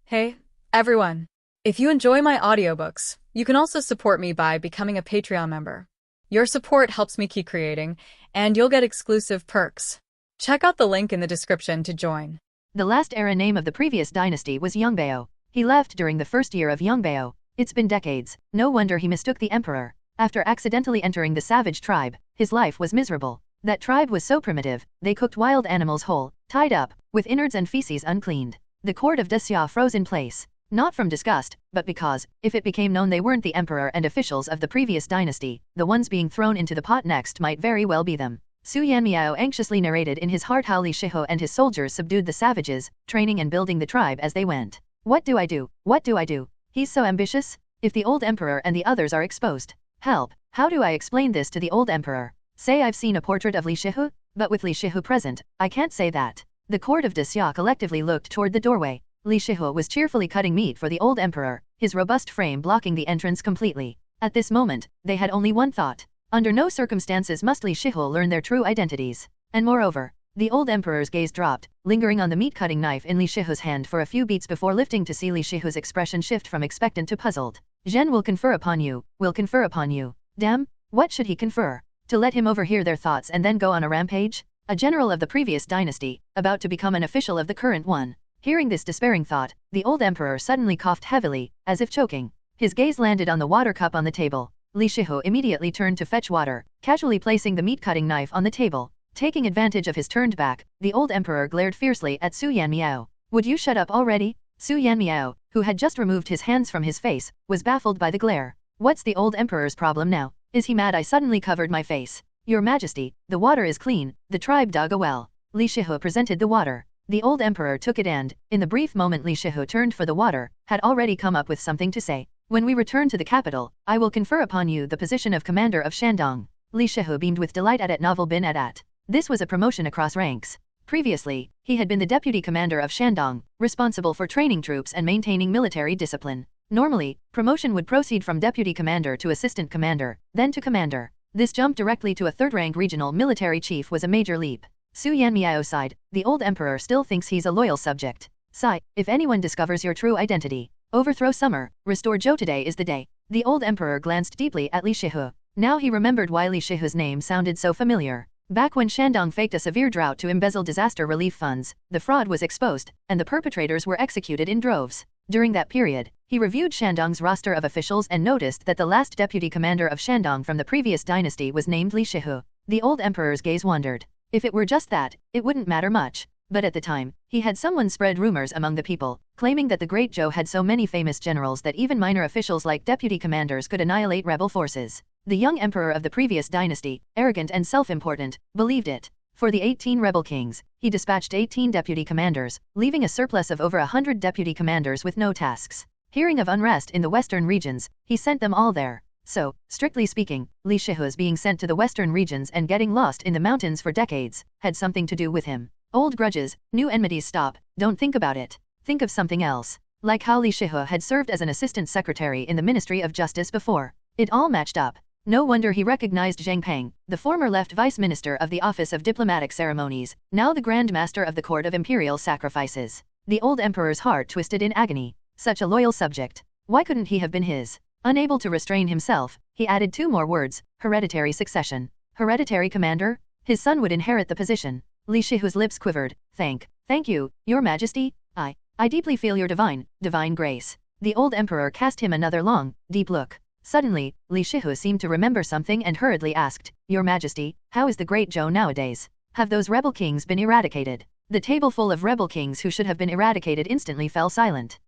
Hey, everyone. If you enjoy my audiobooks, you can also support me by becoming a Patreon member. Your support helps me keep creating, and you'll get exclusive perks. Check out the link in the description to join. The last era name of the previous dynasty was Yanmiao. He left during the first year of Yanmiao. It's been decades, no wonder he mistook the emperor. After accidentally entering the savage tribe, his life was miserable. That tribe was so primitive, they cooked wild animals whole, tied up, with innards and feces uncleaned. The court of Xia froze in place. Not from disgust, but because, if it became known they weren't the emperor and officials of the previous dynasty, the ones being thrown into the pot next might very well be them. Su Yanmiao anxiously narrated in his heart how Li Shihu and his soldiers subdued the savages, training and building the tribe as they went. What do I do? What do I do? He's so ambitious? If the old emperor and the others are exposed. Help! How do I explain this to the old emperor? Say I've seen a portrait of Li Shihu, but with Li Shihu present, I can't say that. The court of Xia collectively looked toward the doorway. Li Shihu was cheerfully cutting meat for the old emperor, his robust frame blocking the entrance completely. At this moment, they had only one thought. Under no circumstances must Li Shihu learn their true identities. And moreover, the old emperor's gaze dropped, lingering on the meat-cutting knife in Li Shihu's hand for a few beats before lifting to see Li Shihu's expression shift from expectant to puzzled. Zhen will confer upon you, will confer upon you. Damn, what should he confer? To let him overhear their thoughts and then go on a rampage? A general of the previous dynasty, about to become an official of the current one. Hearing this despairing thought, the old emperor suddenly coughed heavily, as if choking. His gaze landed on the water cup on the table. Li Shihu immediately turned to fetch water, casually placing the meat-cutting knife on the table. Taking advantage of his turned back, the old emperor glared fiercely at Su Yanmiao. Would you shut up already? Su Yanmiao, who had just removed his hands from his face, was baffled by the glare. What's the old emperor's problem now? Is he mad I suddenly covered my face? Your Majesty, the water is clean, the tribe dug a well. Li Shihu presented the water. The old emperor took it and, in the brief moment Li Shihu turned for the water, had already come up with something to say. When we return to the capital, I will confer upon you the position of commander of Shandong. Li Shihu beamed with delight at novel bin at. This was a promotion across ranks. Previously, he had been the deputy commander of Shandong, responsible for training troops and maintaining military discipline. Normally, promotion would proceed from deputy commander to assistant commander, then to commander. This jump directly to a third-rank regional military chief was a major leap. Su Yanmiao sighed. The old emperor still thinks he's a loyal subject. Sigh, if anyone discovers your true identity, overthrow summer, restore Zhou, today is the day. The old emperor glanced deeply at Li Shihu. Now he remembered why Li Shihu's name sounded so familiar. Back when Shandong faked a severe drought to embezzle disaster relief funds, the fraud was exposed, and the perpetrators were executed in droves. During that period, he reviewed Shandong's roster of officials and noticed that the last deputy commander of Shandong from the previous dynasty was named Li Shihu. The old emperor's gaze wandered. If it were just that, it wouldn't matter much. But at the time, he had someone spread rumors among the people, claiming that the Great Zhou had so many famous generals that even minor officials like deputy commanders could annihilate rebel forces. The young emperor of the previous dynasty, arrogant and self-important, believed it. For the 18 rebel kings, he dispatched 18 deputy commanders, leaving a surplus of over 100 deputy commanders with no tasks. Hearing of unrest in the western regions, he sent them all there. So, strictly speaking, Li Shihu's being sent to the western regions and getting lost in the mountains for decades, had something to do with him. Old grudges, new enmities. Stop, don't think about it. Think of something else. Like how Li Shihu had served as an assistant secretary in the Ministry of Justice before. It all matched up. No wonder he recognized Zhang Peng, the former left vice minister of the Office of Diplomatic Ceremonies, now the Grand Master of the Court of Imperial Sacrifices. The old emperor's heart twisted in agony. Such a loyal subject. Why couldn't he have been his? Unable to restrain himself, he added two more words: hereditary succession. Hereditary commander? His son would inherit the position. Li Shihu's lips quivered. Thank you, Your Majesty. I deeply feel your divine grace. The old emperor cast him another long, deep look. Suddenly, Li Shihu seemed to remember something and hurriedly asked, Your Majesty, how is the Great Zhou nowadays? Have those rebel kings been eradicated? The table full of rebel kings who should have been eradicated instantly fell silent.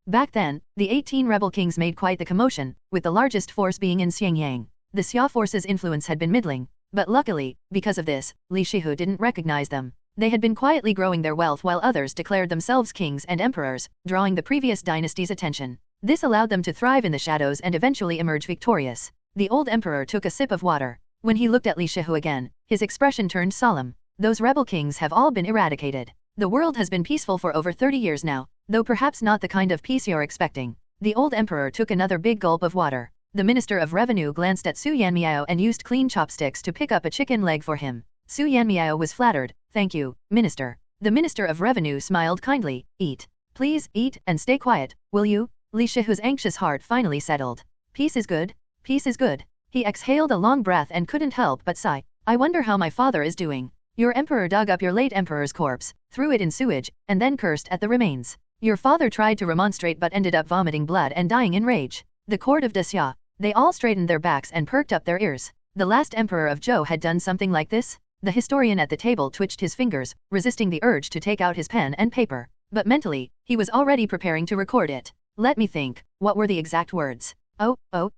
Back then, the 18 rebel kings made quite the commotion, with the largest force being in Xiangyang. The Xia force's influence had been middling, but luckily, because of this, Li Shihu didn't recognize them. They had been quietly growing their wealth while others declared themselves kings and emperors, drawing the previous dynasty's attention. This allowed them to thrive in the shadows and eventually emerge victorious. The old emperor took a sip of water. When he looked at Li Shihu again, his expression turned solemn. Those rebel kings have all been eradicated. The world has been peaceful for over 30 years now, though perhaps not the kind of peace you're expecting. The old emperor took another big gulp of water. The Minister of Revenue glanced at Su Yanmiao and used clean chopsticks to pick up a chicken leg for him. Su Yanmiao was flattered. Thank you, Minister. The Minister of Revenue smiled kindly. Eat. Please, eat and stay quiet, will you? Li Shihu's anxious heart finally settled. Peace is good. Peace is good. He exhaled a long breath and couldn't help but sigh. I wonder how my father is doing. Your emperor dug up your late emperor's corpse, threw it in sewage, and then cursed at the remains. Your father tried to remonstrate but ended up vomiting blood and dying in rage. The court of Desya. They all straightened their backs and perked up their ears. The last emperor of Zhou had done something like this? The historian at the table twitched his fingers, resisting the urge to take out his pen and paper. But mentally, he was already preparing to record it. Let me think, what were the exact words? Oh,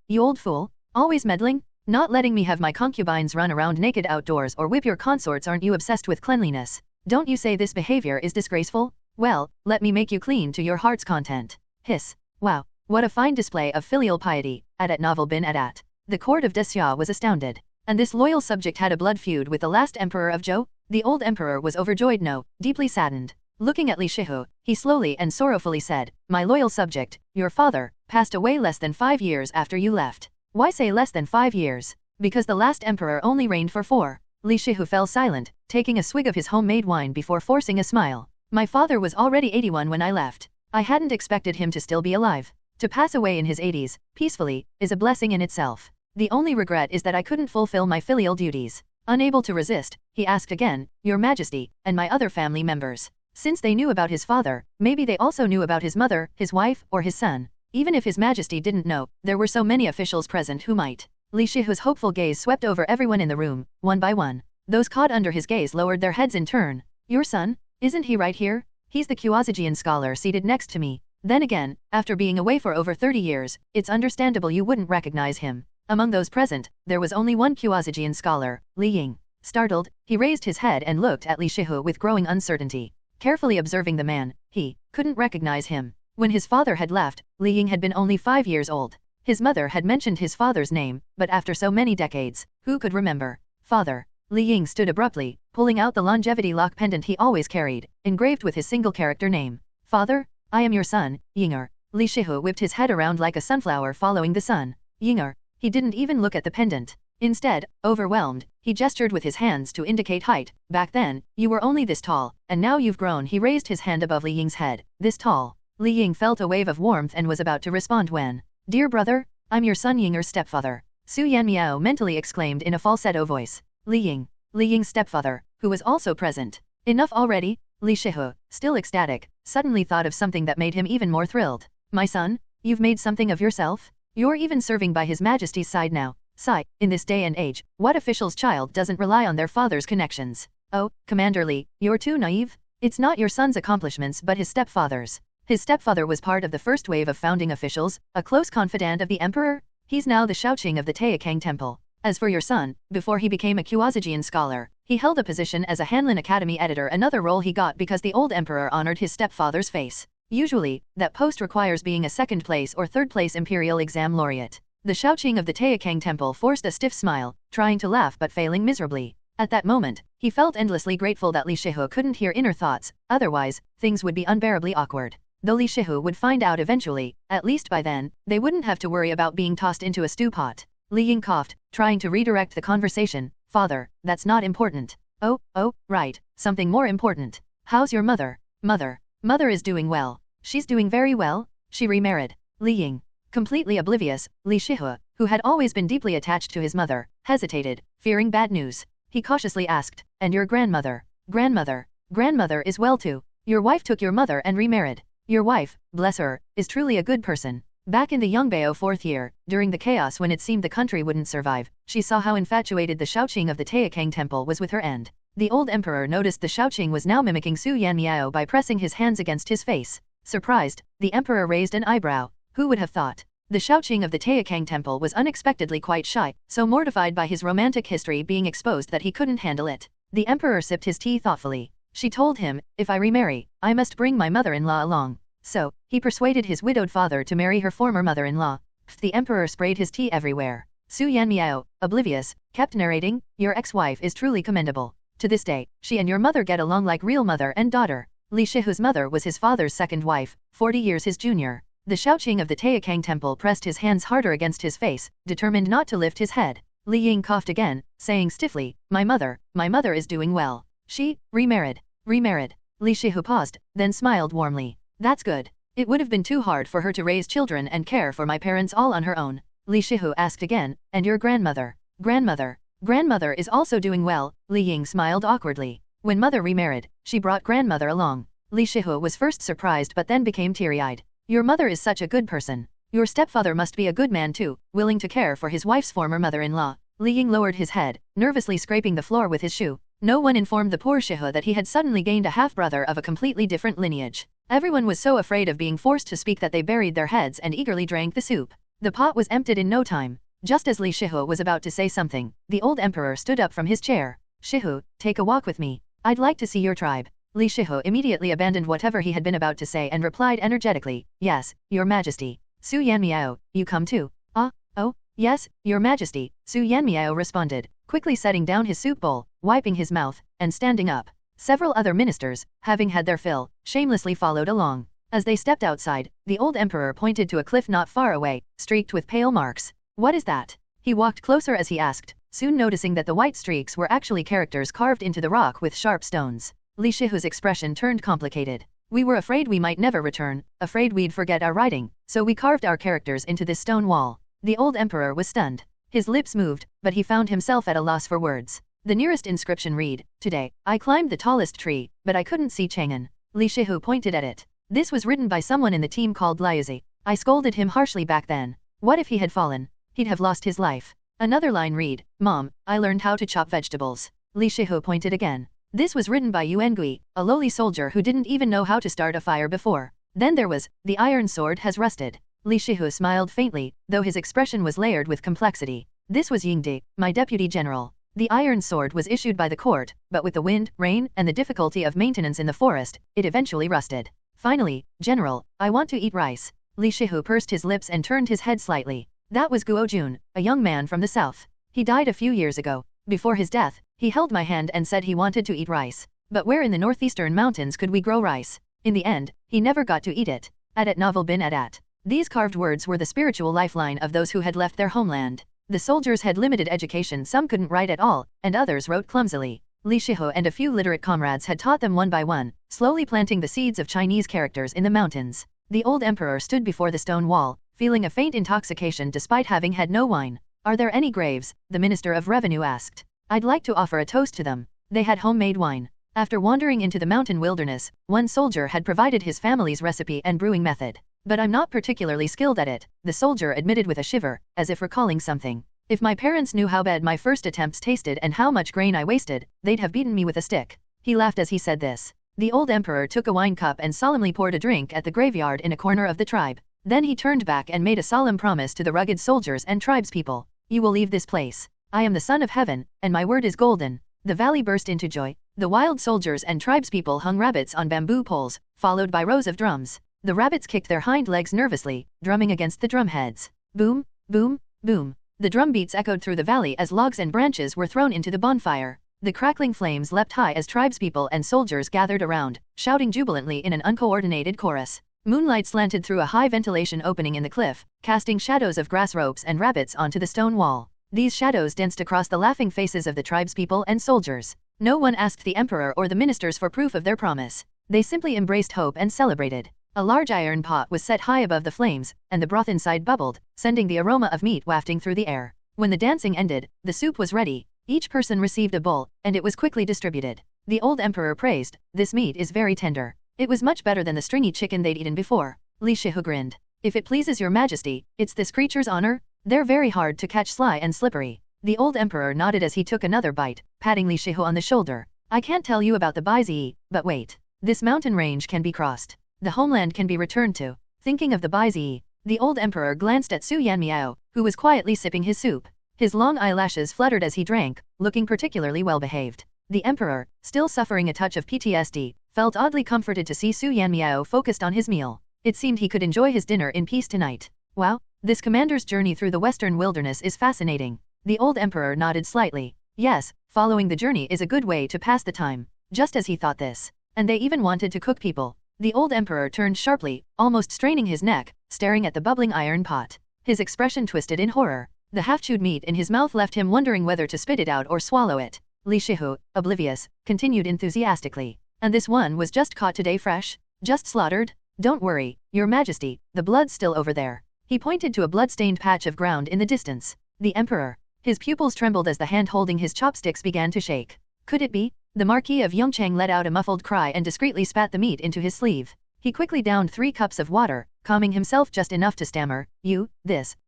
you old fool. Always meddling? Not letting me have my concubines run around naked outdoors or whip your consorts. Aren't you obsessed with cleanliness? Don't you say this behavior is disgraceful? Well, let me make you clean to your heart's content. Hiss. Wow, what a fine display of filial piety, Adat Novel bin Adat. The court of Desya was astounded. And this loyal subject had a blood feud with the last emperor of Zhou? The old emperor was overjoyed, no, deeply saddened. Looking at Li Shihu, he slowly and sorrowfully said, My loyal subject, your father, passed away less than 5 years after you left. Why say less than 5 years? Because the last emperor only reigned for 4. Li Shihu fell silent, taking a swig of his homemade wine before forcing a smile. My father was already 81 when I left. I hadn't expected him to still be alive. To pass away in his 80s, peacefully, is a blessing in itself. The only regret is that I couldn't fulfill my filial duties. Unable to resist, he asked again, Your Majesty, and my other family members. Since they knew about his father, maybe they also knew about his mother, his wife, or his son. Even if His Majesty didn't know, there were so many officials present who might. Li Shihu's hopeful gaze swept over everyone in the room, one by one. Those caught under his gaze lowered their heads in turn. Your son? Isn't he right here? He's the Quasigian scholar seated next to me. Then again, after being away for over 30 years, it's understandable you wouldn't recognize him. Among those present, there was only one Quasigian scholar, Li Ying. Startled, he raised his head and looked at Li Shihu with growing uncertainty. Carefully observing the man, he couldn't recognize him. When his father had left, Li Ying had been only 5 years old. His mother had mentioned his father's name, but after so many decades, who could remember? Father. Li Ying stood abruptly, pulling out the longevity lock pendant he always carried, engraved with his single character name. Father? I am your son, Yinger. Li Shihu whipped his head around like a sunflower following the sun. Yinger. He didn't even look at the pendant. Instead, overwhelmed, he gestured with his hands to indicate height. Back then, you were only this tall, and now you've grown. He raised his hand above Li Ying's head. This tall. Li Ying felt a wave of warmth and was about to respond when, Dear brother, I'm your son Yinger's stepfather. Su Yanmiao mentally exclaimed in a falsetto voice. Li Ying's stepfather, who was also present. Enough already? Li Shihu, still ecstatic, suddenly thought of something that made him even more thrilled. My son, you've made something of yourself? You're even serving by His Majesty's side now. Sigh, in this day and age, what official's child doesn't rely on their father's connections? Oh, Commander Li, you're too naive. It's not your son's accomplishments but his stepfather's. His stepfather was part of the first wave of founding officials, a close confidant of the emperor. He's now the Shaoqing of the Taiyakang Temple. As for your son, before he became a Quasigian scholar, he held a position as a Hanlin Academy editor, another role he got because the old emperor honored his stepfather's face. Usually, that post requires being a second place or third place imperial exam laureate. The Shaoqing of the Taiyakang Temple forced a stiff smile, trying to laugh but failing miserably. At that moment, he felt endlessly grateful that Li Shihu couldn't hear inner thoughts, otherwise, things would be unbearably awkward. Though Li Shihu would find out eventually, at least by then, they wouldn't have to worry about being tossed into a stew pot. Li Ying coughed, trying to redirect the conversation. Father, that's not important. Oh, right, something more important. How's your mother? Mother is doing well. She's doing very well. She remarried. Li Ying. Completely oblivious, Li Shihu, who had always been deeply attached to his mother, hesitated, fearing bad news. He cautiously asked, And your grandmother? Grandmother is well too. Your wife took your mother and remarried. Your wife, bless her, is truly a good person. Back in the Yanmiao 4th year, during the chaos when it seemed the country wouldn't survive, she saw how infatuated the Shaoqing of the Taiyakang Temple was with her and. The old emperor noticed the Shaoqing was now mimicking Su Yanmiao by pressing his hands against his face. Surprised, the emperor raised an eyebrow. Who would have thought? The Shaoqing of the Taiyakang Temple was unexpectedly quite shy, so mortified by his romantic history being exposed that he couldn't handle it. The emperor sipped his tea thoughtfully. She told him, if I remarry, I must bring my mother-in-law along. So, he persuaded his widowed father to marry her former mother-in-law. The emperor sprayed his tea everywhere. Su Yanmiao, oblivious, kept narrating, Your ex-wife is truly commendable. To this day, she and your mother get along like real mother and daughter. Li Shihu's mother was his father's second wife, 40 years his junior. The Shaoqing of the Taiyakang Temple pressed his hands harder against his face, determined not to lift his head. Li Ying coughed again, saying stiffly, My mother is doing well. She, remarried. Li Shihu paused, then smiled warmly. That's good. It would have been too hard for her to raise children and care for my parents all on her own. Li Shihu asked again, and your grandmother? Grandmother is also doing well, Li Ying smiled awkwardly. When mother remarried, she brought grandmother along. Li Shihu was first surprised but then became teary-eyed. Your mother is such a good person. Your stepfather must be a good man too, willing to care for his wife's former mother-in-law. Li Ying lowered his head, nervously scraping the floor with his shoe. No one informed the poor Shihu that he had suddenly gained a half-brother of a completely different lineage. Everyone was so afraid of being forced to speak that they buried their heads and eagerly drank the soup. The pot was emptied in no time. Just as Li Shihu was about to say something, the old emperor stood up from his chair. Shihu, take a walk with me. I'd like to see your tribe. Li Shihu immediately abandoned whatever he had been about to say and replied energetically, yes, your majesty. Su Yanmiao, you come too. Oh, yes, your majesty, Su Yanmiao responded, quickly setting down his soup bowl, wiping his mouth, and standing up. Several other ministers, having had their fill, shamelessly followed along. As they stepped outside, the old emperor pointed to a cliff not far away, streaked with pale marks. What is that? He walked closer as he asked, soon noticing that the white streaks were actually characters carved into the rock with sharp stones. Li Shihu's expression turned complicated. We were afraid we might never return, afraid we'd forget our writing, so we carved our characters into this stone wall. The old emperor was stunned. His lips moved, but he found himself at a loss for words. The nearest inscription read, today, I climbed the tallest tree, but I couldn't see Chang'an. Li Shihu pointed at it. This was written by someone in the team called Liuzi. I scolded him harshly back then. What if he had fallen? He'd have lost his life. Another line read, Mom, I learned how to chop vegetables. Li Shihu pointed again. This was written by Yuan Gui, a lowly soldier who didn't even know how to start a fire before. Then there was, the iron sword has rusted. Li Shihu smiled faintly, though his expression was layered with complexity. This was Yingdi, my deputy general. The iron sword was issued by the court, but with the wind, rain, and the difficulty of maintenance in the forest, it eventually rusted. Finally, General, I want to eat rice. Li Shihu pursed his lips and turned his head slightly. That was Guo Jun, a young man from the south. He died a few years ago. Before his death, he held my hand and said he wanted to eat rice. But where in the northeastern mountains could we grow rice? In the end, he never got to eat it. Adat novel bin adat. These carved words were the spiritual lifeline of those who had left their homeland. The soldiers had limited education, some couldn't write at all, and others wrote clumsily. Li Shihu and a few literate comrades had taught them one by one, slowly planting the seeds of Chinese characters in the mountains. The old emperor stood before the stone wall, feeling a faint intoxication despite having had no wine. Are there any graves? The Minister of Revenue asked. I'd like to offer a toast to them. They had homemade wine. After wandering into the mountain wilderness, one soldier had provided his family's recipe and brewing method. But I'm not particularly skilled at it, the soldier admitted with a shiver, as if recalling something. If my parents knew how bad my first attempts tasted and how much grain I wasted, they'd have beaten me with a stick. He laughed as he said this. The old emperor took a wine cup and solemnly poured a drink at the graveyard in a corner of the tribe. Then he turned back and made a solemn promise to the rugged soldiers and tribespeople. You will leave this place. I am the son of heaven, and my word is golden. The valley burst into joy. The wild soldiers and tribespeople hung rabbits on bamboo poles, followed by rows of drums. The rabbits kicked their hind legs nervously, drumming against the drumheads. Boom, boom, boom. The drum beats echoed through the valley as logs and branches were thrown into the bonfire. The crackling flames leapt high as tribespeople and soldiers gathered around, shouting jubilantly in an uncoordinated chorus. Moonlight slanted through a high ventilation opening in the cliff, casting shadows of grass ropes and rabbits onto the stone wall. These shadows danced across the laughing faces of the tribespeople and soldiers. No one asked the emperor or the ministers for proof of their promise. They simply embraced hope and celebrated. A large iron pot was set high above the flames, and the broth inside bubbled, sending the aroma of meat wafting through the air. When the dancing ended, the soup was ready. Each person received a bowl, and it was quickly distributed. The old emperor praised, this meat is very tender. It was much better than the stringy chicken they'd eaten before. Li Shihu grinned. If it pleases your majesty, it's this creature's honor? They're very hard to catch, sly and slippery. The old emperor nodded as he took another bite, patting Li Shihu on the shoulder. I can't tell you about the Baizi, but wait. This mountain range can be crossed. The homeland can be returned to. Thinking of the Baizi, the old emperor glanced at Su Yanmiao, who was quietly sipping his soup. His long eyelashes fluttered as he drank, looking particularly well-behaved. The emperor, still suffering a touch of PTSD, felt oddly comforted to see Su Yanmiao focused on his meal. It seemed he could enjoy his dinner in peace tonight. Wow, this commander's journey through the western wilderness is fascinating. The old emperor nodded slightly. Yes, following the journey is a good way to pass the time. Just as he thought this. And they even wanted to cook people. The old emperor turned sharply, almost straining his neck, staring at the bubbling iron pot. His expression twisted in horror. The half-chewed meat in his mouth left him wondering whether to spit it out or swallow it. Li Shihu, oblivious, continued enthusiastically. And this one was just caught today fresh? Just slaughtered? Don't worry, your majesty, the blood's still over there. He pointed to a blood-stained patch of ground in the distance. The emperor. His pupils trembled as the hand holding his chopsticks began to shake. Could it be? The Marquis of Yongchang let out a muffled cry and discreetly spat the meat into his sleeve. He quickly downed 3 cups of water, calming himself just enough to stammer, the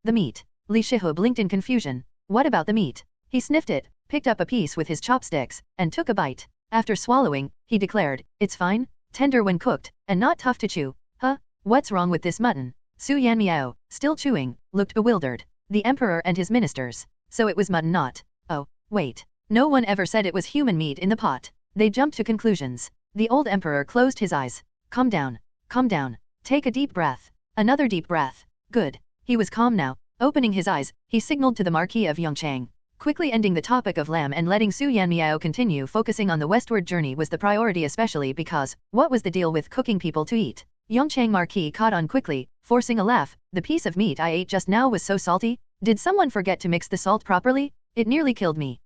meat. Li Shihu blinked in confusion. What about the meat? He sniffed it, picked up a piece with his chopsticks, and took a bite. After swallowing, he declared, it's fine, tender when cooked, and not tough to chew. Huh? What's wrong with this mutton? Su Yanmiao, still chewing, looked bewildered. The emperor and his ministers. So it was mutton not. Oh, wait. No one ever said it was human meat in the pot. They jumped to conclusions. The old emperor closed his eyes. Calm down. Calm down. Take a deep breath. Another deep breath. Good. He was calm now. Opening his eyes, he signaled to the Marquis of Yongchang. Quickly ending the topic of lamb and letting Su Yanmiao continue focusing on the westward journey was the priority, especially because, what was the deal with cooking people to eat? Yongchang Marquis caught on quickly, forcing a laugh. The piece of meat I ate just now was so salty. Did someone forget to mix the salt properly? It nearly killed me.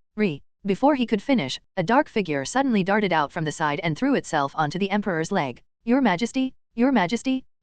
Before he could finish, a dark figure suddenly darted out from the side and threw itself onto the emperor's leg. Your majesty,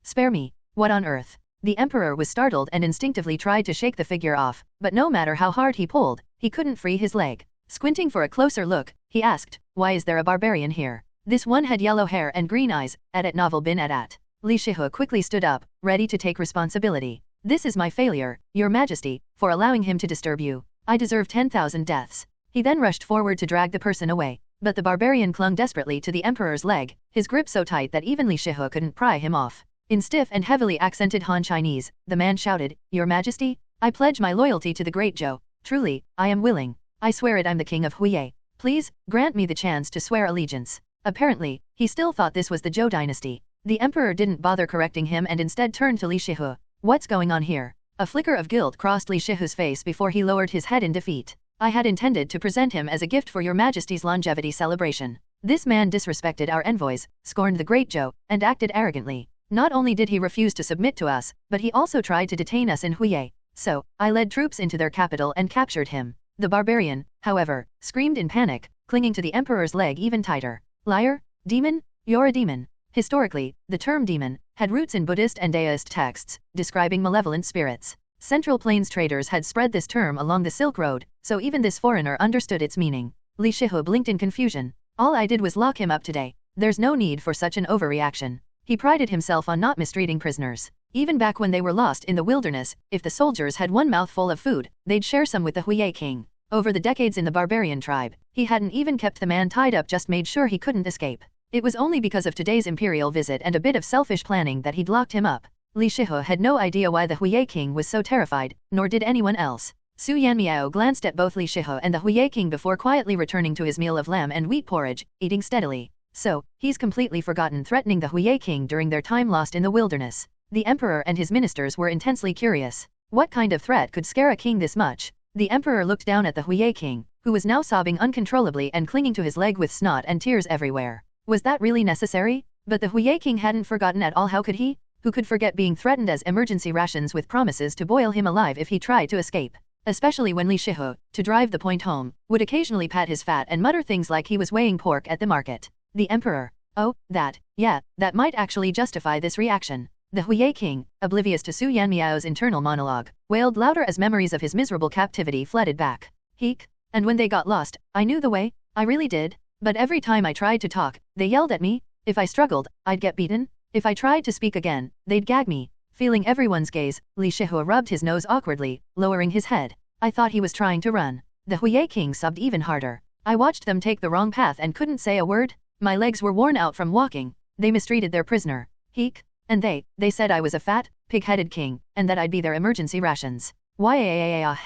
spare me. What on earth? The emperor was startled and instinctively tried to shake the figure off, but no matter how hard he pulled, he couldn't free his leg. Squinting for a closer look, he asked, why is there a barbarian here? This one had yellow hair and green eyes, at novel bin at. Li Shihu quickly stood up, ready to take responsibility. This is my failure, your majesty, for allowing him to disturb you. I deserve 10,000 deaths. He then rushed forward to drag the person away, but the barbarian clung desperately to the emperor's leg, his grip so tight that even Li Shihu couldn't pry him off. In stiff and heavily accented Han Chinese, the man shouted, Your Majesty, I pledge my loyalty to the great Zhou. Truly, I am willing. I swear it, I'm the king of Huye. Please, grant me the chance to swear allegiance. Apparently, he still thought this was the Zhou dynasty. The emperor didn't bother correcting him and instead turned to Li Shihu. What's going on here? A flicker of guilt crossed Li Shihu's face before he lowered his head in defeat. I had intended to present him as a gift for your majesty's longevity celebration. This man disrespected our envoys, scorned the great Zhou, and acted arrogantly. Not only did he refuse to submit to us, but he also tried to detain us in Huye. So, I led troops into their capital and captured him. The barbarian, however, screamed in panic, clinging to the emperor's leg even tighter. Liar? Demon? You're a demon. Historically, the term demon had roots in Buddhist and Daoist texts, describing malevolent spirits. Central Plains traders had spread this term along the Silk Road, so even this foreigner understood its meaning. Li Shihu blinked in confusion. All I did was lock him up today. There's no need for such an overreaction. He prided himself on not mistreating prisoners. Even back when they were lost in the wilderness, if the soldiers had one mouthful of food, they'd share some with the Huye king. Over the decades in the barbarian tribe, he hadn't even kept the man tied up, just made sure he couldn't escape. It was only because of today's imperial visit and a bit of selfish planning that he'd locked him up. Li Shihu had no idea why the Huye king was so terrified, nor did anyone else. Su Yanmiao glanced at both Li Shihu and the Huye king before quietly returning to his meal of lamb and wheat porridge, eating steadily. So, he's completely forgotten threatening the Huye king during their time lost in the wilderness. The emperor and his ministers were intensely curious. What kind of threat could scare a king this much? The emperor looked down at the Huye king, who was now sobbing uncontrollably and clinging to his leg with snot and tears everywhere. Was that really necessary? But the Huye king hadn't forgotten at all. How could he? Who could forget being threatened as emergency rations with promises to boil him alive if he tried to escape? Especially when Li Shihu, to drive the point home, would occasionally pat his fat and mutter things like he was weighing pork at the market. The emperor. Oh, that might actually justify this reaction. The Huye king, oblivious to Su Yanmiao's internal monologue, wailed louder as memories of his miserable captivity flooded back. Heek. And when they got lost, I knew the way, I really did. But every time I tried to talk, they yelled at me. If I struggled, I'd get beaten. If I tried to speak again, they'd gag me. Feeling everyone's gaze, Li Shihu rubbed his nose awkwardly, lowering his head. I thought he was trying to run. The Huye king sobbed even harder. I watched them take the wrong path and couldn't say a word. My legs were worn out from walking. They mistreated their prisoner. Heek. And they said I was a fat, pig-headed king, and that I'd be their emergency rations. Why?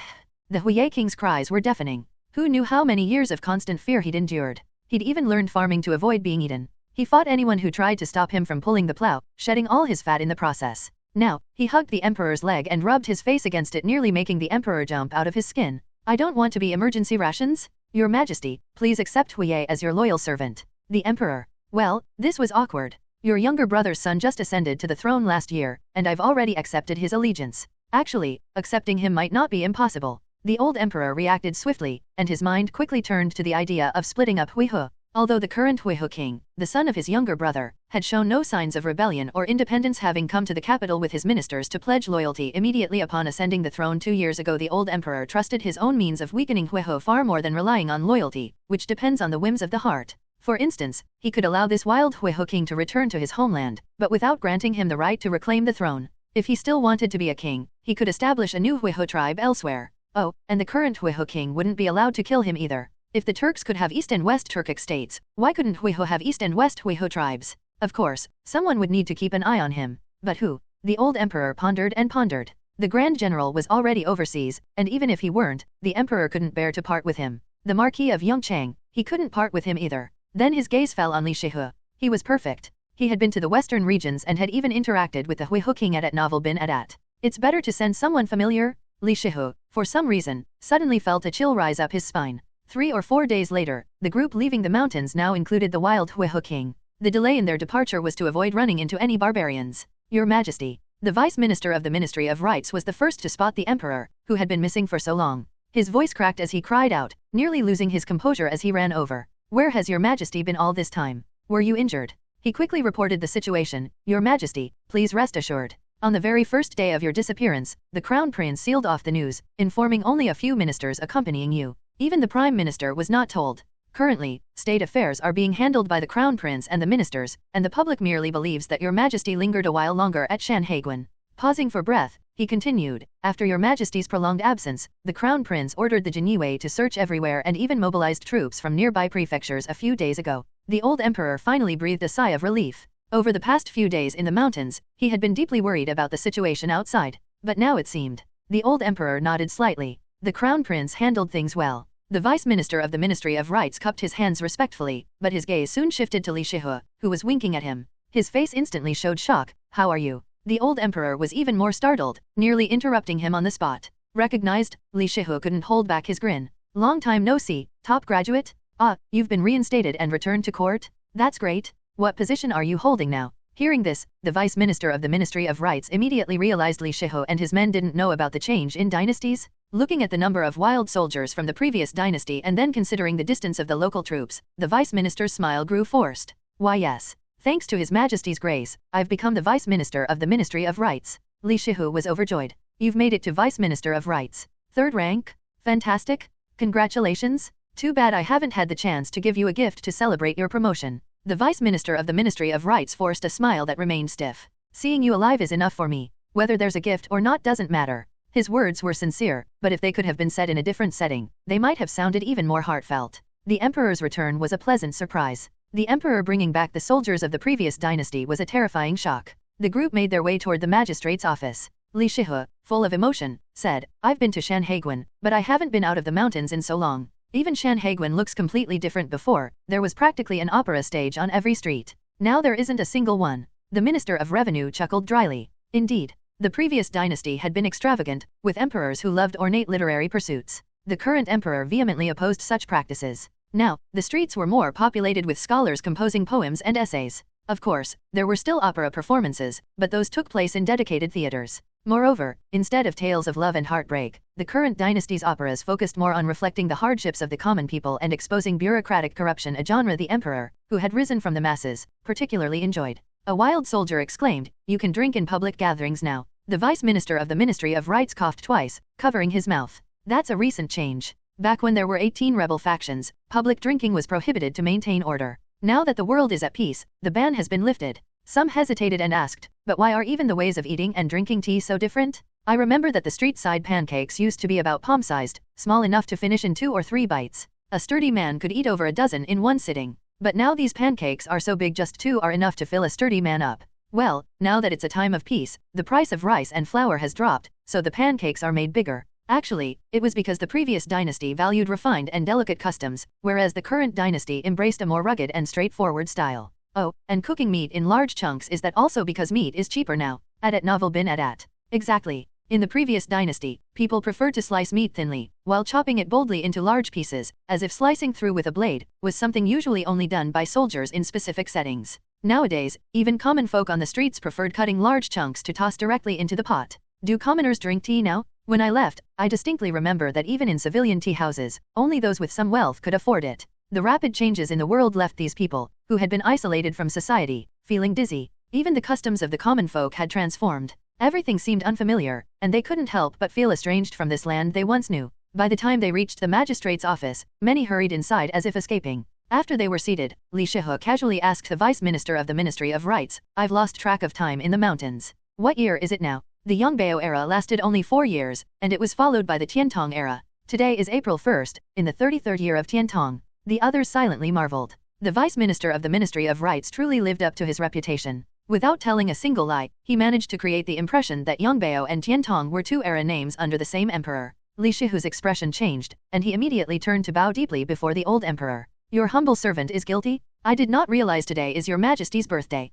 The Huye king's cries were deafening. Who knew how many years of constant fear he'd endured? He'd even learned farming to avoid being eaten. He fought anyone who tried to stop him from pulling the plow, shedding all his fat in the process. Now, he hugged the emperor's leg and rubbed his face against it, nearly making the emperor jump out of his skin. I don't want to be emergency rations. Your Majesty, please accept Huye as your loyal servant. The emperor. Well, this was awkward. Your younger brother's son just ascended to the throne last year, and I've already accepted his allegiance. Actually, accepting him might not be impossible. The old emperor reacted swiftly, and his mind quickly turned to the idea of splitting up Huihe. Although the current Huihe king, the son of his younger brother, had shown no signs of rebellion or independence, having come to the capital with his ministers to pledge loyalty immediately upon ascending the throne 2 years ago. The old emperor trusted his own means of weakening Huiho far more than relying on loyalty, which depends on the whims of the heart. For instance, he could allow this wild Huiho king to return to his homeland, but without granting him the right to reclaim the throne. If he still wanted to be a king, he could establish a new Huiho tribe elsewhere. Oh, and the current Huiho king wouldn't be allowed to kill him either. If the Turks could have East and West Turkic states, why couldn't Huiho have East and West Huiho tribes? Of course, someone would need to keep an eye on him. But who? The old emperor pondered and pondered. The grand general was already overseas, and even if he weren't, the emperor couldn't bear to part with him. The Marquis of Yongchang, he couldn't part with him either. Then his gaze fell on Li Shihu. He was perfect. He had been to the western regions and had even interacted with the Huiho king at Novel bin Adat. It's better to send someone familiar? Li Shihu, for some reason, suddenly felt a chill rise up his spine. 3 or 4 days later, the group leaving the mountains now included the wild Huiho king. The delay in their departure was to avoid running into any barbarians. Your Majesty. The Vice Minister of the Ministry of Rites was the first to spot the Emperor, who had been missing for so long. His voice cracked as he cried out, nearly losing his composure as he ran over. Where has Your Majesty been all this time? Were you injured? He quickly reported the situation. Your Majesty, please rest assured. On the very first day of your disappearance, the Crown Prince sealed off the news, informing only a few ministers accompanying you. Even the Prime Minister was not told. Currently, state affairs are being handled by the Crown Prince and the ministers, and the public merely believes that Your Majesty lingered a while longer at Shanhaiguan. Pausing for breath, he continued, after Your Majesty's prolonged absence, the Crown Prince ordered the Jinyue to search everywhere and even mobilized troops from nearby prefectures a few days ago. The old emperor finally breathed a sigh of relief. Over the past few days in the mountains, he had been deeply worried about the situation outside. But now it seemed. The old emperor nodded slightly. The Crown Prince handled things well. The Vice Minister of the Ministry of Rites cupped his hands respectfully, but his gaze soon shifted to Li Shihu, who was winking at him. His face instantly showed shock. How are you? The old emperor was even more startled, nearly interrupting him on the spot. Recognized? Li Shihu couldn't hold back his grin. Long time no see, top graduate? Ah, you've been reinstated and returned to court? That's great. What position are you holding now? Hearing this, the Vice Minister of the Ministry of Rites immediately realized Li Shihu and his men didn't know about the change in dynasties. Looking at the number of wild soldiers from the previous dynasty and then considering the distance of the local troops, the Vice Minister's smile grew forced. Why yes. Thanks to His Majesty's grace, I've become the Vice Minister of the Ministry of Rites. Li Shihu was overjoyed. You've made it to Vice Minister of Rites. 3rd rank? Fantastic. Congratulations. Too bad I haven't had the chance to give you a gift to celebrate your promotion. The Vice Minister of the Ministry of Rites forced a smile that remained stiff. Seeing you alive is enough for me. Whether there's a gift or not doesn't matter. His words were sincere, but if they could have been said in a different setting, they might have sounded even more heartfelt. The Emperor's return was a pleasant surprise. The Emperor bringing back the soldiers of the previous dynasty was a terrifying shock. The group made their way toward the magistrate's office. Li Shihu, full of emotion, said, I've been to Shanhaiguan, but I haven't been out of the mountains in so long. Even Shanhaiguan looks completely different. Before, there was practically an opera stage on every street. Now there isn't a single one. The Minister of Revenue chuckled dryly. Indeed. The previous dynasty had been extravagant, with emperors who loved ornate literary pursuits. The current emperor vehemently opposed such practices. Now, the streets were more populated with scholars composing poems and essays. Of course, there were still opera performances, but those took place in dedicated theaters. Moreover, instead of tales of love and heartbreak, the current dynasty's operas focused more on reflecting the hardships of the common people and exposing bureaucratic corruption, a genre the emperor, who had risen from the masses, particularly enjoyed. A wild soldier exclaimed, You can drink in public gatherings now. The Vice Minister of the Ministry of Rites coughed twice, covering his mouth. That's a recent change. Back when there were 18 rebel factions, public drinking was prohibited to maintain order. Now that the world is at peace, the ban has been lifted. Some hesitated and asked, but why are even the ways of eating and drinking tea so different? I remember that the street-side pancakes used to be about palm-sized, small enough to finish in 2 or 3 bites. A sturdy man could eat over a dozen in one sitting. But now these pancakes are so big just 2 are enough to fill a sturdy man up. Well, now that it's a time of peace, the price of rice and flour has dropped, so the pancakes are made bigger. Actually, it was because the previous dynasty valued refined and delicate customs, whereas the current dynasty embraced a more rugged and straightforward style. Oh, and cooking meat in large chunks is that also because meat is cheaper now. Adat Novel bin Adat. Exactly. In the previous dynasty, people preferred to slice meat thinly, while chopping it boldly into large pieces, as if slicing through with a blade was something usually only done by soldiers in specific settings. Nowadays, even common folk on the streets preferred cutting large chunks to toss directly into the pot. Do commoners drink tea now? When I left, I distinctly remember that even in civilian tea houses, only those with some wealth could afford it. The rapid changes in the world left these people, who had been isolated from society, feeling dizzy. Even the customs of the common folk had transformed. Everything seemed unfamiliar, and they couldn't help but feel estranged from this land they once knew. By the time they reached the magistrate's office, many hurried inside as if escaping. After they were seated, Li Shihu casually asked the vice minister of the Ministry of Rites, "I've lost track of time in the mountains. What year is it now?" The Yanmiao era lasted only 4 years, and it was followed by the Tiantong era. Today is April 1st, in the 33rd year of Tiantong. The others silently marveled. The vice minister of the Ministry of Rites truly lived up to his reputation. Without telling a single lie, he managed to create the impression that Yanmiao and Tiantong were 2 era names under the same emperor. Li Shihu's expression changed, and he immediately turned to bow deeply before the old emperor. "Your humble servant is guilty? I did not realize today is your majesty's birthday."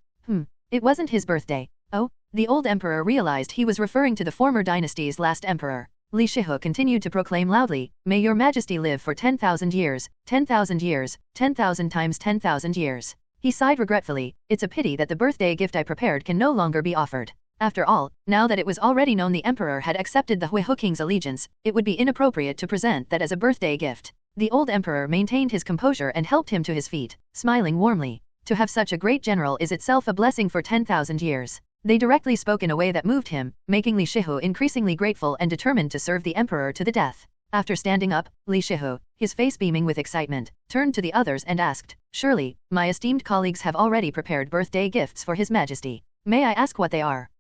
It wasn't his birthday. Oh, the old emperor realized he was referring to the former dynasty's last emperor. Li Shihu continued to proclaim loudly, "May your majesty live for 10,000 years, 10,000 years, 10,000 times 10,000 years." He sighed regretfully, "It's a pity that the birthday gift I prepared can no longer be offered. After all, now that it was already known the emperor had accepted the Huihu king's allegiance, it would be inappropriate to present that as a birthday gift." The old emperor maintained his composure and helped him to his feet, smiling warmly. To have such a great general is itself a blessing for 10,000 years. They directly spoke in a way that moved him, making Li Shihu increasingly grateful and determined to serve the emperor to the death. After standing up, Li Shihu, his face beaming with excitement, turned to the others and asked, "Surely, my esteemed colleagues have already prepared birthday gifts for His Majesty. May I ask what they are?"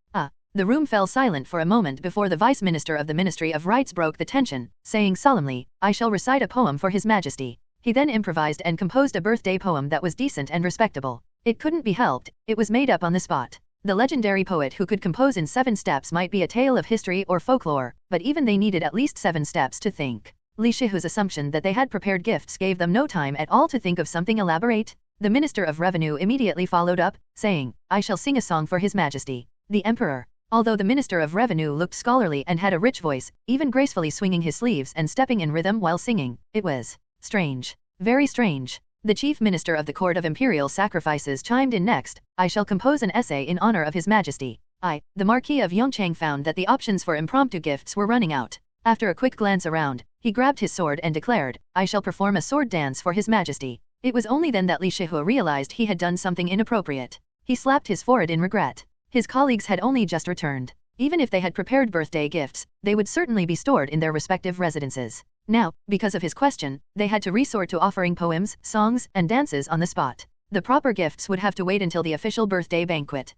The room fell silent for a moment before the vice minister of the Ministry of Rites broke the tension, saying solemnly, "I shall recite a poem for His Majesty." He then improvised and composed a birthday poem that was decent and respectable. It couldn't be helped, it was made up on the spot. The legendary poet who could compose in 7 steps might be a tale of history or folklore, but even they needed at least 7 steps to think. Li Shihu's assumption that they had prepared gifts gave them no time at all to think of something elaborate. The Minister of Revenue immediately followed up, saying, "I shall sing a song for His Majesty." The Emperor. Although the Minister of Revenue looked scholarly and had a rich voice, even gracefully swinging his sleeves and stepping in rhythm while singing, it was strange. Very strange. The Chief Minister of the Court of Imperial Sacrifices chimed in next, "I shall compose an essay in honor of His Majesty." The Marquis of Yongchang found that the options for impromptu gifts were running out. After a quick glance around, he grabbed his sword and declared, "I shall perform a sword dance for His Majesty." It was only then that Li Shihu realized he had done something inappropriate. He slapped his forehead in regret. His colleagues had only just returned. Even if they had prepared birthday gifts, they would certainly be stored in their respective residences. Now, because of his question, they had to resort to offering poems, songs, and dances on the spot. The proper gifts would have to wait until the official birthday banquet.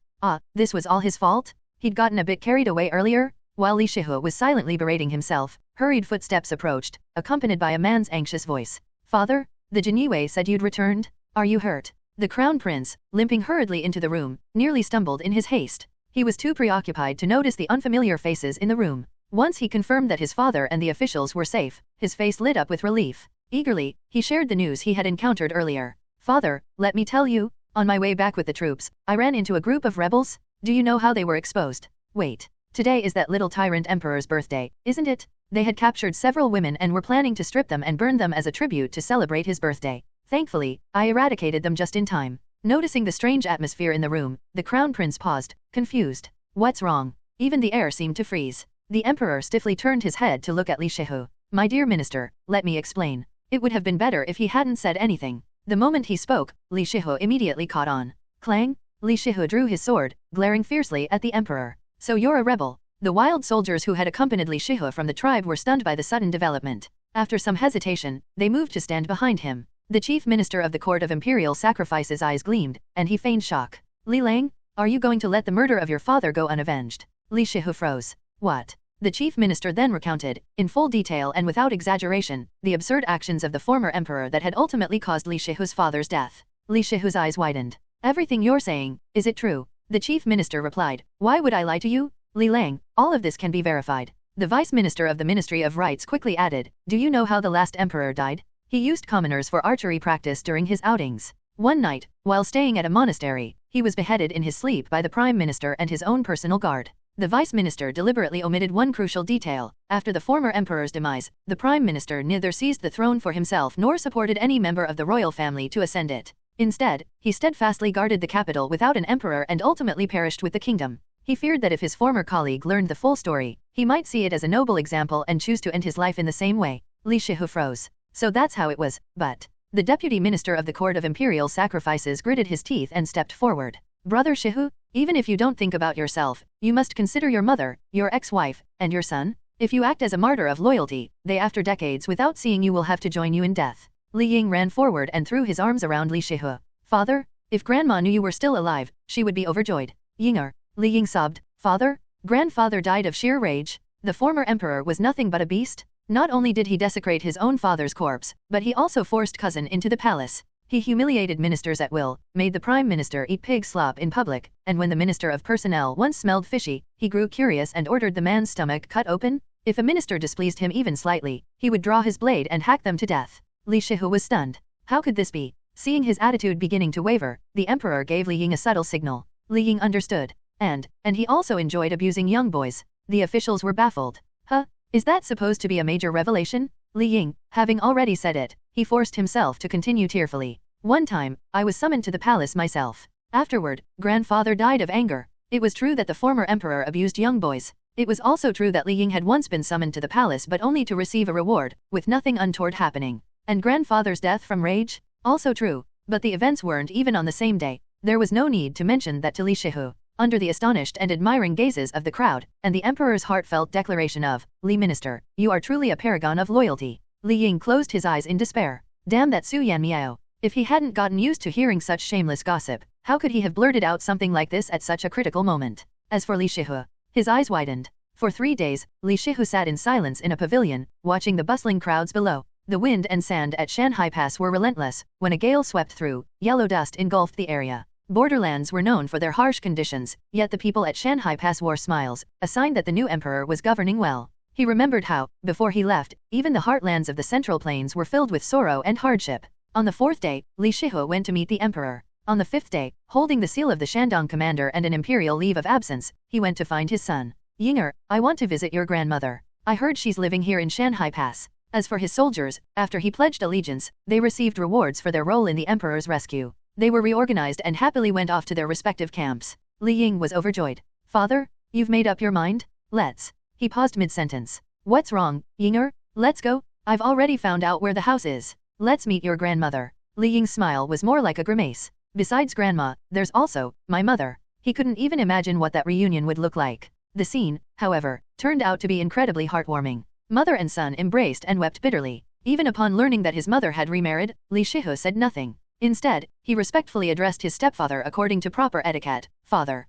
This was all his fault? He'd gotten a bit carried away earlier? While Li Shihu was silently berating himself, hurried footsteps approached, accompanied by a man's anxious voice. "Father, the Jiniwei said you'd returned? Are you hurt?" The Crown Prince, limping hurriedly into the room, nearly stumbled in his haste. He was too preoccupied to notice the unfamiliar faces in the room. Once he confirmed that his father and the officials were safe, his face lit up with relief. Eagerly, he shared the news he had encountered earlier. "Father, let me tell you, on my way back with the troops, I ran into a group of rebels. Do you know how they were exposed? Wait, today is that little tyrant emperor's birthday, isn't it? They had captured several women and were planning to strip them and burn them as a tribute to celebrate his birthday. Thankfully, I eradicated them just in time." Noticing the strange atmosphere in the room, the Crown Prince paused, confused. What's wrong? Even the air seemed to freeze. The Emperor stiffly turned his head to look at Li Shihu. "My dear Minister, let me explain. It would have been better if he hadn't said anything." The moment he spoke, Li Shihu immediately caught on. Clang! Li Shihu drew his sword, glaring fiercely at the Emperor. "So you're a rebel?" The wild soldiers who had accompanied Li Shihu from the tribe were stunned by the sudden development. After some hesitation, they moved to stand behind him. The Chief Minister of the Court of Imperial Sacrifices' eyes gleamed, and he feigned shock. "Li Lang, are you going to let the murder of your father go unavenged?" Li Shihu froze. "What?" The Chief Minister then recounted, in full detail and without exaggeration, the absurd actions of the former emperor that had ultimately caused Li Shihu's father's death. Li Shihu's eyes widened. "Everything you're saying, is it true?" The Chief Minister replied, "Why would I lie to you? Li Lang, all of this can be verified." The Vice Minister of the Ministry of Rites quickly added, "Do you know how the last emperor died? He used commoners for archery practice during his outings. One night, while staying at a monastery, he was beheaded in his sleep by the Prime Minister and his own personal guard." The Vice Minister deliberately omitted one crucial detail. After the former emperor's demise, the Prime Minister neither seized the throne for himself nor supported any member of the royal family to ascend it. Instead, he steadfastly guarded the capital without an emperor and ultimately perished with the kingdom. He feared that if his former colleague learned the full story, he might see it as a noble example and choose to end his life in the same way. Li Shihu froze. So that's how it was, but... The Deputy Minister of the Court of Imperial Sacrifices gritted his teeth and stepped forward. Brother Shihu, even if you don't think about yourself, you must consider your mother, your ex-wife, and your son. If you act as a martyr of loyalty, they after decades without seeing you will have to join you in death. Li Ying ran forward and threw his arms around Li Shihu. Father, if Grandma knew you were still alive, she would be overjoyed. Yinger, Li Ying sobbed. Father? Grandfather died of sheer rage. The former emperor was nothing but a beast. Not only did he desecrate his own father's corpse, but he also forced cousin into the palace. He humiliated ministers at will, made the prime minister eat pig slop in public, and when the minister of personnel once smelled fishy, he grew curious and ordered the man's stomach cut open. If a minister displeased him even slightly, he would draw his blade and hack them to death. Li Shihu was stunned. How could this be? Seeing his attitude beginning to waver, the emperor gave Li Ying a subtle signal. Li Ying understood. And he also enjoyed abusing young boys. The officials were baffled. Huh? Is that supposed to be a major revelation? Li Ying, having already said it, he forced himself to continue tearfully. One time, I was summoned to the palace myself. Afterward, grandfather died of anger. It was true that the former emperor abused young boys. It was also true that Li Ying had once been summoned to the palace but only to receive a reward, with nothing untoward happening. And grandfather's death from rage? Also true. But the events weren't even on the same day. There was no need to mention that to Li Shihu. Under the astonished and admiring gazes of the crowd, and the emperor's heartfelt declaration of, Li Minister, you are truly a paragon of loyalty. Li Ying closed his eyes in despair. Damn that Su Yanmiao. If he hadn't gotten used to hearing such shameless gossip, how could he have blurted out something like this at such a critical moment? As for Li Shihu, his eyes widened. For 3 days, Li Shihu sat in silence in a pavilion, watching the bustling crowds below. The wind and sand at Shanghai Pass were relentless. When a gale swept through, yellow dust engulfed the area. Borderlands were known for their harsh conditions, yet the people at Shanghai Pass wore smiles, a sign that the new emperor was governing well. He remembered how, before he left, even the heartlands of the Central Plains were filled with sorrow and hardship. On the 4th day, Li Shihu went to meet the emperor. On the 5th day, holding the seal of the Shandong commander and an imperial leave of absence, he went to find his son. Yinger, I want to visit your grandmother. I heard she's living here in Shanghai Pass. As for his soldiers, after he pledged allegiance, they received rewards for their role in the emperor's rescue. They were reorganized and happily went off to their respective camps. Li Ying was overjoyed. Father, you've made up your mind? Let's. He paused mid-sentence. What's wrong, Yinger? Let's go. I've already found out where the house is. Let's meet your grandmother. Li Ying's smile was more like a grimace. Besides grandma, there's also my mother. He couldn't even imagine what that reunion would look like. The scene, however, turned out to be incredibly heartwarming. Mother and son embraced and wept bitterly. Even upon learning that his mother had remarried, Li Shihu said nothing. Instead, he respectfully addressed his stepfather according to proper etiquette. Father,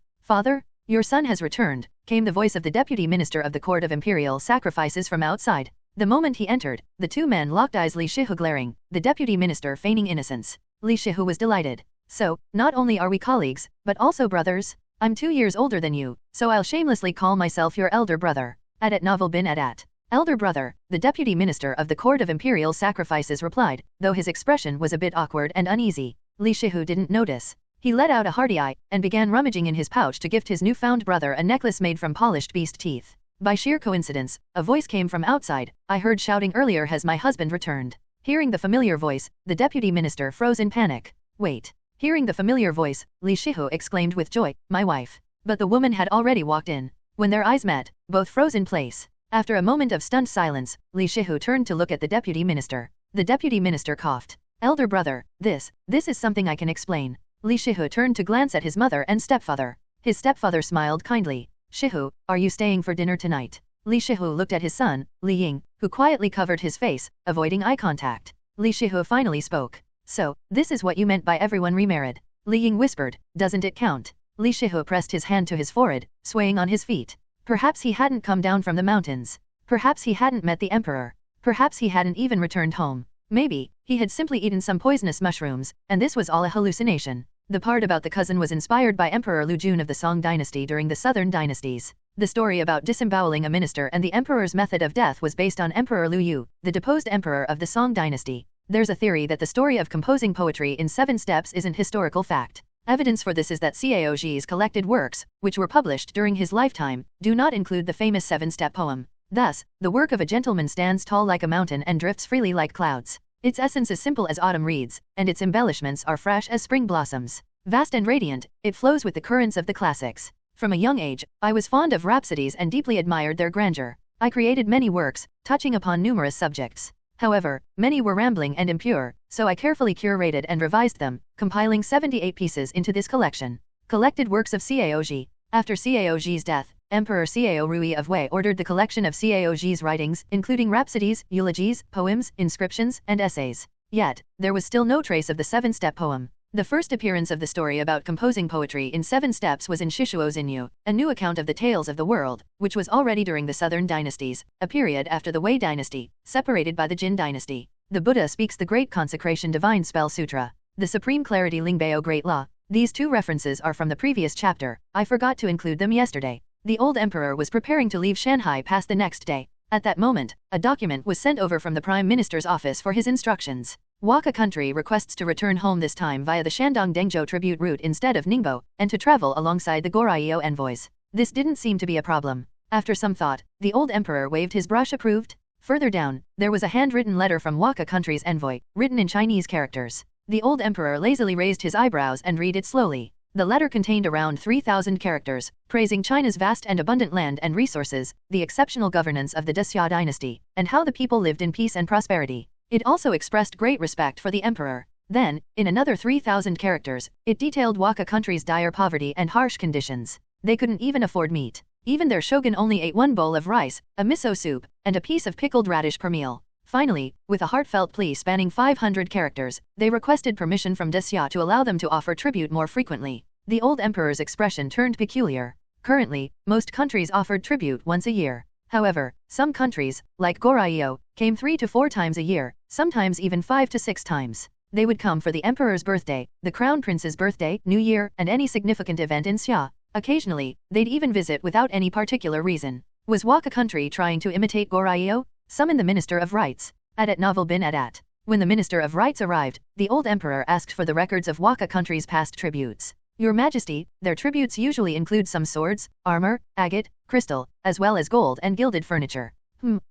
your son has returned, came the voice of the deputy minister of the court of imperial sacrifices from outside. The moment he entered, the two men locked eyes, Li Shihu glaring, the deputy minister feigning innocence. Li Shihu was delighted. So, not only are we colleagues, but also brothers? I'm 2 years older than you, so I'll shamelessly call myself your elder brother. Adat Novel bin Adat. Elder brother, the deputy minister of the court of imperial sacrifices replied, though his expression was a bit awkward and uneasy. Li Shihu didn't notice. He let out a hearty eye, and began rummaging in his pouch to gift his newfound brother a necklace made from polished beast teeth. By sheer coincidence, a voice came from outside. I heard shouting earlier, has my husband returned? Hearing the familiar voice, the deputy minister froze in panic. Wait. Hearing the familiar voice, Li Shihu exclaimed with joy, my wife. But the woman had already walked in. When their eyes met, both froze in place. After a moment of stunned silence, Li Shihu turned to look at the deputy minister. The deputy minister coughed. Elder brother, this is something I can explain. Li Shihu turned to glance at his mother and stepfather. His stepfather smiled kindly. Shihu, are you staying for dinner tonight? Li Shihu looked at his son, Li Ying, who quietly covered his face, avoiding eye contact. Li Shihu finally spoke. So, this is what you meant by everyone remarried. Li Ying whispered, doesn't it count? Li Shihu pressed his hand to his forehead, swaying on his feet. Perhaps he hadn't come down from the mountains. Perhaps he hadn't met the emperor. Perhaps he hadn't even returned home. Maybe, he had simply eaten some poisonous mushrooms, and this was all a hallucination. The part about the cousin was inspired by Emperor Lu Jun of the Song dynasty during the southern dynasties. The story about disemboweling a minister and the emperor's method of death was based on Emperor Lu Yu, the deposed emperor of the Song dynasty. There's a theory that the story of composing poetry in 7 steps isn't historical fact. Evidence for this is that Cao Ji's collected works, which were published during his lifetime, do not include the famous 7-step poem. Thus, the work of a gentleman stands tall like a mountain and drifts freely like clouds. Its essence is simple as autumn reeds, and its embellishments are fresh as spring blossoms. Vast and radiant, it flows with the currents of the classics. From a young age, I was fond of rhapsodies and deeply admired their grandeur. I created many works, touching upon numerous subjects. However, many were rambling and impure, so I carefully curated and revised them, compiling 78 pieces into this collection. Collected works of Caog. After Caog's death, Emperor Cao Rui of Wei ordered the collection of Caog's writings, including rhapsodies, eulogies, poems, inscriptions, and essays. Yet, there was still no trace of the seven-step poem. The first appearance of the story about composing poetry in 7 steps was in Shishuo Xinyu, a new account of the tales of the world, which was already during the southern dynasties, a period after the Wei dynasty, separated by the Jin dynasty. The Buddha speaks the Great Consecration Divine Spell Sutra, the Supreme Clarity Lingbao Great Law. These 2 references are from the previous chapter. I forgot to include them yesterday. The old emperor was preparing to leave Shanghai past the next day. At that moment, a document was sent over from the Prime Minister's office for his instructions. Waka country requests to return home this time via the Shandong Dengzhou tribute route instead of Ningbo, and to travel alongside the Goryeo envoys. This didn't seem to be a problem. After some thought, the old emperor waved his brush approved. Further down, there was a handwritten letter from Waka country's envoy, written in Chinese characters. The old emperor lazily raised his eyebrows and read it slowly. The letter contained around 3,000 characters, praising China's vast and abundant land and resources, the exceptional governance of the Xia dynasty, and how the people lived in peace and prosperity. It also expressed great respect for the emperor. Then, in another 3,000 characters, it detailed Waka country's dire poverty and harsh conditions. They couldn't even afford meat. Even their shogun only ate 1 bowl of rice, a miso soup, and a piece of pickled radish per meal. Finally, with a heartfelt plea spanning 500 characters, they requested permission from Xia to allow them to offer tribute more frequently. The old emperor's expression turned peculiar. Currently, most countries offered tribute once a year. However, some countries, like Goryeo, came 3 to 4 times a year, sometimes even 5 to 6 times. They would come for the emperor's birthday, the crown prince's birthday, New Year, and any significant event in Xia. Occasionally, they'd even visit without any particular reason. Was Waka country trying to imitate Goryeo? Summon the Minister of Rights. Adat Novel bin Adat. When the Minister of Rights arrived, the old emperor asked for the records of Waka country's past tributes. Your Majesty, their tributes usually include some swords, armor, agate, crystal, as well as gold and gilded furniture.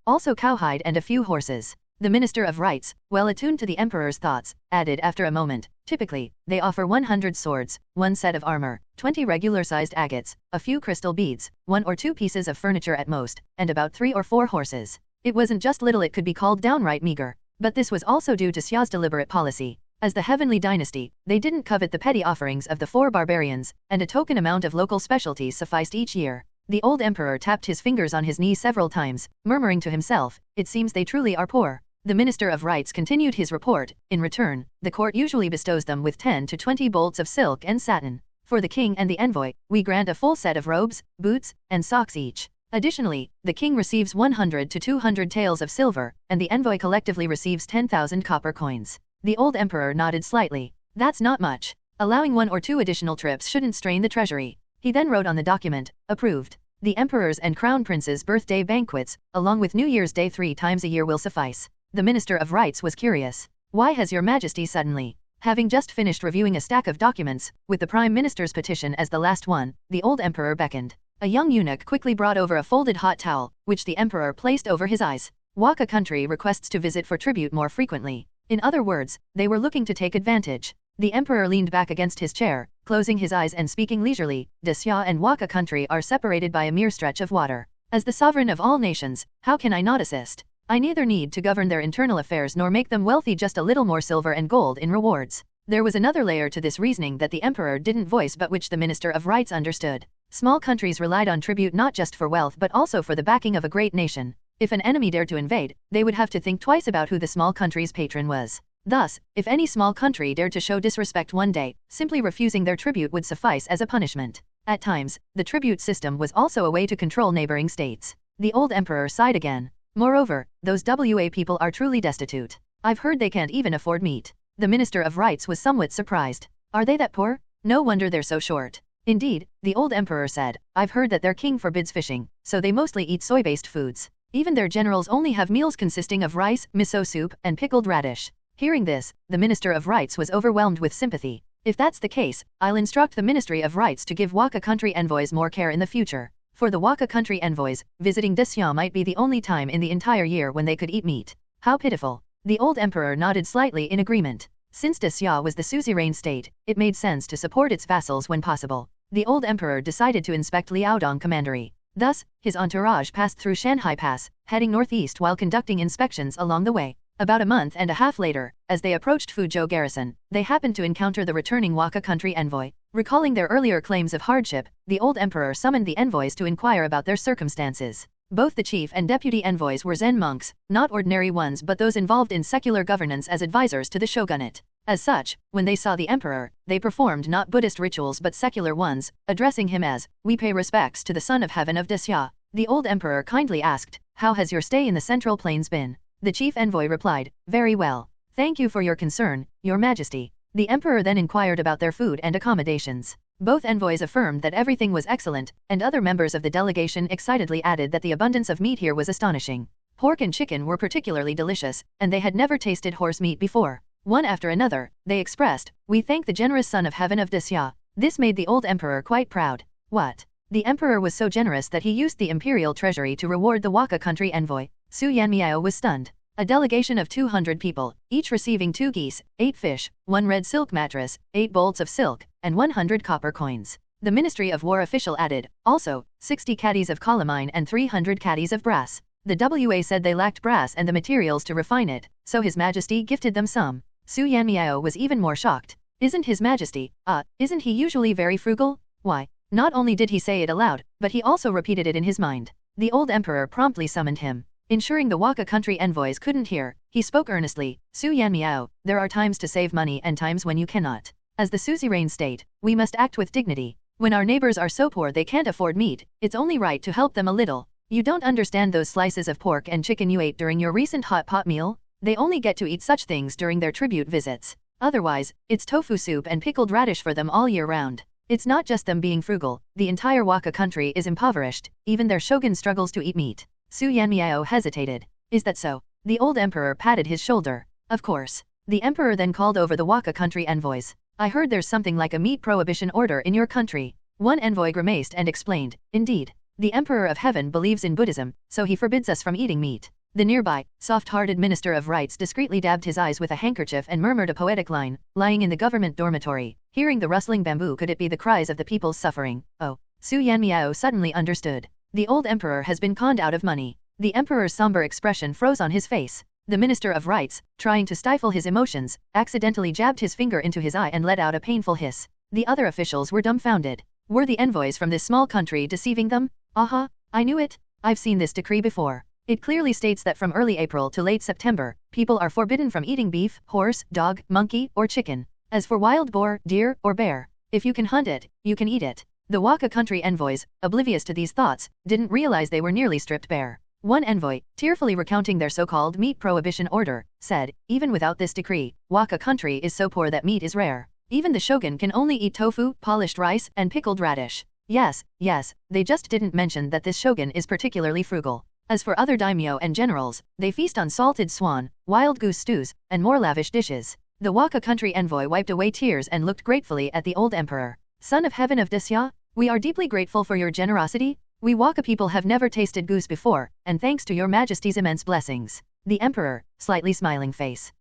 Also cowhide and a few horses. The Minister of Rights, well attuned to the emperor's thoughts, added after a moment, typically, they offer 100 swords, 1 set of armor, 20 regular-sized agates, a few crystal beads, 1 or 2 pieces of furniture at most, and about 3 or 4 horses. It wasn't just little, it could be called downright meager. But this was also due to Xia's deliberate policy. As the Heavenly Dynasty, they didn't covet the petty offerings of the 4 barbarians, and a token amount of local specialties sufficed each year. The old emperor tapped his fingers on his knee several times, murmuring to himself, it seems they truly are poor. The Minister of Rights continued his report. In return, the court usually bestows them with 10 to 20 bolts of silk and satin. For the king and the envoy, we grant a full set of robes, boots, and socks each. Additionally, the king receives 100 to 200 taels of silver, and the envoy collectively receives 10,000 copper coins. The old emperor nodded slightly. That's not much. Allowing 1 or 2 additional trips shouldn't strain the treasury. He then wrote on the document, approved. The emperor's and crown prince's birthday banquets, along with New Year's Day 3 times a year will suffice. The Minister of Rights was curious. Why has your Majesty suddenly? Having just finished reviewing a stack of documents, with the Prime Minister's petition as the last one, the old emperor beckoned. A young eunuch quickly brought over a folded hot towel, which the emperor placed over his eyes. Waka country requests to visit for tribute more frequently. In other words, they were looking to take advantage. The emperor leaned back against his chair, closing his eyes and speaking leisurely. Xia and Waka country are separated by a mere stretch of water. As the sovereign of all nations, how can I not assist? I neither need to govern their internal affairs nor make them wealthy, just a little more silver and gold in rewards. There was another layer to this reasoning that the emperor didn't voice but which the Minister of Rights understood. Small countries relied on tribute not just for wealth but also for the backing of a great nation. If an enemy dared to invade, they would have to think twice about who the small country's patron was. Thus, if any small country dared to show disrespect one day, simply refusing their tribute would suffice as a punishment. At times, the tribute system was also a way to control neighboring states. The old emperor sighed again. Moreover, those WA people are truly destitute. I've heard they can't even afford meat. The Minister of Rights was somewhat surprised. Are they that poor? No wonder they're so short. Indeed, the old emperor said, I've heard that their king forbids fishing, so they mostly eat soy-based foods. Even their generals only have meals consisting of rice, miso soup, and pickled radish. Hearing this, the Minister of Rights was overwhelmed with sympathy. If that's the case, I'll instruct the Ministry of Rights to give Waka country envoys more care in the future. For the Waka country envoys, visiting Xia might be the only time in the entire year when they could eat meat. How pitiful. The old emperor nodded slightly in agreement. Since Xia was the suzerain state, it made sense to support its vassals when possible. The old emperor decided to inspect Liaodong Commandery. Thus, his entourage passed through Shanhai Pass, heading northeast while conducting inspections along the way. About a month and a half later, as they approached Fuzhou garrison, they happened to encounter the returning Waka country envoy. Recalling their earlier claims of hardship, the old emperor summoned the envoys to inquire about their circumstances. Both the chief and deputy envoys were Zen monks, not ordinary ones but those involved in secular governance as advisors to the shogunate. As such, when they saw the emperor, they performed not Buddhist rituals but secular ones, addressing him as, "We pay respects to the Son of Heaven of Desya." The old emperor kindly asked, "How has your stay in the Central Plains been?" The chief envoy replied, "Very well. Thank you for your concern, Your Majesty." The emperor then inquired about their food and accommodations. Both envoys affirmed that everything was excellent, and other members of the delegation excitedly added that the abundance of meat here was astonishing. Pork and chicken were particularly delicious, and they had never tasted horse meat before. One after another, they expressed, "We thank the generous Son of Heaven of Desya." This made the old emperor quite proud. What? The emperor was so generous that he used the imperial treasury to reward the Waka country envoy. Su Yanmiao was stunned. A delegation of 200 people, each receiving 2 geese, 8 fish, 1 red silk mattress, 8 bolts of silk, and 100 copper coins. The Ministry of War official added, also, 60 caddies of calamine and 300 caddies of brass. The WA said they lacked brass and the materials to refine it, so His Majesty gifted them some. Su Yanmiao was even more shocked. Isn't His Majesty, isn't he usually very frugal? Why? Not only did he say it aloud, but he also repeated it in his mind. The old emperor promptly summoned him. Ensuring the Waka country envoys couldn't hear, he spoke earnestly, "Su Yanmiao, there are times to save money and times when you cannot. As the suzerain state, we must act with dignity. When our neighbors are so poor they can't afford meat, it's only right to help them a little. You don't understand those slices of pork and chicken you ate during your recent hot pot meal? They only get to eat such things during their tribute visits. Otherwise, it's tofu soup and pickled radish for them all year round. It's not just them being frugal, the entire Waka country is impoverished, even their shogun struggles to eat meat." Su Yanmiao hesitated. "Is that so?" The old emperor patted his shoulder. "Of course." The emperor then called over the Waka country envoys. "I heard there's something like a meat prohibition order in your country." One envoy grimaced and explained, "Indeed. The Emperor of Heaven believes in Buddhism, so he forbids us from eating meat." The nearby, soft-hearted Minister of Rights discreetly dabbed his eyes with a handkerchief and murmured a poetic line, lying in the government dormitory. Hearing the rustling bamboo, could it be the cries of the people suffering? Oh. Su Yanmiao suddenly understood. The old emperor has been conned out of money. The emperor's somber expression froze on his face. The Minister of Rights, trying to stifle his emotions, accidentally jabbed his finger into his eye and let out a painful hiss. The other officials were dumbfounded. Were the envoys from this small country deceiving them? Aha, I knew it. I've seen this decree before. It clearly states that from early April to late September, people are forbidden from eating beef, horse, dog, monkey, or chicken. As for wild boar, deer, or bear, if you can hunt it, you can eat it. The Waka country envoys, oblivious to these thoughts, didn't realize they were nearly stripped bare. One envoy, tearfully recounting their so-called meat prohibition order, said, "Even without this decree, Waka country is so poor that meat is rare. Even the shogun can only eat tofu, polished rice, and pickled radish." Yes, they just didn't mention that this shogun is particularly frugal. As for other daimyo and generals, they feast on salted swan, wild goose stews, and more lavish dishes. The Waka country envoy wiped away tears and looked gratefully at the old emperor. "Son of Heaven of Desya, we are deeply grateful for your generosity. We Waka people have never tasted goose before, and thanks to your majesty's immense blessings." The emperor, slightly smiling face.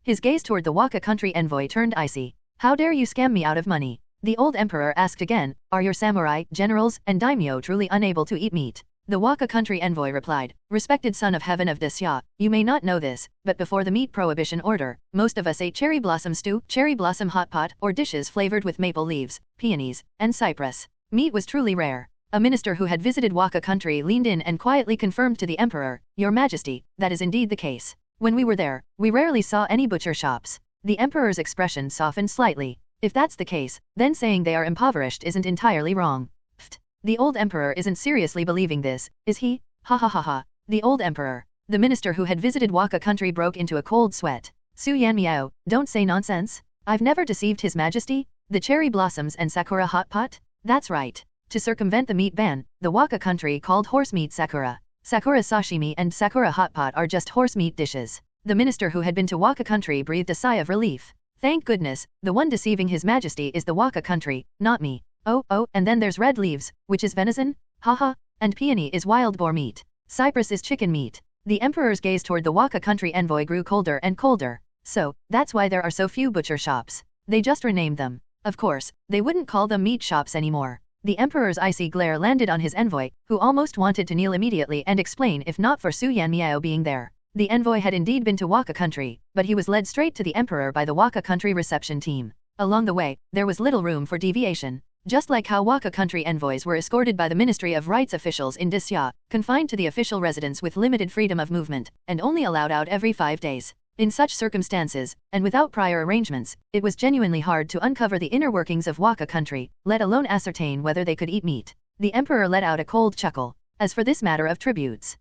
His gaze toward the Waka country envoy turned icy. "How dare you scam me out of money?" The old emperor asked again, "Are your samurai, generals, and daimyo truly unable to eat meat?" The Waka country envoy replied, "Respected Son of Heaven of Desya, you may not know this, but before the meat prohibition order, most of us ate cherry blossom stew, cherry blossom hot pot, or dishes flavored with maple leaves, peonies, and cypress. Meat was truly rare." A minister who had visited Waka country leaned in and quietly confirmed to the emperor, "Your Majesty, that is indeed the case. When we were there, we rarely saw any butcher shops." The emperor's expression softened slightly. "If that's the case, then saying they are impoverished isn't entirely wrong." Pfft. The old emperor isn't seriously believing this, is he? Ha ha ha ha. The old emperor. The minister who had visited Waka country broke into a cold sweat. "Su Yanmiao, don't say nonsense. I've never deceived His Majesty. The cherry blossoms and sakura hot pot? That's right. To circumvent the meat ban, the Waka country called horse meat sakura. Sakura sashimi and sakura hot pot are just horse meat dishes." The minister who had been to Waka country breathed a sigh of relief. "Thank goodness, the one deceiving His Majesty is the Waka country, not me. Oh, and then there's red leaves, which is venison? Haha, and peony is wild boar meat. Cypress is chicken meat." The emperor's gaze toward the Waka country envoy grew colder and colder. "So, that's why there are so few butcher shops. They just renamed them. Of course, they wouldn't call them meat shops anymore." The emperor's icy glare landed on his envoy, who almost wanted to kneel immediately and explain if not for Su Yanmiao being there. The envoy had indeed been to Waka country, but he was led straight to the emperor by the Waka country reception team. Along the way, there was little room for deviation. Just like how Waka country envoys were escorted by the Ministry of Rights officials in Disya, confined to the official residence with limited freedom of movement, and only allowed out every 5 days. In such circumstances, and without prior arrangements, it was genuinely hard to uncover the inner workings of Waka country, let alone ascertain whether they could eat meat. The emperor let out a cold chuckle. As for this matter of tributes,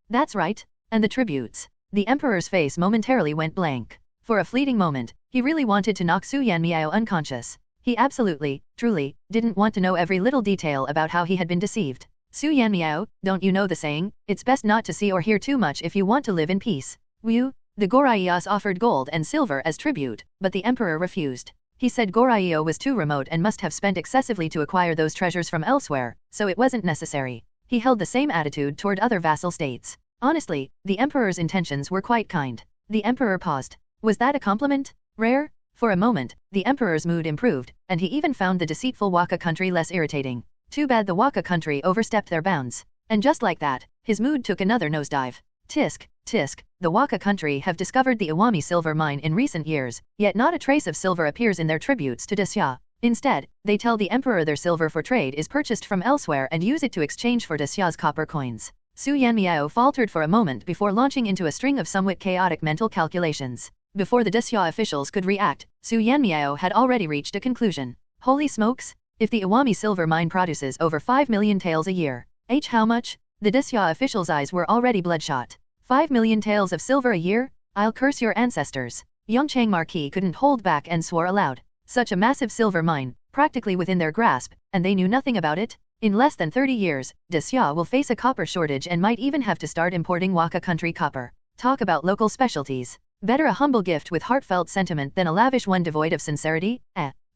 that's right. And the tributes. The emperor's face momentarily went blank. For a fleeting moment, he really wanted to knock Su Yanmiao unconscious. He absolutely, truly, didn't want to know every little detail about how he had been deceived. Su Yanmiao, don't you know the saying, it's best not to see or hear too much if you want to live in peace. The Goraios offered gold and silver as tribute, but the emperor refused. He said Goraio was too remote and must have spent excessively to acquire those treasures from elsewhere, so it wasn't necessary. He held the same attitude toward other vassal states. Honestly, the emperor's intentions were quite kind. The emperor paused. Was that a compliment? Rare? For a moment, the emperor's mood improved, and he even found the deceitful Waka country less irritating. Too bad the Waka country overstepped their bounds. And just like that, his mood took another nosedive. Tisk, the Waka country have discovered the Iwami silver mine in recent years, yet not a trace of silver appears in their tributes to Disya. Instead, they tell the emperor their silver for trade is purchased from elsewhere and use it to exchange for Disya's copper coins. Su Yanmiao faltered for a moment before launching into a string of somewhat chaotic mental calculations. Before the Disya officials could react, Su Yanmiao had already reached a conclusion. Holy smokes! If the Iwami silver mine produces over 5 million taels a year, how much? The Disya officials' eyes were already bloodshot. 5 million taels of silver a year? I'll curse your ancestors. Yongchang Marquis couldn't hold back and swore aloud. Such a massive silver mine, practically within their grasp, and they knew nothing about it? In less than 30 years, Disya will face a copper shortage and might even have to start importing Waka country copper. Talk about local specialties. Better a humble gift with heartfelt sentiment than a lavish one devoid of sincerity?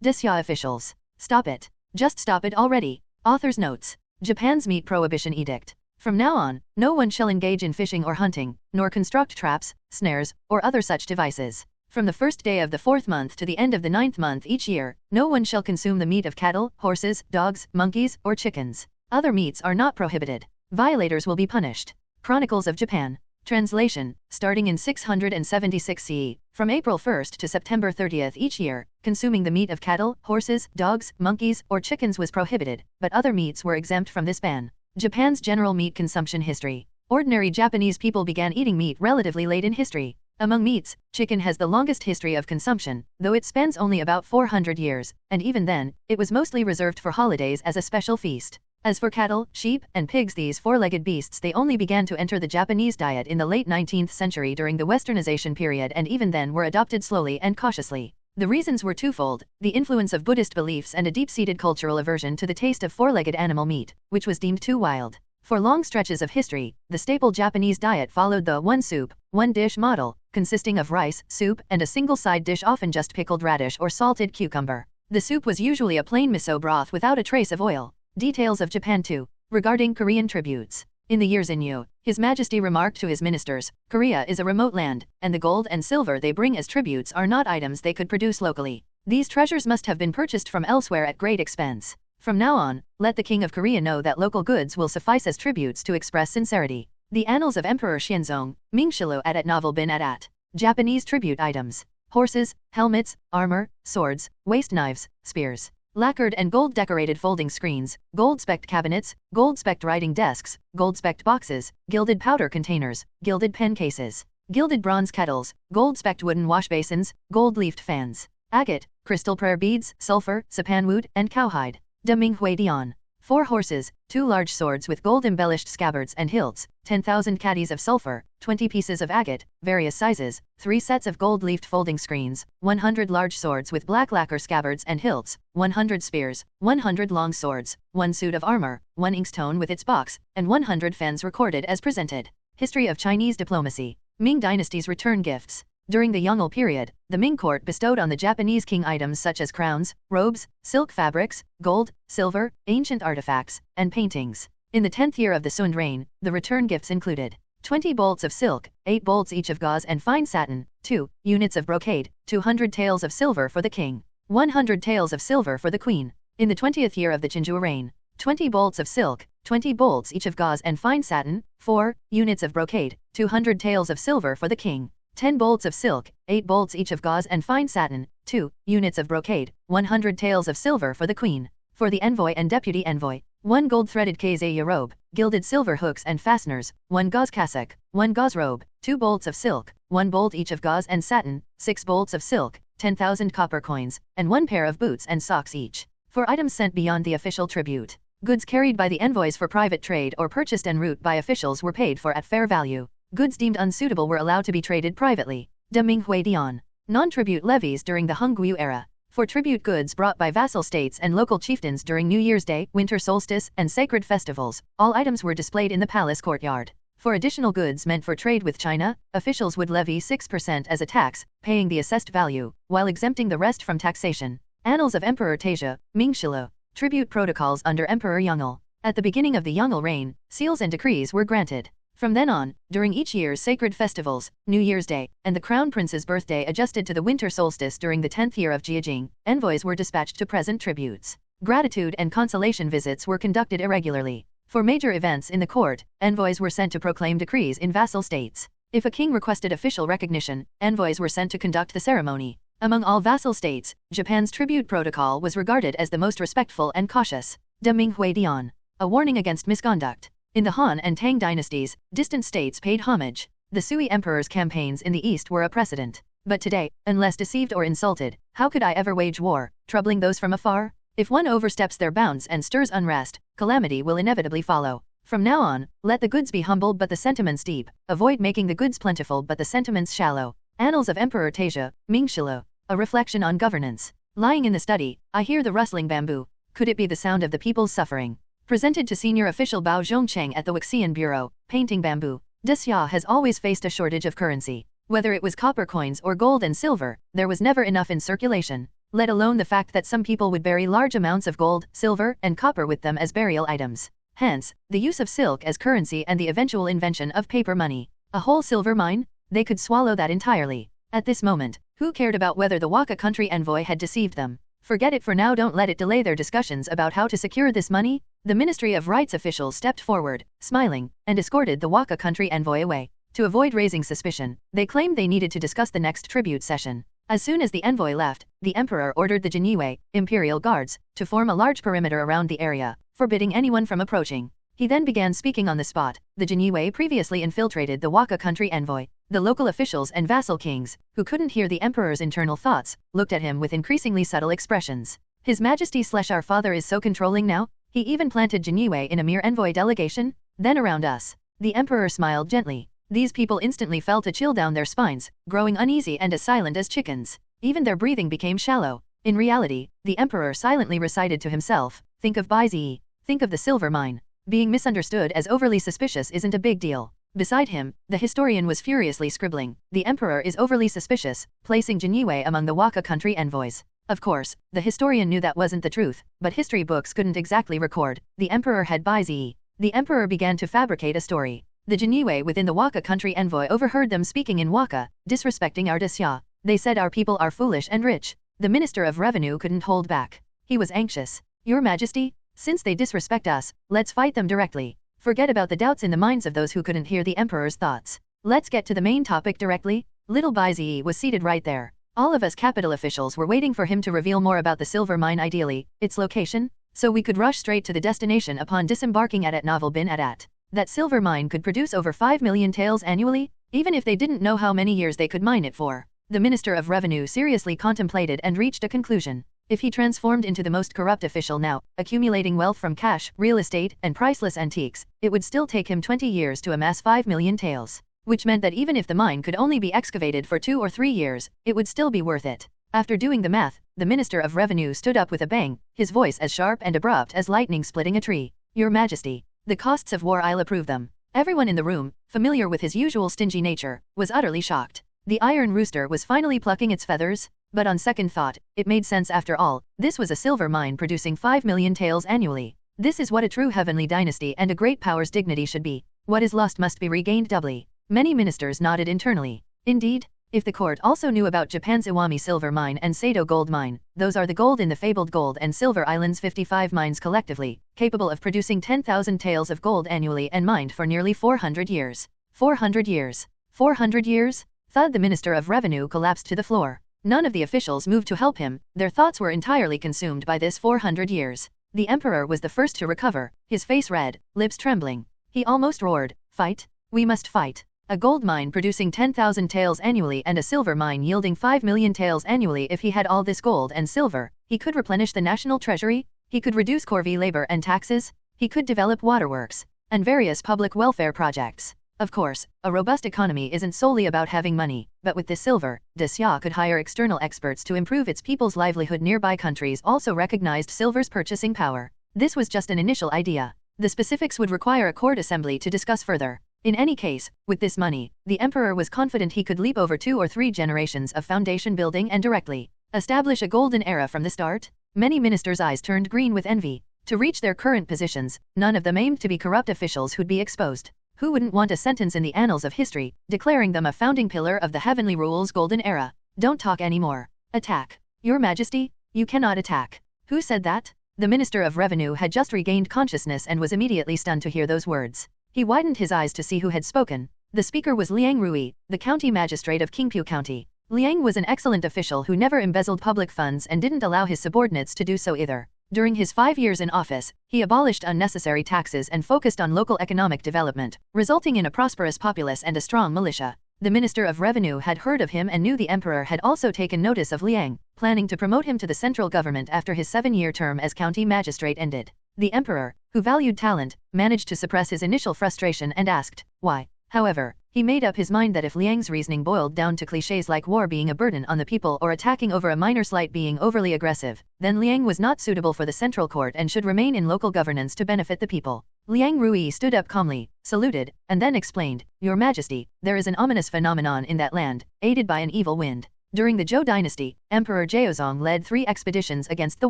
Disya officials. Stop it. Just stop it already. Author's notes. Japan's meat prohibition edict. From now on, no one shall engage in fishing or hunting, nor construct traps, snares, or other such devices. From the first day of the 4th month to the end of the 9th month each year, no one shall consume the meat of cattle, horses, dogs, monkeys, or chickens. Other meats are not prohibited. Violators will be punished. Chronicles of Japan. Translation, starting in 676 CE, from April 1st to September 30th each year, consuming the meat of cattle, horses, dogs, monkeys, or chickens was prohibited, but other meats were exempt from this ban. Japan's general meat consumption history. Ordinary Japanese people began eating meat relatively late in history. Among meats, chicken has the longest history of consumption, though it spans only about 400 years, and even then, it was mostly reserved for holidays as a special feast. As for cattle, sheep, and pigs, these four-legged beasts, they only began to enter the Japanese diet in the late 19th century during the westernization period, and even then were adopted slowly and cautiously. The reasons were twofold: the influence of Buddhist beliefs and a deep-seated cultural aversion to the taste of four-legged animal meat, which was deemed too wild. For long stretches of history, the staple Japanese diet followed the one soup, one dish model, consisting of rice, soup, and a single side dish, often just pickled radish or salted cucumber. The soup was usually a plain miso broth without a trace of oil. Details of Japan too. Regarding Korean tributes. In the years Inyu, His Majesty remarked to his ministers, Korea is a remote land, and the gold and silver they bring as tributes are not items they could produce locally. These treasures must have been purchased from elsewhere at great expense. From now on, let the King of Korea know that local goods will suffice as tributes to express sincerity. The Annals of Emperor Xianzong, Mingshilo at Novel Bin at. Japanese tribute items. Horses, helmets, armor, swords, waist knives, spears. Lacquered and gold-decorated folding screens, gold-specked cabinets, gold-specked writing desks, gold-specked boxes, gilded powder containers, gilded pen cases, gilded bronze kettles, gold-specked wooden wash basins, gold-leafed fans. Agate, crystal prayer beads, sulfur, sapanwood, and cowhide. Deming Hui Dian. 4 horses, 2 large swords with gold-embellished scabbards and hilts, 10,000 caddies of sulfur, 20 pieces of agate, various sizes, 3 sets of gold-leafed folding screens, 100 large swords with black lacquer scabbards and hilts, 100 spears, 100 long swords, 1 suit of armor, 1 inkstone with its box, and 100 fans recorded as presented. History of Chinese diplomacy. Ming Dynasty's return gifts. During the Yongle period, the Ming court bestowed on the Japanese king items such as crowns, robes, silk fabrics, gold, silver, ancient artifacts, and paintings. In the 10th year of the Sund reign, the return gifts included 20 bolts of silk, 8 bolts each of gauze and fine satin, 2 units of brocade, 200 taels of silver for the king, 100 taels of silver for the queen. In the 20th year of the Chinju reign, 20 bolts of silk, 20 bolts each of gauze and fine satin, 4 units of brocade, 200 taels of silver for the king, 10 bolts of silk, 8 bolts each of gauze and fine satin, 2 units of brocade, 100 taels of silver for the queen. For the envoy and deputy envoy, 1 gold-threaded kazaya robe, gilded silver hooks and fasteners, 1 gauze cassock, 1 gauze robe, 2 bolts of silk, 1 bolt each of gauze and satin, 6 bolts of silk, 10,000 copper coins, and 1 pair of boots and socks each. For items sent beyond the official tribute, goods carried by the envoys for private trade or purchased en route by officials were paid for at fair value. Goods deemed unsuitable were allowed to be traded privately. De Minghui Dian. Non-tribute levies during the Hongguo era. For tribute goods brought by vassal states and local chieftains during New Year's Day, winter solstice, and sacred festivals, all items were displayed in the palace courtyard. For additional goods meant for trade with China, officials would levy 6% as a tax, paying the assessed value, while exempting the rest from taxation. Annals of Emperor Taizhi, Mingshilo. Tribute protocols under Emperor Yongle. At the beginning of the Yongle reign, seals and decrees were granted. From then on, during each year's sacred festivals, New Year's Day, and the Crown Prince's birthday adjusted to the winter solstice during the 10th year of Jiajing, envoys were dispatched to present tributes. Gratitude and consolation visits were conducted irregularly. For major events in the court, envoys were sent to proclaim decrees in vassal states. If a king requested official recognition, envoys were sent to conduct the ceremony. Among all vassal states, Japan's tribute protocol was regarded as the most respectful and cautious. De Minghui Dian. A warning against misconduct. In the Han and Tang dynasties, distant states paid homage. The Sui emperor's campaigns in the east were a precedent. But today, unless deceived or insulted, how could I ever wage war, troubling those from afar? If one oversteps their bounds and stirs unrest, calamity will inevitably follow. From now on, let the goods be humble but the sentiments deep. Avoid making the goods plentiful but the sentiments shallow. Annals of Emperor Taizhi, Mingshilo. A reflection on governance. Lying in the study, I hear the rustling bamboo. Could it be the sound of the people's suffering? Presented to senior official Bao Zhongcheng at the Wuxian Bureau, painting bamboo. Xia has always faced a shortage of currency. Whether it was copper coins or gold and silver, there was never enough in circulation. Let alone the fact that some people would bury large amounts of gold, silver, and copper with them as burial items. Hence, the use of silk as currency and the eventual invention of paper money. A whole silver mine? They could swallow that entirely. At this moment, who cared about whether the Waka country envoy had deceived them? Forget it for now, don't let it delay their discussions about how to secure this money. The Ministry of Rights officials stepped forward, smiling, and escorted the Waka country envoy away. To avoid raising suspicion, they claimed they needed to discuss the next tribute session. As soon as the envoy left, the emperor ordered the Jinyiwei, imperial guards, to form a large perimeter around the area, forbidding anyone from approaching. He then began speaking on the spot. The Jinyiwei previously infiltrated the Waka country envoy. The local officials and vassal kings, who couldn't hear the emperor's internal thoughts, looked at him with increasingly subtle expressions. His Majesty/our father is so controlling now? He even planted Jinyiwei in a mere envoy delegation? Then around us. The emperor smiled gently. These people instantly felt a chill down their spines, growing uneasy and as silent as chickens. Even their breathing became shallow. In reality, the emperor silently recited to himself, think of Bai Zi, think of the silver mine. Being misunderstood as overly suspicious isn't a big deal. Beside him, the historian was furiously scribbling, the emperor is overly suspicious, placing Jinyiwei among the Waka country envoys. Of course, the historian knew that wasn't the truth, but history books couldn't exactly record, the emperor had Bai Zi. The emperor began to fabricate a story. The Jinyiwei within the Waka country envoy overheard them speaking in Waka, disrespecting our Xia. They said our people are foolish and rich. The Minister of Revenue couldn't hold back. He was anxious. Your Majesty, since they disrespect us, let's fight them directly. Forget about the doubts in the minds of those who couldn't hear the emperor's thoughts. Let's get to the main topic directly. Little Bai Zi was seated right there. All of us capital officials were waiting for him to reveal more about the silver mine, ideally, its location, so we could rush straight to the destination upon disembarking at Novel bin Adat. That silver mine could produce over 5 million taels annually, even if they didn't know how many years they could mine it for. The Minister of Revenue seriously contemplated and reached a conclusion. If he transformed into the most corrupt official now, accumulating wealth from cash, real estate, and priceless antiques, it would still take him 20 years to amass 5 million taels. Which meant that even if the mine could only be excavated for 2 or 3 years, it would still be worth it. After doing the math, the Minister of Revenue stood up with a bang, his voice as sharp and abrupt as lightning splitting a tree. Your Majesty, the costs of war, I'll approve them. Everyone in the room, familiar with his usual stingy nature, was utterly shocked. The iron rooster was finally plucking its feathers. But on second thought, it made sense after all. This was a silver mine producing 5 million taels annually. This is what a true heavenly dynasty and a great power's dignity should be. What is lost must be regained doubly. Many ministers nodded internally. Indeed, If the court also knew about Japan's Iwami silver mine and Sado gold mine, those are the gold in the fabled Gold and Silver Islands 55 mines collectively, capable of producing 10,000 taels of gold annually and mined for nearly 400 years. 400 years. 400 years? Thud, the Minister of Revenue collapsed to the floor. None of the officials moved to help him, their thoughts were entirely consumed by this 400 years. The emperor was the first to recover, his face red, lips trembling. He almost roared, "Fight! We must fight!" A gold mine producing 10,000 taels annually and a silver mine yielding 5 million taels annually. If he had all this gold and silver, he could replenish the national treasury, he could reduce corvée labor and taxes, he could develop waterworks, and various public welfare projects. Of course, a robust economy isn't solely about having money, but with this silver, Xia could hire external experts to improve its people's livelihood. Nearby countries also recognized silver's purchasing power. This was just an initial idea. The specifics would require a court assembly to discuss further. In any case, with this money, the emperor was confident he could leap over 2 or 3 generations of foundation building and directly establish a golden era from the start. Many ministers' eyes turned green with envy. To reach their current positions, none of them aimed to be corrupt officials who'd be exposed. Who wouldn't want a sentence in the annals of history, declaring them a founding pillar of the heavenly rule's golden era? Don't talk anymore. Attack. Your Majesty, you cannot attack. Who said that? The Minister of Revenue had just regained consciousness and was immediately stunned to hear those words. He widened his eyes to see who had spoken. The speaker was Liang Rui, the county magistrate of Qingpu County. Liang was an excellent official who never embezzled public funds and didn't allow his subordinates to do so either. During his 5 years in office, he abolished unnecessary taxes and focused on local economic development, resulting in a prosperous populace and a strong militia. The Minister of Revenue had heard of him and knew the emperor had also taken notice of Liang, planning to promote him to the central government after his 7-year term as county magistrate ended. The emperor, who valued talent, managed to suppress his initial frustration and asked, why? However, he made up his mind that if Liang's reasoning boiled down to clichés like war being a burden on the people or attacking over a minor slight being overly aggressive, then Liang was not suitable for the central court and should remain in local governance to benefit the people. Liang Rui stood up calmly, saluted, and then explained, Your Majesty, there is an ominous phenomenon in that land, aided by an evil wind. During the Zhou dynasty, Emperor Jiaozong led 3 expeditions against the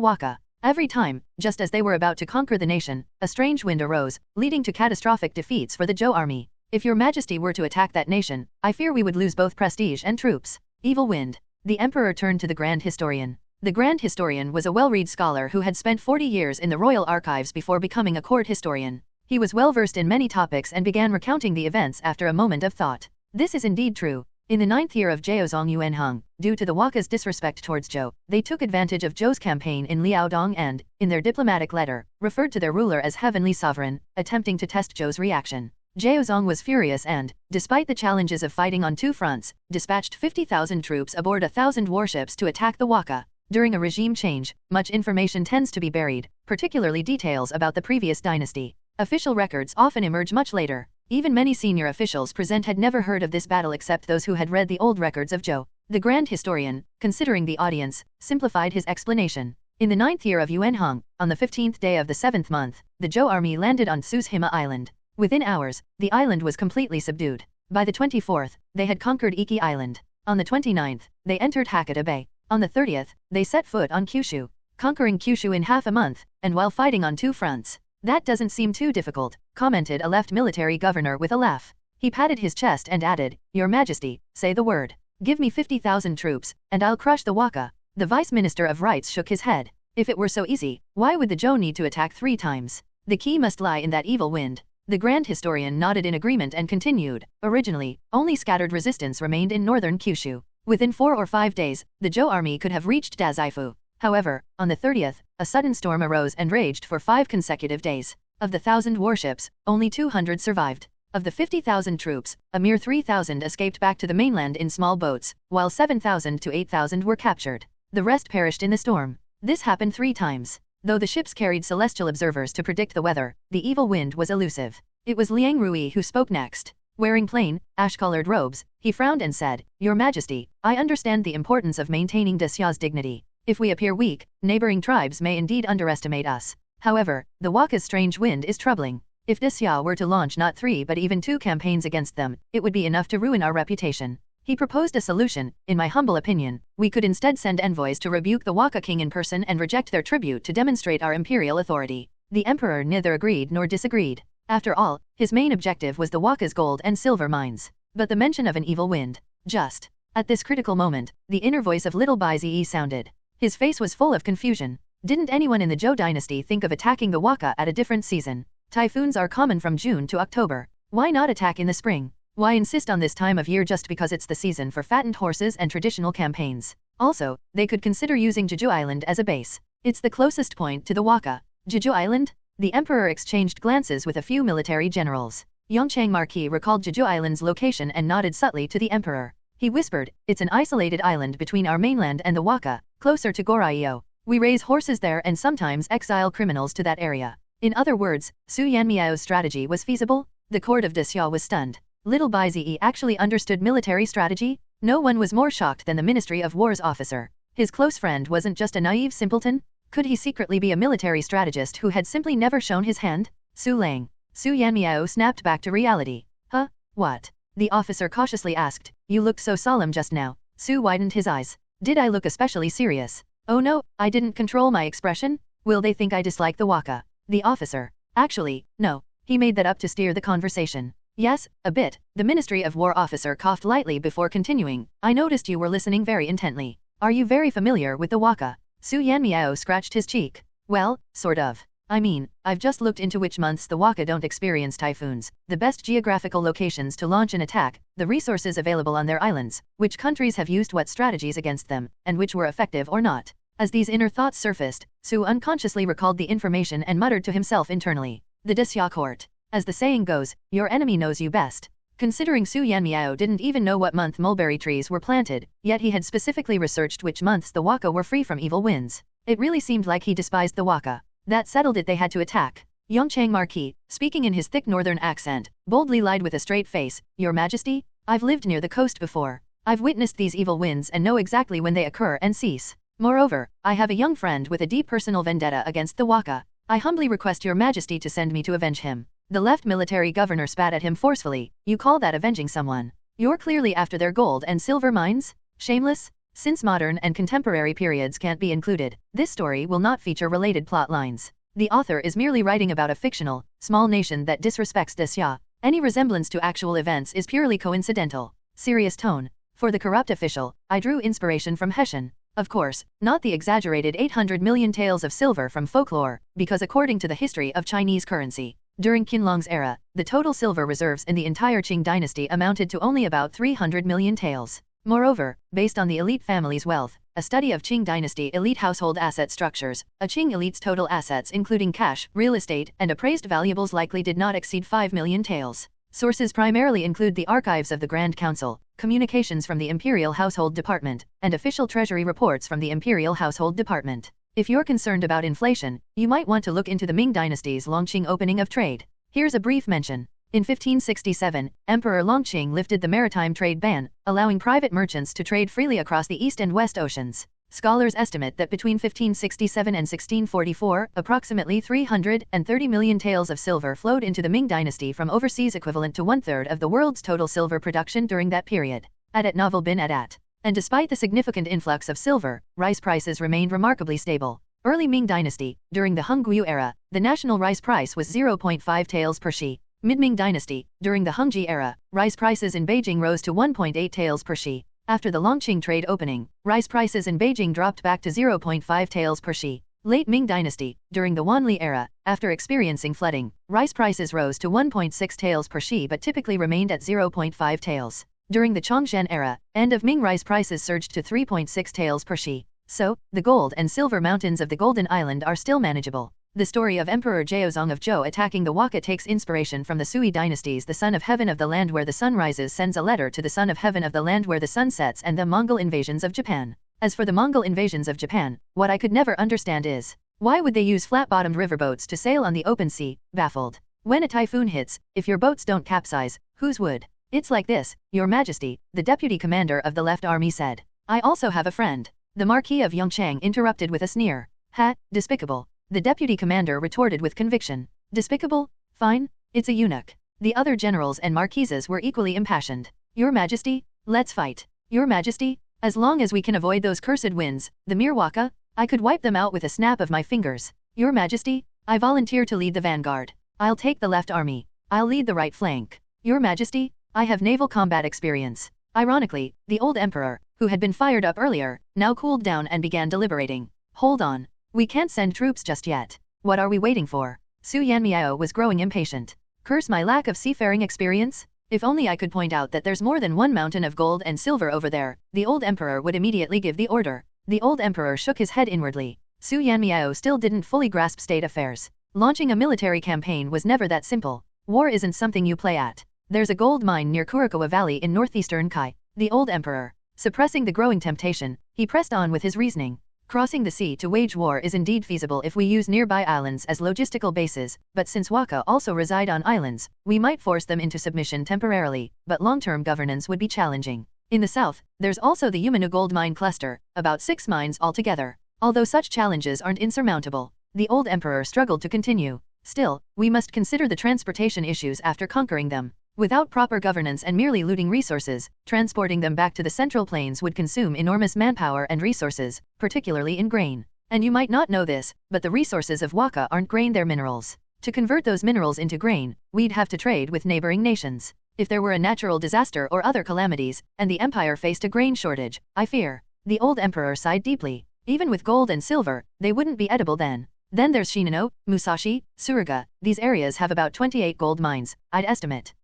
Waka. Every time, just as they were about to conquer the nation, a strange wind arose, leading to catastrophic defeats for the Zhou army. If your Majesty were to attack that nation, I fear we would lose both prestige and troops. Evil wind. The emperor turned to the Grand Historian. The Grand Historian was a well-read scholar who had spent 40 years in the royal archives before becoming a court historian. He was well-versed in many topics and began recounting the events after a moment of thought. This is indeed true. In the 9th year of Jiaozong Yuanheng, due to the Waka's disrespect towards Zhou, they took advantage of Zhou's campaign in Liaodong and, in their diplomatic letter, referred to their ruler as Heavenly Sovereign, attempting to test Zhou's reaction. Jiaozong was furious and, despite the challenges of fighting on 2 fronts, dispatched 50,000 troops aboard 1,000 warships to attack the Waka. During a regime change, much information tends to be buried, particularly details about the previous dynasty. Official records often emerge much later. Even many senior officials present had never heard of this battle except those who had read the old records of Zhou. The Grand Historian, considering the audience, simplified his explanation. In the 9th year of Yuanheng, on the 15th day of the 7th month, the Zhou army landed on Tsushima Island. Within hours, the island was completely subdued. By the 24th, they had conquered Iki Island. On the 29th, they entered Hakata Bay. On the 30th, they set foot on Kyushu, conquering Kyushu in half a month, and while fighting on 2 fronts. That doesn't seem too difficult, commented a left military governor with a laugh. He patted his chest and added, Your Majesty, say the word. Give me 50,000 troops, and I'll crush the Waka. The Vice Minister of Rights shook his head. If it were so easy, why would the Zhou need to attack 3 times? The key must lie in that evil wind. The Grand Historian nodded in agreement and continued, Originally, only scattered resistance remained in northern Kyushu. Within 4 or 5 days, the Zhou army could have reached Dazaifu. However, on the 30th, a sudden storm arose and raged for 5 consecutive days. Of the 1,000 warships, only 200 survived. Of the 50,000 troops, a mere 3,000 escaped back to the mainland in small boats, while 7,000 to 8,000 were captured. The rest perished in the storm. This happened 3 times. Though the ships carried celestial observers to predict the weather, the evil wind was elusive. It was Liang Rui who spoke next. Wearing plain, ash-colored robes, he frowned and said, Your Majesty, I understand the importance of maintaining Xia's dignity. If we appear weak, neighboring tribes may indeed underestimate us. However, the Waka's strange wind is troubling. If Xia were to launch not 3 but even 2 campaigns against them, it would be enough to ruin our reputation. He proposed a solution. In my humble opinion, we could instead send envoys to rebuke the Waka king in person and reject their tribute to demonstrate our imperial authority. The emperor neither agreed nor disagreed. After all, his main objective was the Waka's gold and silver mines. But the mention of an evil wind, just At this critical moment, the inner voice of little Bai Zi sounded. His face was full of confusion. Didn't anyone in the Zhou dynasty think of attacking the Waka at a different season? Typhoons are common from June to October. Why not attack in the spring? Why insist on this time of year just because it's the season for fattened horses and traditional campaigns? Also, they could consider using Jeju Island as a base. It's the closest point to the Waka. Jeju Island? The emperor exchanged glances with a few military generals. Yongchang Marquis recalled Jeju Island's location and nodded subtly to the emperor. He whispered, "It's an isolated island between our mainland and the Waka, closer to Goryeo. We raise horses there and sometimes exile criminals to that area." In other words, Su Yanmiao's strategy was feasible? The court of Desya was stunned. Little Bai Zi actually understood military strategy? No one was more shocked than the Ministry of War's officer. His close friend wasn't just a naive simpleton? Could he secretly be a military strategist who had simply never shown his hand? Su Lang. Su Yanmiao snapped back to reality. Huh? What? The officer cautiously asked. You looked so solemn just now. Su widened his eyes. Did I look especially serious? Oh no, I didn't control my expression. Will they think I dislike the Waka? The officer. Actually, no. He made that up to steer the conversation. Yes, a bit. The Ministry of War officer coughed lightly before continuing. I noticed you were listening very intently. Are you very familiar with the Waka? Su Yanmiao scratched his cheek. Well, sort of. I mean, I've just looked into which months the Waka don't experience typhoons, the best geographical locations to launch an attack, the resources available on their islands, which countries have used what strategies against them, and which were effective or not. As these inner thoughts surfaced, Su unconsciously recalled the information and muttered to himself internally. The Desya court. As the saying goes, your enemy knows you best. Considering Su Yanmiao didn't even know what month mulberry trees were planted, yet he had specifically researched which months the Waka were free from evil winds. It really seemed like he despised the Waka. That settled it, they had to attack. Yongchang Marquis, speaking in his thick northern accent, boldly lied with a straight face, Your Majesty, I've lived near the coast before. I've witnessed these evil winds and know exactly when they occur and cease. Moreover, I have a young friend with a deep personal vendetta against the Waka. I humbly request Your Majesty to send me to avenge him. The left military governor spat at him forcefully. You call that avenging someone? You're clearly after their gold and silver mines? Shameless? Since modern and contemporary periods can't be included, this story will not feature related plot lines. The author is merely writing about a fictional, small nation that disrespects Desya. Any resemblance to actual events is purely coincidental. Serious tone. For the corrupt official, I drew inspiration from Hessian. Of course, not the exaggerated 800 million taels of silver from folklore, because according to the history of Chinese currency, during Qianlong's era, the total silver reserves in the entire Qing dynasty amounted to only about 300 million taels. Moreover, based on the elite family's wealth, a study of Qing dynasty elite household asset structures, a Qing elite's total assets including cash, real estate, and appraised valuables likely did not exceed 5 million taels. Sources primarily include the archives of the Grand Council, communications from the Imperial Household Department, and official treasury reports from the Imperial Household Department. If you're concerned about inflation, you might want to look into the Ming dynasty's Longqing opening of trade. Here's a brief mention. In 1567, Emperor Longqing lifted the maritime trade ban, allowing private merchants to trade freely across the East and West Oceans. Scholars estimate that between 1567 and 1644, approximately 330 million taels of silver flowed into the Ming dynasty from overseas, equivalent to one-third of the world's total silver production during that period. Adat Novel bin Adat. And despite the significant influx of silver, rice prices remained remarkably stable. Early Ming dynasty, during the Hongguo era, the national rice price was 0.5 taels per shi. Mid-Ming dynasty, during the Hongji era, rice prices in Beijing rose to 1.8 taels per shi. After the Longqing trade opening, rice prices in Beijing dropped back to 0.5 taels per shi. Late Ming dynasty, during the Wanli era, after experiencing flooding, rice prices rose to 1.6 taels per shi but typically remained at 0.5 taels. During the Chongshen era, end of Ming rice prices surged to 3.6 taels per shi. So, the gold and silver mountains of the Golden Island are still manageable. The story of Emperor Jiaozong of Zhou attacking the Waka takes inspiration from the Sui dynasties. The Son of Heaven of the land where the sun rises sends a letter to the Son of Heaven of the land where the sun sets, and the Mongol invasions of Japan. As for the Mongol invasions of Japan, what I could never understand is, why would they use flat-bottomed riverboats to sail on the open sea? Baffled. When a typhoon hits, if your boats don't capsize, whose would? It's like this, Your Majesty, the deputy commander of the left army said. I also have a friend. The Marquis of Yongchang interrupted with a sneer. Ha, despicable. The deputy commander retorted with conviction. Despicable? Fine. It's a eunuch. The other generals and marquises were equally impassioned. Your Majesty, let's fight. Your Majesty, as long as we can avoid those cursed winds, the mere Waka, I could wipe them out with a snap of my fingers. Your Majesty, I volunteer to lead the vanguard. I'll take the left army. I'll lead the right flank. Your Majesty, I have naval combat experience. Ironically, the old emperor, who had been fired up earlier, now cooled down and began deliberating. Hold on. We can't send troops just yet. What are we waiting for? Su Yanmiao was growing impatient. Curse my lack of seafaring experience? If only I could point out that there's more than one mountain of gold and silver over there, the old emperor would immediately give the order. The old emperor shook his head inwardly. Su Yanmiao still didn't fully grasp state affairs. Launching a military campaign was never that simple. War isn't something you play at. There's a gold mine near Kurakawa Valley in northeastern Kai. The old emperor. Suppressing the growing temptation, he pressed on with his reasoning. Crossing the sea to wage war is indeed feasible if we use nearby islands as logistical bases, but since Waka also reside on islands, we might force them into submission temporarily, but long-term governance would be challenging. In the south, there's also the Yumanu gold mine cluster, about 6 mines altogether. Although such challenges aren't insurmountable, the old emperor struggled to continue. Still, we must consider the transportation issues after conquering them. Without proper governance and merely looting resources, transporting them back to the central plains would consume enormous manpower and resources, particularly in grain. And you might not know this, but the resources of Waka aren't grain, they're minerals. To convert those minerals into grain, we'd have to trade with neighboring nations. If there were a natural disaster or other calamities, and the empire faced a grain shortage, I fear. The old emperor sighed deeply. Even with gold and silver, they wouldn't be edible then. Then there's Shinano, Musashi, Suruga. These areas have about 28 gold mines, I'd estimate.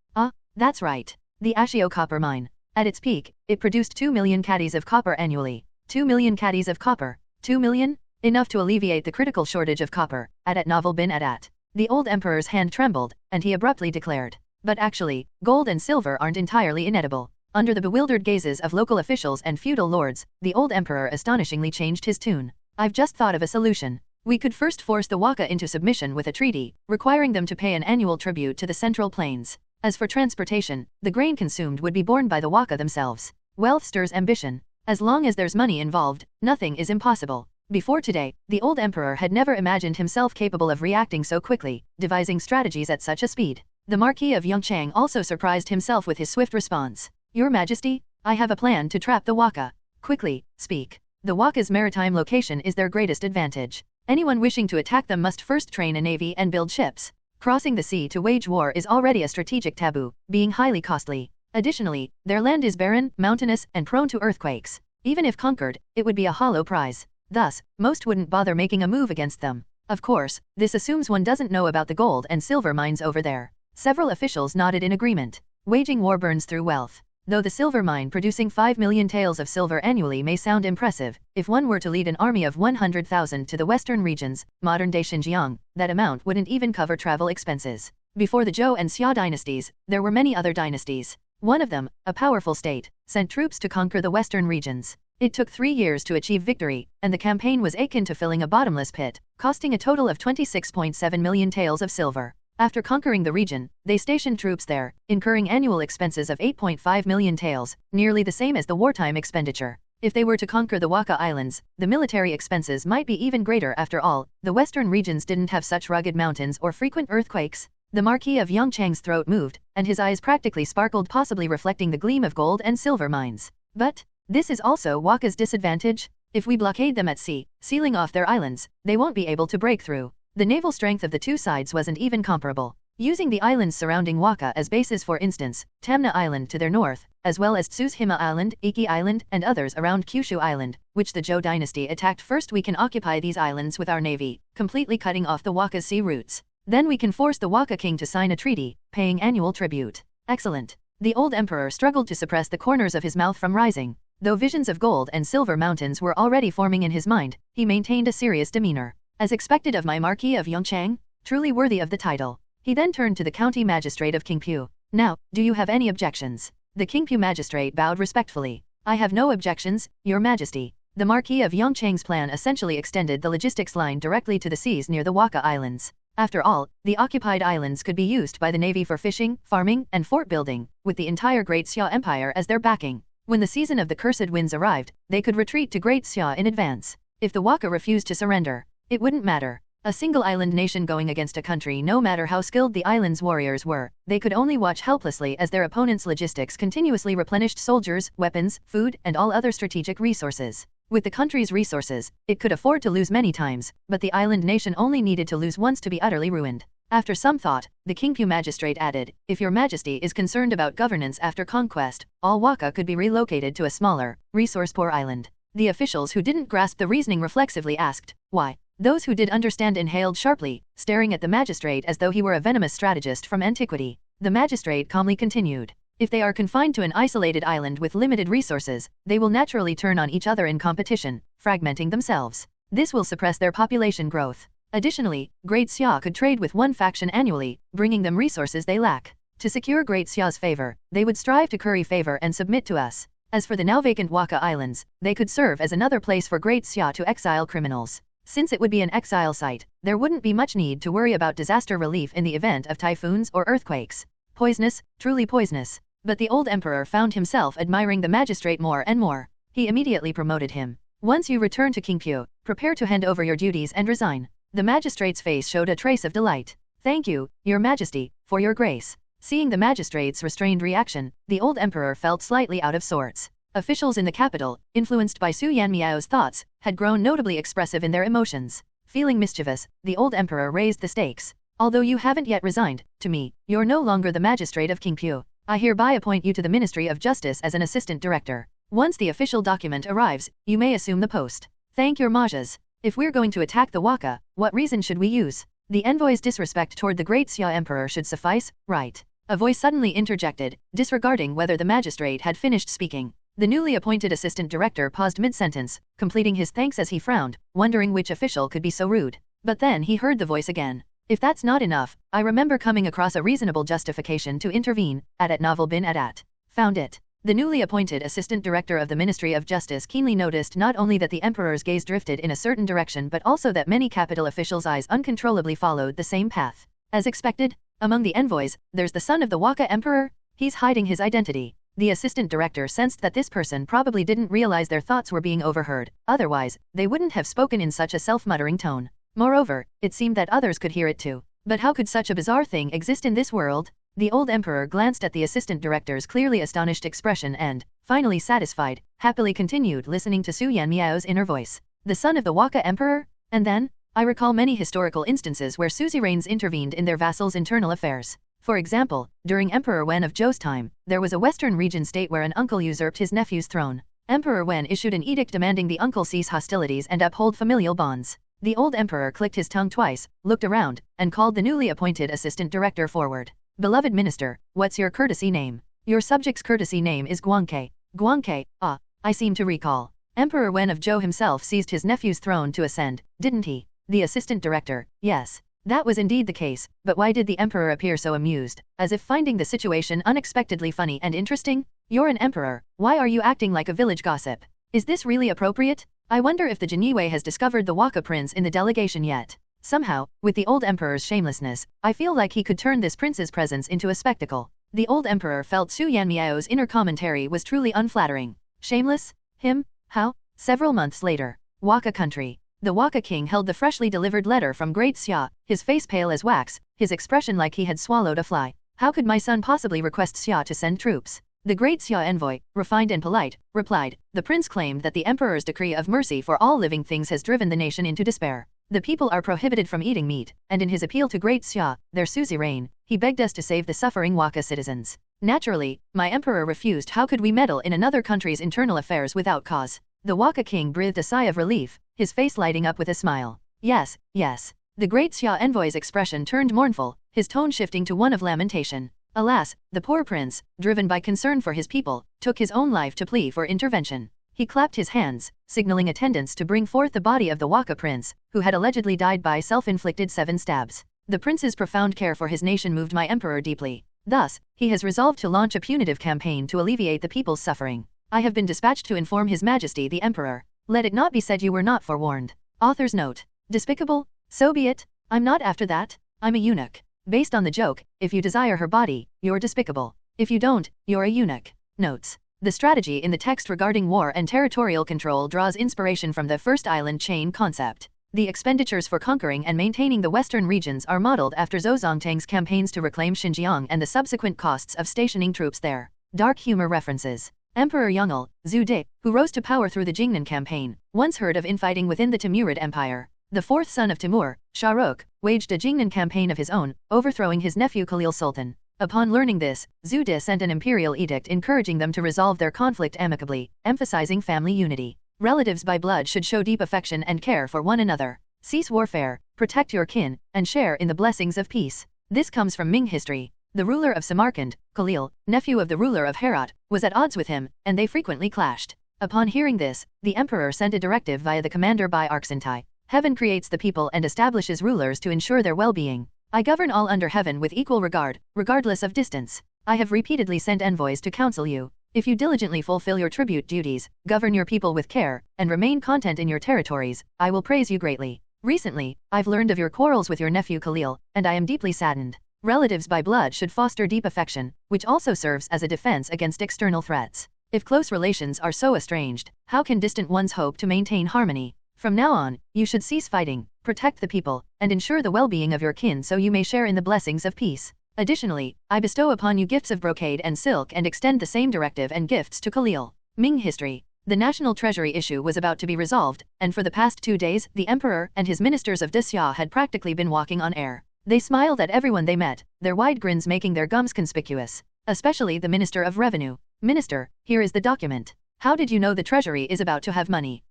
That's right. The Ashio copper mine. At its peak, it produced 2 million caddies of copper annually. 2 million caddies of copper. 2 million? Enough to alleviate the critical shortage of copper. At Novel bin at. The old emperor's hand trembled, and he abruptly declared. But actually, gold and silver aren't entirely inedible. Under the bewildered gazes of local officials and feudal lords, the old emperor astonishingly changed his tune. I've just thought of a solution. We could first force the Waka into submission with a treaty, requiring them to pay an annual tribute to the central plains. As for transportation, the grain consumed would be borne by the Waka themselves. Wealth stirs ambition. As long as there's money involved, nothing is impossible. Before today, the old emperor had never imagined himself capable of reacting so quickly, devising strategies at such a speed. The Marquis of Yongchang also surprised himself with his swift response. Your Majesty, I have a plan to trap the Waka. Quickly, speak. The Waka's maritime location is their greatest advantage. Anyone wishing to attack them must first train a navy and build ships. Crossing the sea to wage war is already a strategic taboo, being highly costly. Additionally, their land is barren, mountainous, and prone to earthquakes. Even if conquered, it would be a hollow prize. Thus, most wouldn't bother making a move against them. Of course, this assumes one doesn't know about the gold and silver mines over there. Several officials nodded in agreement. Waging war burns through wealth. Though the silver mine producing 5 million taels of silver annually may sound impressive, if one were to lead an army of 100,000 to the western regions, modern-day Xinjiang, that amount wouldn't even cover travel expenses. Before the Zhou and Xia dynasties, there were many other dynasties. One of them, a powerful state, sent troops to conquer the western regions. It took 3 years to achieve victory, and the campaign was akin to filling a bottomless pit, costing a total of 26.7 million taels of silver. After conquering the region, they stationed troops there, incurring annual expenses of 8.5 million taels, nearly the same as the wartime expenditure. If they were to conquer the Waka Islands, the military expenses might be even greater. After all, the western regions didn't have such rugged mountains or frequent earthquakes. The Marquis of Yongchang's throat moved, and his eyes practically sparkled, possibly reflecting the gleam of gold and silver mines. But this is also Waka's disadvantage. If we blockade them at sea, sealing off their islands, they won't be able to break through. The naval strength of the two sides wasn't even comparable. Using the islands surrounding Waka as bases, for instance, Tamna Island to their north, as well as Tsushima Island, Iki Island, and others around Kyushu Island, which the Zhou dynasty attacked first, we can occupy these islands with our navy, completely cutting off the Waka's sea routes. Then we can force the Waka king to sign a treaty, paying annual tribute. Excellent. The old emperor struggled to suppress the corners of his mouth from rising. Though visions of gold and silver mountains were already forming in his mind, he maintained a serious demeanor. As expected of my Marquis of Yongchang, truly worthy of the title. He then turned to the county magistrate of Qingpu. Now, do you have any objections? The Qingpu magistrate bowed respectfully. I have no objections, Your Majesty. The Marquis of Yongchang's plan essentially extended the logistics line directly to the seas near the Waka Islands. After all, the occupied islands could be used by the navy for fishing, farming, and fort building, with the entire Great Xia Empire as their backing. When the season of the cursed winds arrived, they could retreat to Great Xia in advance. If the Waka refused to surrender, it wouldn't matter. A single island nation going against a country, no matter how skilled the island's warriors were, they could only watch helplessly as their opponent's logistics continuously replenished soldiers, weapons, food, and all other strategic resources. With the country's resources, it could afford to lose many times, but the island nation only needed to lose once to be utterly ruined. After some thought, the Qingpu magistrate added, if your majesty is concerned about governance after conquest, all Waka could be relocated to a smaller, resource-poor island. The officials who didn't grasp the reasoning reflexively asked, why? Those who did understand inhaled sharply, staring at the magistrate as though he were a venomous strategist from antiquity. The magistrate calmly continued. If they are confined to an isolated island with limited resources, they will naturally turn on each other in competition, fragmenting themselves. This will suppress their population growth. Additionally, Great Xia could trade with one faction annually, bringing them resources they lack. To secure Great Xia's favor, they would strive to curry favor and submit to us. As for the now vacant Waka Islands, they could serve as another place for Great Xia to exile criminals. Since it would be an exile site, there wouldn't be much need to worry about disaster relief in the event of typhoons or earthquakes. Poisonous, truly poisonous. But the old emperor found himself admiring the magistrate more and more. He immediately promoted him. Once you return to Qingpu, prepare to hand over your duties and resign. The magistrate's face showed a trace of delight. Thank you, your majesty, for your grace. Seeing the magistrate's restrained reaction, the old emperor felt slightly out of sorts. Officials in the capital, influenced by Su Yanmiao's thoughts, had grown notably expressive in their emotions. Feeling mischievous, the old emperor raised the stakes. Although you haven't yet resigned, to me, you're no longer the magistrate of Qingpu. I hereby appoint you to the Ministry of Justice as an assistant director. Once the official document arrives, you may assume the post. Thank your majas. If we're going to attack the Waka, what reason should we use? The envoy's disrespect toward the great Xia emperor should suffice, right? A voice suddenly interjected, disregarding whether the magistrate had finished speaking. The newly appointed assistant director paused mid-sentence, completing his thanks as he frowned, wondering which official could be so rude. But then he heard the voice again. If that's not enough, I remember coming across a reasonable justification to intervene, at novel bin at. Found it. The newly appointed assistant director of the Ministry of Justice keenly noticed not only that the emperor's gaze drifted in a certain direction but also that many capital officials' eyes uncontrollably followed the same path. As expected, among the envoys, there's the son of the Waka emperor. He's hiding his identity. The assistant director sensed that this person probably didn't realize their thoughts were being overheard, otherwise, they wouldn't have spoken in such a self-muttering tone. Moreover, it seemed that others could hear it too. But how could such a bizarre thing exist in this world? The old emperor glanced at the assistant director's clearly astonished expression and, finally satisfied, happily continued listening to Su Yanmiao's inner voice. The son of the Waka emperor? And then? I recall many historical instances where suzerains intervened in their vassals' internal affairs. For example, during Emperor Wen of Zhou's time, there was a western region state where an uncle usurped his nephew's throne. Emperor Wen issued an edict demanding the uncle cease hostilities and uphold familial bonds. The old emperor clicked his tongue twice, looked around, and called the newly appointed assistant director forward. Beloved minister, what's your courtesy name? Your subject's courtesy name is Guangke. Guangke, I seem to recall. Emperor Wen of Zhou himself seized his nephew's throne to ascend, didn't he? The assistant director, yes. That was indeed the case, but why did the emperor appear so amused, as if finding the situation unexpectedly funny and interesting? You're an emperor, why are you acting like a village gossip? Is this really appropriate? I wonder if the Jinyue has discovered the Waka prince in the delegation yet. Somehow, with the old emperor's shamelessness, I feel like he could turn this prince's presence into a spectacle. The old emperor felt Su Yanmiao's inner commentary was truly unflattering. Shameless? Him? How? Several months later. Waka country. The Waka king held the freshly delivered letter from Great Xia, his face pale as wax, his expression like he had swallowed a fly. How could my son possibly request Xia to send troops? The Great Xia envoy, refined and polite, replied, the prince claimed that the emperor's decree of mercy for all living things has driven the nation into despair. The people are prohibited from eating meat, and in his appeal to Great Xia, their suzerain, he begged us to save the suffering Waka citizens. Naturally, my emperor refused. How could we meddle in another country's internal affairs without cause? The Waka king breathed a sigh of relief, his face lighting up with a smile. Yes, yes. The Great Xia envoy's expression turned mournful, his tone shifting to one of lamentation. Alas, the poor prince, driven by concern for his people, took his own life to plea for intervention. He clapped his hands, signaling attendants to bring forth the body of the Waka prince, who had allegedly died by self-inflicted 7 stabs. The prince's profound care for his nation moved my emperor deeply. Thus, he has resolved to launch a punitive campaign to alleviate the people's suffering. I have been dispatched to inform His Majesty the Emperor. Let it not be said you were not forewarned. Author's note. Despicable? So be it. I'm not after that. I'm a eunuch. Based on the joke, if you desire her body, you're despicable. If you don't, you're a eunuch. Notes. The strategy in the text regarding war and territorial control draws inspiration from the first island chain concept. The expenditures for conquering and maintaining the western regions are modeled after Zhou Zongtang's campaigns to reclaim Xinjiang and the subsequent costs of stationing troops there. Dark humor references. Emperor Yongle, Zhu Di, who rose to power through the Jingnan campaign, once heard of infighting within the Timurid Empire. The fourth son of Timur, Shah Rukh, waged a Jingnan campaign of his own, overthrowing his nephew Khalil Sultan. Upon learning this, Zhu De sent an imperial edict encouraging them to resolve their conflict amicably, emphasizing family unity. Relatives by blood should show deep affection and care for one another. Cease warfare, protect your kin, and share in the blessings of peace. This comes from Ming history. The ruler of Samarkand, Khalil, nephew of the ruler of Herat, was at odds with him, and they frequently clashed. Upon hearing this, the emperor sent a directive via the commander by Arxentai. Heaven creates the people and establishes rulers to ensure their well-being. I govern all under heaven with equal regard, regardless of distance. I have repeatedly sent envoys to counsel you. If you diligently fulfill your tribute duties, govern your people with care, and remain content in your territories, I will praise you greatly. Recently, I've learned of your quarrels with your nephew Khalil, and I am deeply saddened. Relatives by blood should foster deep affection, which also serves as a defense against external threats. If close relations are so estranged, how can distant ones hope to maintain harmony? From now on, you should cease fighting, protect the people, and ensure the well-being of your kin so you may share in the blessings of peace. Additionally, I bestow upon you gifts of brocade and silk and extend the same directive and gifts to Khalil. Ming history. The national treasury issue was about to be resolved, and for the past 2 days, the emperor and his ministers of Disya had practically been walking on air. They smiled at everyone they met, their wide grins making their gums conspicuous. Especially the Minister of Revenue. Minister, here is the document. How did you know the treasury is about to have money?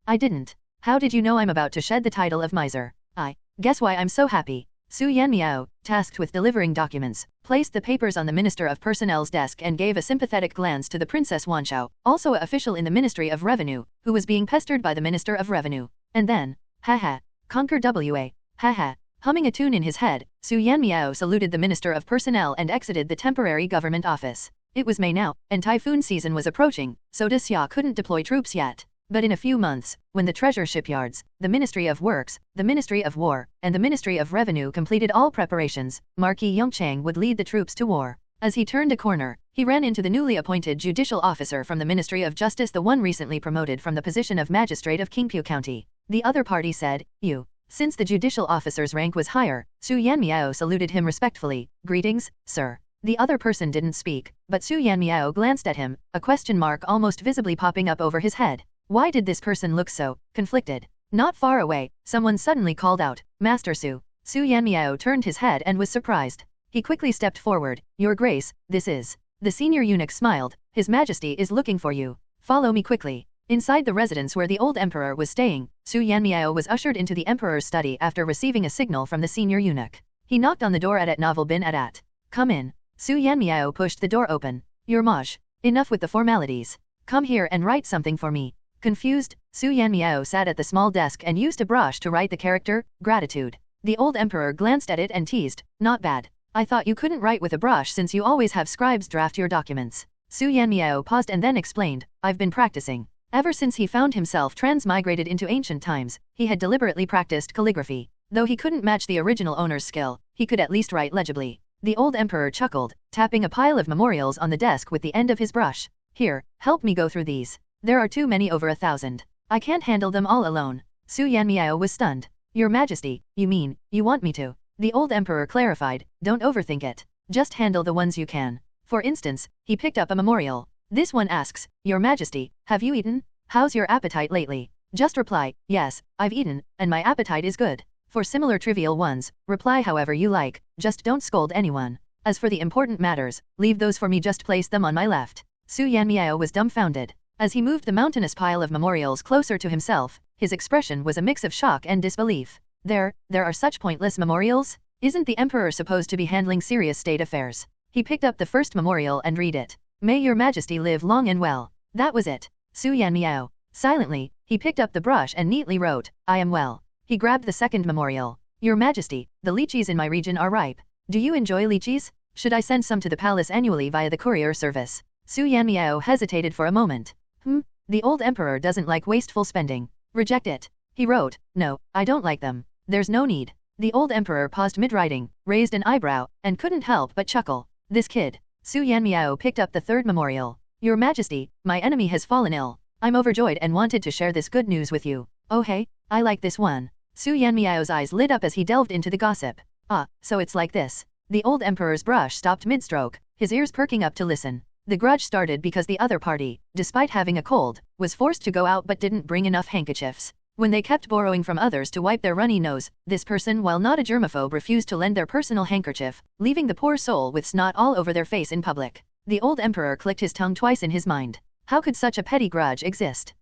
I didn't. How did you know I'm about to shed the title of miser? I guess why I'm so happy. Su Yanmiao, tasked with delivering documents, placed the papers on the Minister of Personnel's desk and gave a sympathetic glance to the Princess Wanshao, also an official in the Ministry of Revenue, who was being pestered by the Minister of Revenue. And then, conquer WA, Humming a tune in his head, Su Yanmiao saluted the Minister of Personnel and exited the temporary government office. It was May now, and typhoon season was approaching, so Disya couldn't deploy troops yet. But in a few months, when the treasure shipyards, the Ministry of Works, the Ministry of War, and the Ministry of Revenue completed all preparations, Marquis Yongchang would lead the troops to war. As he turned a corner, he ran into the newly appointed judicial officer from the Ministry of Justice, the one recently promoted from the position of magistrate of Qingpu County. The other party said, "You." Since the judicial officer's rank was higher, Su Yanmiao saluted him respectfully. "Greetings, sir." The other person didn't speak, but Su Yanmiao glanced at him, a question mark almost visibly popping up over his head. Why did this person look so conflicted? Not far away, someone suddenly called out, "Master Su." Su Yanmiao turned his head and was surprised. He quickly stepped forward. "Your Grace, this is." The senior eunuch smiled. "His Majesty is looking for you. Follow me quickly." Inside the residence where the old emperor was staying, Su Yanmiao was ushered into the emperor's study after receiving a signal from the senior eunuch. He knocked on the door. At Novel bin Adat. "Come in." Su Yanmiao pushed the door open. "Your Maj. Enough with the formalities. Come here and write something for me." Confused, Su Yanmiao sat at the small desk and used a brush to write the character, "Gratitude." The old emperor glanced at it and teased, "Not bad. I thought you couldn't write with a brush since you always have scribes draft your documents." Su Yanmiao paused and then explained, "I've been practicing." Ever since he found himself transmigrated into ancient times, he had deliberately practiced calligraphy. Though he couldn't match the original owner's skill, he could at least write legibly. The old emperor chuckled, tapping a pile of memorials on the desk with the end of his brush. "Here, help me go through these. There are too many, over 1,000. I can't handle them all alone." Su Yanmiao was stunned. "Your Majesty, you mean, you want me to?" The old emperor clarified, "Don't overthink it. Just handle the ones you can." For instance, he picked up a memorial. This one asks, "Your Majesty, have you eaten? How's your appetite lately?" Just reply, "Yes, I've eaten, and my appetite is good." For similar trivial ones, reply however you like, just don't scold anyone. As for the important matters, leave those for me, just place them on my left. Su Yanmiao was dumbfounded. As he moved the mountainous pile of memorials closer to himself, his expression was a mix of shock and disbelief. There are such pointless memorials? Isn't the emperor supposed to be handling serious state affairs? He picked up the first memorial and read it. "May your Majesty live long and well." That was it. Su Yanmiao. Silently, he picked up the brush and neatly wrote, "I am well." He grabbed the second memorial. "Your Majesty, the lychees in my region are ripe. Do you enjoy lychees? Should I send some to the palace annually via the courier service?" Su Yanmiao hesitated for a moment. The old emperor doesn't like wasteful spending. Reject it. He wrote, "No, I don't like them. There's no need." The old emperor paused mid-writing, raised an eyebrow, and couldn't help but chuckle. This kid. Su Yanmiao picked up the third memorial. "Your Majesty, my enemy has fallen ill. I'm overjoyed and wanted to share this good news with you." "Oh hey, I like this one." Su Yanmiao's eyes lit up as he delved into the gossip. "Ah, so it's like this." The old emperor's brush stopped mid-stroke, his ears perking up to listen. The grudge started because the other party, despite having a cold, was forced to go out but didn't bring enough handkerchiefs. When they kept borrowing from others to wipe their runny nose, this person, while not a germaphobe, refused to lend their personal handkerchief, leaving the poor soul with snot all over their face in public. The old emperor clicked his tongue twice in his mind. How could such a petty grudge exist?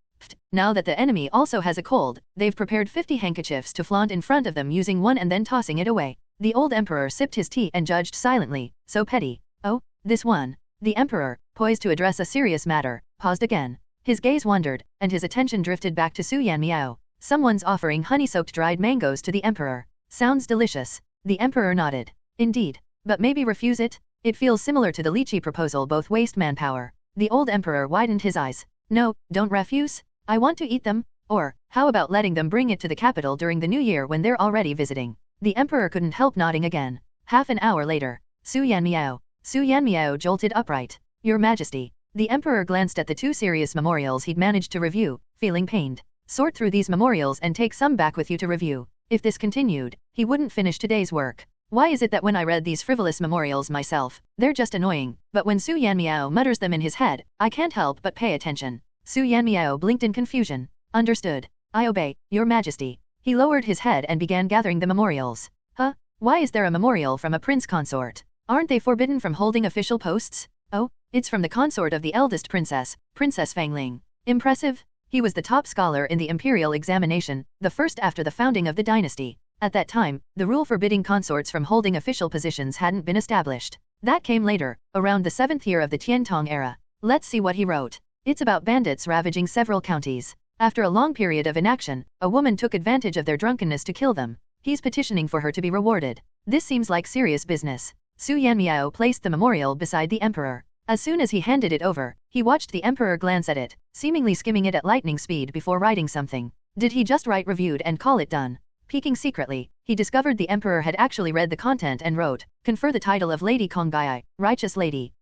Now that the enemy also has a cold, they've prepared 50 handkerchiefs to flaunt in front of them, using one and then tossing it away. The old emperor sipped his tea and judged silently, so petty. Oh, this one. The emperor, poised to address a serious matter, paused again. His gaze wandered, and his attention drifted back to Su Yanmiao. Someone's offering honey-soaked dried mangoes to the emperor. Sounds delicious. The emperor nodded. Indeed. But maybe refuse it? It feels similar to the glitchy proposal, both waste manpower. The old emperor widened his eyes. No, don't refuse. I want to eat them. Or, how about letting them bring it to the capital during the new year when they're already visiting? The emperor couldn't help nodding again. Half an hour later. Su Yanmiao. Su Yanmiao jolted upright. Your Majesty. The emperor glanced at the 2 serious memorials he'd managed to review, feeling pained. Sort through these memorials and take some back with you to review. If this continued, he wouldn't finish today's work. Why is it that when I read these frivolous memorials myself, they're just annoying, but when Su Yanmiao mutters them in his head, I can't help but pay attention? Su Yanmiao blinked in confusion. Understood. I obey, Your Majesty. He lowered his head and began gathering the memorials. Huh? Why is there a memorial from a prince consort? Aren't they forbidden from holding official posts? Oh, it's from the consort of the eldest princess, Princess Fangling. Impressive. He was the top scholar in the imperial examination, the first after the founding of the dynasty. At that time, the rule forbidding consorts from holding official positions hadn't been established. That came later, around the 7th year of the Tiantong era. Let's see what he wrote. It's about bandits ravaging several counties. After a long period of inaction, a woman took advantage of their drunkenness to kill them. He's petitioning for her to be rewarded. This seems like serious business. Su Yanmiao placed the memorial beside the emperor. As soon as he handed it over, he watched the emperor glance at it, seemingly skimming it at lightning speed before writing something. Did he just write reviewed and call it done? Peeking secretly, he discovered the emperor had actually read the content and wrote, confer the title of Lady Kongai, Righteous Lady.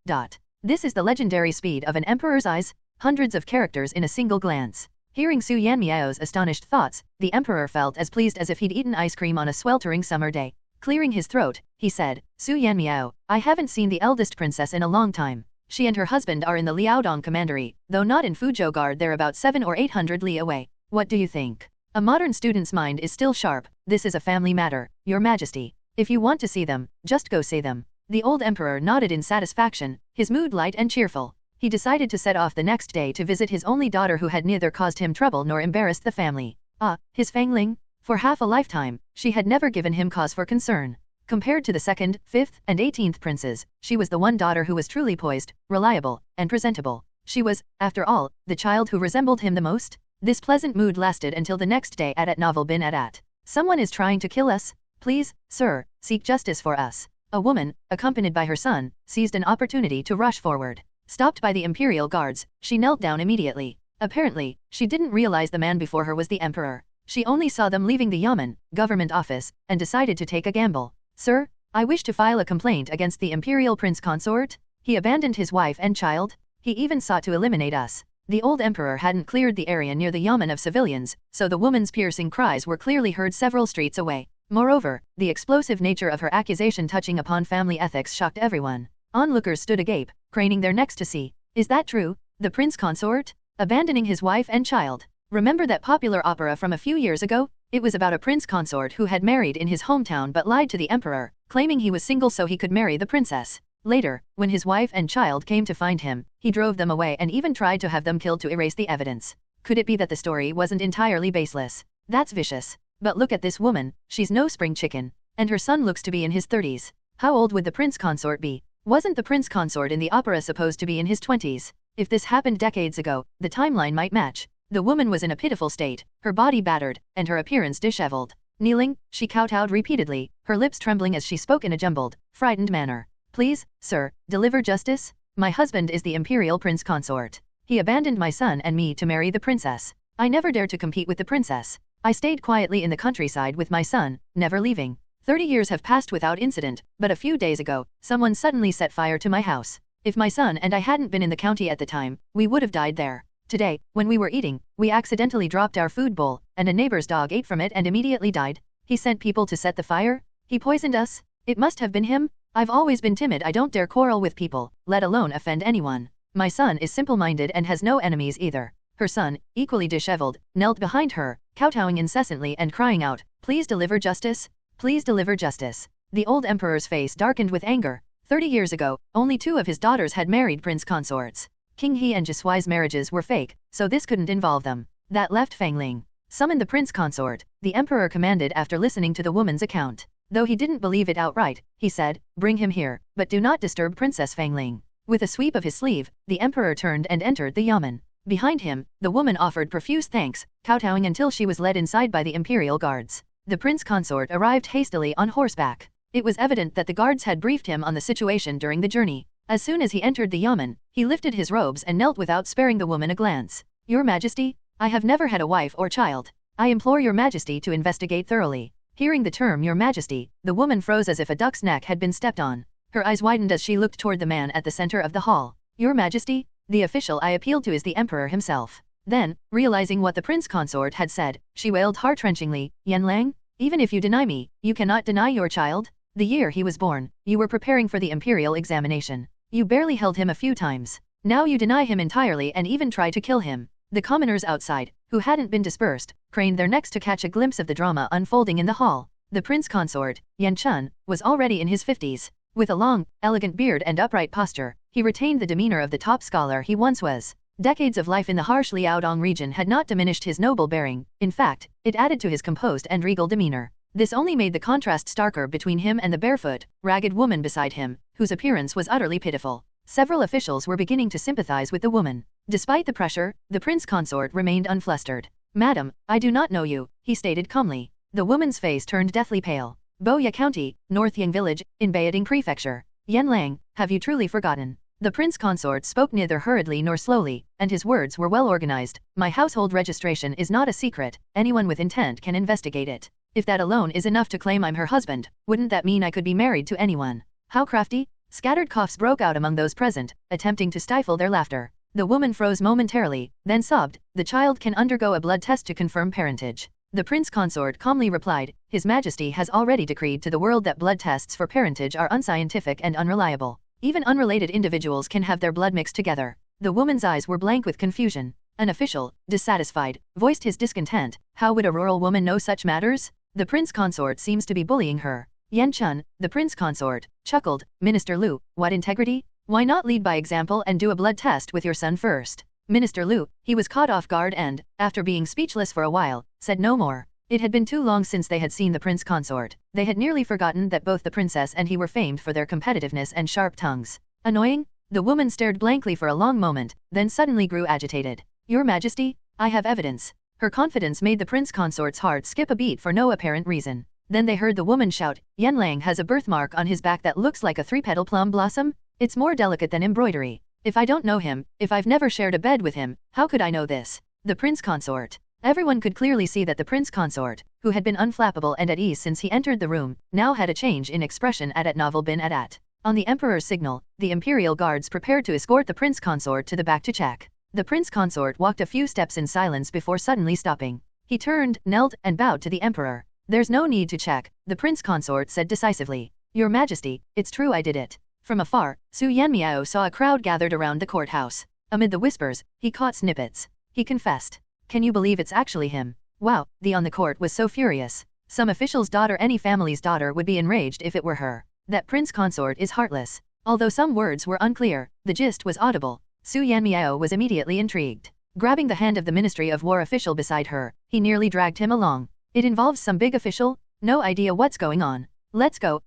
This is the legendary speed of an emperor's eyes, hundreds of characters in a single glance. Hearing Su Yanmiao's astonished thoughts, the emperor felt as pleased as if he'd eaten ice cream on a sweltering summer day. Clearing his throat, he said, Su Yanmiao, I haven't seen the eldest princess in a long time. She and her husband are in the Liaodong commandery, though not in Fuzhou Guard. They're about 700 or 800 li away. What do you think? A modern student's mind is still sharp. This is a family matter, Your Majesty. If you want to see them, just go see them. The old emperor nodded in satisfaction, his mood light and cheerful. He decided to set off the next day to visit his only daughter, who had neither caused him trouble nor embarrassed the family. Ah, his Fangling? For half a lifetime, she had never given him cause for concern. Compared to the 2nd, 5th, and 18th princes, she was the one daughter who was truly poised, reliable, and presentable. She was, after all, the child who resembled him the most. This pleasant mood lasted until the next day at Novel bin Adat. Someone is trying to kill us. Please, sir, seek justice for us. A woman, accompanied by her son, seized an opportunity to rush forward. Stopped by the imperial guards, she knelt down immediately. Apparently, she didn't realize the man before her was the emperor. She only saw them leaving the yamen, government office, and decided to take a gamble. Sir, I wish to file a complaint against the imperial prince consort. He abandoned his wife and child. He even sought to eliminate us. The old emperor hadn't cleared the area near the yamen of civilians, so the woman's piercing cries were clearly heard several streets away. Moreover, the explosive nature of her accusation touching upon family ethics shocked everyone. Onlookers stood agape, craning their necks to see. Is that true? The prince consort? Abandoning his wife and child? Remember that popular opera from a few years ago? It was about a prince consort who had married in his hometown but lied to the emperor, claiming he was single so he could marry the princess. Later, when his wife and child came to find him, he drove them away and even tried to have them killed to erase the evidence. Could it be that the story wasn't entirely baseless? That's vicious. But look at this woman, she's no spring chicken. And her son looks to be in his 30s. How old would the prince consort be? Wasn't the prince consort in the opera supposed to be in his 20s? If this happened decades ago, the timeline might match. The woman was in a pitiful state, her body battered, and her appearance disheveled. Kneeling, she kowtowed repeatedly, her lips trembling as she spoke in a jumbled, frightened manner. Please, sir, deliver justice. My husband is the imperial prince consort. He abandoned my son and me to marry the princess. I never dared to compete with the princess. I stayed quietly in the countryside with my son, never leaving. 30 years have passed without incident, but a few days ago, someone suddenly set fire to my house. If my son and I hadn't been in the county at the time, we would have died there. Today, when we were eating, we accidentally dropped our food bowl, and a neighbor's dog ate from it and immediately died. He sent people to set the fire? He poisoned us? It must have been him? I've always been timid. I don't dare quarrel with people, let alone offend anyone. My son is simple-minded and has no enemies either. Her son, equally disheveled, knelt behind her, kowtowing incessantly and crying out, "Please deliver justice! Please deliver justice!" The old emperor's face darkened with anger. 30 years ago, only 2 of his daughters had married prince consorts. King He and Jisui's marriages were fake, so this couldn't involve them. That left Fang Ling. "Summon the prince consort," the emperor commanded after listening to the woman's account. Though he didn't believe it outright, he said, "Bring him here, but do not disturb Princess Fang Ling." With a sweep of his sleeve, the emperor turned and entered the yamen. Behind him, the woman offered profuse thanks, kowtowing until she was led inside by the imperial guards. The prince consort arrived hastily on horseback. It was evident that the guards had briefed him on the situation during the journey. As soon as he entered the yamen, he lifted his robes and knelt without sparing the woman a glance. "Your Majesty, I have never had a wife or child. I implore your Majesty to investigate thoroughly." Hearing the term Your Majesty, the woman froze as if a duck's neck had been stepped on. Her eyes widened as she looked toward the man at the center of the hall. "Your Majesty, the official I appealed to is the emperor himself." Then, realizing what the prince consort had said, she wailed heart-wrenchingly, "Yanlang, even if you deny me, you cannot deny your child? The year he was born, you were preparing for the imperial examination. You barely held him a few times. Now you deny him entirely and even try to kill him." The commoners outside, who hadn't been dispersed, craned their necks to catch a glimpse of the drama unfolding in the hall. The prince consort, Yan Chun, was already in his 50s. With a long, elegant beard and upright posture, he retained the demeanor of the top scholar he once was. Decades of life in the harsh Liaodong region had not diminished his noble bearing. In fact, it added to his composed and regal demeanor. This only made the contrast starker between him and the barefoot, ragged woman beside him, whose appearance was utterly pitiful. Several officials were beginning to sympathize with the woman. Despite the pressure, the prince consort remained unflustered. "Madam, I do not know you," he stated calmly. The woman's face turned deathly pale. "Boya County, North Yang Village, in Baoding Prefecture. Yanlang, have you truly forgotten?" The prince consort spoke neither hurriedly nor slowly, and his words were well organized. "My household registration is not a secret, anyone with intent can investigate it. If that alone is enough to claim I'm her husband, wouldn't that mean I could be married to anyone?" "How crafty?" Scattered coughs broke out among those present, attempting to stifle their laughter. The woman froze momentarily, then sobbed, "The child can undergo a blood test to confirm parentage." The prince consort calmly replied, "His Majesty has already decreed to the world that blood tests for parentage are unscientific and unreliable. Even unrelated individuals can have their blood mixed together." The woman's eyes were blank with confusion. An official, dissatisfied, voiced his discontent. "How would a rural woman know such matters? The prince consort seems to be bullying her." Yan Chun, the prince consort, chuckled, "Minister Lu, what integrity? Why not lead by example and do a blood test with your son first?" Minister Lu, he was caught off guard and, after being speechless for a while, said no more. It had been too long since they had seen the prince consort. They had nearly forgotten that both the princess and he were famed for their competitiveness and sharp tongues. "Annoying?" The woman stared blankly for a long moment, then suddenly grew agitated. "Your Majesty, I have evidence." Her confidence made the prince consort's heart skip a beat for no apparent reason. Then they heard the woman shout, "Yanlang has a birthmark on his back that looks like a 3-petal plum blossom? It's more delicate than embroidery. If I don't know him, if I've never shared a bed with him, how could I know this?" The prince consort. Everyone could clearly see that the prince consort, who had been unflappable and at ease since he entered the room, now had a change in expression at Novel bin at. On the emperor's signal, the imperial guards prepared to escort the prince consort to the back to check. The prince consort walked a few steps in silence before suddenly stopping. He turned, knelt, and bowed to the emperor. "There's no need to check," the prince consort said decisively. "Your Majesty, it's true I did it." From afar, Su Yanmiao saw a crowd gathered around the courthouse. Amid the whispers, he caught snippets. "He confessed. Can you believe it's actually him? Wow," the on the court was so furious. Some official's daughter, any family's daughter, would be enraged if it were her. That prince consort is heartless. Although some words were unclear, the gist was audible. Su Yanmiao was immediately intrigued. Grabbing the hand of the Ministry of War official beside her, he nearly dragged him along. "It involves some big official? No idea what's going on. Let's go,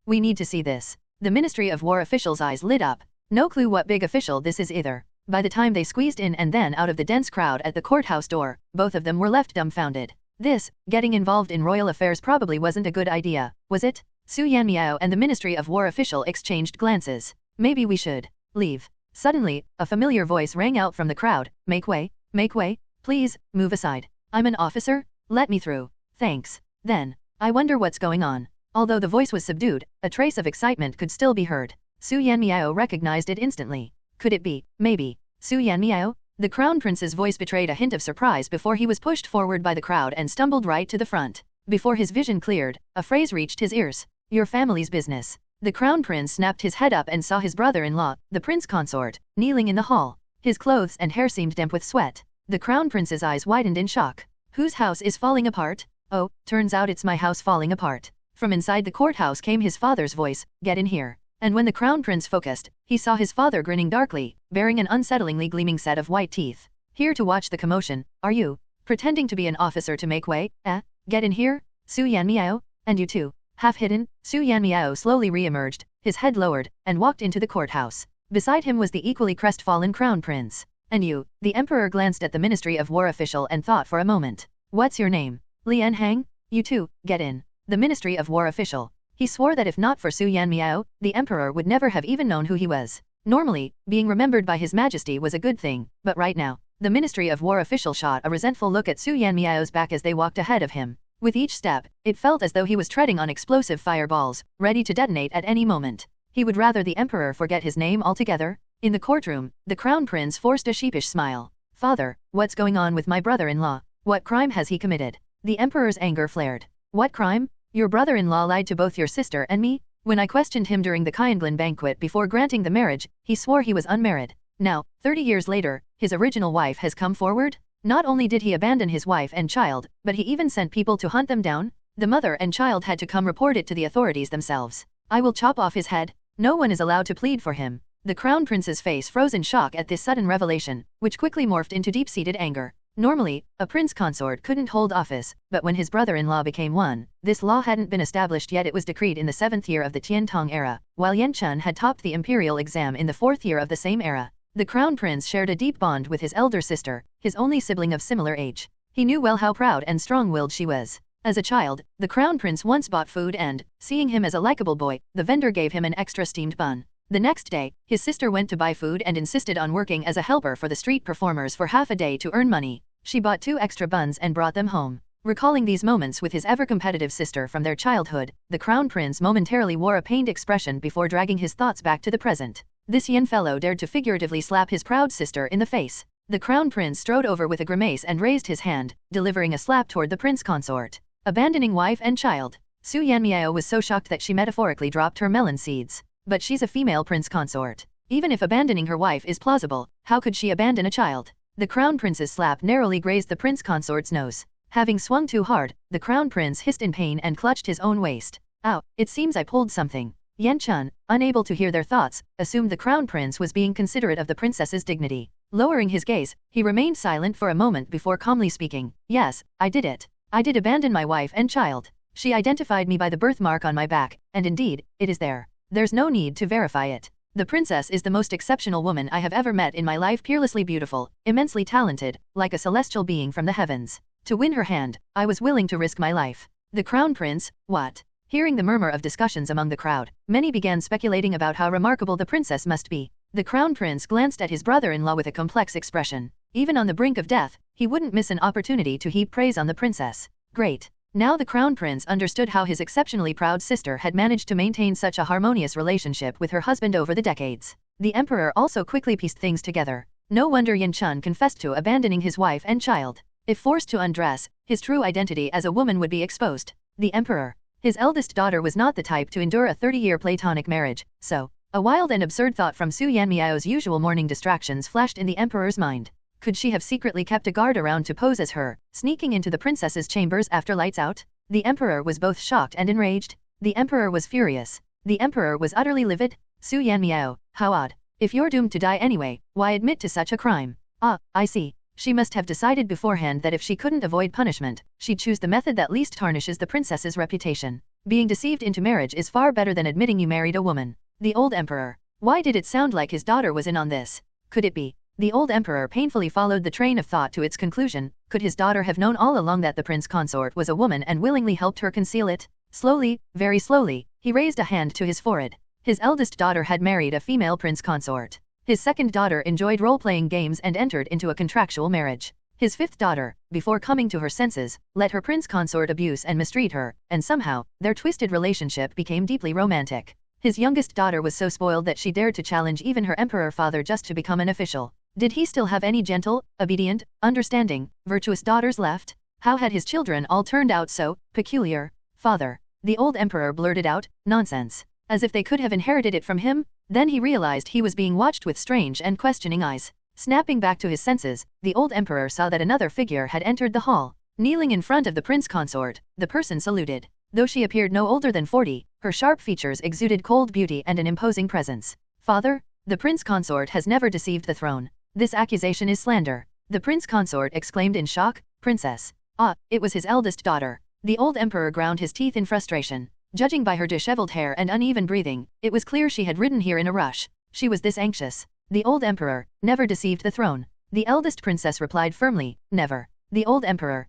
we need to see this." The Ministry of War official's eyes lit up. No clue what big official this is either. By the time they squeezed in and then out of the dense crowd at the courthouse door, both of them were left dumbfounded. Getting involved in royal affairs probably wasn't a good idea, was it? Su Yanmiao and the Ministry of War official exchanged glances. "Maybe we should leave." Suddenly, a familiar voice rang out from the crowd, make way, please, move aside. I'm an officer, let me through. Thanks." Then, "I wonder what's going on." Although the voice was subdued, a trace of excitement could still be heard. Su Yanmiao recognized it instantly. Could it be, maybe, Su Yanmiao? The crown prince's voice betrayed a hint of surprise before he was pushed forward by the crowd and stumbled right to the front. Before his vision cleared, a phrase reached his ears. "Your family's business." The crown prince snapped his head up and saw his brother-in-law, the prince consort, kneeling in the hall. His clothes and hair seemed damp with sweat. The crown prince's eyes widened in shock. Whose house is falling apart? Oh, turns out it's my house falling apart. From inside the courthouse came his father's voice, get in here. And when the crown prince focused, he saw his father grinning darkly, bearing an unsettlingly gleaming set of white teeth. Here to watch the commotion, are you? Pretending to be an officer to make way, eh? Get in here? Su Yanmiao? And you too? Half hidden, Su Yanmiao slowly re-emerged, his head lowered, and walked into the courthouse. Beside him was the equally crestfallen crown prince. And you? The emperor glanced at the Ministry of War official and thought for a moment. What's your name? Lian Hang? You too, get in. The Ministry of War official. He swore that if not for Su Yanmiao, the emperor would never have even known who he was. Normally, being remembered by his majesty was a good thing, but right now, the Ministry of War official shot a resentful look at Su Yanmiao's back as they walked ahead of him. With each step, it felt as though he was treading on explosive fireballs, ready to detonate at any moment. He would rather the emperor forget his name altogether. In the courtroom, the crown prince forced a sheepish smile. Father, what's going on with my brother-in-law? What crime has he committed? The emperor's anger flared. What crime? Your brother-in-law lied to both your sister and me? When I questioned him during the Kyanglin banquet before granting the marriage, he swore he was unmarried. Now, 30 years later, his original wife has come forward? Not only did he abandon his wife and child, but he even sent people to hunt them down? The mother and child had to come report it to the authorities themselves. I will chop off his head. No one is allowed to plead for him. The crown prince's face froze in shock at this sudden revelation, which quickly morphed into deep-seated anger. Normally, a prince consort couldn't hold office, but when his brother-in-law became one, this law hadn't been established yet. It was decreed in the 7th year of the Tiantong era, while Yan Chun had topped the imperial exam in the 4th year of the same era. The crown prince shared a deep bond with his elder sister, his only sibling of similar age. He knew well how proud and strong-willed she was. As a child, the crown prince once bought food and, seeing him as a likable boy, the vendor gave him an extra steamed bun. The next day, his sister went to buy food and insisted on working as a helper for the street performers for half a day to earn money. She bought 2 extra buns and brought them home. Recalling these moments with his ever-competitive sister from their childhood, the crown prince momentarily wore a pained expression before dragging his thoughts back to the present. This young fellow dared to figuratively slap his proud sister in the face. The crown prince strode over with a grimace and raised his hand, delivering a slap toward the prince consort. Abandoning wife and child. Su Yanmiao was so shocked that she metaphorically dropped her melon seeds. But she's a female prince consort. Even if abandoning her wife is plausible, how could she abandon a child? The crown prince's slap narrowly grazed the prince consort's nose. Having swung too hard, the crown prince hissed in pain and clutched his own waist. Ow, it seems I pulled something. Yan Chun, unable to hear their thoughts, assumed the crown prince was being considerate of the princess's dignity. Lowering his gaze, he remained silent for a moment before calmly speaking. Yes, I did it. I did abandon my wife and child. She identified me by the birthmark on my back, and indeed, it is there. There's no need to verify it. The princess is the most exceptional woman I have ever met in my life, peerlessly beautiful, immensely talented, like a celestial being from the heavens. To win her hand, I was willing to risk my life. The crown prince, what? Hearing the murmur of discussions among the crowd, many began speculating about how remarkable the princess must be. The crown prince glanced at his brother-in-law with a complex expression. Even on the brink of death, he wouldn't miss an opportunity to heap praise on the princess. Great. Now the crown prince understood how his exceptionally proud sister had managed to maintain such a harmonious relationship with her husband over the decades. The emperor also quickly pieced things together. No wonder Yan Chun confessed to abandoning his wife and child. If forced to undress, his true identity as a woman would be exposed. The emperor. His eldest daughter was not the type to endure a 30-year platonic marriage, so, a wild and absurd thought from Su Yanmiao's usual morning distractions flashed in the emperor's mind. Could she have secretly kept a guard around to pose as her, sneaking into the princess's chambers after lights out? The emperor was both shocked and enraged. The emperor was furious. The emperor was utterly livid. Su Yanmiao, how odd. If you're doomed to die anyway, why admit to such a crime? Ah, I see. She must have decided beforehand that if she couldn't avoid punishment, she'd choose the method that least tarnishes the princess's reputation. Being deceived into marriage is far better than admitting you married a woman. The old emperor. Why did it sound like his daughter was in on this? Could it be? The old emperor painfully followed the train of thought to its conclusion. Could his daughter have known all along that the prince consort was a woman and willingly helped her conceal it? Slowly, very slowly, he raised a hand to his forehead. His eldest daughter had married a female prince consort. His second daughter enjoyed role-playing games and entered into a contractual marriage. His fifth daughter, before coming to her senses, let her prince consort abuse and mistreat her, and somehow, their twisted relationship became deeply romantic. His youngest daughter was so spoiled that she dared to challenge even her emperor father just to become an official. Did he still have any gentle, obedient, understanding, virtuous daughters left? How had his children all turned out so peculiar? Father. The old emperor blurted out, nonsense. As if they could have inherited it from him? Then he realized he was being watched with strange and questioning eyes. Snapping back to his senses, the old emperor saw that another figure had entered the hall. Kneeling in front of the prince consort, the person saluted. Though she appeared no older than 40, her sharp features exuded cold beauty and an imposing presence. Father, the prince consort has never deceived the throne. This accusation is slander. The prince consort exclaimed in shock. Princess. Ah, it was his eldest daughter. The old emperor ground his teeth in frustration. Judging by her disheveled hair and uneven breathing, it was clear she had ridden here in a rush. She was this anxious. The old emperor never deceived the throne. The eldest princess replied firmly, never. The old emperor,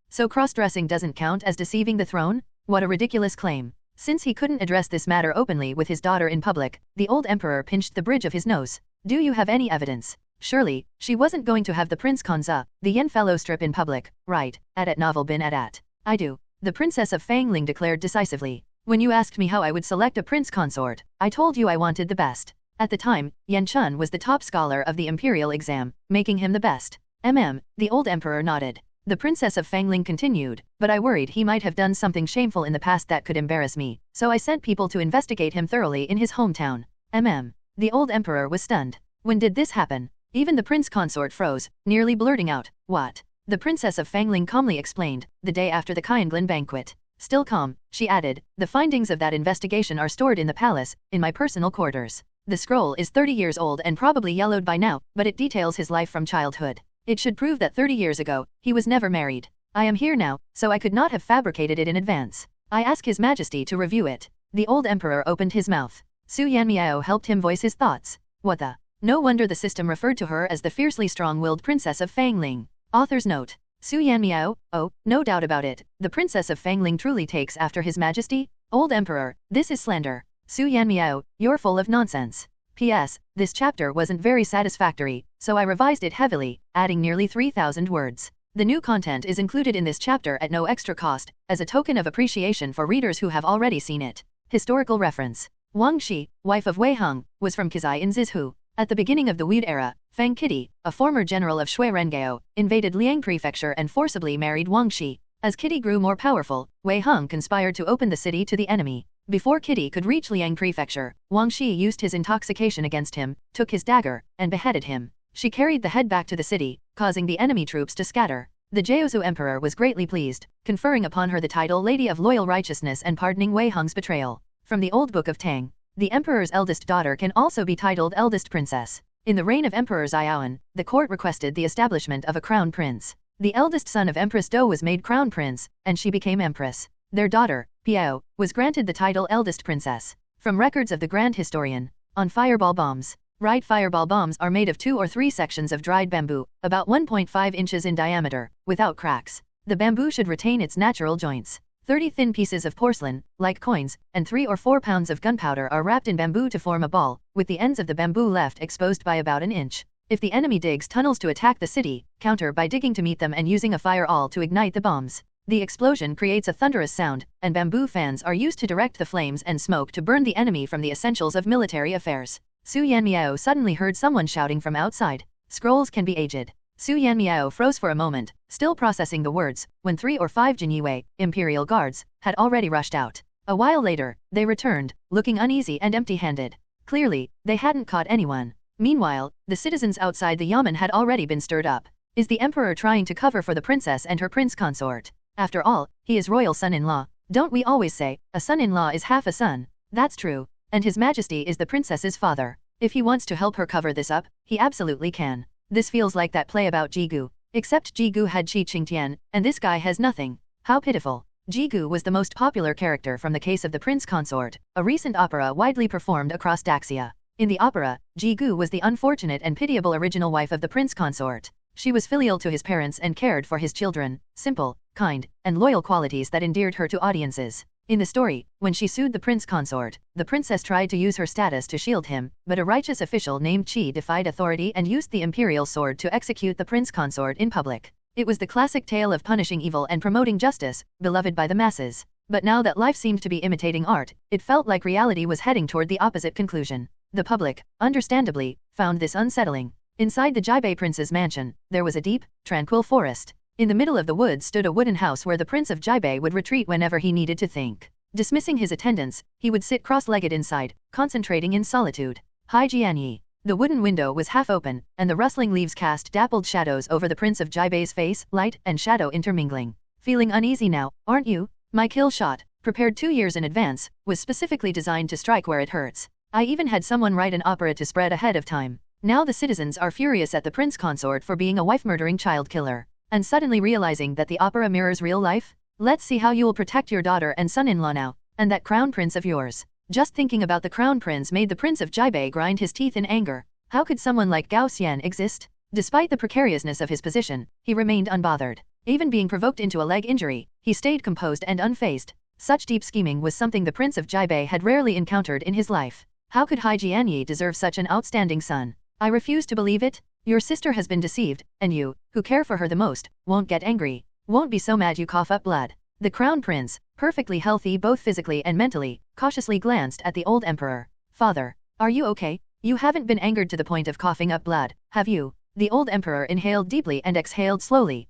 so cross-dressing doesn't count as deceiving the throne? What a ridiculous claim. Since he couldn't address this matter openly with his daughter in public, the old emperor pinched the bridge of his nose. Do you have any evidence? Surely, she wasn't going to have the prince Kanza, the Yen fellow strip in public, right? At novel bin at. I do. The princess of Fangling declared decisively. When you asked me how I would select a prince consort, I told you I wanted the best. At the time, Yan Chun was the top scholar of the imperial exam, making him the best. The old emperor nodded. The princess of Fangling continued, but I worried he might have done something shameful in the past that could embarrass me, so I sent people to investigate him thoroughly in his hometown. The old emperor was stunned. When did this happen? Even the prince consort froze, nearly blurting out, what? The princess of Fangling calmly explained, the day after the Kyanglin banquet. Still calm, she added, the findings of that investigation are stored in the palace, in my personal quarters. The scroll is 30 years old and probably yellowed by now, but it details his life from childhood. It should prove that 30 years ago, he was never married. I am here now, so I could not have fabricated it in advance. I ask His Majesty to review it. The old emperor opened his mouth. Su Yanmiao helped him voice his thoughts. What the? No wonder the system referred to her as the fiercely strong-willed princess of Fangling. Author's note. Su Yanmiao, oh, no doubt about it, the princess of Fangling truly takes after His Majesty? Old emperor, this is slander. Su Yanmiao, you're full of nonsense. P.S. This chapter wasn't very satisfactory, so I revised it heavily, adding nearly 3,000 words. The new content is included in this chapter at no extra cost, as a token of appreciation for readers who have already seen it. Historical reference. Wang Shi, wife of Wei Heng, was from Kizai in Zizhu. At the beginning of the Weed era, Fang Kitty, a former general of Shui Rengao, invaded Liang Prefecture and forcibly married Wang Shi. As Kitty grew more powerful, Wei Heng conspired to open the city to the enemy. Before Kitty could reach Liang Prefecture, Wang Shi used his intoxication against him, took his dagger, and beheaded him. She carried the head back to the city, causing the enemy troops to scatter. The Jiuzhou Emperor was greatly pleased, conferring upon her the title Lady of Loyal Righteousness and pardoning Wei Heng's betrayal. From the Old Book of Tang. The emperor's eldest daughter can also be titled eldest princess. In the reign of Emperor Xiaoan, the court requested the establishment of a crown prince. The eldest son of Empress Do was made crown prince, and she became empress. Their daughter, Piao, was granted the title eldest princess. From records of the Grand Historian. On fireball bombs. Right, fireball bombs are made of 2 or 3 sections of dried bamboo, about 1.5 inches in diameter, without cracks. The bamboo should retain its natural joints. 30 thin pieces of porcelain, like coins, and 3 or 4 pounds of gunpowder are wrapped in bamboo to form a ball, with the ends of the bamboo left exposed by about an inch. If the enemy digs tunnels to attack the city, counter by digging to meet them and using a fire awl to ignite the bombs. The explosion creates a thunderous sound, and bamboo fans are used to direct the flames and smoke to burn the enemy from the essentials of military affairs. Su Yanmiao suddenly heard someone shouting from outside. Scrolls can be aged. Su Yanmiao froze for a moment, still processing the words, when 3 or 5 Jinyue, imperial guards, had already rushed out. A while later, they returned, looking uneasy and empty-handed. Clearly, they hadn't caught anyone. Meanwhile, the citizens outside the yamen had already been stirred up. Is the emperor trying to cover for the princess and her prince consort? After all, he is royal son-in-law. Don't we always say, a son-in-law is half a son? That's true. And His Majesty is the princess's father. If he wants to help her cover this up, he absolutely can. This feels like that play about Jigu. Except Jigu had Qi Qingtian, and this guy has nothing. How pitiful. Jigu was the most popular character from the case of the prince consort, a recent opera widely performed across Daxia. In the opera, Jigu was the unfortunate and pitiable original wife of the prince consort. She was filial to his parents and cared for his children, simple, kind, and loyal qualities that endeared her to audiences. In the story, when she sued the prince consort, the princess tried to use her status to shield him, but a righteous official named Qi defied authority and used the imperial sword to execute the prince consort in public. It was the classic tale of punishing evil and promoting justice, beloved by the masses. But now that life seemed to be imitating art, it felt like reality was heading toward the opposite conclusion. The public, understandably, found this unsettling. Inside the Jibai prince's mansion, there was a deep, tranquil forest. In the middle of the woods stood a wooden house where the prince of Jibai would retreat whenever he needed to think. Dismissing his attendants, he would sit cross-legged inside, concentrating in solitude. Hai Jianyi. The wooden window was half open, and the rustling leaves cast dappled shadows over the Prince of Jibei's face, light and shadow intermingling. Feeling uneasy now, aren't you? My kill shot, prepared 2 years in advance, was specifically designed to strike where it hurts. I even had someone write an opera to spread ahead of time. Now the citizens are furious at the prince consort for being a wife-murdering child killer. And suddenly realizing that the opera mirrors real life? Let's see how you will protect your daughter and son-in-law now, and that crown prince of yours. Just thinking about the crown prince made the Prince of Jibei grind his teeth in anger. How could someone like Gao Xian exist? Despite the precariousness of his position, he remained unbothered. Even being provoked into a leg injury, he stayed composed and unfazed. Such deep scheming was something the Prince of Jibei had rarely encountered in his life. How could Hai Jianyi deserve such an outstanding son? I refuse to believe it. Your sister has been deceived, and you, who care for her the most, won't get angry. Won't be so mad you cough up blood. The crown prince, perfectly healthy both physically and mentally, cautiously glanced at the old emperor. Father, are you okay? You haven't been angered to the point of coughing up blood, have you? The old emperor inhaled deeply and exhaled slowly.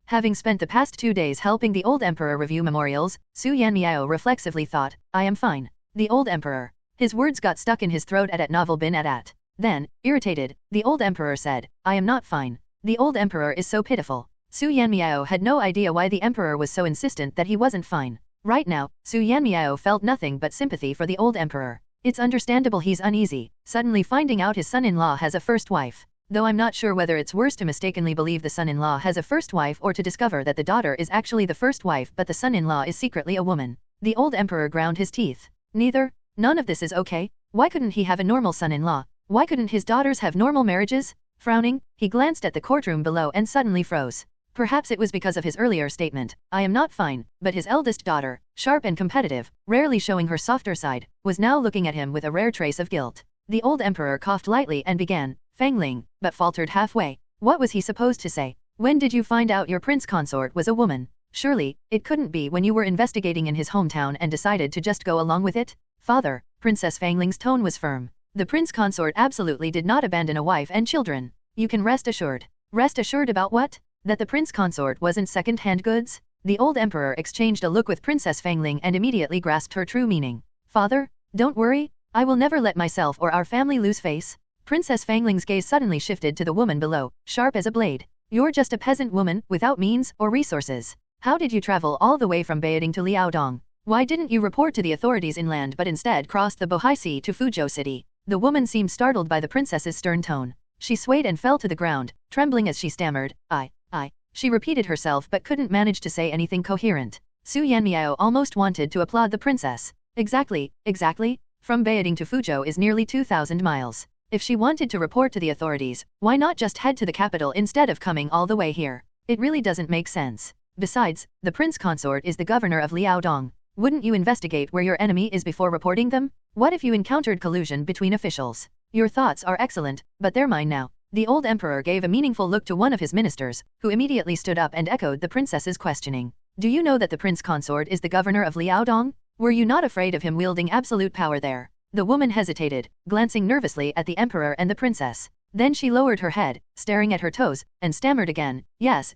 Having spent the past 2 days helping the old emperor review memorials, Su Yanmiao reflexively thought, I am fine. The old emperor. His words got stuck in his throat at novel bin at. Then, irritated, the old emperor said, I am not fine. The old emperor is so pitiful. Su Yanmiao had no idea why the emperor was so insistent that he wasn't fine. Right now, Su Yanmiao felt nothing but sympathy for the old emperor. It's understandable he's uneasy, suddenly finding out his son-in-law has a first wife. Though I'm not sure whether it's worse to mistakenly believe the son-in-law has a first wife or to discover that the daughter is actually the first wife but the son-in-law is secretly a woman. The old emperor ground his teeth. Neither? None of this is okay? Why couldn't he have a normal son-in-law? Why couldn't his daughters have normal marriages? Frowning, he glanced at the courtroom below and suddenly froze. Perhaps it was because of his earlier statement, I am not fine, but his eldest daughter, sharp and competitive, rarely showing her softer side, was now looking at him with a rare trace of guilt. The old emperor coughed lightly and began, Fangling, but faltered halfway. What was he supposed to say? When did you find out your prince consort was a woman? Surely, it couldn't be when you were investigating in his hometown and decided to just go along with it? Father, Princess Fangling's tone was firm. The prince consort absolutely did not abandon a wife and children. You can rest assured. Rest assured about what? That the prince consort wasn't second-hand goods? The old emperor exchanged a look with Princess Fangling and immediately grasped her true meaning. Father, don't worry, I will never let myself or our family lose face. Princess Fangling's gaze suddenly shifted to the woman below, sharp as a blade. You're just a peasant woman, without means or resources. How did you travel all the way from Beijing to Liaodong? Why didn't you report to the authorities inland but instead crossed the Bohai Sea to Fuzhou City? The woman seemed startled by the princess's stern tone. She swayed and fell to the ground, trembling as she stammered, I. She repeated herself but couldn't manage to say anything coherent. Su Yanmiao almost wanted to applaud the princess. Exactly. From Beijing to Fuzhou is nearly 2,000 miles. If she wanted to report to the authorities, why not just head to the capital instead of coming all the way here? It really doesn't make sense. Besides, the prince consort is the governor of Liaodong. Wouldn't you investigate where your enemy is before reporting them? What if you encountered collusion between officials? Your thoughts are excellent, but they're mine now. The old emperor gave a meaningful look to one of his ministers, who immediately stood up and echoed the princess's questioning. Do you know that the prince consort is the governor of Liaodong? Were you not afraid of him wielding absolute power there? The woman hesitated, glancing nervously at the emperor and the princess. Then she lowered her head, staring at her toes, and stammered again, Yes,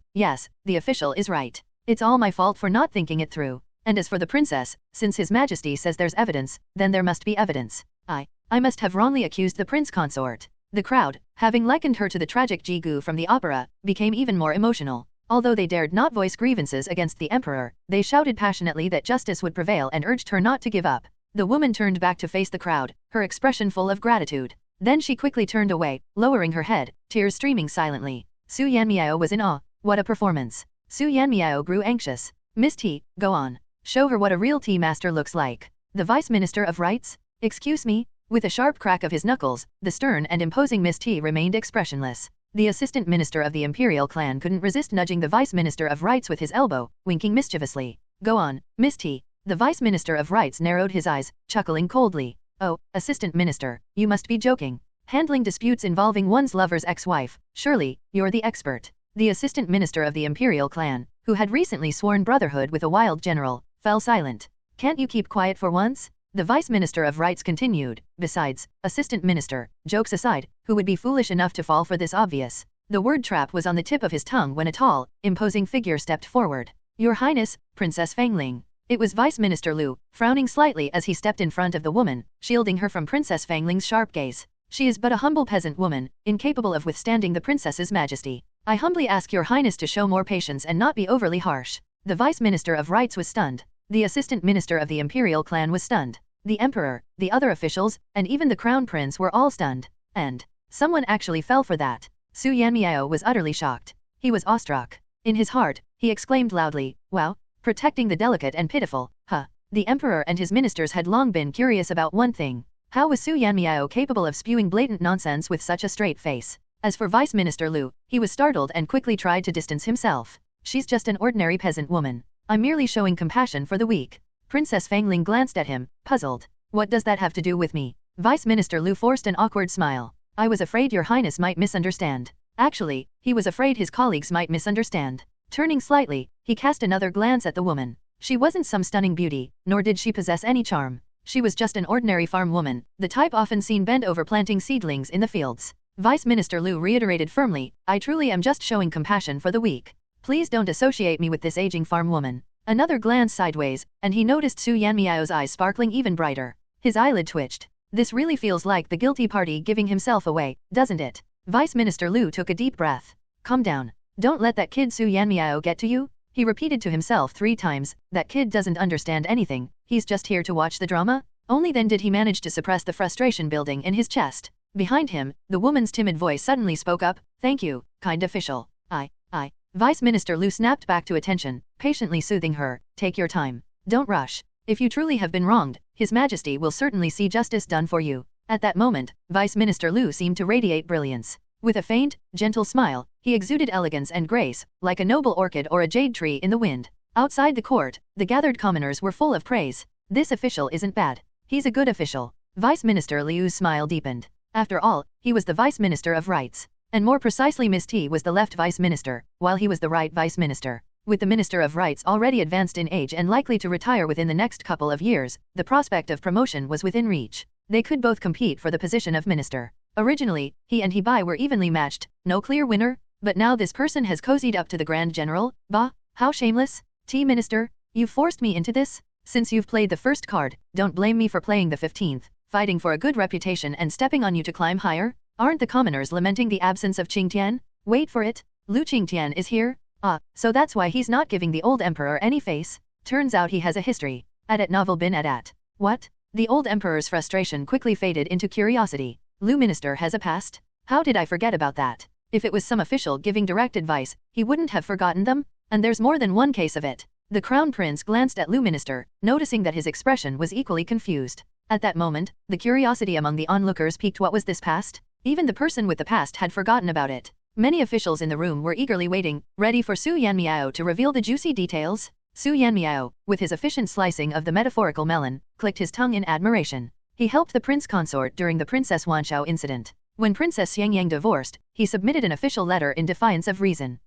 the official is right. It's all my fault for not thinking it through. And as for the princess, since His Majesty says there's evidence, then there must be evidence. I must have wrongly accused the prince consort. The crowd, having likened her to the tragic Jigu from the opera, became even more emotional. Although they dared not voice grievances against the emperor, they shouted passionately that justice would prevail and urged her not to give up. The woman turned back to face the crowd, her expression full of gratitude. Then she quickly turned away, lowering her head, tears streaming silently. Su Yanmiao was in awe. What a performance. Su Yanmiao grew anxious. Miss T, go on. Show her what a real tea master looks like. The Vice Minister of Rights? Excuse me? With a sharp crack of his knuckles, the stern and imposing Miss T remained expressionless. The assistant minister of the imperial clan couldn't resist nudging the Vice Minister of Rights with his elbow, winking mischievously. Go on, Miss T. The Vice Minister of Rights narrowed his eyes, chuckling coldly. Oh, Assistant Minister, you must be joking. Handling disputes involving one's lover's ex-wife, surely, you're the expert. The Assistant Minister of the Imperial clan, who had recently sworn brotherhood with a wild general, fell silent. Can't you keep quiet for once? The Vice Minister of Rights continued. Besides, Assistant Minister, jokes aside, who would be foolish enough to fall for this obvious? The word trap was on the tip of his tongue when a tall, imposing figure stepped forward. Your Highness, Princess Fangling. It was Vice Minister Liu, frowning slightly as he stepped in front of the woman, shielding her from Princess Fangling's sharp gaze. She is but a humble peasant woman, incapable of withstanding the princess's majesty. I humbly ask your highness to show more patience and not be overly harsh. The vice minister of rights was stunned. The assistant minister of the imperial clan was stunned. The emperor, the other officials, and even the crown prince were all stunned. And someone actually fell for that. Su Yanmiao was utterly shocked. He was awestruck. In his heart, he exclaimed loudly, "Wow, protecting the delicate and pitiful, huh?" The emperor and his ministers had long been curious about one thing. How was Su Yanmiao capable of spewing blatant nonsense with such a straight face? As for Vice Minister Lu, he was startled and quickly tried to distance himself. She's just an ordinary peasant woman. I'm merely showing compassion for the weak. Princess Fangling glanced at him, puzzled. What does that have to do with me? Vice Minister Lu forced an awkward smile. I was afraid your highness might misunderstand. Actually, he was afraid his colleagues might misunderstand. Turning slightly, he cast another glance at the woman. She wasn't some stunning beauty, nor did she possess any charm. She was just an ordinary farm woman, the type often seen bent over planting seedlings in the fields. Vice Minister Lu reiterated firmly, I truly am just showing compassion for the weak. Please don't associate me with this aging farm woman. Another glance sideways, and he noticed Su Yanmiao's eyes sparkling even brighter. His eyelid twitched. This really feels like the guilty party giving himself away, doesn't it? Vice Minister Lu took a deep breath. Calm down. Don't let that kid Su Yanmiao get to you. He repeated to himself 3 times, that kid doesn't understand anything, he's just here to watch the drama? Only then did he manage to suppress the frustration building in his chest. Behind him, the woman's timid voice suddenly spoke up, thank you, kind official. I. Vice Minister Lu snapped back to attention, patiently soothing her, take your time. Don't rush. If you truly have been wronged, His Majesty will certainly see justice done for you. At that moment, Vice Minister Lu seemed to radiate brilliance. With a faint, gentle smile, he exuded elegance and grace, like a noble orchid or a jade tree in the wind. Outside the court, the gathered commoners were full of praise. This official isn't bad. He's a good official. Vice Minister Liu's smile deepened. After all, he was the Vice Minister of Rights. And more precisely Miss T was the left Vice Minister, while he was the right Vice Minister. With the Minister of Rights already advanced in age and likely to retire within the next couple of years, the prospect of promotion was within reach. They could both compete for the position of minister. Originally, he and Hebai were evenly matched, no clear winner, but now this person has cozied up to the Grand General. Bah, how shameless. T Minister, you forced me into this? Since you've played the first card, don't blame me for playing the 15th, fighting for a good reputation and stepping on you to climb higher? Aren't the commoners lamenting the absence of Qingtian? Wait for it, Lu Qingtian is here? Ah, so that's why he's not giving the old emperor any face. Turns out he has a history. At novel bin at. What? The old emperor's frustration quickly faded into curiosity. Lu Minister has a past? How did I forget about that? If it was some official giving direct advice, he wouldn't have forgotten them? And there's more than one case of it. The Crown Prince glanced at Lu Minister, noticing that his expression was equally confused. At that moment, the curiosity among the onlookers piqued. What was this past? Even the person with the past had forgotten about it. Many officials in the room were eagerly waiting, ready for Su Yanmiao to reveal the juicy details. Su Yanmiao, with his efficient slicing of the metaphorical melon, clicked his tongue in admiration. He helped the prince consort during the Princess Wanshao incident. When Princess Xiangyang divorced, he submitted an official letter in defiance of reason.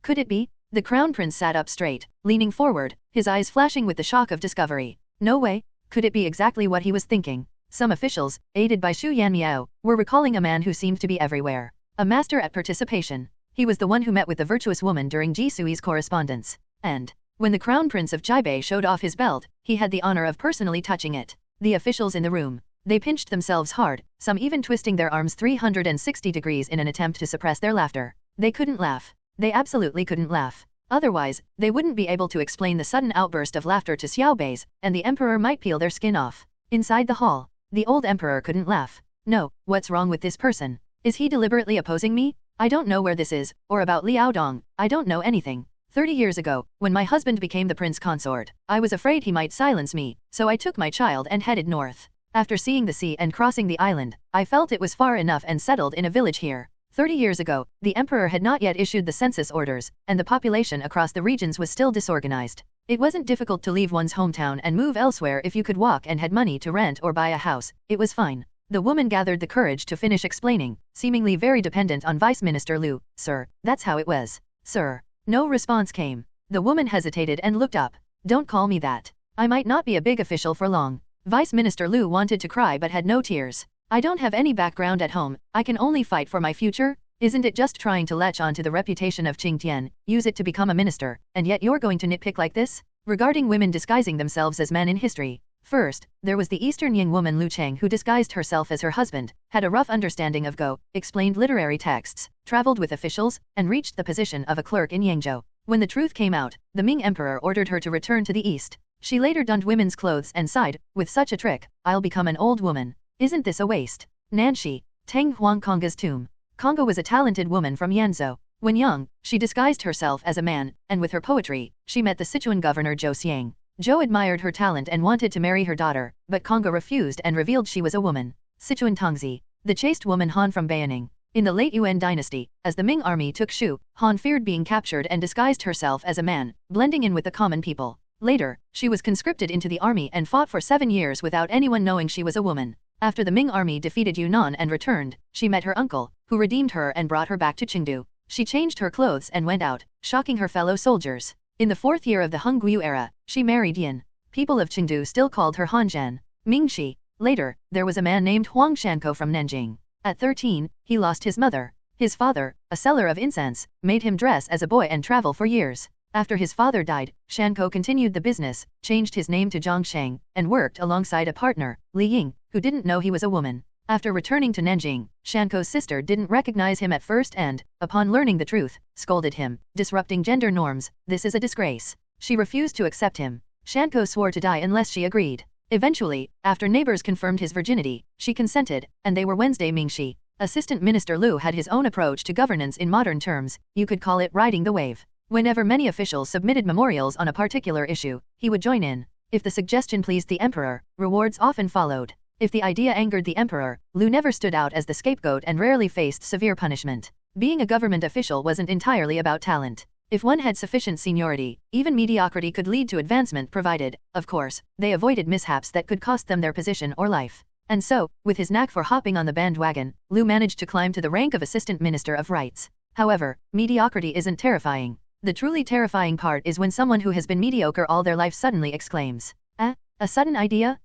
Could it be? The Crown Prince sat up straight, leaning forward, his eyes flashing with the shock of discovery. No way. Could it be exactly what he was thinking? Some officials, aided by Su Yanmiao, were recalling a man who seemed to be everywhere. A master at participation. He was the one who met with the virtuous woman during Ji Sui's correspondence. And when the Crown Prince of Chaibei showed off his belt, he had the honor of personally touching it. The officials in the room. They pinched themselves hard, some even twisting their arms 360 degrees in an attempt to suppress their laughter. They couldn't laugh. They absolutely couldn't laugh. Otherwise, they wouldn't be able to explain the sudden outburst of laughter to Xiao Bei's, and the emperor might peel their skin off. Inside the hall, the old emperor couldn't laugh. No, what's wrong with this person? Is he deliberately opposing me? I don't know where this is, or about Liao Dong, I don't know anything. 30 years ago, when my husband became the prince consort, I was afraid he might silence me, so I took my child and headed north. After seeing the sea and crossing the island, I felt it was far enough and settled in a village here. 30 years ago, the emperor had not yet issued the census orders, and the population across the regions was still disorganized. It wasn't difficult to leave one's hometown and move elsewhere if you could walk and had money to rent or buy a house. It was fine. The woman gathered the courage to finish explaining, seemingly very dependent on Vice Minister Lu. Sir, that's how it was. Sir. No response came. The woman hesitated and looked up. Don't call me that. I might not be a big official for long. Vice Minister Lu wanted to cry but had no tears. I don't have any background at home, I can only fight for my future. Isn't it just trying to latch onto the reputation of Qingtian, use it to become a minister, and yet you're going to nitpick like this? Regarding women disguising themselves as men in history, First, there was the Eastern Ying woman Lu Cheng who disguised herself as her husband, had a rough understanding of Go, explained literary texts, traveled with officials, and reached the position of a clerk in Yangzhou. When the truth came out, the Ming Emperor ordered her to return to the East. She later donned women's clothes and sighed, with such a trick, I'll become an old woman. Isn't this a waste? Nanshi, Teng Huang Konga's tomb. Konga was a talented woman from Yanzhou. When young, she disguised herself as a man, and with her poetry, she met the Sichuan governor Zhou Xiang. Zhou admired her talent and wanted to marry her daughter, but Konga refused and revealed she was a woman. Sichuan Tongzi, the chaste woman Han from Bayaning. In the late Yuan dynasty, as the Ming army took Shu, Han feared being captured and disguised herself as a man, blending in with the common people. Later, she was conscripted into the army and fought for 7 years without anyone knowing she was a woman. After the Ming army defeated Yunnan and returned, she met her uncle, who redeemed her and brought her back to Chengdu. She changed her clothes and went out, shocking her fellow soldiers. In the 4th year of the Hongguo era, she married Yin. People of Chengdu still called her Hanzhan. Mingxi. Later, there was a man named Huang Shanko from Nanjing. At 13, he lost his mother. His father, a seller of incense, made him dress as a boy and travel for years. After his father died, Shanko continued the business, changed his name to Zhangsheng, and worked alongside a partner, Li Ying, who didn't know he was a woman. After returning to Nanjing, Shanko's sister didn't recognize him at first and, upon learning the truth, scolded him, disrupting gender norms. This is a disgrace. She refused to accept him. Shanko swore to die unless she agreed. Eventually, after neighbors confirmed his virginity, she consented, and they were Wednesday Mingxi. Assistant Minister Lu had his own approach to governance in modern terms, you could call it riding the wave. Whenever many officials submitted memorials on a particular issue, he would join in. If the suggestion pleased the emperor, rewards often followed. If the idea angered the emperor, Lu never stood out as the scapegoat and rarely faced severe punishment. Being a government official wasn't entirely about talent. If one had sufficient seniority, even mediocrity could lead to advancement provided, of course, they avoided mishaps that could cost them their position or life. And so, with his knack for hopping on the bandwagon, Lu managed to climb to the rank of Assistant Minister of Rights. However, mediocrity isn't terrifying. The truly terrifying part is when someone who has been mediocre all their life suddenly exclaims, a sudden idea?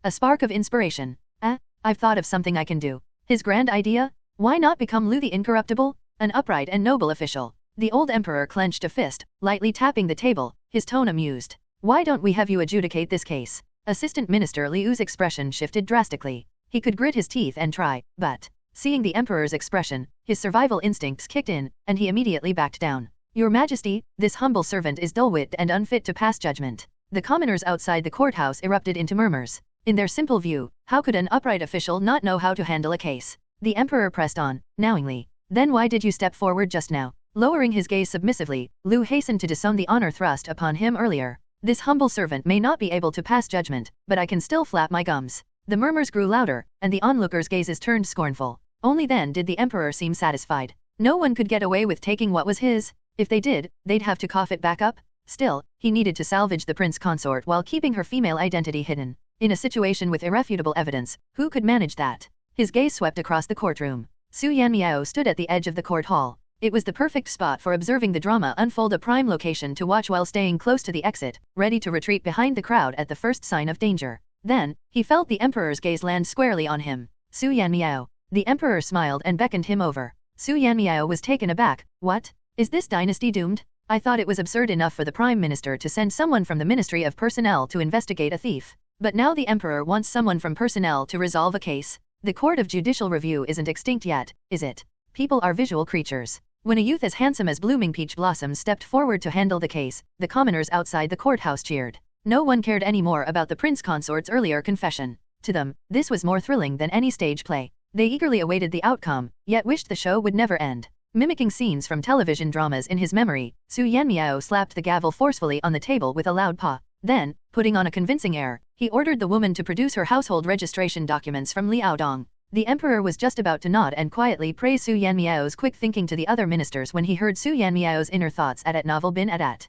A spark of inspiration. I've thought of something I can do. His grand idea? Why not become Lu the Incorruptible? An upright and noble official. The old emperor clenched a fist, lightly tapping the table, his tone amused. Why don't we have you adjudicate this case? Assistant Minister Liu's expression shifted drastically. He could grit his teeth and try, but, seeing the emperor's expression, his survival instincts kicked in, and he immediately backed down. Your Majesty, this humble servant is dull-witted and unfit to pass judgment. The commoners outside the courthouse erupted into murmurs. In their simple view, how could an upright official not know how to handle a case? The emperor pressed on, knowingly. Then why did you step forward just now? Lowering his gaze submissively, Lu hastened to disown the honor thrust upon him earlier. This humble servant may not be able to pass judgment, but I can still flap my gums. The murmurs grew louder, and the onlookers' gazes turned scornful. Only then did the emperor seem satisfied. No one could get away with taking what was his. If they did, they'd have to cough it back up. Still, he needed to salvage the prince consort while keeping her female identity hidden. In a situation with irrefutable evidence, who could manage that? His gaze swept across the courtroom. Su Yanmiao stood at the edge of the court hall. It was the perfect spot for observing the drama unfold, a prime location to watch while staying close to the exit, ready to retreat behind the crowd at the first sign of danger. Then, he felt the emperor's gaze land squarely on him. Su Yanmiao. The emperor smiled and beckoned him over. Su Yanmiao was taken aback. What? Is this dynasty doomed? I thought it was absurd enough for the prime minister to send someone from the Ministry of Personnel to investigate a thief. But now the emperor wants someone from personnel to resolve a case. The court of judicial review isn't extinct yet, is it? People are visual creatures. When a youth as handsome as blooming peach blossoms stepped forward to handle the case, the commoners outside the courthouse cheered. No one cared anymore about the prince consort's earlier confession. To them, this was more thrilling than any stage play. They eagerly awaited the outcome, yet wished the show would never end. Mimicking scenes from television dramas in his memory, Su Yanmiao slapped the gavel forcefully on the table with a loud paw. Then, putting on a convincing air, he ordered the woman to produce her household registration documents from Liaodong. The emperor was just about to nod and quietly praise Su Yanmiao's quick thinking to the other ministers when he heard Su Yanmiao's inner thoughts at novel bin at.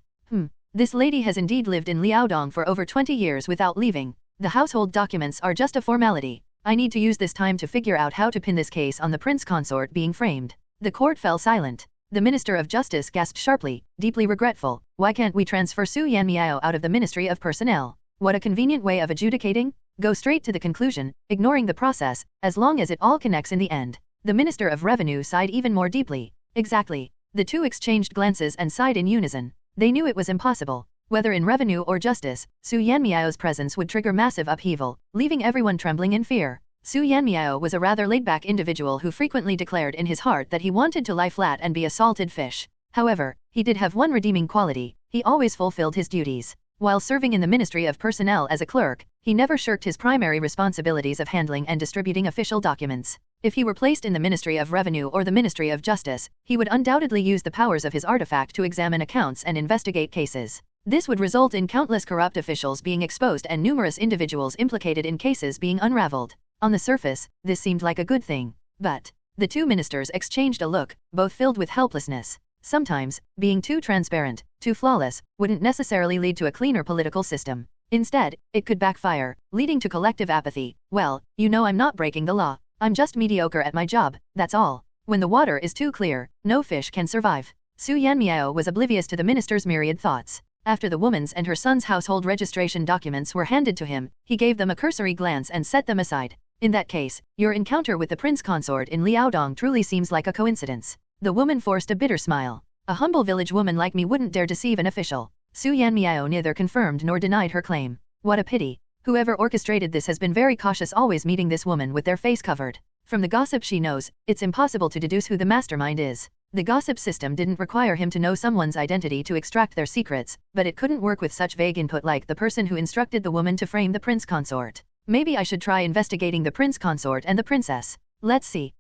This lady has indeed lived in Liaodong for over 20 years without leaving. The household documents are just a formality. I need to use this time to figure out how to pin this case on the prince consort being framed. The court fell silent. The Minister of Justice gasped sharply, deeply regretful. Why can't we transfer Su Yanmiao out of the Ministry of Personnel? What a convenient way of adjudicating. Go straight to the conclusion, ignoring the process, as long as it all connects in the end. The Minister of Revenue sighed even more deeply. Exactly. The two exchanged glances and sighed in unison. They knew it was impossible. Whether in revenue or justice, Su Yanmiao's presence would trigger massive upheaval, leaving everyone trembling in fear. Su Yanmiao was a rather laid-back individual who frequently declared in his heart that he wanted to lie flat and be a salted fish. However, he did have one redeeming quality: he always fulfilled his duties. While serving in the Ministry of Personnel as a clerk, he never shirked his primary responsibilities of handling and distributing official documents. If he were placed in the Ministry of Revenue or the Ministry of Justice, he would undoubtedly use the powers of his artifact to examine accounts and investigate cases. This would result in countless corrupt officials being exposed and numerous individuals implicated in cases being unraveled. On the surface, this seemed like a good thing. But the two ministers exchanged a look, both filled with helplessness. Sometimes, being too transparent, too flawless, wouldn't necessarily lead to a cleaner political system. Instead, it could backfire, leading to collective apathy. Well, you know, I'm not breaking the law. I'm just mediocre at my job, that's all. When the water is too clear, no fish can survive. Su Yanmiao was oblivious to the minister's myriad thoughts. After the woman's and her son's household registration documents were handed to him, he gave them a cursory glance and set them aside. In that case, your encounter with the prince consort in Liaodong truly seems like a coincidence. The woman forced a bitter smile. A humble village woman like me wouldn't dare deceive an official. Su Yanmiao neither confirmed nor denied her claim. What a pity. Whoever orchestrated this has been very cautious, always meeting this woman with their face covered. From the gossip she knows, it's impossible to deduce who the mastermind is. The gossip system didn't require him to know someone's identity to extract their secrets, but it couldn't work with such vague input like the person who instructed the woman to frame the prince consort. Maybe I should try investigating the prince consort and the princess. Let's see.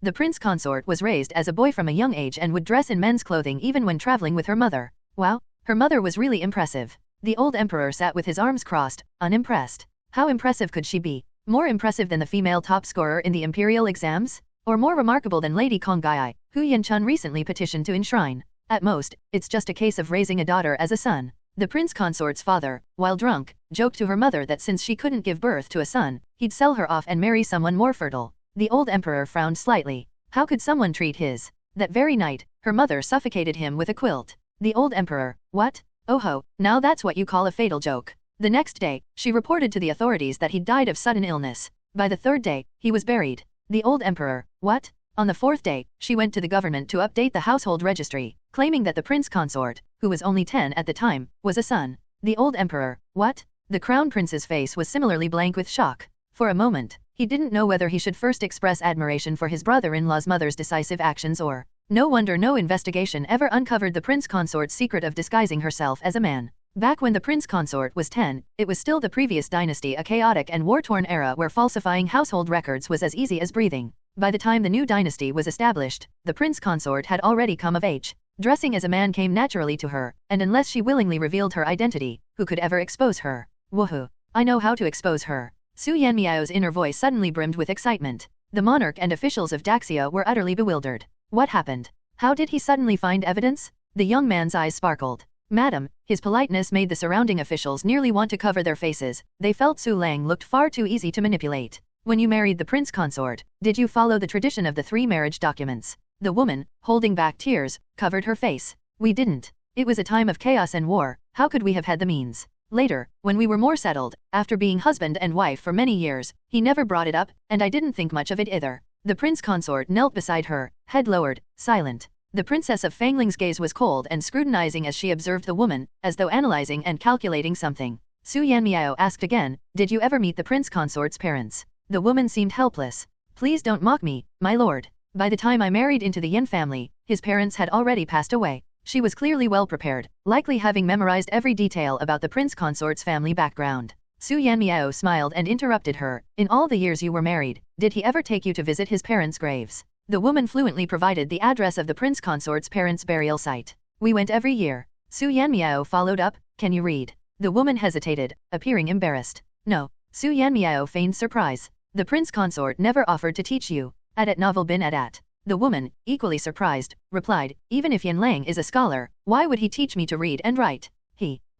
The prince consort was raised as a boy from a young age and would dress in men's clothing even when traveling with her mother. Wow, her mother was really impressive. The old emperor sat with his arms crossed, unimpressed. How impressive could she be? More impressive than the female top scorer in the imperial exams? Or more remarkable than Lady Kongai, who Yanchun recently petitioned to enshrine? At most, it's just a case of raising a daughter as a son. The prince consort's father, while drunk, joked to her mother that since she couldn't give birth to a son, he'd sell her off and marry someone more fertile. The old emperor frowned slightly. How could someone treat his? That very night, her mother suffocated him with a quilt. The old emperor, what? Oh ho, now that's what you call a fatal joke. The next day, she reported to the authorities that he'd died of sudden illness. By the third day, he was buried. The old emperor, what? On the fourth day, she went to the government to update the household registry, claiming that the prince consort, who was only 10 at the time, was a son. The old emperor, what? The crown prince's face was similarly blank with shock. For a moment, he didn't know whether he should first express admiration for his brother-in-law's mother's decisive actions or... No wonder no investigation ever uncovered the prince consort's secret of disguising herself as a man. Back when the prince consort was 10, it was still the previous dynasty, a chaotic and war-torn era where falsifying household records was as easy as breathing. By the time the new dynasty was established, the prince consort had already come of age. Dressing as a man came naturally to her, and unless she willingly revealed her identity, who could ever expose her? Woohoo! I know how to expose her. Su Yanmiao's inner voice suddenly brimmed with excitement. The monarch and officials of Daxia were utterly bewildered. What happened? How did he suddenly find evidence? The young man's eyes sparkled. Madam, his politeness made the surrounding officials nearly want to cover their faces. They felt Su Lang looked far too easy to manipulate. When you married the prince consort, did you follow the tradition of the 3 marriage documents? The woman, holding back tears, covered her face. We didn't. It was a time of chaos and war. How could we have had the means? Later, when we were more settled, after being husband and wife for many years, he never brought it up, and I didn't think much of it either. The prince consort knelt beside her, head lowered, silent. The princess of Fangling's gaze was cold and scrutinizing as she observed the woman, as though analyzing and calculating something. Su Yanmiao asked again, did you ever meet the prince consort's parents? The woman seemed helpless. Please don't mock me, my lord. By the time I married into the Yan family, his parents had already passed away. She was clearly well prepared, likely having memorized every detail about the prince consort's family background. Su Yanmiao smiled and interrupted her. In all the years you were married, did he ever take you to visit his parents' graves? The woman fluently provided the address of the prince consort's parents' burial site. We went every year. Su Yanmiao followed up, can you read? The woman hesitated, appearing embarrassed. No. Su Yanmiao feigned surprise. The prince consort never offered to teach you. Adat novel bin adat. The woman, equally surprised, replied, even if Yan Lang is a scholar, why would he teach me to read and write?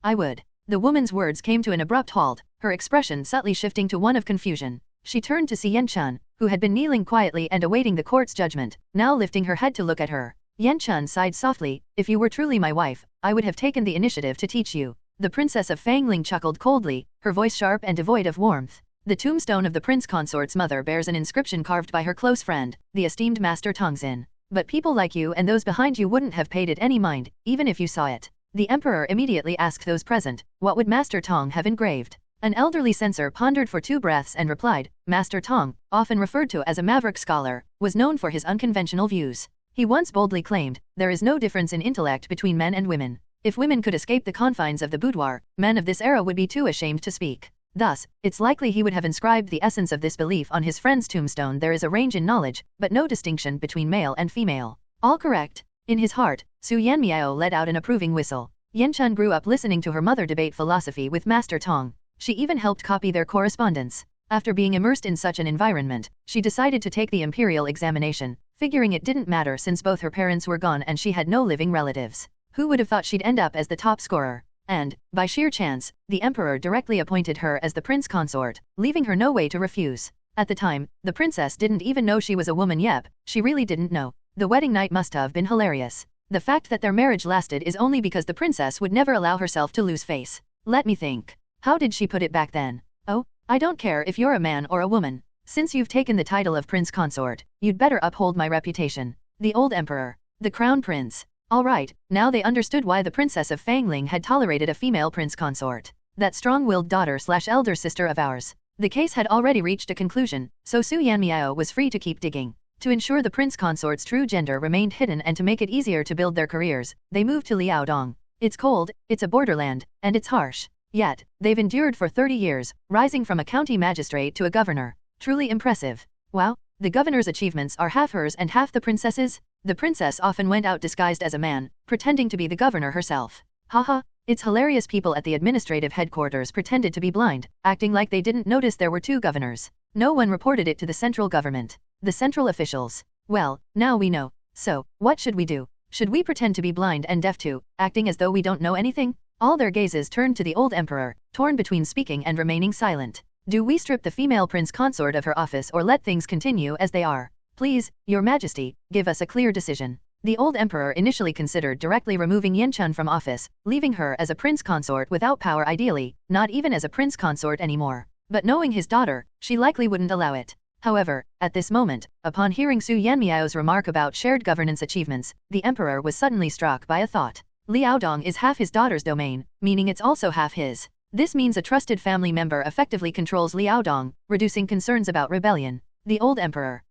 I would. The woman's words came to an abrupt halt, her expression subtly shifting to one of confusion. She turned to see Yanchun, who had been kneeling quietly and awaiting the court's judgment, now lifting her head to look at her. Yanchun sighed softly, if you were truly my wife, I would have taken the initiative to teach you. The princess of Fangling chuckled coldly, her voice sharp and devoid of warmth. The tombstone of the prince consort's mother bears an inscription carved by her close friend, the esteemed Master Tongzin. But people like you and those behind you wouldn't have paid it any mind, even if you saw it. The emperor immediately asked those present, what would Master Tong have engraved? An elderly censor pondered for 2 breaths and replied, Master Tong, often referred to as a maverick scholar, was known for his unconventional views. He once boldly claimed, there is no difference in intellect between men and women. If women could escape the confines of the boudoir, men of this era would be too ashamed to speak. Thus, it's likely he would have inscribed the essence of this belief on his friend's tombstone. There is a range in knowledge, but no distinction between male and female. All correct. In his heart, Su Yanmiao let out an approving whistle. Yanchun grew up listening to her mother debate philosophy with Master Tong. She even helped copy their correspondence. After being immersed in such an environment, she decided to take the imperial examination, figuring it didn't matter since both her parents were gone and she had no living relatives. Who would have thought she'd end up as the top scorer? And, by sheer chance, the emperor directly appointed her as the prince consort, leaving her no way to refuse. At the time, the princess didn't even know she was a woman. Yep, she really didn't know. The wedding night must have been hilarious. The fact that their marriage lasted is only because the princess would never allow herself to lose face. Let me think. How did she put it back then? Oh, I don't care if you're a man or a woman. Since you've taken the title of prince consort, you'd better uphold my reputation. The old emperor. The crown prince. Alright, now they understood why the princess of Fangling had tolerated a female prince consort. That strong-willed daughter/elder sister of ours. The case had already reached a conclusion, so Su Yanmiao was free to keep digging. To ensure the prince consort's true gender remained hidden and to make it easier to build their careers, they moved to Liaodong. It's cold, it's a borderland, and it's harsh. Yet, they've endured for 30 years, rising from a county magistrate to a governor. Truly impressive. Wow, the governor's achievements are half hers and half the princess's? The princess often went out disguised as a man, pretending to be the governor herself. Haha, it's hilarious. People at the administrative headquarters pretended to be blind, acting like they didn't notice there were 2 governors. No one reported it to the central government. The central officials. Well, now we know. So, what should we do? Should we pretend to be blind and deaf too, acting as though we don't know anything? All their gazes turned to the old emperor, torn between speaking and remaining silent. Do we strip the female prince consort of her office or let things continue as they are? Please, your majesty, give us a clear decision. The old emperor initially considered directly removing Yanchun from office, leaving her as a prince consort without power, ideally, not even as a prince consort anymore. But knowing his daughter, she likely wouldn't allow it. However, at this moment, upon hearing Su Yanmiao's remark about shared governance achievements, the emperor was suddenly struck by a thought. Liaodong is half his daughter's domain, meaning it's also half his. This means a trusted family member effectively controls Liaodong, reducing concerns about rebellion. The old emperor.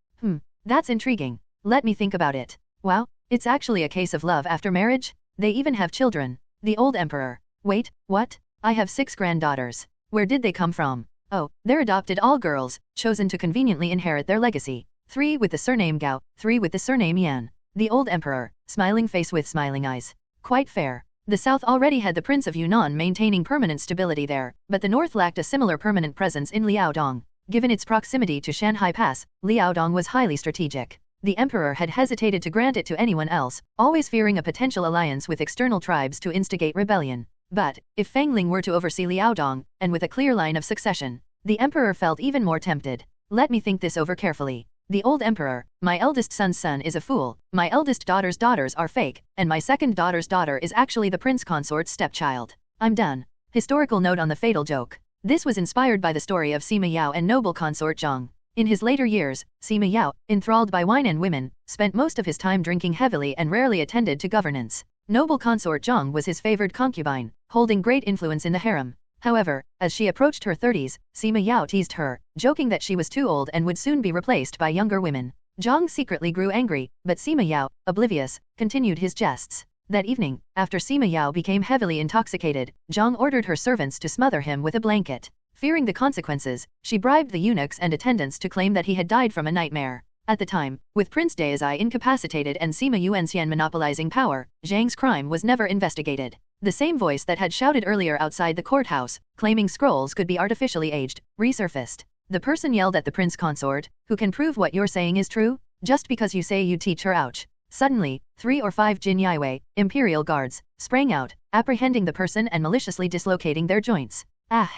That's intriguing. Let me think about it. Wow, it's actually a case of love after marriage? They even have children. The old emperor. Wait, what? I have 6 granddaughters. Where did they come from? Oh, they're adopted, all girls, chosen to conveniently inherit their legacy. 3 with the surname Gao, 3 with the surname Yan. The old emperor, smiling face with smiling eyes. Quite fair. The south already had the Prince of Yunnan maintaining permanent stability there, but the north lacked a similar permanent presence in Liaodong. Given its proximity to Shanhai Pass, Liaodong was highly strategic. The emperor had hesitated to grant it to anyone else, always fearing a potential alliance with external tribes to instigate rebellion. But, if Fangling were to oversee Liaodong, and with a clear line of succession, the emperor felt even more tempted. Let me think this over carefully. The old emperor, my eldest son's son is a fool, my eldest daughter's daughters are fake, and my second daughter's daughter is actually the prince consort's stepchild. I'm done. Historical note on the fatal joke. This was inspired by the story of Sima Yao and noble consort Zhang. In his later years, Sima Yao, enthralled by wine and women, spent most of his time drinking heavily and rarely attended to governance. Noble consort Zhang was his favored concubine, holding great influence in the harem. However, as she approached her 30s, Sima Yao teased her, joking that she was too old and would soon be replaced by younger women. Zhang secretly grew angry, but Sima Yao, oblivious, continued his jests. That evening, after Sima Yao became heavily intoxicated, Zhang ordered her servants to smother him with a blanket. Fearing the consequences, she bribed the eunuchs and attendants to claim that he had died from a nightmare. At the time, with Prince Daizai incapacitated and Sima Yuanxian monopolizing power, Zhang's crime was never investigated. The same voice that had shouted earlier outside the courthouse, claiming scrolls could be artificially aged, resurfaced. The person yelled at the prince consort, who can prove what you're saying is true? Just because you say you teach her, ouch. Suddenly, 3 or 5 Jin Yaiwei, imperial guards, sprang out, apprehending the person and maliciously dislocating their joints. Ah!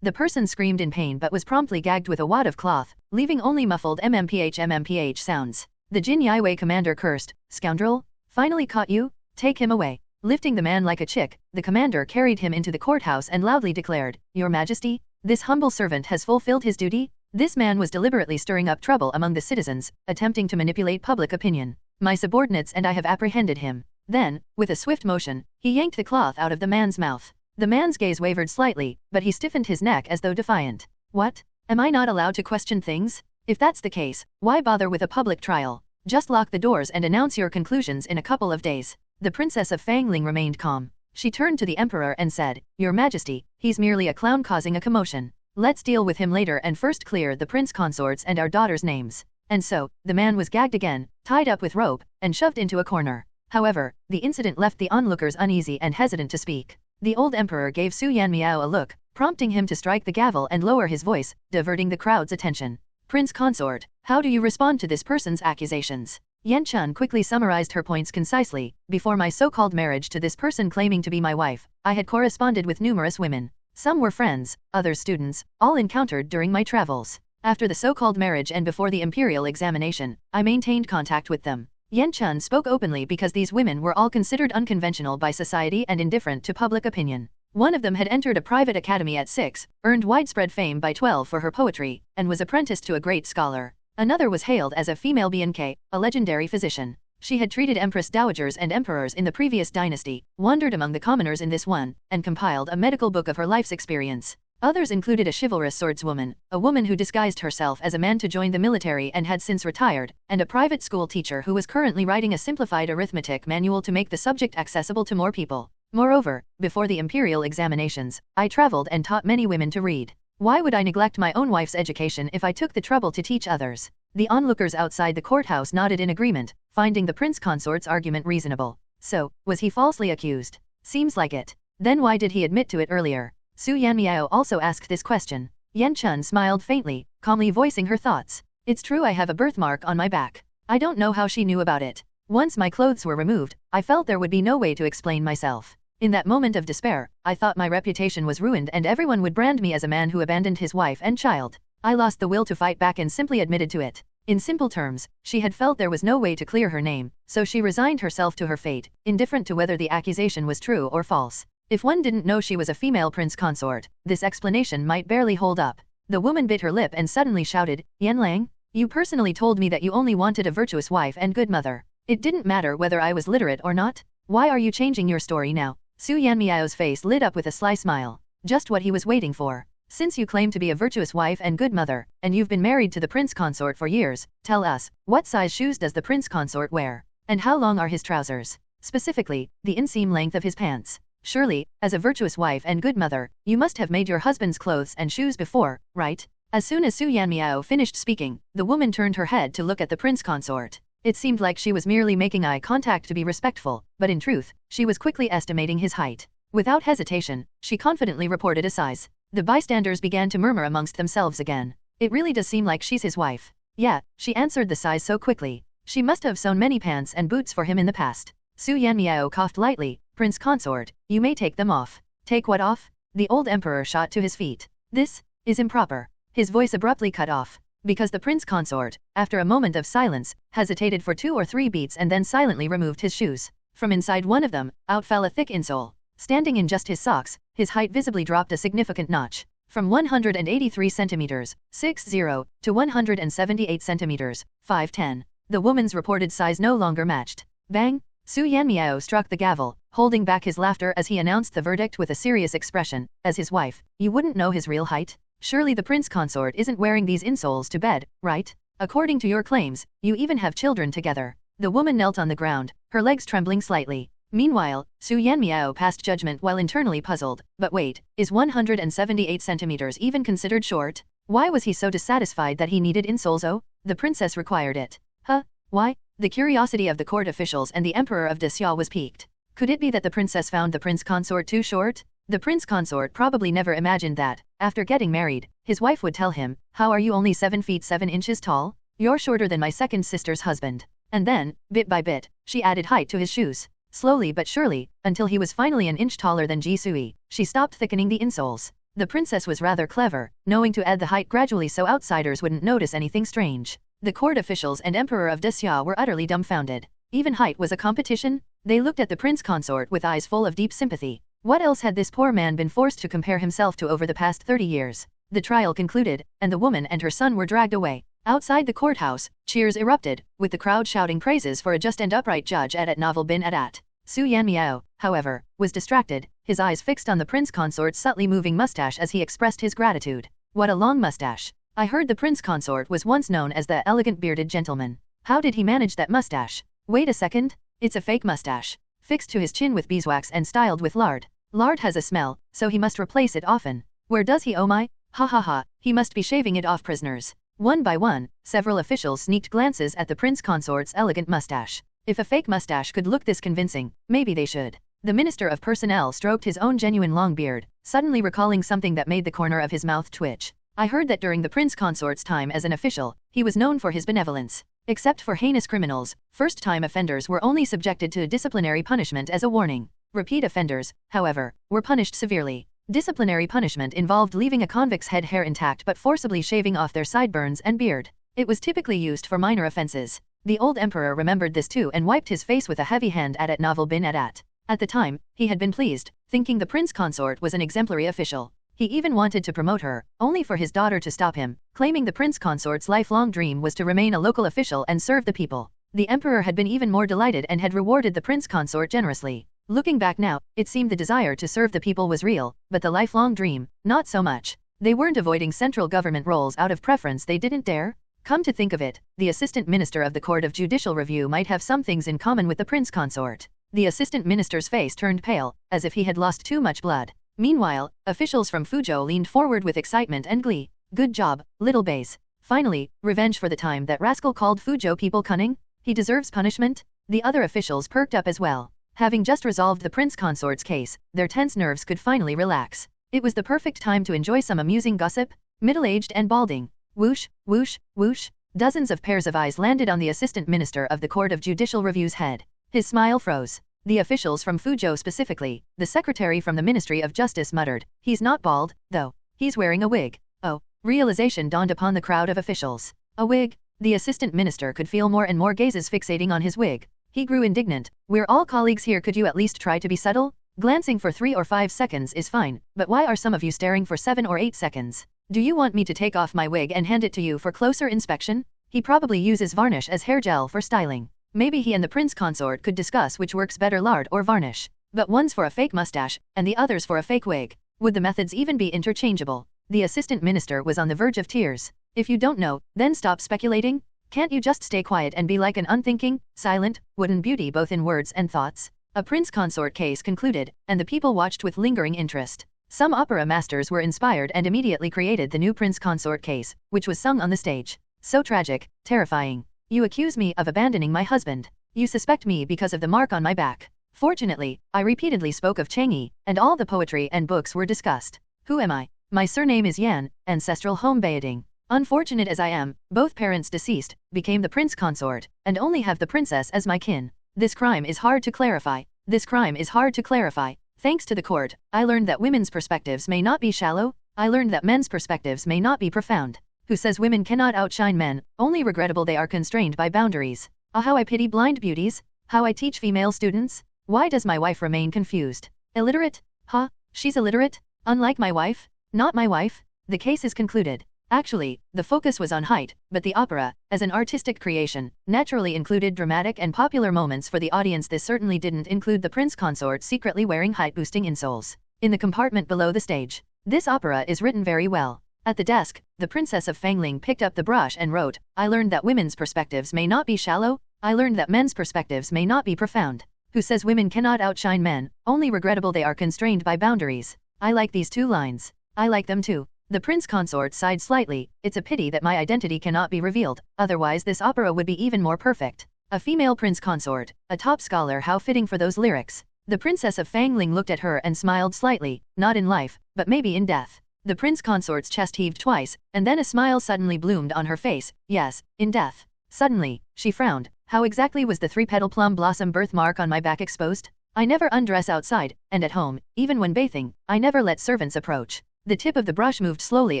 The person screamed in pain but was promptly gagged with a wad of cloth, leaving only muffled MMPH sounds. The Jin Yaiwei commander cursed, "Scoundrel? Finally caught you? Take him away." Lifting the man like a chick, the commander carried him into the courthouse and loudly declared, "Your Majesty, this humble servant has fulfilled his duty." This man was deliberately stirring up trouble among the citizens, attempting to manipulate public opinion. "My subordinates and I have apprehended him. Then, with a swift motion, he yanked the cloth out of the man's mouth. The man's gaze wavered slightly, but he stiffened his neck as though defiant. What? Am I not allowed to question things? If that's the case, why bother with a public trial? Just lock the doors and announce your conclusions in a couple of days. The Princess of Fangling remained calm. She turned to the Emperor and said, Your Majesty, he's merely a clown causing a commotion. Let's deal with him later and first clear the prince consorts and our daughters' names. And so, the man was gagged again, tied up with rope, and shoved into a corner. However, the incident left the onlookers uneasy and hesitant to speak. The old emperor gave Su Yanmiao a look, prompting him to strike the gavel and lower his voice, diverting the crowd's attention. Prince consort, how do you respond to this person's accusations? Yan Chun quickly summarized her points concisely. Before my so-called marriage to this person claiming to be my wife, I had corresponded with numerous women. Some were friends, others students, all encountered during my travels. After the so-called marriage and before the imperial examination, I maintained contact with them. Yan Chun spoke openly because these women were all considered unconventional by society and indifferent to public opinion. One of them had entered a private academy at 6, earned widespread fame by 12 for her poetry, and was apprenticed to a great scholar. Another was hailed as a female BNK, a legendary physician. She had treated empress dowagers and emperors in the previous dynasty, wandered among the commoners in this one, and compiled a medical book of her life's experience. Others included a chivalrous swordswoman, a woman who disguised herself as a man to join the military and had since retired, and a private school teacher who was currently writing a simplified arithmetic manual to make the subject accessible to more people. Moreover, before the imperial examinations, I traveled and taught many women to read. Why would I neglect my own wife's education if I took the trouble to teach others? The onlookers outside the courthouse nodded in agreement, finding the prince consort's argument reasonable. So, was he falsely accused? Seems like it. Then why did he admit to it earlier? Su Yanmiao also asked this question. Yan Chun smiled faintly, calmly voicing her thoughts. It's true I have a birthmark on my back. I don't know how she knew about it. Once my clothes were removed, I felt there would be no way to explain myself. In that moment of despair, I thought my reputation was ruined and everyone would brand me as a man who abandoned his wife and child. I lost the will to fight back and simply admitted to it. In simple terms, she had felt there was no way to clear her name, so she resigned herself to her fate, indifferent to whether the accusation was true or false. If one didn't know she was a female prince consort, this explanation might barely hold up. The woman bit her lip and suddenly shouted, Yan Lang, you personally told me that you only wanted a virtuous wife and good mother. It didn't matter whether I was literate or not. Why are you changing your story now? Su Yanmiao's face lit up with a sly smile. Just what he was waiting for. Since you claim to be a virtuous wife and good mother, and you've been married to the prince consort for years, tell us, what size shoes does the prince consort wear? And how long are his trousers? Specifically, the inseam length of his pants. Surely, as a virtuous wife and good mother, you must have made your husband's clothes and shoes before, right? As soon as Su Yanmiao finished speaking, the woman turned her head to look at the prince consort. It seemed like she was merely making eye contact to be respectful, but in truth, she was quickly estimating his height. Without hesitation, she confidently reported a size. The bystanders began to murmur amongst themselves again. It really does seem like she's his wife. Yeah, she answered the size so quickly. She must have sewn many pants and boots for him in the past. Su Yanmiao coughed lightly. Prince consort, you may take them off. Take what off? The old emperor shot to his feet. This is improper. His voice abruptly cut off. Because the prince consort, after a moment of silence, hesitated for 2 or 3 beats and then silently removed his shoes. From inside one of them, out fell a thick insole. Standing in just his socks, his height visibly dropped a significant notch. From 183 centimeters, 6'0", to 178 centimeters, 5'10". The woman's reported size no longer matched. Bang! Su Yanmiao struck the gavel, holding back his laughter as he announced the verdict with a serious expression. As his wife, you wouldn't know his real height? Surely the prince consort isn't wearing these insoles to bed, right? According to your claims, you even have children together. The woman knelt on the ground, her legs trembling slightly. Meanwhile, Su Yanmiao passed judgment while internally puzzled. But wait, is 178 centimeters even considered short? Why was he so dissatisfied that he needed insoles? Oh, the princess required it. Huh? Why? The curiosity of the court officials and the emperor of Xia was piqued. Could it be that the princess found the prince consort too short? The prince consort probably never imagined that, after getting married, his wife would tell him, how are you only 7 feet 7 inches tall? You're shorter than my second sister's husband. And then, bit by bit, she added height to his shoes. Slowly but surely, until he was finally an inch taller than Ji Sui, she stopped thickening the insoles. The princess was rather clever, knowing to add the height gradually so outsiders wouldn't notice anything strange. The court officials and emperor of Xia were utterly dumbfounded. Even height was a competition? They looked at the prince consort with eyes full of deep sympathy. What else had this poor man been forced to compare himself to over the past 30 years? The trial concluded, and the woman and her son were dragged away. Outside the courthouse, cheers erupted, with the crowd shouting praises for a just and upright judge at Novel bin Adat. Su Yanmiao, however, was distracted, his eyes fixed on the prince consort's subtly moving mustache as he expressed his gratitude. What a long mustache. I heard the prince consort was once known as the elegant bearded gentleman. How did he manage that mustache? Wait a second. It's a fake mustache. Fixed to his chin with beeswax and styled with lard. Lard has a smell, so he must replace it often. Where does he, oh my? Ha ha ha, he must be shaving it off, prisoners. One by one, several officials sneaked glances at the prince consort's elegant mustache. If a fake mustache could look this convincing, maybe they should. The Minister of Personnel stroked his own genuine long beard, suddenly recalling something that made the corner of his mouth twitch. I heard that during the prince consort's time as an official, he was known for his benevolence. Except for heinous criminals, first-time offenders were only subjected to disciplinary punishment as a warning. Repeat offenders, however, were punished severely. Disciplinary punishment involved leaving a convict's head hair intact but forcibly shaving off their sideburns and beard. It was typically used for minor offenses. The old emperor remembered this too and wiped his face with a heavy hand at Novel bin at. At the time, he had been pleased, thinking the prince consort was an exemplary official. He even wanted to promote her, only for his daughter to stop him, claiming the prince consort's lifelong dream was to remain a local official and serve the people. The emperor had been even more delighted and had rewarded the prince consort generously. Looking back now, it seemed the desire to serve the people was real, but the lifelong dream, not so much. They weren't avoiding central government roles out of preference, they didn't dare. Come to think of it, the assistant minister of the Court of Judicial Review might have some things in common with the prince consort. The assistant minister's face turned pale, as if he had lost too much blood. Meanwhile, officials from Fuzhou leaned forward with excitement and glee. Good job, little base. Finally, revenge for the time that rascal called Fuzhou people cunning? He deserves punishment? The other officials perked up as well. Having just resolved the prince consort's case, their tense nerves could finally relax. It was the perfect time to enjoy some amusing gossip. Middle-aged and balding. Whoosh, whoosh, whoosh. Dozens of pairs of eyes landed on the assistant minister of the Court of Judicial Review's head. His smile froze. The officials from Fuzhou specifically, the secretary from the Ministry of Justice muttered, "He's not bald, though. He's wearing a wig." Oh, realization dawned upon the crowd of officials. A wig? The assistant minister could feel more and more gazes fixating on his wig. He grew indignant. "We're all colleagues here, could you at least try to be subtle? Glancing for 3 or 5 seconds is fine, but why are some of you staring for 7 or 8 seconds? Do you want me to take off my wig and hand it to you for closer inspection?" He probably uses varnish as hair gel for styling. Maybe he and the prince consort could discuss which works better, lard or varnish. But one's for a fake mustache, and the other's for a fake wig. Would the methods even be interchangeable? The assistant minister was on the verge of tears. If you don't know, then stop speculating. Can't you just stay quiet and be like an unthinking, silent, wooden beauty both in words and thoughts? A prince consort case concluded, and the people watched with lingering interest. Some opera masters were inspired and immediately created the new prince consort case, which was sung on the stage. So tragic, terrifying. You accuse me of abandoning my husband. You suspect me because of the mark on my back. Fortunately, I repeatedly spoke of Chang'e, and all the poetry and books were discussed. Who am I? My surname is Yan, ancestral home Baoding. Unfortunate as I am, both parents deceased, became the prince consort, and only have the princess as my kin. This crime is hard to clarify. This crime is hard to clarify. Thanks to the court, I learned that women's perspectives may not be shallow. I learned that men's perspectives may not be profound. Who says women cannot outshine men, only regrettable they are constrained by boundaries. Ah, how I pity blind beauties. How I teach female students. Why does my wife remain confused? Illiterate? Huh? She's illiterate? Unlike my wife? Not my wife? The case is concluded. Actually, the focus was on height, but the opera, as an artistic creation, naturally included dramatic and popular moments for the audience. This certainly didn't include the prince consort secretly wearing height-boosting insoles. In the compartment below the stage. This opera is written very well. At the desk, the Princess of Fangling picked up the brush and wrote, "I learned that women's perspectives may not be shallow. I learned that men's perspectives may not be profound. Who says women cannot outshine men, only regrettable they are constrained by boundaries." I like these 2 lines. I like them too. The prince consort sighed slightly. It's a pity that my identity cannot be revealed, otherwise this opera would be even more perfect. A female prince consort, a top scholar, how fitting for those lyrics. The Princess of Fangling looked at her and smiled slightly, not in life, but maybe in death. The prince consort's chest heaved twice, and then a smile suddenly bloomed on her face. Yes, in death. Suddenly, she frowned. How exactly was the 3-petal plum blossom birthmark on my back exposed? I never undress outside, and at home, even when bathing, I never let servants approach. The tip of the brush moved slowly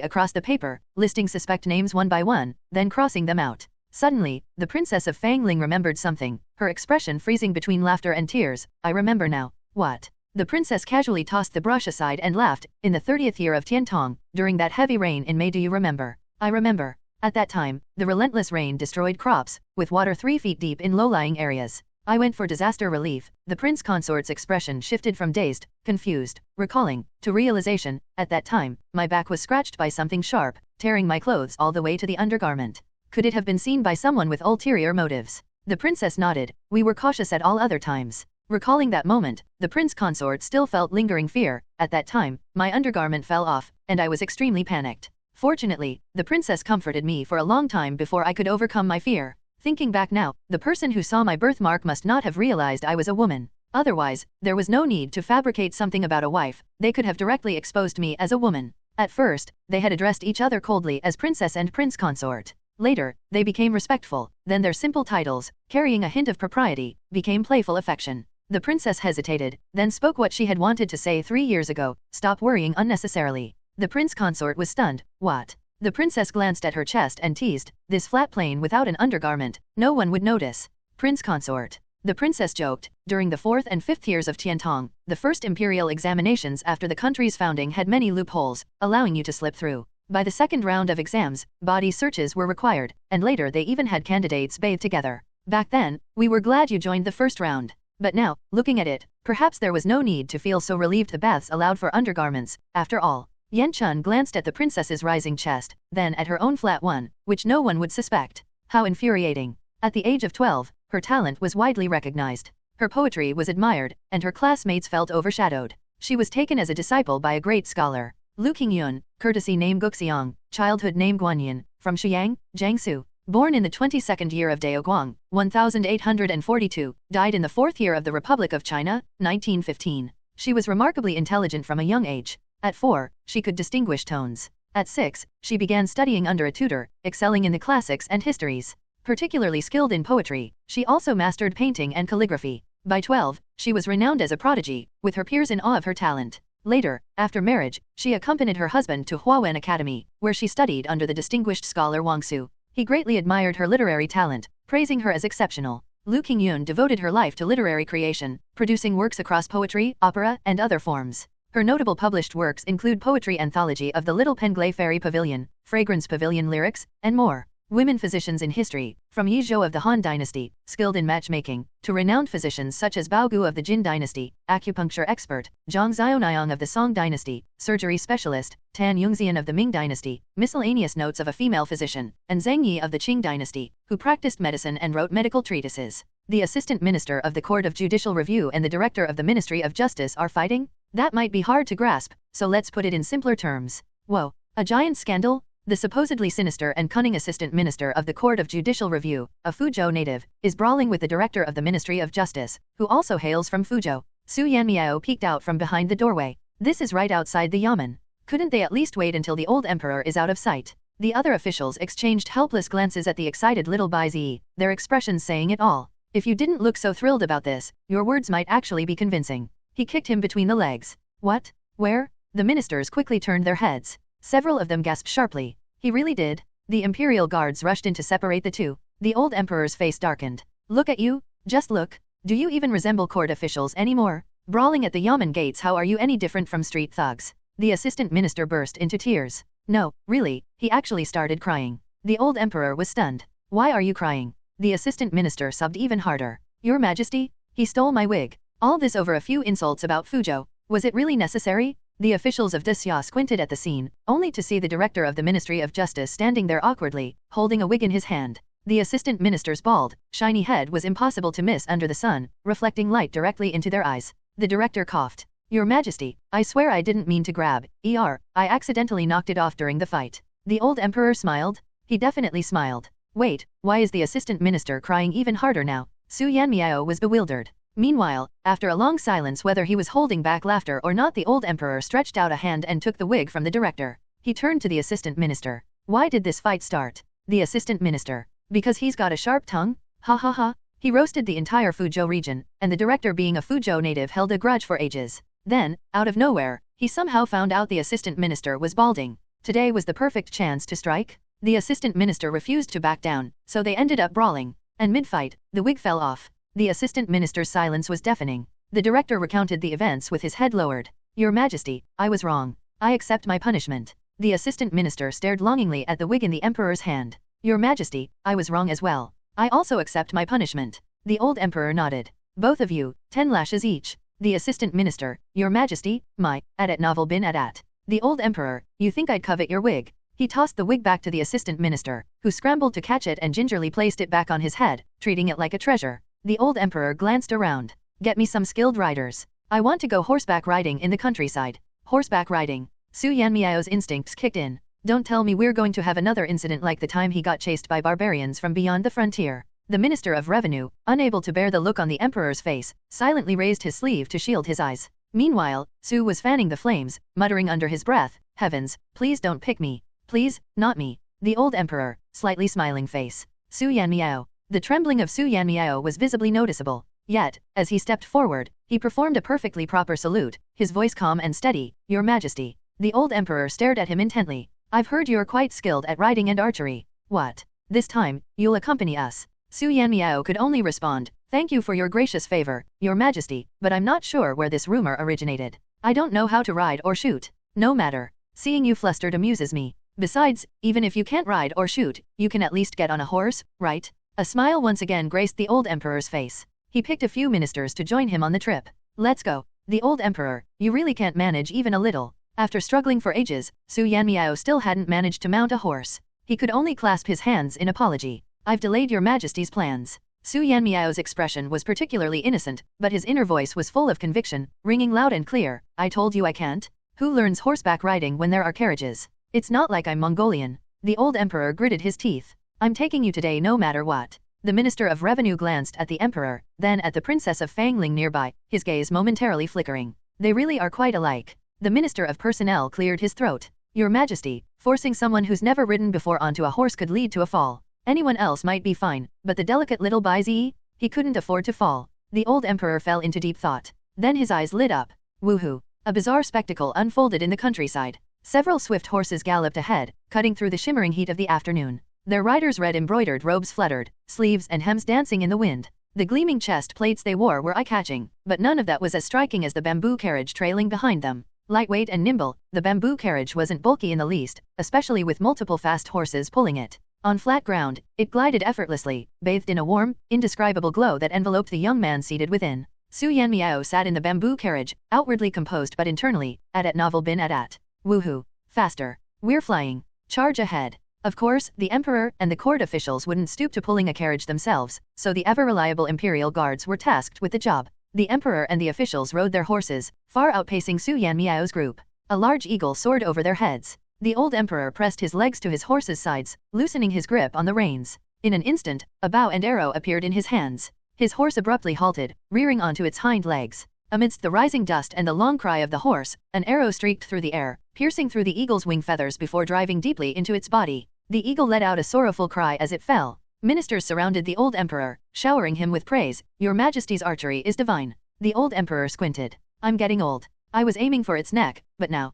across the paper, listing suspect names one by one, then crossing them out. Suddenly, the Princess of Fangling remembered something, her expression freezing between laughter and tears. I remember now. What? The princess casually tossed the brush aside and laughed. In the 30th year of Tiantong, during that heavy rain in May, do you remember? I remember. At that time, the relentless rain destroyed crops, with water 3 feet deep in low-lying areas. I went for disaster relief. The prince consort's expression shifted from dazed, confused, recalling, to realization. At that time, my back was scratched by something sharp, tearing my clothes all the way to the undergarment. Could it have been seen by someone with ulterior motives? The princess nodded. We were cautious at all other times. Recalling that moment, the prince consort still felt lingering fear. At that time, my undergarment fell off, and I was extremely panicked. Fortunately, the princess comforted me for a long time before I could overcome my fear. Thinking back now, the person who saw my birthmark must not have realized I was a woman. Otherwise, there was no need to fabricate something about a wife. They could have directly exposed me as a woman. At first, they had addressed each other coldly as princess and prince consort. Later, they became respectful. Then their simple titles, carrying a hint of propriety, became playful affection. The princess hesitated, then spoke what she had wanted to say 3 years ago. Stop worrying unnecessarily. The prince consort was stunned. What? The princess glanced at her chest and teased, this flat plane without an undergarment, no one would notice. Prince consort. The princess joked. During the 4th and 5th years of Tiantong, the first imperial examinations after the country's founding had many loopholes, allowing you to slip through. By the second round of exams, body searches were required, and later they even had candidates bathe together. Back then, we were glad you joined the first round. But now, looking at it, perhaps there was no need to feel so relieved. The baths allowed for undergarments, after all. Yan Chun glanced at the princess's rising chest, then at her own flat one, which no one would suspect. How infuriating. At the age of 12, her talent was widely recognized. Her poetry was admired, and her classmates felt overshadowed. She was taken as a disciple by a great scholar. Lu Qingyun, courtesy name Guxiang, childhood name Guanyin, from Shiyang, Jiangsu. Born in the 22nd year of Daoguang, 1842, died in the 4th year of the Republic of China, 1915. She was remarkably intelligent from a young age. At 4, she could distinguish tones. At 6, she began studying under a tutor, excelling in the classics and histories. Particularly skilled in poetry, she also mastered painting and calligraphy. By 12, she was renowned as a prodigy, with her peers in awe of her talent. Later, after marriage, she accompanied her husband to Huawen Academy, where she studied under the distinguished scholar Wang Su. He greatly admired her literary talent, praising her as exceptional. Lu Qingyun devoted her life to literary creation, producing works across poetry, opera, and other forms. Her notable published works include Poetry Anthology of the Little Penglai Fairy Pavilion, Fragrance Pavilion Lyrics, and more. Women physicians in history, from Yi Zhou of the Han Dynasty, skilled in matchmaking, to renowned physicians such as Bao Gu of the Jin Dynasty, acupuncture expert, Zhang Xiaoniang of the Song Dynasty, surgery specialist, Tan Yungxian of the Ming Dynasty, miscellaneous notes of a female physician, and Zhang Yi of the Qing Dynasty, who practiced medicine and wrote medical treatises. The Assistant Minister of the Court of Judicial Review and the Director of the Ministry of Justice are fighting? That might be hard to grasp, so let's put it in simpler terms. Whoa, a giant scandal? The supposedly sinister and cunning Assistant Minister of the Court of Judicial Review, a Fuzhou native, is brawling with the Director of the Ministry of Justice, who also hails from Fuzhou. Su Yanmiao peeked out from behind the doorway. This is right outside the yamen. Couldn't they at least wait until the old emperor is out of sight? The other officials exchanged helpless glances at the excited little Bai Zi, their expressions saying it all. If you didn't look so thrilled about this, your words might actually be convincing. He kicked him between the legs. What? Where? The ministers quickly turned their heads. Several of them gasped sharply. He really did? The imperial guards rushed in to separate the two. The old emperor's face darkened. Look at you. Just look. Do you even resemble court officials anymore? Brawling at the yamen gates, how are you any different from street thugs? The assistant minister burst into tears. No, really, he actually started crying. The old emperor was stunned. Why are you crying? The assistant minister sobbed even harder. Your Majesty, he stole my wig. All this over a few insults about Fuzhou. Was it really necessary? The officials of Xia squinted at the scene, only to see the director of the Ministry of Justice standing there awkwardly, holding a wig in his hand. The assistant minister's bald, shiny head was impossible to miss under the sun, reflecting light directly into their eyes. The director coughed. Your Majesty, I swear I didn't mean to grab. I accidentally knocked it off during the fight. The old emperor smiled. He definitely smiled. Wait, why is the assistant minister crying even harder now? Su Yanmiao was bewildered. Meanwhile, after a long silence, whether he was holding back laughter or not, the old emperor stretched out a hand and took the wig from the director. He turned to the assistant minister. Why did this fight start? The assistant minister. Because he's got a sharp tongue? Ha ha ha. He roasted the entire Fuzhou region, and the director, being a Fuzhou native, held a grudge for ages. Then, out of nowhere, he somehow found out the assistant minister was balding. Today was the perfect chance to strike. The assistant minister refused to back down, so they ended up brawling. And mid-fight, the wig fell off. The assistant minister's silence was deafening. The director recounted the events with his head lowered. Your Majesty, I was wrong. I accept my punishment. The assistant minister stared longingly at the wig in the emperor's hand. Your Majesty, I was wrong as well. I also accept my punishment. The old emperor nodded. Both of you, 10 lashes each. The assistant minister, your majesty, my, adat novel bin adat. The old emperor, you think I'd covet your wig? He tossed the wig back to the assistant minister, who scrambled to catch it and gingerly placed it back on his head, treating it like a treasure. The old emperor glanced around. Get me some skilled riders. I want to go horseback riding in the countryside. Horseback riding. Su Yanmiao's instincts kicked in. Don't tell me we're going to have another incident like the time he got chased by barbarians from beyond the frontier. The Minister of Revenue, unable to bear the look on the emperor's face, silently raised his sleeve to shield his eyes. Meanwhile, Su was fanning the flames, muttering under his breath, "Heavens, please don't pick me. Please, not me." The old emperor, slightly smiling face. Su Yanmiao. The trembling of Su Yanmiao was visibly noticeable. Yet, as he stepped forward, he performed a perfectly proper salute, his voice calm and steady, "Your Majesty." The old emperor stared at him intently. "I've heard you're quite skilled at riding and archery. What? This time, you'll accompany us?" Su Yanmiao could only respond, "Thank you for your gracious favor, Your Majesty, but I'm not sure where this rumor originated. I don't know how to ride or shoot." "No matter. Seeing you flustered amuses me. Besides, even if you can't ride or shoot, you can at least get on a horse, right?" A smile once again graced the old emperor's face. He picked a few ministers to join him on the trip. "Let's go." The old emperor, "You really can't manage even a little." After struggling for ages, Su Yanmiao still hadn't managed to mount a horse. He could only clasp his hands in apology. "I've delayed your majesty's plans." Su Yanmiao's expression was particularly innocent, but his inner voice was full of conviction, ringing loud and clear. "I told you I can't? Who learns horseback riding when there are carriages? It's not like I'm Mongolian." The old emperor gritted his teeth. "I'm taking you today no matter what." The Minister of Revenue glanced at the emperor, then at the Princess of Fangling nearby, his gaze momentarily flickering. They really are quite alike. The Minister of Personnel cleared his throat. "Your Majesty, forcing someone who's never ridden before onto a horse could lead to a fall. Anyone else might be fine, but the delicate little Baizi? He couldn't afford to fall." The old emperor fell into deep thought. Then his eyes lit up. Woohoo! A bizarre spectacle unfolded in the countryside. Several swift horses galloped ahead, cutting through the shimmering heat of the afternoon. Their riders' red embroidered robes fluttered, sleeves and hems dancing in the wind. The gleaming chest plates they wore were eye-catching, but none of that was as striking as the bamboo carriage trailing behind them. Lightweight and nimble, the bamboo carriage wasn't bulky in the least, especially with multiple fast horses pulling it. On flat ground, it glided effortlessly, bathed in a warm, indescribable glow that enveloped the young man seated within. Su Yanmiao sat in the bamboo carriage, outwardly composed but internally, adat novel bin adat. "Woohoo! Faster! We're flying! Charge ahead!" Of course, the emperor and the court officials wouldn't stoop to pulling a carriage themselves, so the ever-reliable imperial guards were tasked with the job. The emperor and the officials rode their horses, far outpacing Su Yanmiao's group. A large eagle soared over their heads. The old emperor pressed his legs to his horse's sides, loosening his grip on the reins. In an instant, a bow and arrow appeared in his hands. His horse abruptly halted, rearing onto its hind legs. Amidst the rising dust and the long cry of the horse, an arrow streaked through the air, piercing through the eagle's wing feathers before driving deeply into its body. The eagle let out a sorrowful cry as it fell. Ministers surrounded the old emperor, showering him with praise. "Your Majesty's archery is divine." The old emperor squinted. "I'm getting old. I was aiming for its neck, but now,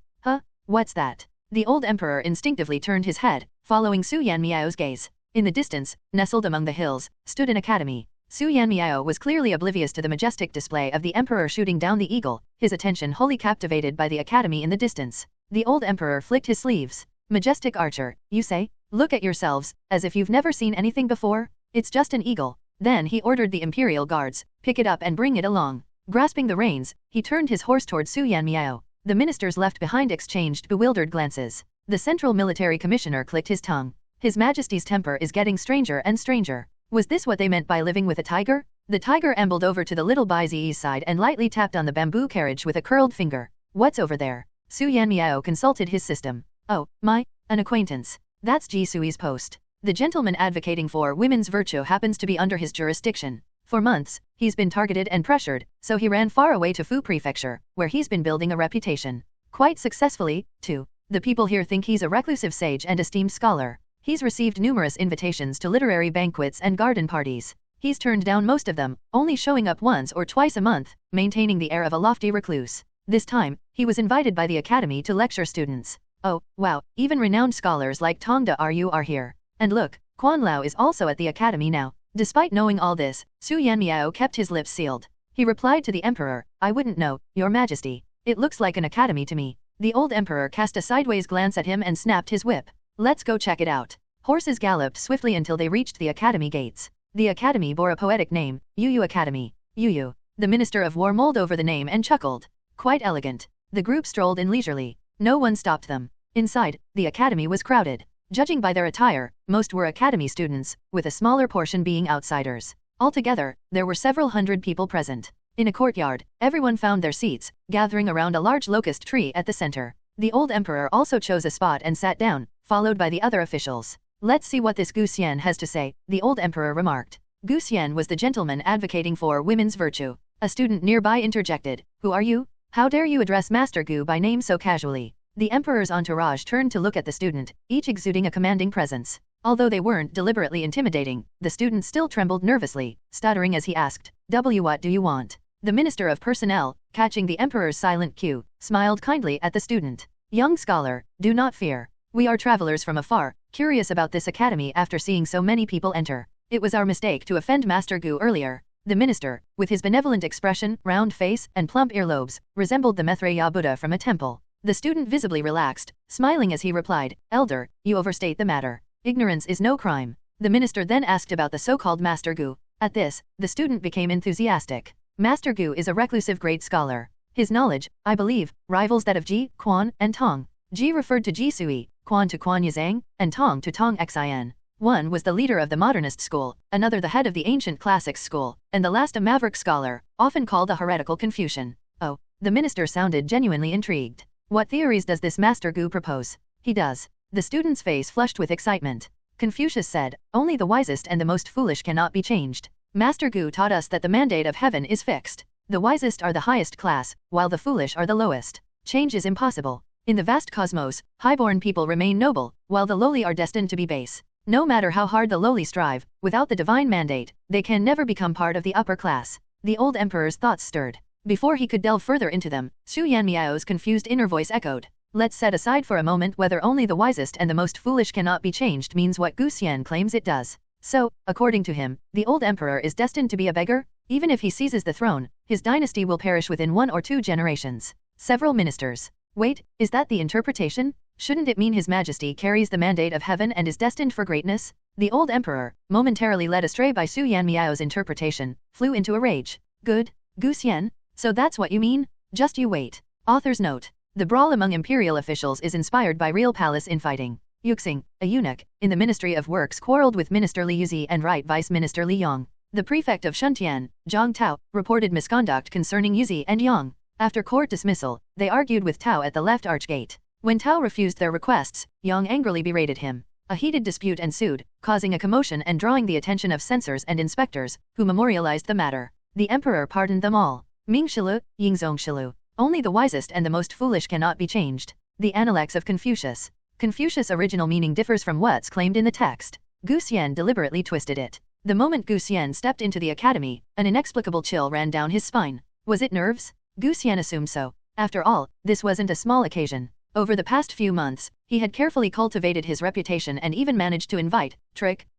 what's that?" The old emperor instinctively turned his head, following Su Yanmiao's gaze. In the distance, nestled among the hills, stood an academy. Su Yanmiao was clearly oblivious to the majestic display of the emperor shooting down the eagle, his attention wholly captivated by the academy in the distance. The old emperor flicked his sleeves. "Majestic archer, you say? Look at yourselves, as if you've never seen anything before? It's just an eagle." Then he ordered the imperial guards, "Pick it up and bring it along." Grasping the reins, he turned his horse toward Su Yanmiao. The ministers left behind exchanged bewildered glances. The central military commissioner clicked his tongue. His Majesty's temper is getting stranger and stranger. Was this what they meant by living with a tiger? The tiger ambled over to the little Baizi's side and lightly tapped on the bamboo carriage with a curled finger. "What's over there?" Su Yanmiao consulted his system. "Oh, an acquaintance. That's Ji Sui's post. The gentleman advocating for women's virtue happens to be under his jurisdiction. For months, he's been targeted and pressured, so he ran far away to Fu Prefecture, where he's been building a reputation. Quite successfully, too. The people here think he's a reclusive sage and esteemed scholar. He's received numerous invitations to literary banquets and garden parties. He's turned down most of them, only showing up once or twice a month, maintaining the air of a lofty recluse. This time, he was invited by the academy to lecture students. Oh, wow, even renowned scholars like Tongda are here. And look, Quan Lao is also at the academy now." Despite knowing all this, Su Yanmiao kept his lips sealed. He replied to the emperor, "I wouldn't know, Your Majesty. It looks like an academy to me." The old emperor cast a sideways glance at him and snapped his whip. "Let's go check it out." Horses galloped swiftly until they reached the academy gates. The academy bore a poetic name, Yu Academy. Yu. The Minister of War mulled over the name and chuckled. Quite elegant. The group strolled in leisurely. No one stopped them. Inside, the academy was crowded. Judging by their attire, most were academy students, with a smaller portion being outsiders. Altogether, there were several hundred people present. In a courtyard, everyone found their seats, gathering around a large locust tree at the center. The old emperor also chose a spot and sat down, followed by the other officials. Let's see what this Gu Xian has to say, the old emperor remarked. Gu Xian was the gentleman advocating for women's virtue. A student nearby interjected, "Who are you? How dare you address Master Gu by name so casually?" The emperor's entourage turned to look at the student, each exuding a commanding presence. Although they weren't deliberately intimidating, the student still trembled nervously, stuttering as he asked, "What do you want?" The Minister of Personnel, catching the emperor's silent cue, smiled kindly at the student. "Young scholar, do not fear. We are travelers from afar, curious about this academy after seeing so many people enter. It was our mistake to offend Master Gu earlier." The minister, with his benevolent expression, round face, and plump earlobes, resembled the Maitreya Buddha from a temple. The student visibly relaxed, smiling as he replied, "Elder, you overstate the matter. Ignorance is no crime." The minister then asked about the so-called Master Gu. At this, the student became enthusiastic. Master Gu is a reclusive great scholar. His knowledge, I believe, rivals that of Ji, Quan, and Tong. Ji referred to Ji Sui, Quan to Quan Yazang, and Tong to Tong Xin. One was the leader of the modernist school, another the head of the ancient classics school, and the last a maverick scholar, often called a heretical Confucian. Oh, the minister sounded genuinely intrigued. What theories does this Master Gu propose? He does. The student's face flushed with excitement. Confucius said, "Only the wisest and the most foolish cannot be changed. Master Gu taught us that the mandate of heaven is fixed. The wisest are the highest class, while the foolish are the lowest. Change is impossible. In the vast cosmos, high-born people remain noble, while the lowly are destined to be base. No matter how hard the lowly strive, without the divine mandate, they can never become part of the upper class." The old emperor's thoughts stirred. Before he could delve further into them, Su Yanmiao's confused inner voice echoed. "Let's set aside for a moment whether only the wisest and the most foolish cannot be changed means what Gu Xian claims it does. So, according to him, the old emperor is destined to be a beggar? Even if he seizes the throne, his dynasty will perish within 1 or 2 generations. Several ministers. Wait, is that the interpretation? Shouldn't it mean His Majesty carries the mandate of heaven and is destined for greatness?" The old emperor, momentarily led astray by Su Yanmiao's interpretation, flew into a rage. "Good, Gu Xian? So that's what you mean? Just you wait." Author's note. The brawl among imperial officials is inspired by real palace infighting. Yuxing, a eunuch, in the Ministry of Works quarreled with Minister Li Yuzi and Right Vice Minister Li Yong. The prefect of Shuntian, Zhang Tao, reported misconduct concerning Yuzi and Yang. After court dismissal, they argued with Tao at the left archgate. When Tao refused their requests, Yang angrily berated him. A heated dispute ensued, causing a commotion and drawing the attention of censors and inspectors, who memorialized the matter. The emperor pardoned them all. Ming Shilu, Yingzong Shilu. Only the wisest and the most foolish cannot be changed. The Analects of Confucius. Confucius' original meaning differs from what's claimed in the text. Gu Xian deliberately twisted it. The moment Gu Xian stepped into the academy, an inexplicable chill ran down his spine. Was it nerves? Gu Xian assumed so. After all, this wasn't a small occasion. Over the past few months, he had carefully cultivated his reputation and even managed to invite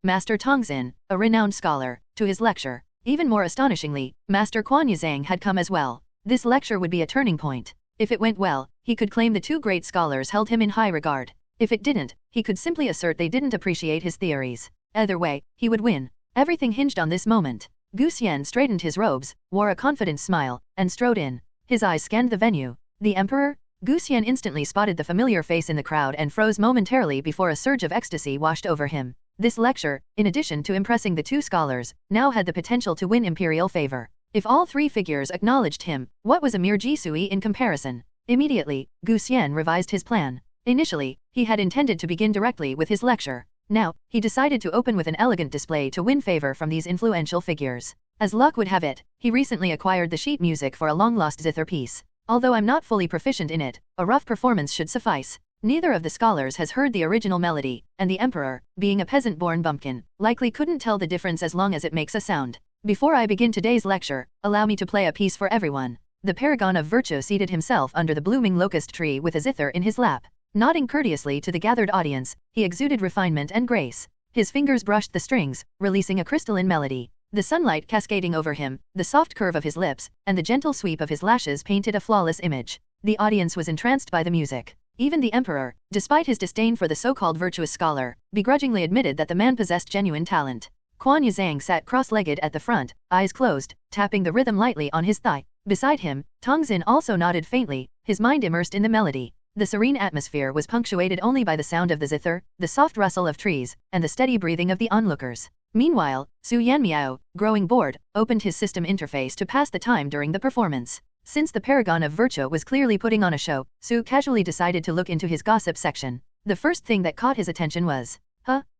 Master Tongxin, a renowned scholar, to his lecture. Even more astonishingly, Master Quan Yazang had come as well. This lecture would be a turning point. If it went well, he could claim the 2 great scholars held him in high regard. If it didn't, he could simply assert they didn't appreciate his theories. Either way, he would win. Everything hinged on this moment. Gu Xian straightened his robes, wore a confident smile, and strode in. His eyes scanned the venue. The emperor? Gu Xian instantly spotted the familiar face in the crowd and froze momentarily before a surge of ecstasy washed over him. This lecture, in addition to impressing the 2 scholars, now had the potential to win imperial favor. If all 3 figures acknowledged him, what was a mere Jisui in comparison? Immediately, Gu Xian revised his plan. Initially, he had intended to begin directly with his lecture. Now, he decided to open with an elegant display to win favor from these influential figures. As luck would have it, he recently acquired the sheet music for a long-lost zither piece. Although I'm not fully proficient in it, a rough performance should suffice. Neither of the scholars has heard the original melody, and the emperor, being a peasant-born bumpkin, likely couldn't tell the difference as long as it makes a sound. Before I begin today's lecture, allow me to play a piece for everyone. The paragon of virtue seated himself under the blooming locust tree with a zither in his lap. Nodding courteously to the gathered audience, he exuded refinement and grace. His fingers brushed the strings, releasing a crystalline melody. The sunlight cascading over him, the soft curve of his lips, and the gentle sweep of his lashes painted a flawless image. The audience was entranced by the music. Even the emperor, despite his disdain for the so-called virtuous scholar, begrudgingly admitted that the man possessed genuine talent. Quan Yizhang sat cross-legged at the front, eyes closed, tapping the rhythm lightly on his thigh. Beside him, Tongzin also nodded faintly, his mind immersed in the melody. The serene atmosphere was punctuated only by the sound of the zither, the soft rustle of trees, and the steady breathing of the onlookers. Meanwhile, Su Yanmiao, growing bored, opened his system interface to pass the time during the performance. Since the paragon of virtue was clearly putting on a show, Su casually decided to look into his gossip section. The first thing that caught his attention was,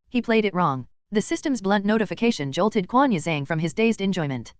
he played it wrong. The system's blunt notification jolted Quan Yizhang from his dazed enjoyment.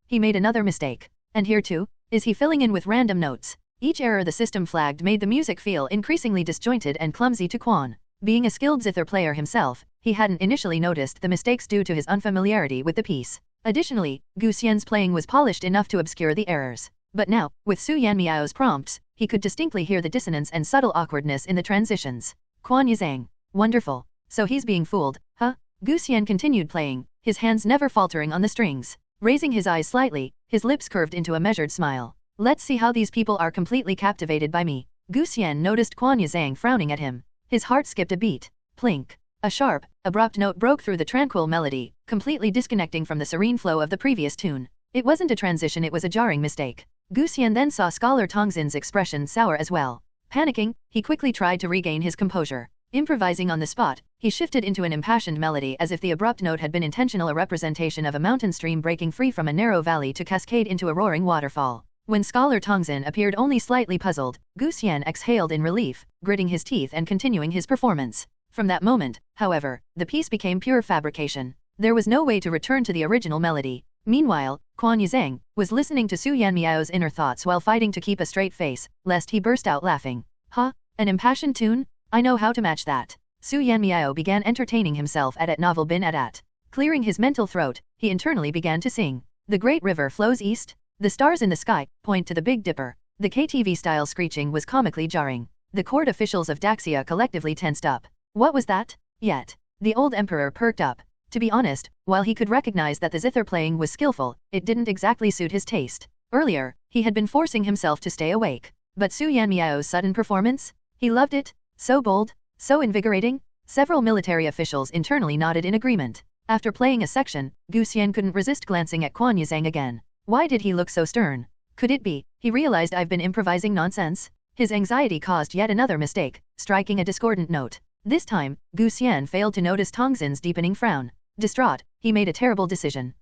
He made another mistake. And here too? Is he filling in with random notes? Each error the system flagged made the music feel increasingly disjointed and clumsy to Quan. Being a skilled zither player himself, he hadn't initially noticed the mistakes due to his unfamiliarity with the piece. Additionally, Gu Xian's playing was polished enough to obscure the errors. But now, with Su Yanmiao's prompts, he could distinctly hear the dissonance and subtle awkwardness in the transitions. Quan Yizhang. Wonderful. So he's being fooled, huh? Gu Xian continued playing, his hands never faltering on the strings. Raising his eyes slightly, his lips curved into a measured smile. Let's see how these people are completely captivated by me. Gu Xian noticed Quan Yizhang frowning at him. His heart skipped a beat. Plink. A sharp, abrupt note broke through the tranquil melody, completely disconnecting from the serene flow of the previous tune. It wasn't a transition, it was a jarring mistake. Gu Xian then saw Scholar Tongzin's expression sour as well. Panicking, he quickly tried to regain his composure. Improvising on the spot, he shifted into an impassioned melody as if the abrupt note had been intentional, a representation of a mountain stream breaking free from a narrow valley to cascade into a roaring waterfall. When Scholar Tongzin appeared only slightly puzzled, Gu Xian exhaled in relief, gritting his teeth and continuing his performance. From that moment, however, the piece became pure fabrication. There was no way to return to the original melody. Meanwhile, Quan Yizhang was listening to Su Yanmiao's inner thoughts while fighting to keep a straight face, lest he burst out laughing. An impassioned tune? I know how to match that. Su Yanmiao began entertaining himself at novel bin at. Clearing his mental throat, he internally began to sing. The great river flows east. The stars in the sky point to the Big Dipper. The KTV-style screeching was comically jarring. The court officials of Daxia collectively tensed up. What was that? Yet. The old emperor perked up. To be honest, while he could recognize that the zither playing was skillful, it didn't exactly suit his taste. Earlier, he had been forcing himself to stay awake. But Su Yanmiao's sudden performance? He loved it. So bold, so invigorating. Several military officials internally nodded in agreement. After playing a section, Gu Xian couldn't resist glancing at Quan Yizhang again. Why did he look so stern? Could it be, he realized I've been improvising nonsense? His anxiety caused yet another mistake, striking a discordant note. This time, Gu Xian failed to notice Tongzin's deepening frown. Distraught, he made a terrible decision.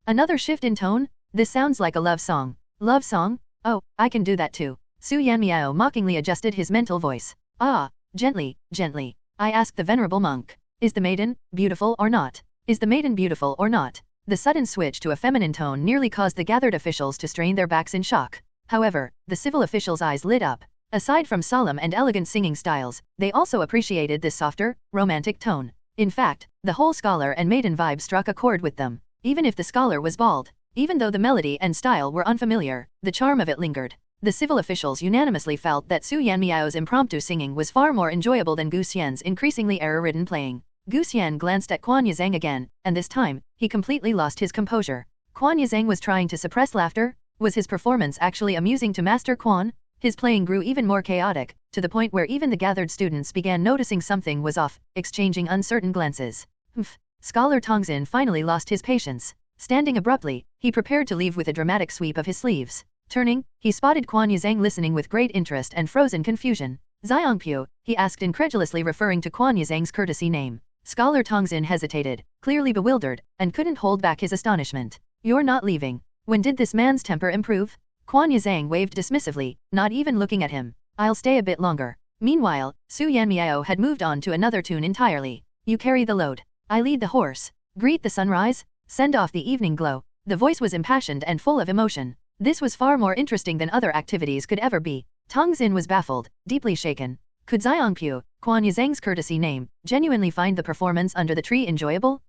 Another shift in tone? This sounds like a love song. Love song? Oh, I can do that too. Su Yanmiao mockingly adjusted his mental voice. Gently, gently. I asked the venerable monk. Is the maiden beautiful or not? Is the maiden beautiful or not? The sudden switch to a feminine tone nearly caused the gathered officials to strain their backs in shock. However, the civil officials' eyes lit up. Aside from solemn and elegant singing styles, they also appreciated this softer, romantic tone. In fact, the whole scholar and maiden vibe struck a chord with them. Even if the scholar was bald, even though the melody and style were unfamiliar, the charm of it lingered. The civil officials unanimously felt that Su Yanmiao's impromptu singing was far more enjoyable than Gu Xian's increasingly error-ridden playing. Gu Xian glanced at Quan Yizhang again, and this time, he completely lost his composure. Quan Yizhang was trying to suppress laughter? Was his performance actually amusing to Master Quan? His playing grew even more chaotic, to the point where even the gathered students began noticing something was off, exchanging uncertain glances. Scholar Tongzin finally lost his patience. Standing abruptly, he prepared to leave with a dramatic sweep of his sleeves. Turning, he spotted Quan Yizhang listening with great interest and frozen confusion. Xiangpu, he asked incredulously, referring to Quan Yizhang's courtesy name. Scholar Tongzin hesitated, clearly bewildered, and couldn't hold back his astonishment. You're not leaving. When did this man's temper improve? Quan Yizhang waved dismissively, not even looking at him. I'll stay a bit longer. Meanwhile, Su Yanmiao had moved on to another tune entirely. You carry the load. I lead the horse. Greet the sunrise. Send off the evening glow. The voice was impassioned and full of emotion. This was far more interesting than other activities could ever be. Tongzin was baffled, deeply shaken. Could Xiangpu, Quan Yizhang's courtesy name, genuinely find the performance under the tree enjoyable?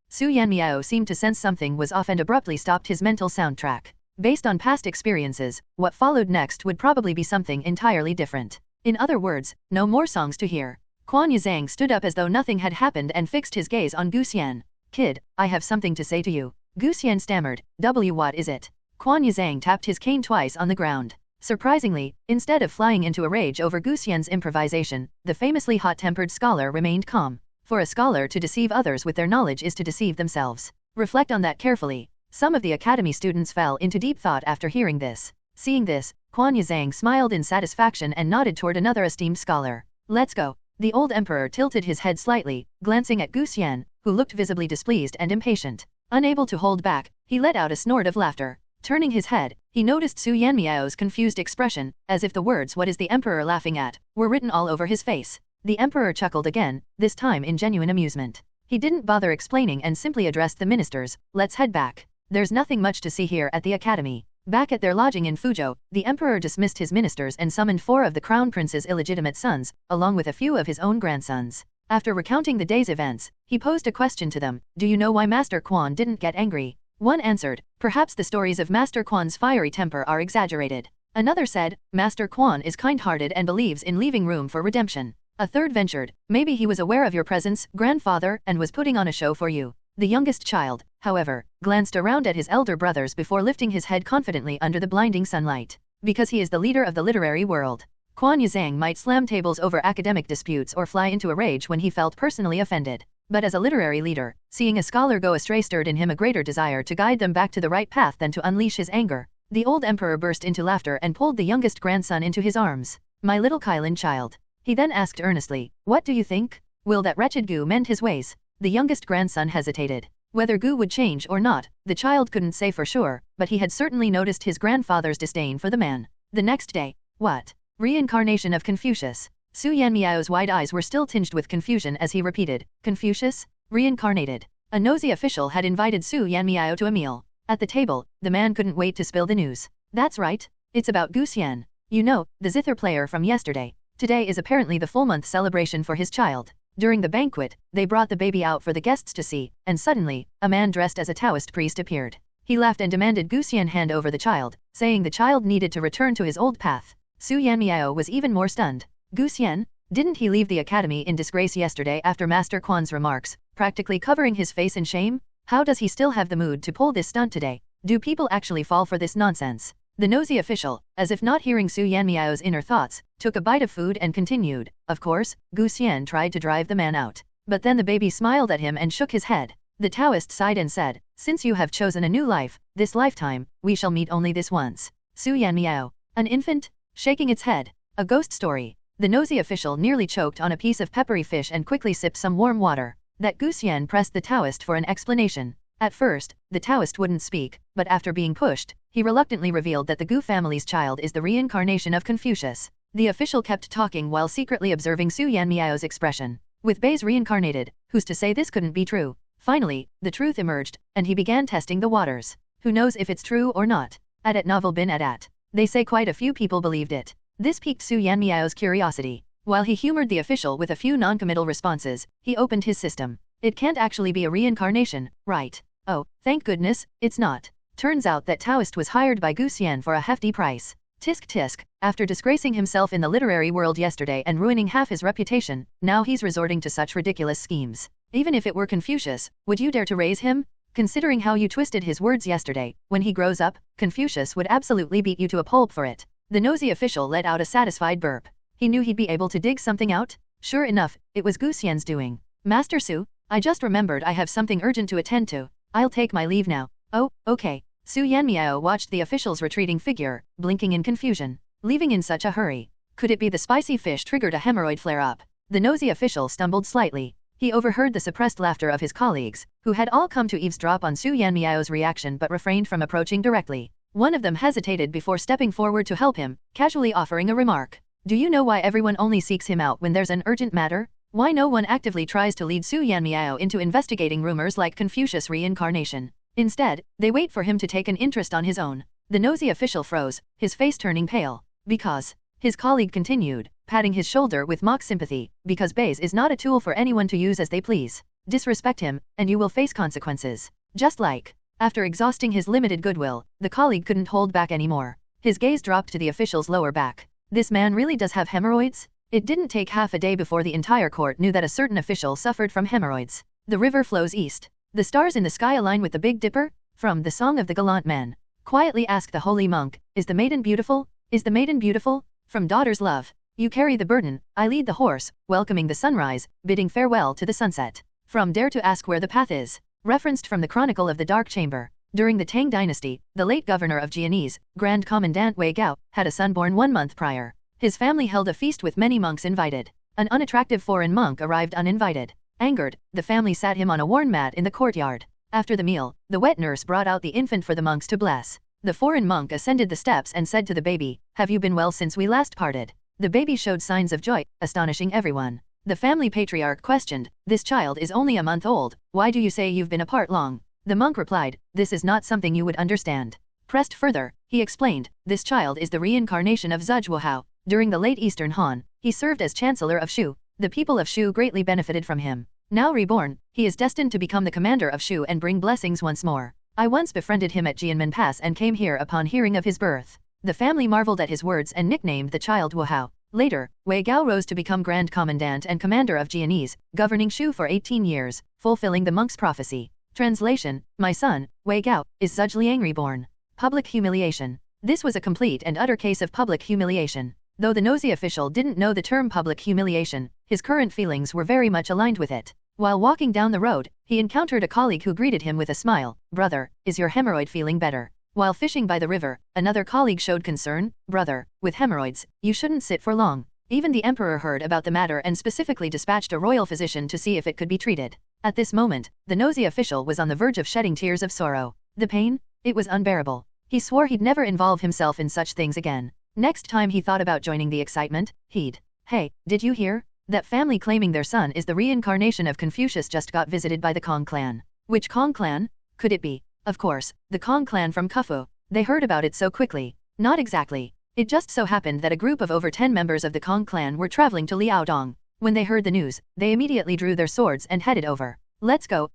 Su Yanmiao seemed to sense something was off and abruptly stopped his mental soundtrack. Based on past experiences, what followed next would probably be something entirely different. In other words, no more songs to hear. Quan Yizhang stood up as though nothing had happened and fixed his gaze on Gu Xian. Kid, I have something to say to you. Gu Xian stammered. What is it? Quan Yizhang tapped his cane twice on the ground. Surprisingly, instead of flying into a rage over Gu Xian's improvisation, the famously hot-tempered scholar remained calm. For a scholar to deceive others with their knowledge is to deceive themselves. Reflect on that carefully. Some of the academy students fell into deep thought after hearing this. Seeing this, Quan Yazang smiled in satisfaction and nodded toward another esteemed scholar. Let's go. The old emperor tilted his head slightly, glancing at Gu Xian, who looked visibly displeased and impatient. Unable to hold back, he let out a snort of laughter. Turning his head, he noticed Su Yanmiao's confused expression, as if the words "what is the emperor laughing at" were written all over his face. The emperor chuckled again, this time in genuine amusement. He didn't bother explaining and simply addressed the ministers, "Let's head back. There's nothing much to see here at the academy." Back at their lodging in Fuzhou, the emperor dismissed his ministers and summoned 4 of the crown prince's illegitimate sons, along with a few of his own grandsons. After recounting the day's events, he posed a question to them. Do you know why Master Quan didn't get angry? One answered, perhaps the stories of Master Quan's fiery temper are exaggerated. Another said, Master Quan is kind-hearted and believes in leaving room for redemption. A third ventured, maybe he was aware of your presence, grandfather, and was putting on a show for you. The youngest child, however, glanced around at his elder brothers before lifting his head confidently under the blinding sunlight. Because he is the leader of the literary world. Quan Yazang might slam tables over academic disputes or fly into a rage when he felt personally offended. But as a literary leader, seeing a scholar go astray stirred in him a greater desire to guide them back to the right path than to unleash his anger. The old emperor burst into laughter and pulled the youngest grandson into his arms. My little Kylin child. He then asked earnestly, what do you think? Will that wretched Gu mend his ways? The youngest grandson hesitated. Whether Gu would change or not, the child couldn't say for sure, but he had certainly noticed his grandfather's disdain for the man. The next day, what? Reincarnation of Confucius. Su Yanmiao's wide eyes were still tinged with confusion as he repeated, Confucius? Reincarnated. A nosy official had invited Su Yanmiao to a meal. At the table, the man couldn't wait to spill the news. That's right. It's about Gu Xian. You know, the zither player from yesterday. Today is apparently the full-month celebration for his child. During the banquet, they brought the baby out for the guests to see, and suddenly, a man dressed as a Taoist priest appeared. He laughed and demanded Gu Xian hand over the child, saying the child needed to return to his old path. Su Yanmiao was even more stunned. Gu Xian? Didn't he leave the academy in disgrace yesterday after Master Quan's remarks, practically covering his face in shame? How does he still have the mood to pull this stunt today? Do people actually fall for this nonsense? The nosy official, as if not hearing Su Yanmiao's inner thoughts, took a bite of food and continued. Of course, Gu Xian tried to drive the man out. But then the baby smiled at him and shook his head. The Taoist sighed and said, since you have chosen a new life, this lifetime, we shall meet only this once. Su Yanmiao. An infant? Shaking its head. A ghost story. The nosy official nearly choked on a piece of peppery fish and quickly sipped some warm water. That Gu Xian pressed the Taoist for an explanation. At first, the Taoist wouldn't speak, but after being pushed, he reluctantly revealed that the Gu family's child is the reincarnation of Confucius. The official kept talking while secretly observing Su Yanmiao's expression. With Bei's reincarnated, who's to say this couldn't be true? Finally, the truth emerged, and he began testing the waters. Who knows if it's true or not? Adat novel bin adat. They say quite a few people believed it. This piqued Su Yanmiao's curiosity. While he humored the official with a few non-committal responses, he opened his system. It can't actually be a reincarnation, right? Oh, thank goodness, it's not. Turns out that Taoist was hired by Gu Xian for a hefty price. Tisk tisk, after disgracing himself in the literary world yesterday and ruining half his reputation, now he's resorting to such ridiculous schemes. Even if it were Confucius, would you dare to raise him? Considering how you twisted his words yesterday, when he grows up, Confucius would absolutely beat you to a pulp for it. The nosy official let out a satisfied burp. He knew he'd be able to dig something out. Sure enough, it was Gu Xian's doing. Master Su, I just remembered I have something urgent to attend to. I'll take my leave now. Oh, okay. Su Yanmiao watched the official's retreating figure, blinking in confusion. Leaving in such a hurry. Could it be the spicy fish triggered a hemorrhoid flare-up? The nosy official stumbled slightly. He overheard the suppressed laughter of his colleagues, who had all come to eavesdrop on Su Yanmiao's reaction but refrained from approaching directly. One of them hesitated before stepping forward to help him, casually offering a remark. Do you know why everyone only seeks him out when there's an urgent matter? Why no one actively tries to lead Su Yanmiao into investigating rumors like Confucius reincarnation? Instead, they wait for him to take an interest on his own. The nosy official froze, his face turning pale. Because. His colleague continued, patting his shoulder with mock sympathy, because Bei's is not a tool for anyone to use as they please. Disrespect him, and you will face consequences. Just like. After exhausting his limited goodwill, the colleague couldn't hold back anymore. His gaze dropped to the official's lower back. This man really does have hemorrhoids? It didn't take half a day before the entire court knew that a certain official suffered from hemorrhoids. The river flows east. The stars in the sky align with the Big Dipper? From The Song of the Gallant Man. Quietly asked the holy monk, is the maiden beautiful? Is the maiden beautiful? From Daughter's Love. You carry the burden, I lead the horse, welcoming the sunrise, bidding farewell to the sunset. From Dare to Ask Where the Path Is. Referenced from the Chronicle of the Dark Chamber. During the Tang Dynasty, the late governor of Jianese, Grand Commandant Wei Gao, had a son born 1 month prior. His family held a feast with many monks invited. An unattractive foreign monk arrived uninvited. Angered, the family sat him on a worn mat in the courtyard. After the meal, the wet nurse brought out the infant for the monks to bless. The foreign monk ascended the steps and said to the baby, "Have you been well since we last parted?" The baby showed signs of joy, astonishing everyone. The family patriarch questioned, "This child is only a month old, why do you say you've been apart long?" The monk replied, "This is not something you would understand." Pressed further, he explained, "This child is the reincarnation of Zhuhao. During the late Eastern Han, he served as Chancellor of Shu. The people of Shu greatly benefited from him. Now reborn, he is destined to become the commander of Shu and bring blessings once more. I once befriended him at Jianmen Pass and came here upon hearing of his birth." The family marveled at his words and nicknamed the child Wu Hao. Later, Wei Gao rose to become Grand Commandant and Commander of Jianese, governing Shu for 18 years, fulfilling the monk's prophecy. Translation: My son, Wei Gao, is Zhuliang reborn. Public humiliation. This was a complete and utter case of public humiliation. Though the nosy official didn't know the term public humiliation, his current feelings were very much aligned with it. While walking down the road, he encountered a colleague who greeted him with a smile. "Brother, is your hemorrhoid feeling better?" While fishing by the river, another colleague showed concern. "Brother, with hemorrhoids, you shouldn't sit for long." Even the emperor heard about the matter and specifically dispatched a royal physician to see if it could be treated. At this moment, the nosy official was on the verge of shedding tears of sorrow. The pain? It was unbearable. He swore he'd never involve himself in such things again. Next time he thought about joining the excitement, he'd, "Hey, did you hear? That family claiming their son is the reincarnation of Confucius just got visited by the Kong clan." Which Kong clan? Could it be? Of course, the Kong clan from Khufu. They heard about it so quickly. Not exactly. It just so happened that a group of over 10 members of the Kong clan were traveling to Liaodong. When they heard the news, they immediately drew their swords and headed over. Let's go.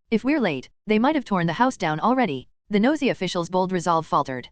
If we're late, they might have torn the house down already." The nosy official's bold resolve faltered.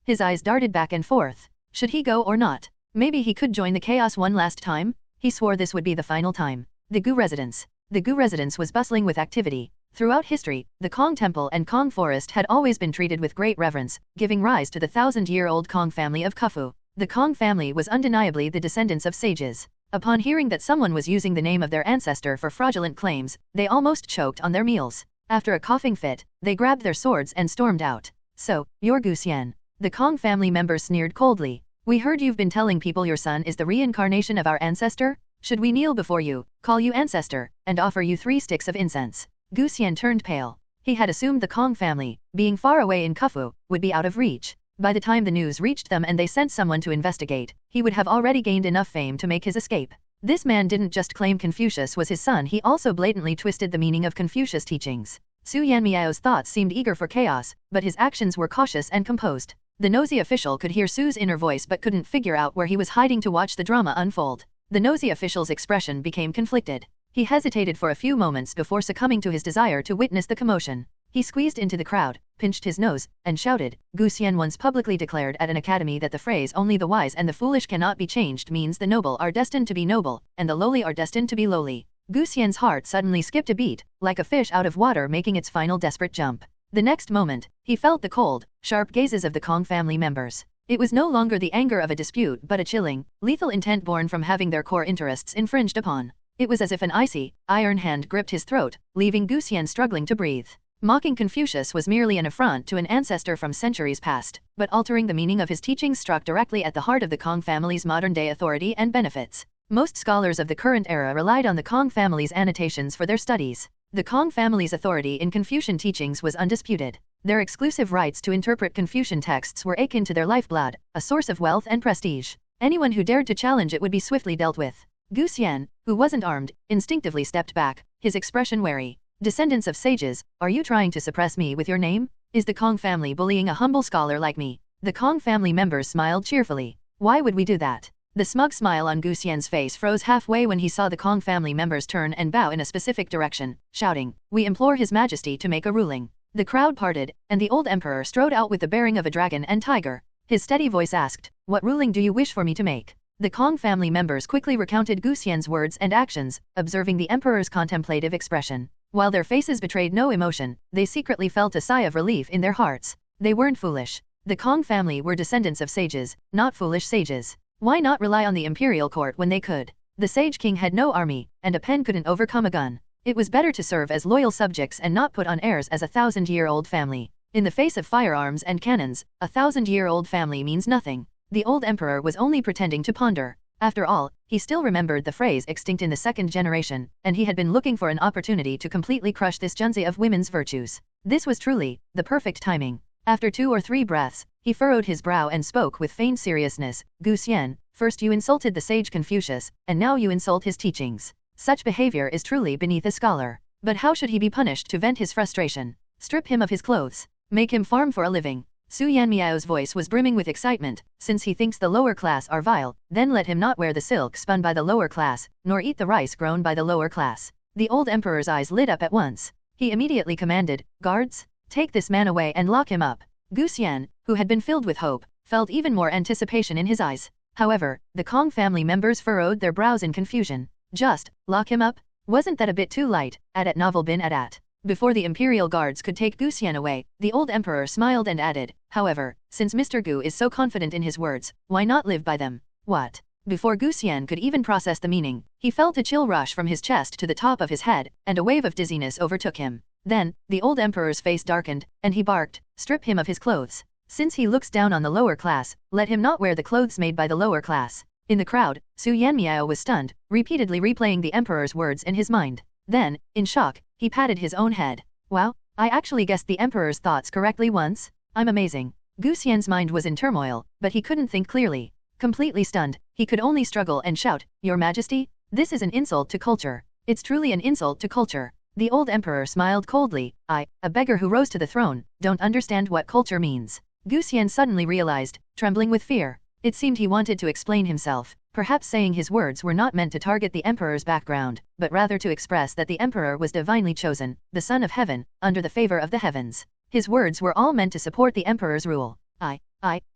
His eyes darted back and forth. Should he go or not? Maybe he could join the chaos one last time? He swore this would be the final time. The Gu residence. The Gu residence was bustling with activity. Throughout history, the Kong Temple and Kong Forest had always been treated with great reverence, giving rise to the 1,000-year-old Kong family of Khufu. The Kong family was undeniably the descendants of sages. Upon hearing that someone was using the name of their ancestor for fraudulent claims, they almost choked on their meals. After a coughing fit, they grabbed their swords and stormed out. "So, you're Gu Xian." The Kong family members sneered coldly. "We heard you've been telling people your son is the reincarnation of our ancestor? Should we kneel before you, call you ancestor, and offer you 3 sticks of incense?" Gu Xian turned pale. He had assumed the Kong family, being far away in Khufu, would be out of reach. By the time the news reached them and they sent someone to investigate, he would have already gained enough fame to make his escape. This man didn't just claim Confucius was his son, he also blatantly twisted the meaning of Confucius' teachings. Su Yanmiao's thoughts seemed eager for chaos, but his actions were cautious and composed. The nosy official could hear Su's inner voice but couldn't figure out where he was hiding to watch the drama unfold. The nosy official's expression became conflicted. He hesitated for a few moments before succumbing to his desire to witness the commotion. He squeezed into the crowd, pinched his nose, and shouted. Gu Xian once publicly declared at an academy that the phrase "only the wise and the foolish cannot be changed" means the noble are destined to be noble, and the lowly are destined to be lowly. Gu Xian's heart suddenly skipped a beat, like a fish out of water making its final desperate jump. The next moment, he felt the cold, sharp gazes of the Kong family members. It was no longer the anger of a dispute but a chilling, lethal intent born from having their core interests infringed upon. It was as if an icy, iron hand gripped his throat, leaving Gu Xian struggling to breathe. Mocking Confucius was merely an affront to an ancestor from centuries past, but altering the meaning of his teachings struck directly at the heart of the Kong family's modern-day authority and benefits. Most scholars of the current era relied on the Kong family's annotations for their studies. The Kong family's authority in Confucian teachings was undisputed. Their exclusive rights to interpret Confucian texts were akin to their lifeblood, a source of wealth and prestige. Anyone who dared to challenge it would be swiftly dealt with. Gu Xian, who wasn't armed, instinctively stepped back, his expression wary. "Descendants of sages, are you trying to suppress me with your name? Is the Kong family bullying a humble scholar like me?" The Kong family members smiled cheerfully. "Why would we do that?" The smug smile on Gu Xian's face froze halfway when he saw the Kong family members turn and bow in a specific direction, shouting, "We implore His Majesty to make a ruling." The crowd parted, and the old emperor strode out with the bearing of a dragon and tiger. His steady voice asked, "What ruling do you wish for me to make?" The Kong family members quickly recounted Gu Xian's words and actions, observing the emperor's contemplative expression. While their faces betrayed no emotion, they secretly felt a sigh of relief in their hearts. They weren't foolish. The Kong family were descendants of sages, not foolish sages. Why not rely on the imperial court when they could? The Sage King had no army, and a pen couldn't overcome a gun. It was better to serve as loyal subjects and not put on airs as a 1,000-year-old family. In the face of firearms and cannons, a 1,000-year-old family means nothing. The old emperor was only pretending to ponder. After all, he still remembered the phrase extinct in the second generation, and he had been looking for an opportunity to completely crush this junzi of women's virtues. This was truly the perfect timing. After 2 or 3 breaths, he furrowed his brow and spoke with feigned seriousness. Gu Xian, first you insulted the sage Confucius, and now you insult his teachings. Such behavior is truly beneath a scholar. But how should he be punished to vent his frustration? Strip him of his clothes. Make him farm for a living. Su Yanmiao's voice was brimming with excitement. Since he thinks the lower class are vile, then let him not wear the silk spun by the lower class, nor eat the rice grown by the lower class. The old emperor's eyes lit up at once. He immediately commanded, "Guards, take this man away and lock him up." Gu Xian, who had been filled with hope, felt even more anticipation in his eyes. However, the Kong family members furrowed their brows in confusion. Just lock him up? Wasn't that a bit too light? At novel bin at. Before the imperial guards could take Gu Xian away, the old emperor smiled and added, "However, since Mr. Gu is so confident in his words, why not live by them?" What? Before Gu Xian could even process the meaning, he felt a chill rush from his chest to the top of his head, and a wave of dizziness overtook him. Then, the old emperor's face darkened, and he barked, "Strip him of his clothes. Since he looks down on the lower class, let him not wear the clothes made by the lower class." In the crowd, Su Yanmiao was stunned, repeatedly replaying the emperor's words in his mind. Then, in shock, he patted his own head. "Wow, I actually guessed the emperor's thoughts correctly once? I'm amazing." Gu Xian's mind was in turmoil, but he couldn't think clearly. Completely stunned, he could only struggle and shout, "Your Majesty? This is an insult to culture. It's truly an insult to culture." The old emperor smiled coldly. "I, a beggar who rose to the throne, don't understand what culture means." Gu Xian suddenly realized, trembling with fear. It seemed he wanted to explain himself, perhaps saying his words were not meant to target the emperor's background, but rather to express that the emperor was divinely chosen, the son of heaven, under the favor of the heavens. His words were all meant to support the emperor's rule.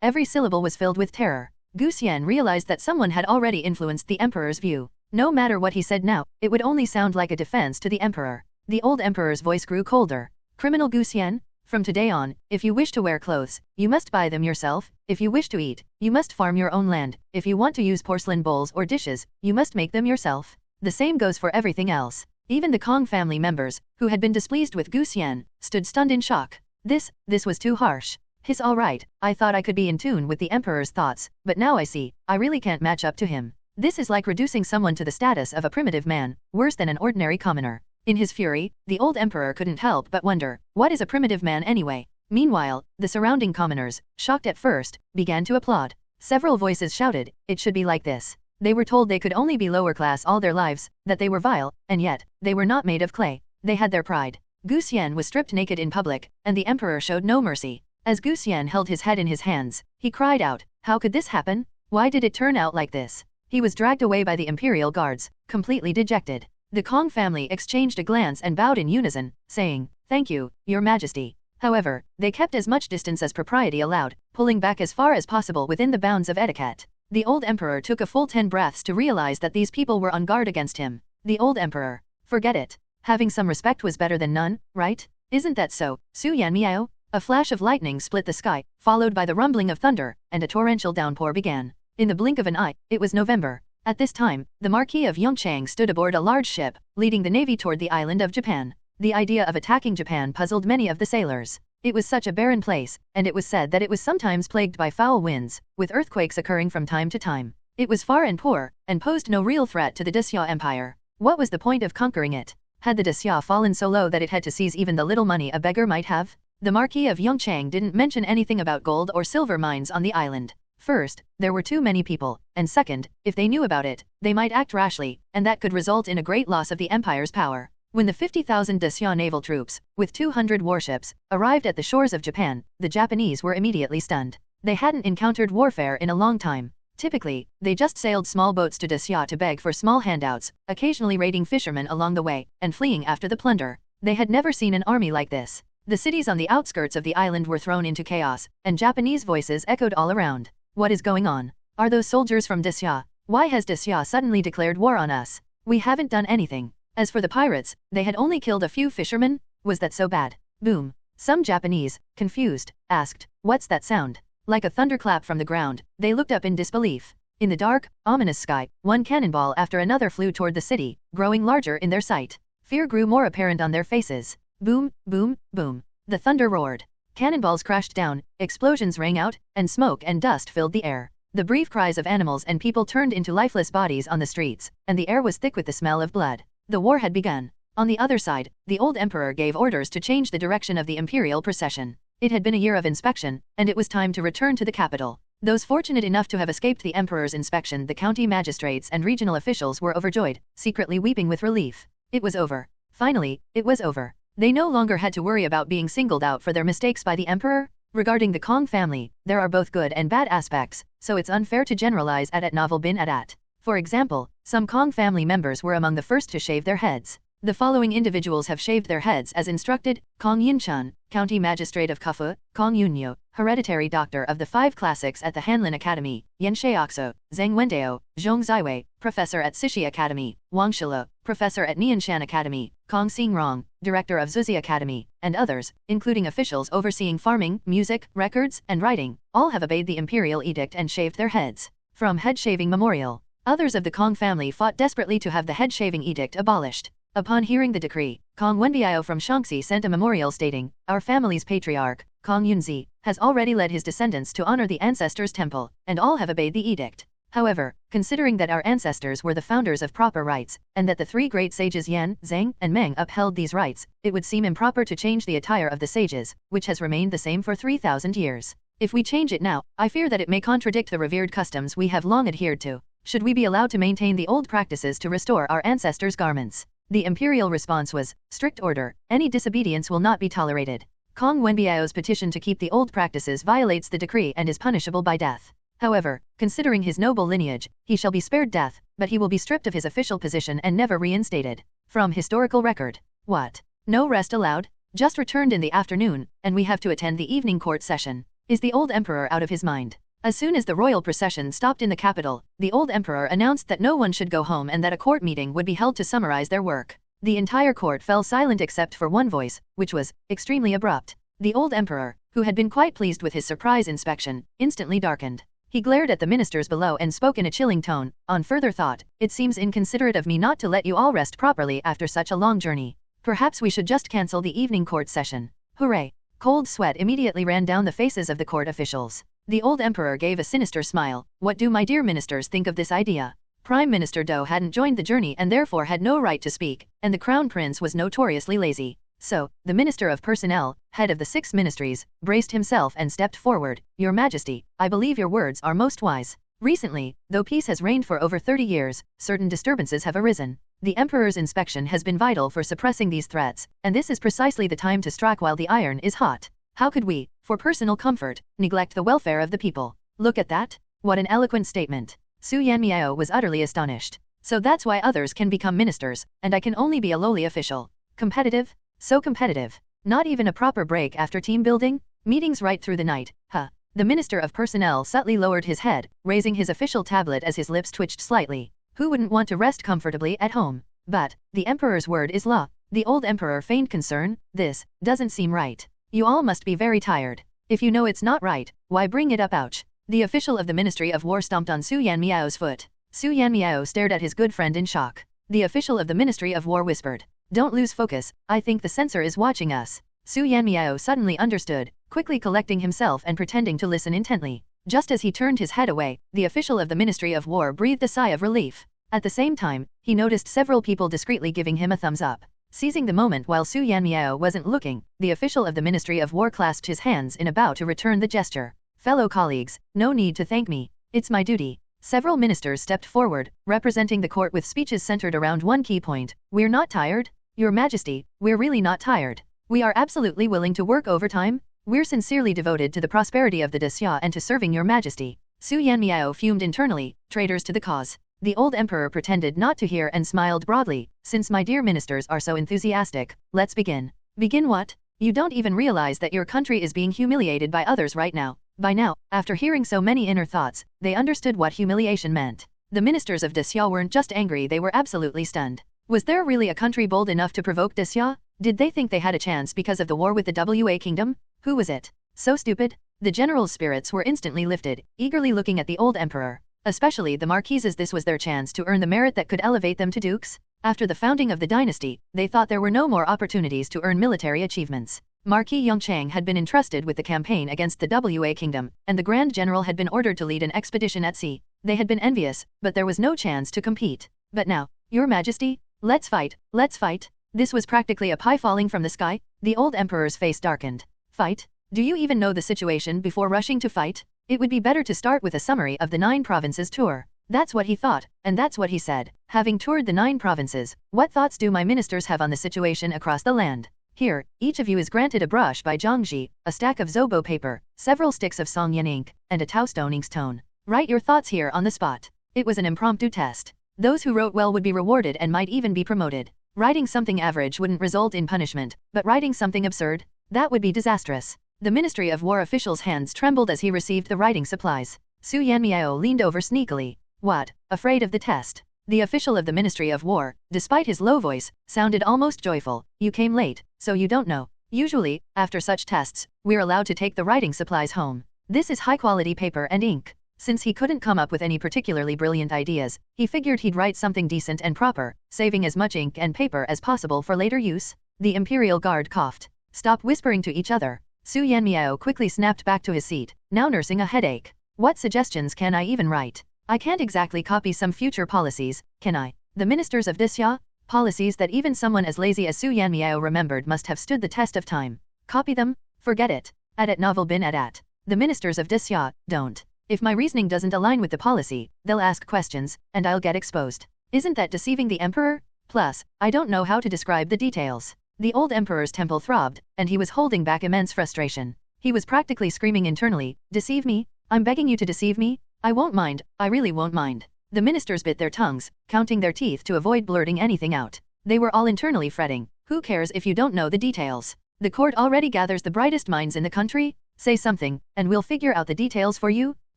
Every syllable was filled with terror. Gu Xian realized that someone had already influenced the emperor's view. No matter what he said now, it would only sound like a defense to the emperor. The old emperor's voice grew colder. "Criminal Gu Xian, from today on, if you wish to wear clothes, you must buy them yourself. If you wish to eat, you must farm your own land. If you want to use porcelain bowls or dishes, you must make them yourself. The same goes for everything else." Even the Kong family members, who had been displeased with Gu Xian, stood stunned in shock. This was too harsh. "He's alright, I thought I could be in tune with the emperor's thoughts, but now I see, I really can't match up to him. This is like reducing someone to the status of a primitive man, worse than an ordinary commoner." In his fury, the old emperor couldn't help but wonder, what is a primitive man anyway? Meanwhile, the surrounding commoners, shocked at first, began to applaud. Several voices shouted, "It should be like this." They were told they could only be lower class all their lives, that they were vile, and yet, they were not made of clay. They had their pride. Gu Xian was stripped naked in public, and the emperor showed no mercy. As Gu Xian held his head in his hands, he cried out, "How could this happen? Why did it turn out like this?" He was dragged away by the imperial guards, completely dejected. The Kong family exchanged a glance and bowed in unison, saying, "Thank you, Your Majesty." However, they kept as much distance as propriety allowed, pulling back as far as possible within the bounds of etiquette. The old emperor took a full 10 breaths to realize that these people were on guard against him. The old emperor. Forget it. Having some respect was better than none, right? Isn't that so, Su Yanmiao? A flash of lightning split the sky, followed by the rumbling of thunder, and a torrential downpour began. In the blink of an eye, it was November. At this time, the Marquis of Yongchang stood aboard a large ship, leading the navy toward the island of Japan. The idea of attacking Japan puzzled many of the sailors. It was such a barren place, and it was said that it was sometimes plagued by foul winds, with earthquakes occurring from time to time. It was far and poor, and posed no real threat to the Dixia Empire. What was the point of conquering it? Had the Dixia fallen so low that it had to seize even the little money a beggar might have? The Marquis of Yongchang didn't mention anything about gold or silver mines on the island. First, there were too many people, and second, if they knew about it, they might act rashly, and that could result in a great loss of the empire's power. When the 50,000 Dixia naval troops, with 200 warships, arrived at the shores of Japan, the Japanese were immediately stunned. They hadn't encountered warfare in a long time. Typically, they just sailed small boats to Dixia to beg for small handouts, occasionally raiding fishermen along the way, and fleeing after the plunder. They had never seen an army like this. The cities on the outskirts of the island were thrown into chaos, and Japanese voices echoed all around. What is going on? Are those soldiers from Dixia? Why has Dixia suddenly declared war on us? We haven't done anything. As for the pirates, they had only killed a few fishermen. Was that so bad? Boom. Some Japanese, confused, asked, "What's that sound?" Like a thunderclap from the ground, they looked up in disbelief. In the dark, ominous sky, one cannonball after another flew toward the city, growing larger in their sight. Fear grew more apparent on their faces. Boom, boom, boom. The thunder roared. Cannonballs crashed down, explosions rang out, and smoke and dust filled the air. The brief cries of animals and people turned into lifeless bodies on the streets, and the air was thick with the smell of blood. The war had begun. On the other side, the old emperor gave orders to change the direction of the imperial procession. It had been a year of inspection, and it was time to return to the capital. Those fortunate enough to have escaped the emperor's inspection, the county magistrates and regional officials, were overjoyed, secretly weeping with relief. It was over. Finally, it was over. They no longer had to worry about being singled out for their mistakes by the emperor. Regarding the Kong family, there are both good and bad aspects, so it's unfair to generalize at novel bin at. For example, some Kong family members were among the first to shave their heads. The following individuals have shaved their heads as instructed: Kong Yinchun, County Magistrate of Kafu; Kong Yunyo, Hereditary Doctor of the 5 Classics at the Hanlin Academy; Yan Xiaoxo, Zhang Wendao, Zhong Ziwei, Professor at Sishi Academy; Wang Shilo, Professor at Nianshan Academy; Kong Xingrong, Director of Zuzi Academy, and others, including officials overseeing farming, music, records, and writing, all have obeyed the imperial edict and shaved their heads. From head shaving memorial. Others of the Kong family fought desperately to have the head shaving edict abolished. Upon hearing the decree, Kong Wenbiao from Shaanxi sent a memorial stating, "Our family's patriarch, Kong Yunzi, has already led his descendants to honor the ancestors' temple, and all have obeyed the edict. However, considering that our ancestors were the founders of proper rites, and that the 3 great sages Yan, Zhang, and Meng upheld these rites, it would seem improper to change the attire of the sages, which has remained the same for 3,000 years. If we change it now, I fear that it may contradict the revered customs we have long adhered to. Should we be allowed to maintain the old practices to restore our ancestors' garments?" The imperial response was, "Strict order, any disobedience will not be tolerated. Kong Wenbiao's petition to keep the old practices violates the decree and is punishable by death. However, considering his noble lineage, he shall be spared death, but he will be stripped of his official position and never reinstated." From historical record. What? No rest allowed? Just returned in the afternoon, and we have to attend the evening court session. Is the old emperor out of his mind? As soon as the royal procession stopped in the capital, the old emperor announced that no one should go home and that a court meeting would be held to summarize their work. The entire court fell silent except for one voice, which was extremely abrupt. The old emperor, who had been quite pleased with his surprise inspection, instantly darkened. He glared at the ministers below and spoke in a chilling tone, "On further thought, it seems inconsiderate of me not to let you all rest properly after such a long journey. Perhaps we should just cancel the evening court session." Hooray! Cold sweat immediately ran down the faces of the court officials. The old emperor gave a sinister smile. "What do my dear ministers think of this idea?" Prime Minister Do hadn't joined the journey and therefore had no right to speak, and the crown prince was notoriously lazy. So, the Minister of Personnel, head of the 6 ministries, braced himself and stepped forward. "Your Majesty, I believe your words are most wise. Recently, though peace has reigned for over 30 years, certain disturbances have arisen. The Emperor's inspection has been vital for suppressing these threats, and this is precisely the time to strike while the iron is hot. How could we, for personal comfort, neglect the welfare of the people? Look at that. What an eloquent statement." Su Yanmiao was utterly astonished. "So that's why others can become ministers, and I can only be a lowly official. Competitive? So competitive. Not even a proper break after team building? Meetings right through the night, huh?" The Minister of Personnel subtly lowered his head, raising his official tablet as his lips twitched slightly. Who wouldn't want to rest comfortably at home? But, the Emperor's word is law. The old Emperor feigned concern. "This doesn't seem right. You all must be very tired. If you know it's not right, why bring it up? Ouch." The official of the Ministry of War stomped on Su Yanmiao's foot. Su Yanmiao stared at his good friend in shock. The official of the Ministry of War whispered, "Don't lose focus, I think the censor is watching us." Su Yanmiao suddenly understood, quickly collecting himself and pretending to listen intently. Just as he turned his head away, the official of the Ministry of War breathed a sigh of relief. At the same time, he noticed several people discreetly giving him a thumbs up. Seizing the moment while Su Yanmiao wasn't looking, the official of the Ministry of War clasped his hands in a bow to return the gesture. "Fellow colleagues, no need to thank me. It's my duty." Several ministers stepped forward, representing the court with speeches centered around one key point. "We're not tired. Your Majesty, we're really not tired. We are absolutely willing to work overtime. We're sincerely devoted to the prosperity of the Xia and to serving your Majesty." Su Yanmiao fumed internally, traitors to the cause. The old emperor pretended not to hear and smiled broadly. "Since my dear ministers are so enthusiastic, let's begin." "Begin what? You don't even realize that your country is being humiliated by others right now." By now, after hearing so many inner thoughts, they understood what humiliation meant. The ministers of Xia weren't just angry, they were absolutely stunned. Was there really a country bold enough to provoke Xia? Did they think they had a chance because of the war with the Wa kingdom? Who was it? So stupid? The general's spirits were instantly lifted, eagerly looking at the old emperor. Especially the marquises, this was their chance to earn the merit that could elevate them to dukes. After the founding of the dynasty, they thought there were no more opportunities to earn military achievements. Marquis Yongchang had been entrusted with the campaign against the Wa kingdom, and the Grand General had been ordered to lead an expedition at sea. They had been envious, but there was no chance to compete. But now, Your Majesty, let's fight, let's fight. This was practically a pie falling from the sky. The old emperor's face darkened. Fight? Do you even know the situation before rushing to fight? It would be better to start with a summary of the 9 provinces tour. That's what he thought, and that's what he said. Having toured the 9 provinces, what thoughts do my ministers have on the situation across the land? Here, each of you is granted a brush by Zhangji, a stack of zobo paper, several sticks of songyan ink, and a Taostone inkstone. Write your thoughts here on the spot. It was an impromptu test. Those who wrote well would be rewarded and might even be promoted. Writing something average wouldn't result in punishment, but writing something absurd? That would be disastrous. The Ministry of War official's hands trembled as he received the writing supplies. Su Yanmiao leaned over sneakily. What? Afraid of the test? The official of the Ministry of War, despite his low voice, sounded almost joyful. You came late, so you don't know. Usually, after such tests, we're allowed to take the writing supplies home. This is high-quality paper and ink. Since he couldn't come up with any particularly brilliant ideas, he figured he'd write something decent and proper, saving as much ink and paper as possible for later use. The Imperial Guard coughed. Stop whispering to each other. Su Yanmiao quickly snapped back to his seat, now nursing a headache. What suggestions can I even write? I can't exactly copy some future policies, can I? The ministers of Disya? Policies that even someone as lazy as Su Yanmiao remembered must have stood the test of time. Copy them? Forget it. Adat novel bin adat. The ministers of Disya don't. If my reasoning doesn't align with the policy, they'll ask questions, and I'll get exposed. Isn't that deceiving the emperor? Plus, I don't know how to describe the details. The old emperor's temple throbbed, and he was holding back immense frustration. He was practically screaming internally, deceive me? I'm begging you to deceive me? I won't mind, I really won't mind. The ministers bit their tongues, counting their teeth to avoid blurting anything out. They were all internally fretting. Who cares if you don't know the details? The court already gathers the brightest minds in the country? Say something, and we'll figure out the details for you?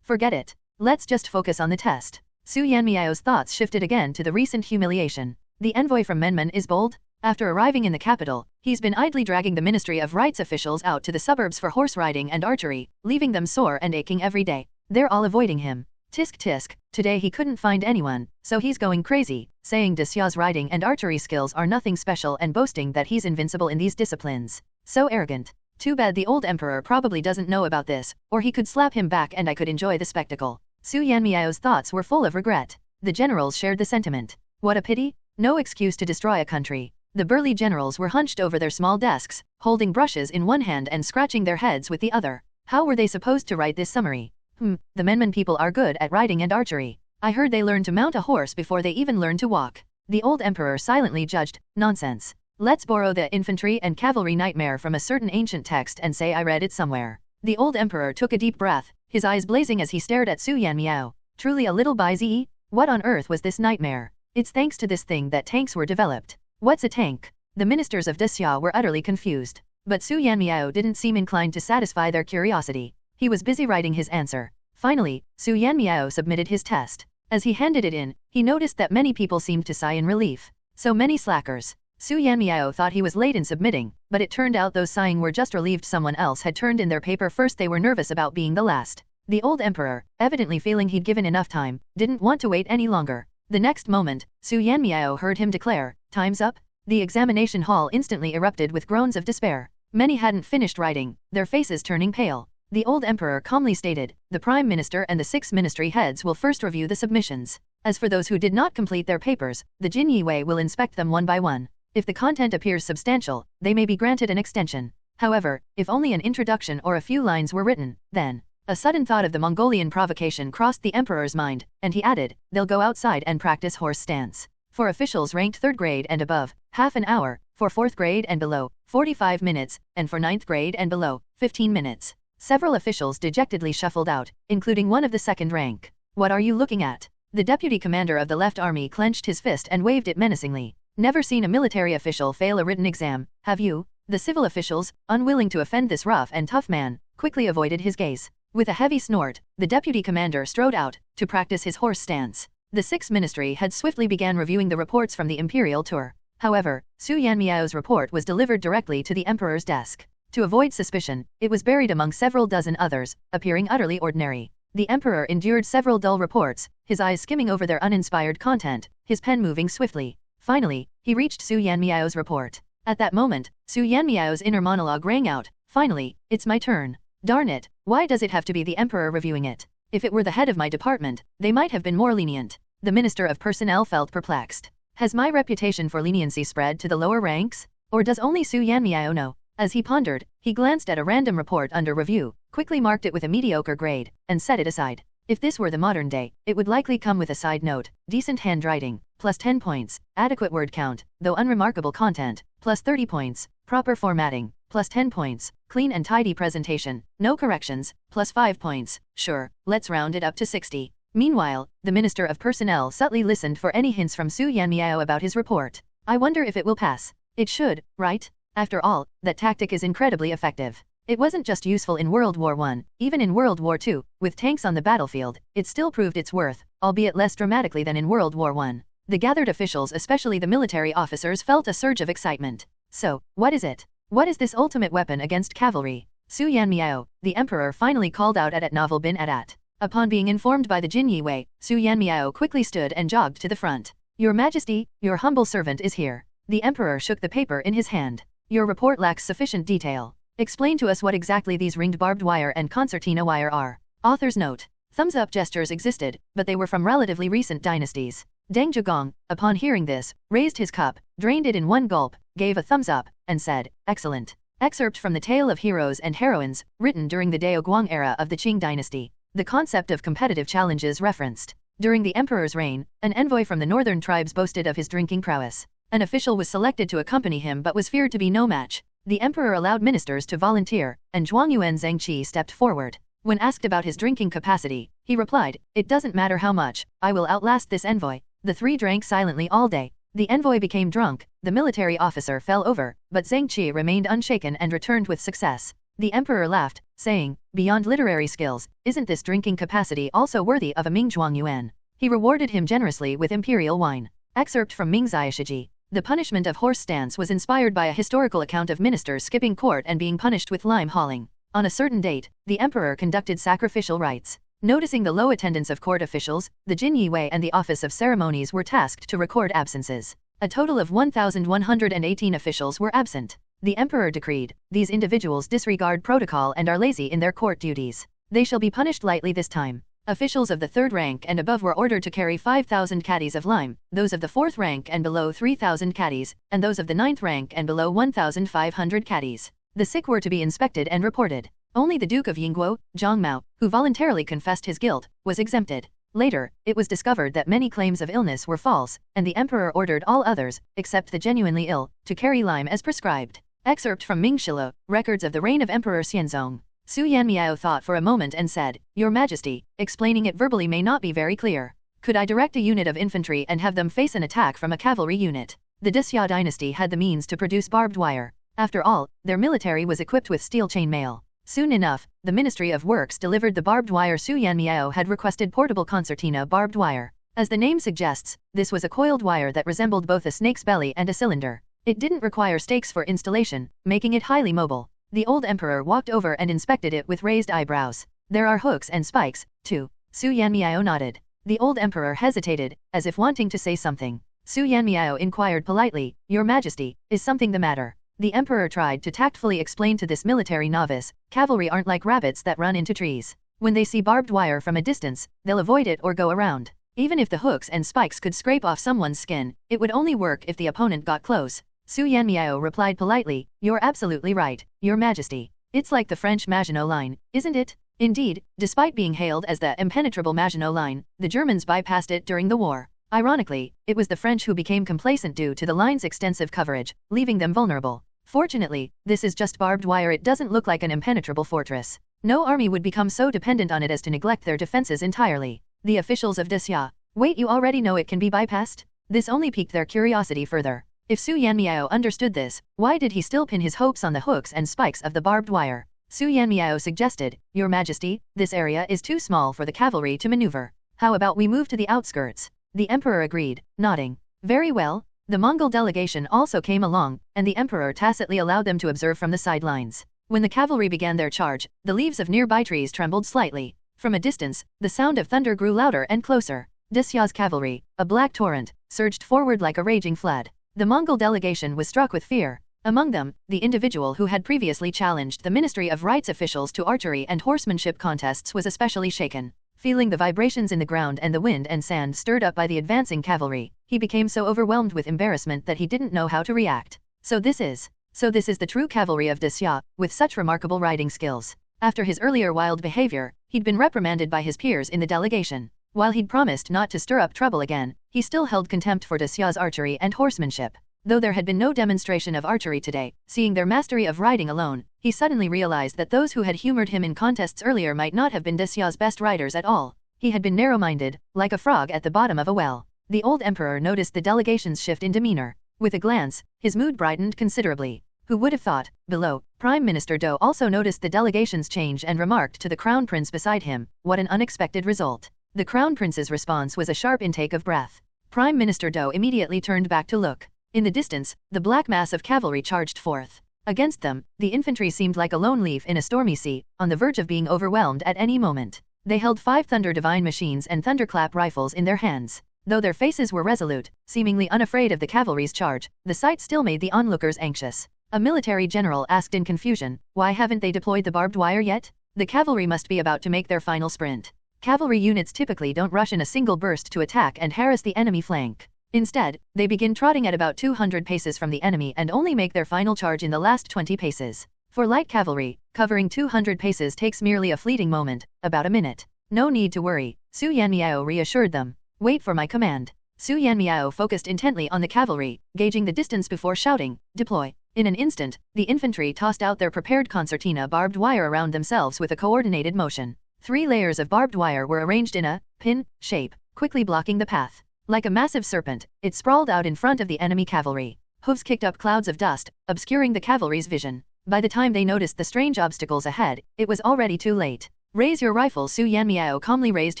Forget it. Let's just focus on the test. Su Yanmiao's thoughts shifted again to the recent humiliation. The envoy from Menmen is bold. After arriving in the capital, he's been idly dragging the Ministry of Rights officials out to the suburbs for horse riding and archery, leaving them sore and aching every day. They're all avoiding him. Tisk tisk, today he couldn't find anyone, so he's going crazy, saying Disya's riding and archery skills are nothing special and boasting that he's invincible in these disciplines. So arrogant. Too bad the old emperor probably doesn't know about this, or he could slap him back and I could enjoy the spectacle. Su Yanmiao's thoughts were full of regret. The generals shared the sentiment. What a pity. No excuse to destroy a country. The burly generals were hunched over their small desks, holding brushes in one hand and scratching their heads with the other. How were they supposed to write this summary? The Menmen people are good at riding and archery. I heard they learned to mount a horse before they even learned to walk. The old emperor silently judged. Nonsense. Let's borrow the infantry and cavalry nightmare from a certain ancient text and say I read it somewhere. The old emperor took a deep breath, his eyes blazing as he stared at Su Yanmiao. Truly a little busy? What on earth was this nightmare? It's thanks to this thing that tanks were developed. What's a tank? The ministers of Disya were utterly confused. But Su Yanmiao didn't seem inclined to satisfy their curiosity. He was busy writing his answer. Finally, Su Yanmiao submitted his test. As he handed it in, he noticed that many people seemed to sigh in relief. So many slackers. Su Yanmiao thought he was late in submitting, but it turned out those sighing were just relieved someone else had turned in their paper first. They were nervous about being the last. The old emperor, evidently feeling he'd given enough time, didn't want to wait any longer. The next moment, Su Yanmiao heard him declare, "Time's up." The examination hall instantly erupted with groans of despair. Many hadn't finished writing, their faces turning pale. The old emperor calmly stated, "The prime minister and the 6 ministry heads will first review the submissions. As for those who did not complete their papers, the Jinyi Wei will inspect them one by one. If the content appears substantial, they may be granted an extension. However, if only an introduction or a few lines were written, then..." A sudden thought of the Mongolian provocation crossed the emperor's mind, and he added, "They'll go outside and practice horse stance. For officials ranked 3rd grade and above, half an hour, for 4th grade and below, 45 minutes, and for 9th grade and below, 15 minutes. Several officials dejectedly shuffled out, including one of the 2nd rank. "What are you looking at?" The deputy commander of the left army clenched his fist and waved it menacingly. "Never seen a military official fail a written exam, have you?" The civil officials, unwilling to offend this rough and tough man, quickly avoided his gaze. With a heavy snort, the deputy commander strode out, to practice his horse stance. The 6th ministry had swiftly began reviewing the reports from the imperial tour. However, Su Yanmiao's report was delivered directly to the emperor's desk. To avoid suspicion, it was buried among several dozen others, appearing utterly ordinary. The emperor endured several dull reports, his eyes skimming over their uninspired content, his pen moving swiftly. Finally, he reached Su Yanmiao's report. At that moment, Su Yanmiao's inner monologue rang out. Finally, it's my turn. Darn it, why does it have to be the emperor reviewing it? If it were the head of my department, they might have been more lenient. The Minister of Personnel felt perplexed. Has my reputation for leniency spread to the lower ranks? Or does only Su Yanmiao know? As he pondered, he glanced at a random report under review, quickly marked it with a mediocre grade, and set it aside. If this were the modern day, it would likely come with a side note: decent handwriting, plus 10 points, adequate word count, though unremarkable content, plus 30 points, proper formatting, plus 10 points, clean and tidy presentation, no corrections, plus 5 points, sure, let's round it up to 60. Meanwhile, the Minister of Personnel subtly listened for any hints from Su Yanmiao about his report. I wonder if it will pass. It should, right? After all, that tactic is incredibly effective. It wasn't just useful in World War I, even in World War II, with tanks on the battlefield, it still proved its worth, albeit less dramatically than in World War I. The gathered officials, especially the military officers, felt a surge of excitement. So, what is it? What is this ultimate weapon against cavalry? Su Yanmiao, the emperor, finally called out at Novel bin Adat. Upon being informed by the Jin Yi Wei, Su Yanmiao quickly stood and jogged to the front. Your Majesty, your humble servant is here. The emperor shook the paper in his hand. Your report lacks sufficient detail. Explain to us what exactly these ringed barbed wire and concertina wire are. Author's note. Thumbs-up gestures existed, but they were from relatively recent dynasties. Deng Zhigong, upon hearing this, raised his cup, drained it in one gulp, gave a thumbs-up, and said, excellent. Excerpt from the Tale of Heroes and Heroines, written during the Daoguang era of the Qing dynasty. The concept of competitive challenges referenced. During the emperor's reign, an envoy from the northern tribes boasted of his drinking prowess. An official was selected to accompany him but was feared to be no match. The emperor allowed ministers to volunteer, and Zhuangyuan Zhengqi stepped forward. When asked about his drinking capacity, he replied, it doesn't matter how much, I will outlast this envoy. The three drank silently all day. The envoy became drunk, the military officer fell over, but Zhengqi remained unshaken and returned with success. The emperor laughed, saying, beyond literary skills, isn't this drinking capacity also worthy of a Ming Zhuangyuan? He rewarded him generously with imperial wine. Excerpt from Ming Ziyashiji. The punishment of horse stance was inspired by a historical account of ministers skipping court and being punished with lime hauling. On a certain date, the emperor conducted sacrificial rites. Noticing the low attendance of court officials, the Jin Yi Wei and the Office of Ceremonies were tasked to record absences. A total of 1,118 officials were absent. The emperor decreed, these individuals disregard protocol and are lazy in their court duties. They shall be punished lightly this time. Officials of the third rank and above were ordered to carry 5,000 caddies of lime, those of the fourth rank and below 3,000 caddies, and those of the ninth rank and below 1,500 caddies. The sick were to be inspected and reported. Only the Duke of Yingguo, Yanmiao, who voluntarily confessed his guilt, was exempted. Later, it was discovered that many claims of illness were false, and the emperor ordered all others, except the genuinely ill, to carry lime as prescribed. Excerpt from Ming Shilo, Records of the Reign of Emperor Xianzong. Su Yanmiao thought for a moment and said, Your Majesty, explaining it verbally may not be very clear. Could I direct a unit of infantry and have them face an attack from a cavalry unit? The Dixia dynasty had the means to produce barbed wire. After all, their military was equipped with steel chain mail. Soon enough, the Ministry of Works delivered the barbed wire. Su Yanmiao had requested portable concertina barbed wire. As the name suggests, this was a coiled wire that resembled both a snake's belly and a cylinder. It didn't require stakes for installation, making it highly mobile. The old emperor walked over and inspected it with raised eyebrows. There are hooks and spikes, too. Su Yanmiao nodded. The old emperor hesitated, as if wanting to say something. Su Yanmiao inquired politely, Your Majesty, is something the matter? The emperor tried to tactfully explain to this military novice, cavalry aren't like rabbits that run into trees. When they see barbed wire from a distance, they'll avoid it or go around. Even if the hooks and spikes could scrape off someone's skin, it would only work if the opponent got close. Su Yanmiao replied politely, You're absolutely right, Your Majesty. It's like the French Maginot Line, isn't it? Indeed, despite being hailed as the impenetrable Maginot Line, the Germans bypassed it during the war. Ironically, it was the French who became complacent due to the line's extensive coverage, leaving them vulnerable. Fortunately, this is just barbed wire. It doesn't look like an impenetrable fortress. No army would become so dependent on it as to neglect their defenses entirely. The officials of Dixia. Wait, you already know it can be bypassed? This only piqued their curiosity further. If Su Yanmiao understood this, why did he still pin his hopes on the hooks and spikes of the barbed wire? Su Yanmiao suggested, Your Majesty, this area is too small for the cavalry to maneuver. How about we move to the outskirts? The emperor agreed, nodding. Very well. The Mongol delegation also came along, and the emperor tacitly allowed them to observe from the sidelines. When the cavalry began their charge, the leaves of nearby trees trembled slightly. From a distance, the sound of thunder grew louder and closer. Dixia's cavalry, a black torrent, surged forward like a raging flood. The Mongol delegation was struck with fear. Among them, the individual who had previously challenged the Ministry of Rights officials to archery and horsemanship contests was especially shaken. Feeling the vibrations in the ground and the wind and sand stirred up by the advancing cavalry, he became so overwhelmed with embarrassment that he didn't know how to react. So this is the true cavalry of Dixia, with such remarkable riding skills. After his earlier wild behavior, he'd been reprimanded by his peers in the delegation. While he'd promised not to stir up trouble again, he still held contempt for Dixia's archery and horsemanship. Though there had been no demonstration of archery today, seeing their mastery of riding alone, he suddenly realized that those who had humored him in contests earlier might not have been Dixia's best riders at all. He had been narrow-minded, like a frog at the bottom of a well. The old emperor noticed the delegation's shift in demeanor. With a glance, his mood brightened considerably. Who would have thought? Below, Prime Minister Do also noticed the delegation's change and remarked to the Crown Prince beside him, "What an unexpected result." The Crown Prince's response was a sharp intake of breath. Prime Minister Do immediately turned back to look. In the distance, the black mass of cavalry charged forth. Against them, the infantry seemed like a lone leaf in a stormy sea, on the verge of being overwhelmed at any moment. They held 5 Thunder Divine machines and thunderclap rifles in their hands. Though their faces were resolute, seemingly unafraid of the cavalry's charge, the sight still made the onlookers anxious. A military general asked in confusion, "Why haven't they deployed the barbed wire yet? The cavalry must be about to make their final sprint." Cavalry units typically don't rush in a single burst to attack and harass the enemy flank. Instead, they begin trotting at about 200 paces from the enemy and only make their final charge in the last 20 paces. For light cavalry, covering 200 paces takes merely a fleeting moment, about a minute. "No need to worry," Su Yanmiao reassured them. "Wait for my command." Su Yanmiao focused intently on the cavalry, gauging the distance before shouting, "Deploy." In an instant, the infantry tossed out their prepared concertina barbed wire around themselves with a coordinated motion. 3 layers of barbed wire were arranged in a pin shape, quickly blocking the path. Like a massive serpent, it sprawled out in front of the enemy cavalry. Hooves kicked up clouds of dust, obscuring the cavalry's vision. By the time they noticed the strange obstacles ahead, it was already too late. "Raise your rifles." Su Yanmiao calmly raised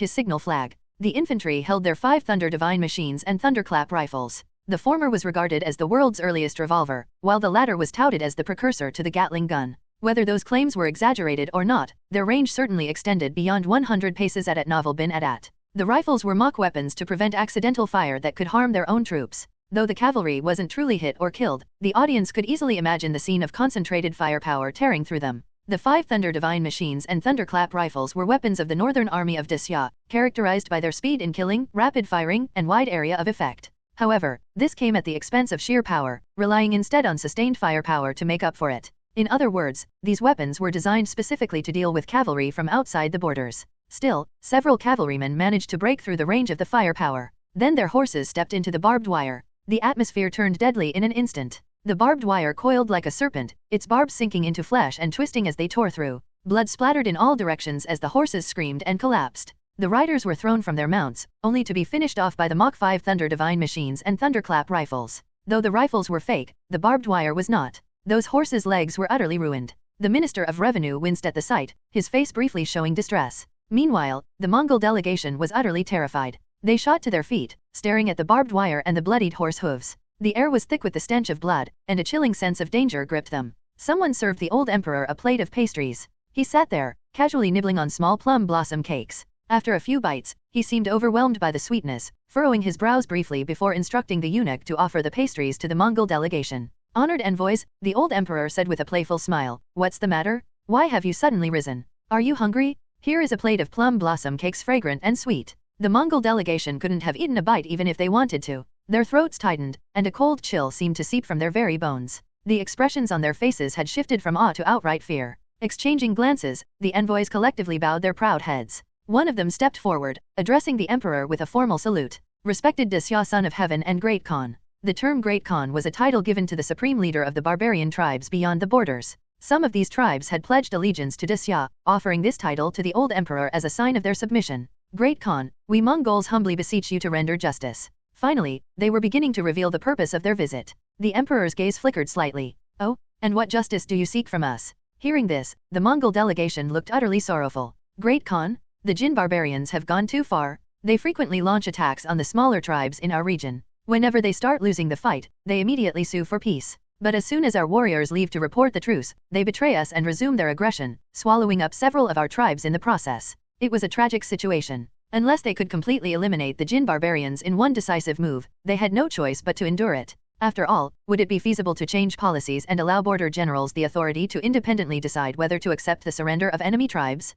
his signal flag. The infantry held their 5 Thunder Divine machines and thunderclap rifles. The former was regarded as the world's earliest revolver, while the latter was touted as the precursor to the Gatling gun. Whether those claims were exaggerated or not, their range certainly extended beyond 100 paces at Novel bin Adat. The rifles were mock weapons to prevent accidental fire that could harm their own troops. Though the cavalry wasn't truly hit or killed, the audience could easily imagine the scene of concentrated firepower tearing through them. The 5 Thunder Divine machines and thunderclap rifles were weapons of the Northern Army of Dixia, characterized by their speed in killing, rapid firing, and wide area of effect. However, this came at the expense of sheer power, relying instead on sustained firepower to make up for it. In other words, these weapons were designed specifically to deal with cavalry from outside the borders. Still, several cavalrymen managed to break through the range of the firepower. Then their horses stepped into the barbed wire. The atmosphere turned deadly in an instant. The barbed wire coiled like a serpent, its barbs sinking into flesh and twisting as they tore through. Blood splattered in all directions as the horses screamed and collapsed. The riders were thrown from their mounts, only to be finished off by the Mach 5 Thunder Divine machines and thunderclap rifles. Though the rifles were fake, the barbed wire was not. Those horses' legs were utterly ruined. The Minister of Revenue winced at the sight, his face briefly showing distress. Meanwhile, the Mongol delegation was utterly terrified. They shot to their feet, staring at the barbed wire and the bloodied horse hooves. The air was thick with the stench of blood, and a chilling sense of danger gripped them. Someone served the old emperor a plate of pastries. He sat there, casually nibbling on small plum blossom cakes. After a few bites, he seemed overwhelmed by the sweetness, furrowing his brows briefly before instructing the eunuch to offer the pastries to the Mongol delegation. "Honored envoys," the old emperor said with a playful smile, "what's the matter? Why have you suddenly risen? Are you hungry? Here is a plate of plum blossom cakes, fragrant and sweet." The Mongol delegation couldn't have eaten a bite even if they wanted to. Their throats tightened, and a cold chill seemed to seep from their very bones. The expressions on their faces had shifted from awe to outright fear. Exchanging glances, the envoys collectively bowed their proud heads. One of them stepped forward, addressing the emperor with a formal salute. "Respected Dixia, son of heaven and Great Khan." The term Great Khan was a title given to the supreme leader of the barbarian tribes beyond the borders. Some of these tribes had pledged allegiance to Dixia, offering this title to the old emperor as a sign of their submission. "Great Khan, we Mongols humbly beseech you to render justice." Finally, they were beginning to reveal the purpose of their visit. The emperor's gaze flickered slightly. "Oh, and what justice do you seek from us?" Hearing this, the Mongol delegation looked utterly sorrowful. "Great Khan, the Jin barbarians have gone too far. They frequently launch attacks on the smaller tribes in our region. Whenever they start losing the fight, they immediately sue for peace. But as soon as our warriors leave to report the truce, they betray us and resume their aggression, swallowing up several of our tribes in the process. It was a tragic situation. Unless they could completely eliminate the Jin barbarians in one decisive move, they had no choice but to endure it. After all, would it be feasible to change policies and allow border generals the authority to independently decide whether to accept the surrender of enemy tribes?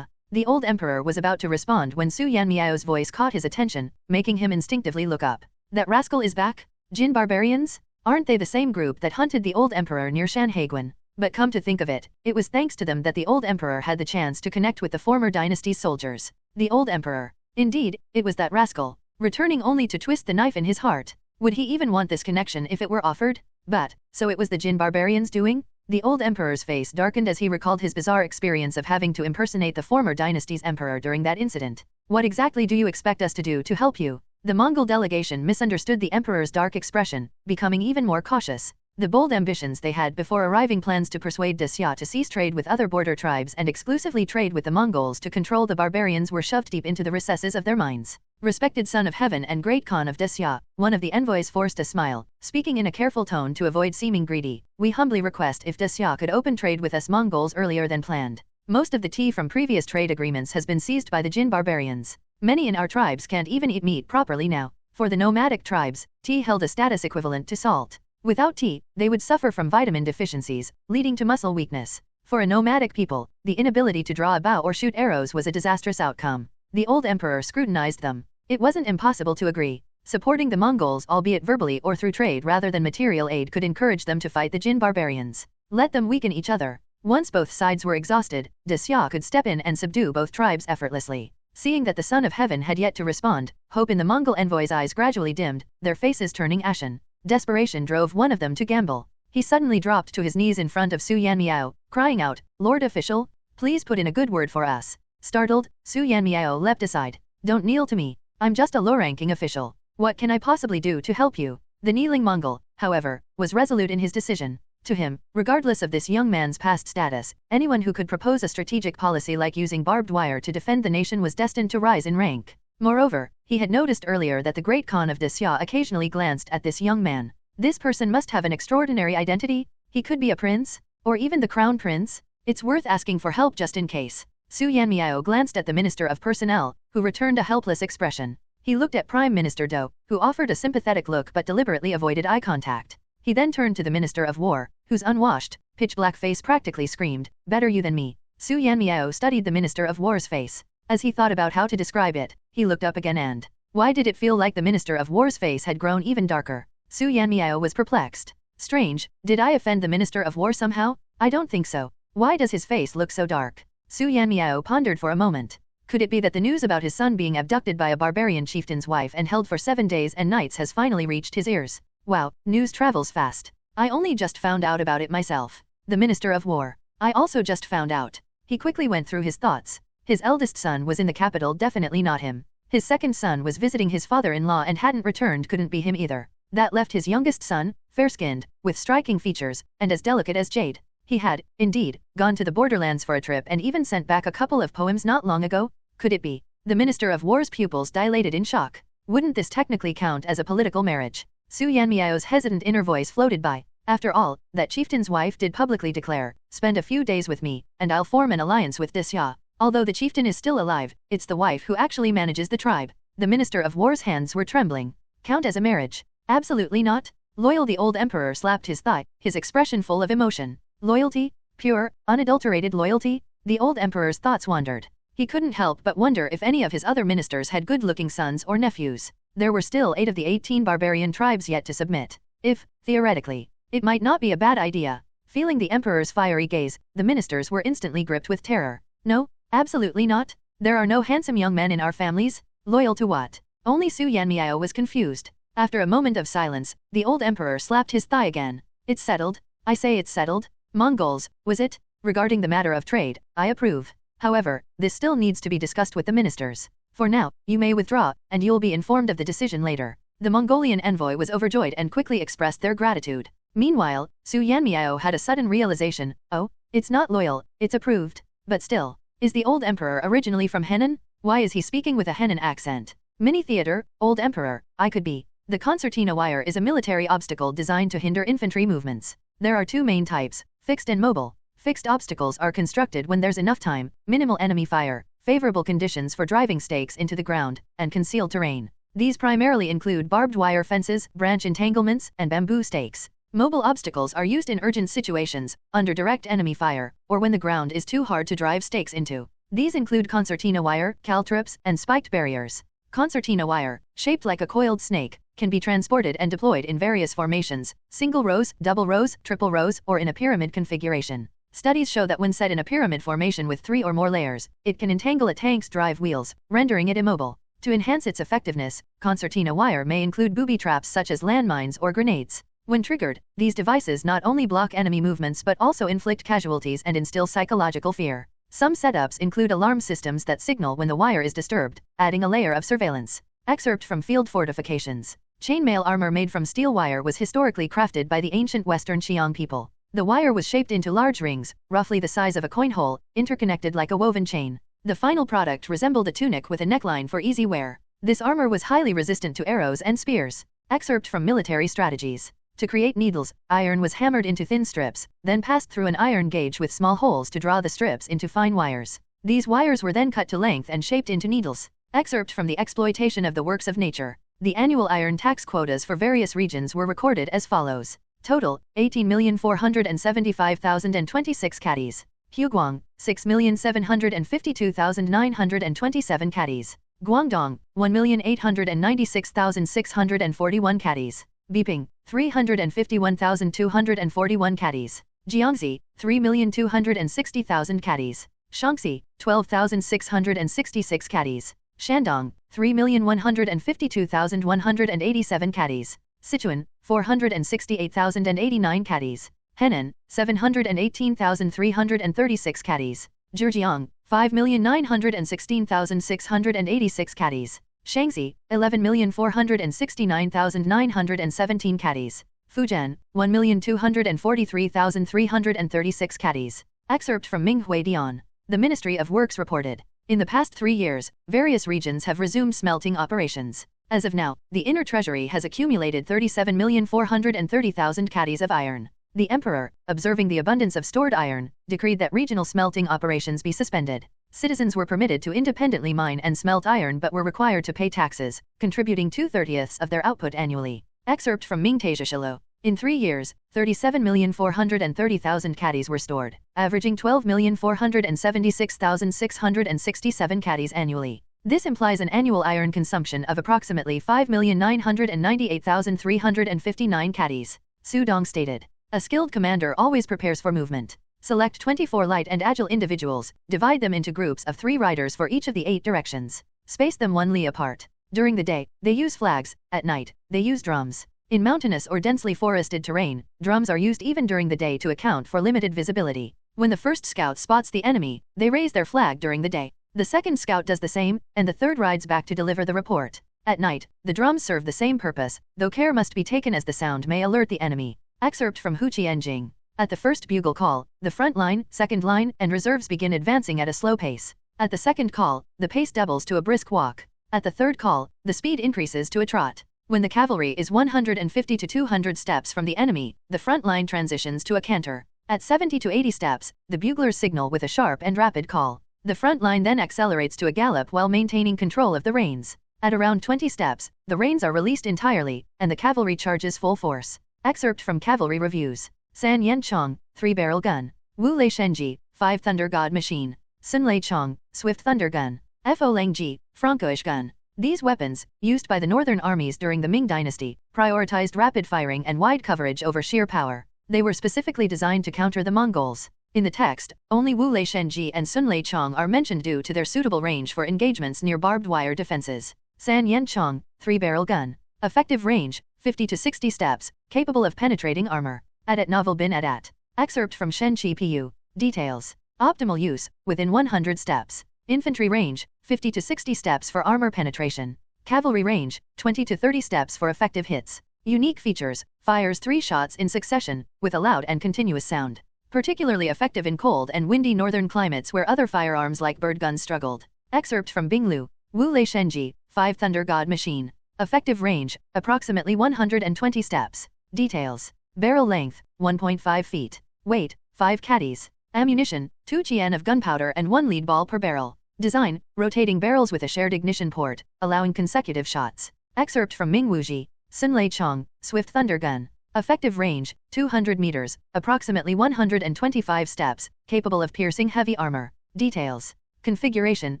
The old emperor was about to respond when Su Yanmiao's voice caught his attention, making him instinctively look up. That rascal is back? Jin barbarians? Aren't they the same group that hunted the old emperor near Shanhaiguan? But come to think of it, it was thanks to them that the old emperor had the chance to connect with the former dynasty's soldiers. The old emperor. Indeed, it was that rascal, returning only to twist the knife in his heart. Would he even want this connection if it were offered? But, so it was the Jin barbarians doing? The old emperor's face darkened as he recalled his bizarre experience of having to impersonate the former dynasty's emperor during that incident. What exactly do you expect us to do to help you? The Mongol delegation misunderstood the emperor's dark expression, becoming even more cautious. The bold ambitions they had before arriving plans to persuade Desya to cease trade with other border tribes and exclusively trade with the Mongols to control the barbarians were shoved deep into the recesses of their minds. Respected Son of Heaven and Great Khan of Desya, one of the envoys forced a smile, speaking in a careful tone to avoid seeming greedy. We humbly request if Desya could open trade with us Mongols earlier than planned. Most of the tea from previous trade agreements has been seized by the Jin barbarians. Many in our tribes can't even eat meat properly now. For the nomadic tribes, tea held a status equivalent to salt. Without tea, they would suffer from vitamin deficiencies, leading to muscle weakness. For a nomadic people, the inability to draw a bow or shoot arrows was a disastrous outcome. The old emperor scrutinized them. It wasn't impossible to agree. Supporting the Mongols, albeit verbally or through trade rather than material aid, could encourage them to fight the Jin barbarians. Let them weaken each other. Once both sides were exhausted, Desya could step in and subdue both tribes effortlessly. Seeing that the Son of Heaven had yet to respond, hope in the Mongol envoy's eyes gradually dimmed, their faces turning ashen. Desperation drove one of them to gamble. He suddenly dropped to his knees in front of Su Yanmiao, crying out, "Lord Official, please put in a good word for us." Startled, Su Yanmiao leapt aside. "Don't kneel to me. I'm just a low-ranking official. What can I possibly do to help you?" The kneeling Mongol, however, was resolute in his decision. To him, regardless of this young man's past status, anyone who could propose a strategic policy like using barbed wire to defend the nation was destined to rise in rank. Moreover, he had noticed earlier that the Great Khan of Desya occasionally glanced at this young man. This person must have an extraordinary identity. He could be a prince, or even the crown prince. It's worth asking for help just in case. Su Yanmiao glanced at the Minister of Personnel, who returned a helpless expression. He looked at Prime Minister Do, who offered a sympathetic look but deliberately avoided eye contact. He then turned to the Minister of War, whose unwashed, pitch-black face practically screamed, "Better you than me." Su Yanmiao studied the Minister of War's face. As he thought about how to describe it, he looked up again and... Why did it feel like the Minister of War's face had grown even darker? Su Yanmiao was perplexed. Strange, did I offend the Minister of War somehow? I don't think so. Why does his face look so dark? Su Yanmiao pondered for a moment. Could it be that the news about his son being abducted by a barbarian chieftain's wife and held for 7 days and nights has finally reached his ears? Wow, news travels fast. I only just found out about it myself. The Minister of War. I also just found out. He quickly went through his thoughts. His eldest son was in the capital, definitely not him. His second son was visiting his father-in-law and hadn't returned, couldn't be him either. That left his youngest son, fair-skinned, with striking features, and as delicate as jade. He had, indeed, gone to the borderlands for a trip and even sent back a couple of poems not long ago. Could it be? The Minister of War's pupils dilated in shock. Wouldn't this technically count as a political marriage? Su Yanmiao's hesitant inner voice floated by. After all, that chieftain's wife did publicly declare, "Spend a few days with me, and I'll form an alliance with Desya." Although the chieftain is still alive, it's the wife who actually manages the tribe. The Minister of War's hands were trembling. Count as a marriage? Absolutely not. Loyal. The old emperor slapped his thigh, his expression full of emotion. Loyalty? Pure, unadulterated loyalty? The old emperor's thoughts wandered. He couldn't help but wonder if any of his other ministers had good-looking sons or nephews. There were still 8 of the 18 barbarian tribes yet to submit. If, theoretically, it might not be a bad idea. Feeling the emperor's fiery gaze, the ministers were instantly gripped with terror. No, absolutely not. There are no handsome young men in our families. Loyal to what? Only Su Yanmiao was confused. After a moment of silence, the old emperor slapped his thigh again. It's settled. I say it's settled. Mongols, was it? Regarding the matter of trade, I approve. However, this still needs to be discussed with the ministers. For now, you may withdraw, and you'll be informed of the decision later. The Mongolian envoy was overjoyed and quickly expressed their gratitude. Meanwhile, Su Yanmiao had a sudden realization. Oh, it's not loyal, it's approved. But still, is the old emperor originally from Henan? Why is he speaking with a Henan accent? Mini theater, old emperor, I could be. The concertina wire is a military obstacle designed to hinder infantry movements. There are 2 main types, fixed and mobile. Fixed obstacles are constructed when there's enough time, minimal enemy fire, favorable conditions for driving stakes into the ground, and concealed terrain. These primarily include barbed wire fences, branch entanglements, and bamboo stakes. Mobile obstacles are used in urgent situations, under direct enemy fire, or when the ground is too hard to drive stakes into. These include concertina wire, caltrops, and spiked barriers. Concertina wire, shaped like a coiled snake, can be transported and deployed in various formations, single rows, double rows, triple rows, or in a pyramid configuration. Studies show that when set in a pyramid formation with 3 or more layers, it can entangle a tank's drive wheels, rendering it immobile. To enhance its effectiveness, concertina wire may include booby traps such as landmines or grenades. When triggered, these devices not only block enemy movements but also inflict casualties and instill psychological fear. Some setups include alarm systems that signal when the wire is disturbed, adding a layer of surveillance. Excerpt from Field Fortifications. Chainmail armor made from steel wire was historically crafted by the ancient Western Qiang people. The wire was shaped into large rings, roughly the size of a coin hole, interconnected like a woven chain. The final product resembled a tunic with a neckline for easy wear. This armor was highly resistant to arrows and spears. Excerpt from Military Strategies. To create needles, iron was hammered into thin strips, then passed through an iron gauge with small holes to draw the strips into fine wires. These wires were then cut to length and shaped into needles. Excerpt from The Exploitation of the Works of Nature. The annual iron tax quotas for various regions were recorded as follows. Total, 18,475,026 caddies. Huguang, 6,752,927 caddies. Guangdong, 1,896,641 caddies. Biping, 351,241 caddies. Jiangxi, 3,260,000 caddies. Shaanxi, 12,666 caddies. Shandong, 3,152,187 caddies. Sichuan, 468,089 caddies. Henan, 718,336 caddies. Zhejiang, 5,916,686 caddies. Shaanxi, 11,469,917 caddies. Fujian, 1,243,336 caddies. Excerpt from Minghui Dian. The Ministry of Works reported. In the past 3 years, various regions have resumed smelting operations. As of now, the Inner Treasury has accumulated 37,430,000 caddies of iron. The Emperor, observing the abundance of stored iron, decreed that regional smelting operations be suspended. Citizens were permitted to independently mine and smelt iron but were required to pay taxes, contributing 2/30 of their output annually. Excerpt from Ming Taizhishilo. In 3 years, 37,430,000 caddies were stored, averaging 12,476,667 caddies annually. This implies an annual iron consumption of approximately 5,998,359 caddies. Su Dong stated. A skilled commander always prepares for movement. Select 24 light and agile individuals, divide them into groups of 3 riders for each of the 8 directions. Space them 1 li apart. During the day, they use flags, at night, they use drums. In mountainous or densely forested terrain, drums are used even during the day to account for limited visibility. When the first scout spots the enemy, they raise their flag during the day. The second scout does the same, and the third rides back to deliver the report. At night, the drums serve the same purpose, though care must be taken as the sound may alert the enemy. Excerpt from Hu Qianjing. At the first bugle call, the front line, second line, and reserves begin advancing at a slow pace. At the second call, the pace doubles to a brisk walk. At the third call, the speed increases to a trot. When the cavalry is 150 to 200 steps from the enemy, the front line transitions to a canter. At 70 to 80 steps, the buglers signal with a sharp and rapid call. The front line then accelerates to a gallop while maintaining control of the reins. At around 20 steps, the reins are released entirely, and the cavalry charges full force. Excerpt from Cavalry Reviews. San Yan Chong, 3-barrel gun. Wu Lei Shenji, 5 Thunder God machine. Sun Lei Chong, Swift Thunder gun. Fo Lang Ji, Francoish gun. These weapons, used by the northern armies during the Ming Dynasty, prioritized rapid firing and wide coverage over sheer power. They were specifically designed to counter the Mongols. In the text, only Wu Lei Shenji and Sun Lei Chong are mentioned due to their suitable range for engagements near barbed wire defenses. San Yan Chong, 3-barrel gun. Effective range, 50 to 60 steps, capable of penetrating armor. Adat Novel bin Adat. Excerpt from Shen Qi Pu. Details. Optimal use, within 100 steps. Infantry range, 50 to 60 steps for armor penetration. Cavalry range, 20 to 30 steps for effective hits. Unique features, fires 3 shots in succession, with a loud and continuous sound. Particularly effective in cold and windy northern climates where other firearms like bird guns struggled. Excerpt from Binglu. Wu Lei Shenji, 5 Thunder God machine. Effective range, approximately 120 steps. Details. Barrel length, 1.5 feet. Weight, 5 caddies. Ammunition, 2 qian of gunpowder and 1 lead ball per barrel. Design, rotating barrels with a shared ignition port, allowing consecutive shots. Excerpt from Ming Wuji, Sun Lei Chong, Swift Thunder Gun. Effective range, 200 meters, approximately 125 steps, capable of piercing heavy armor. Details. Configuration,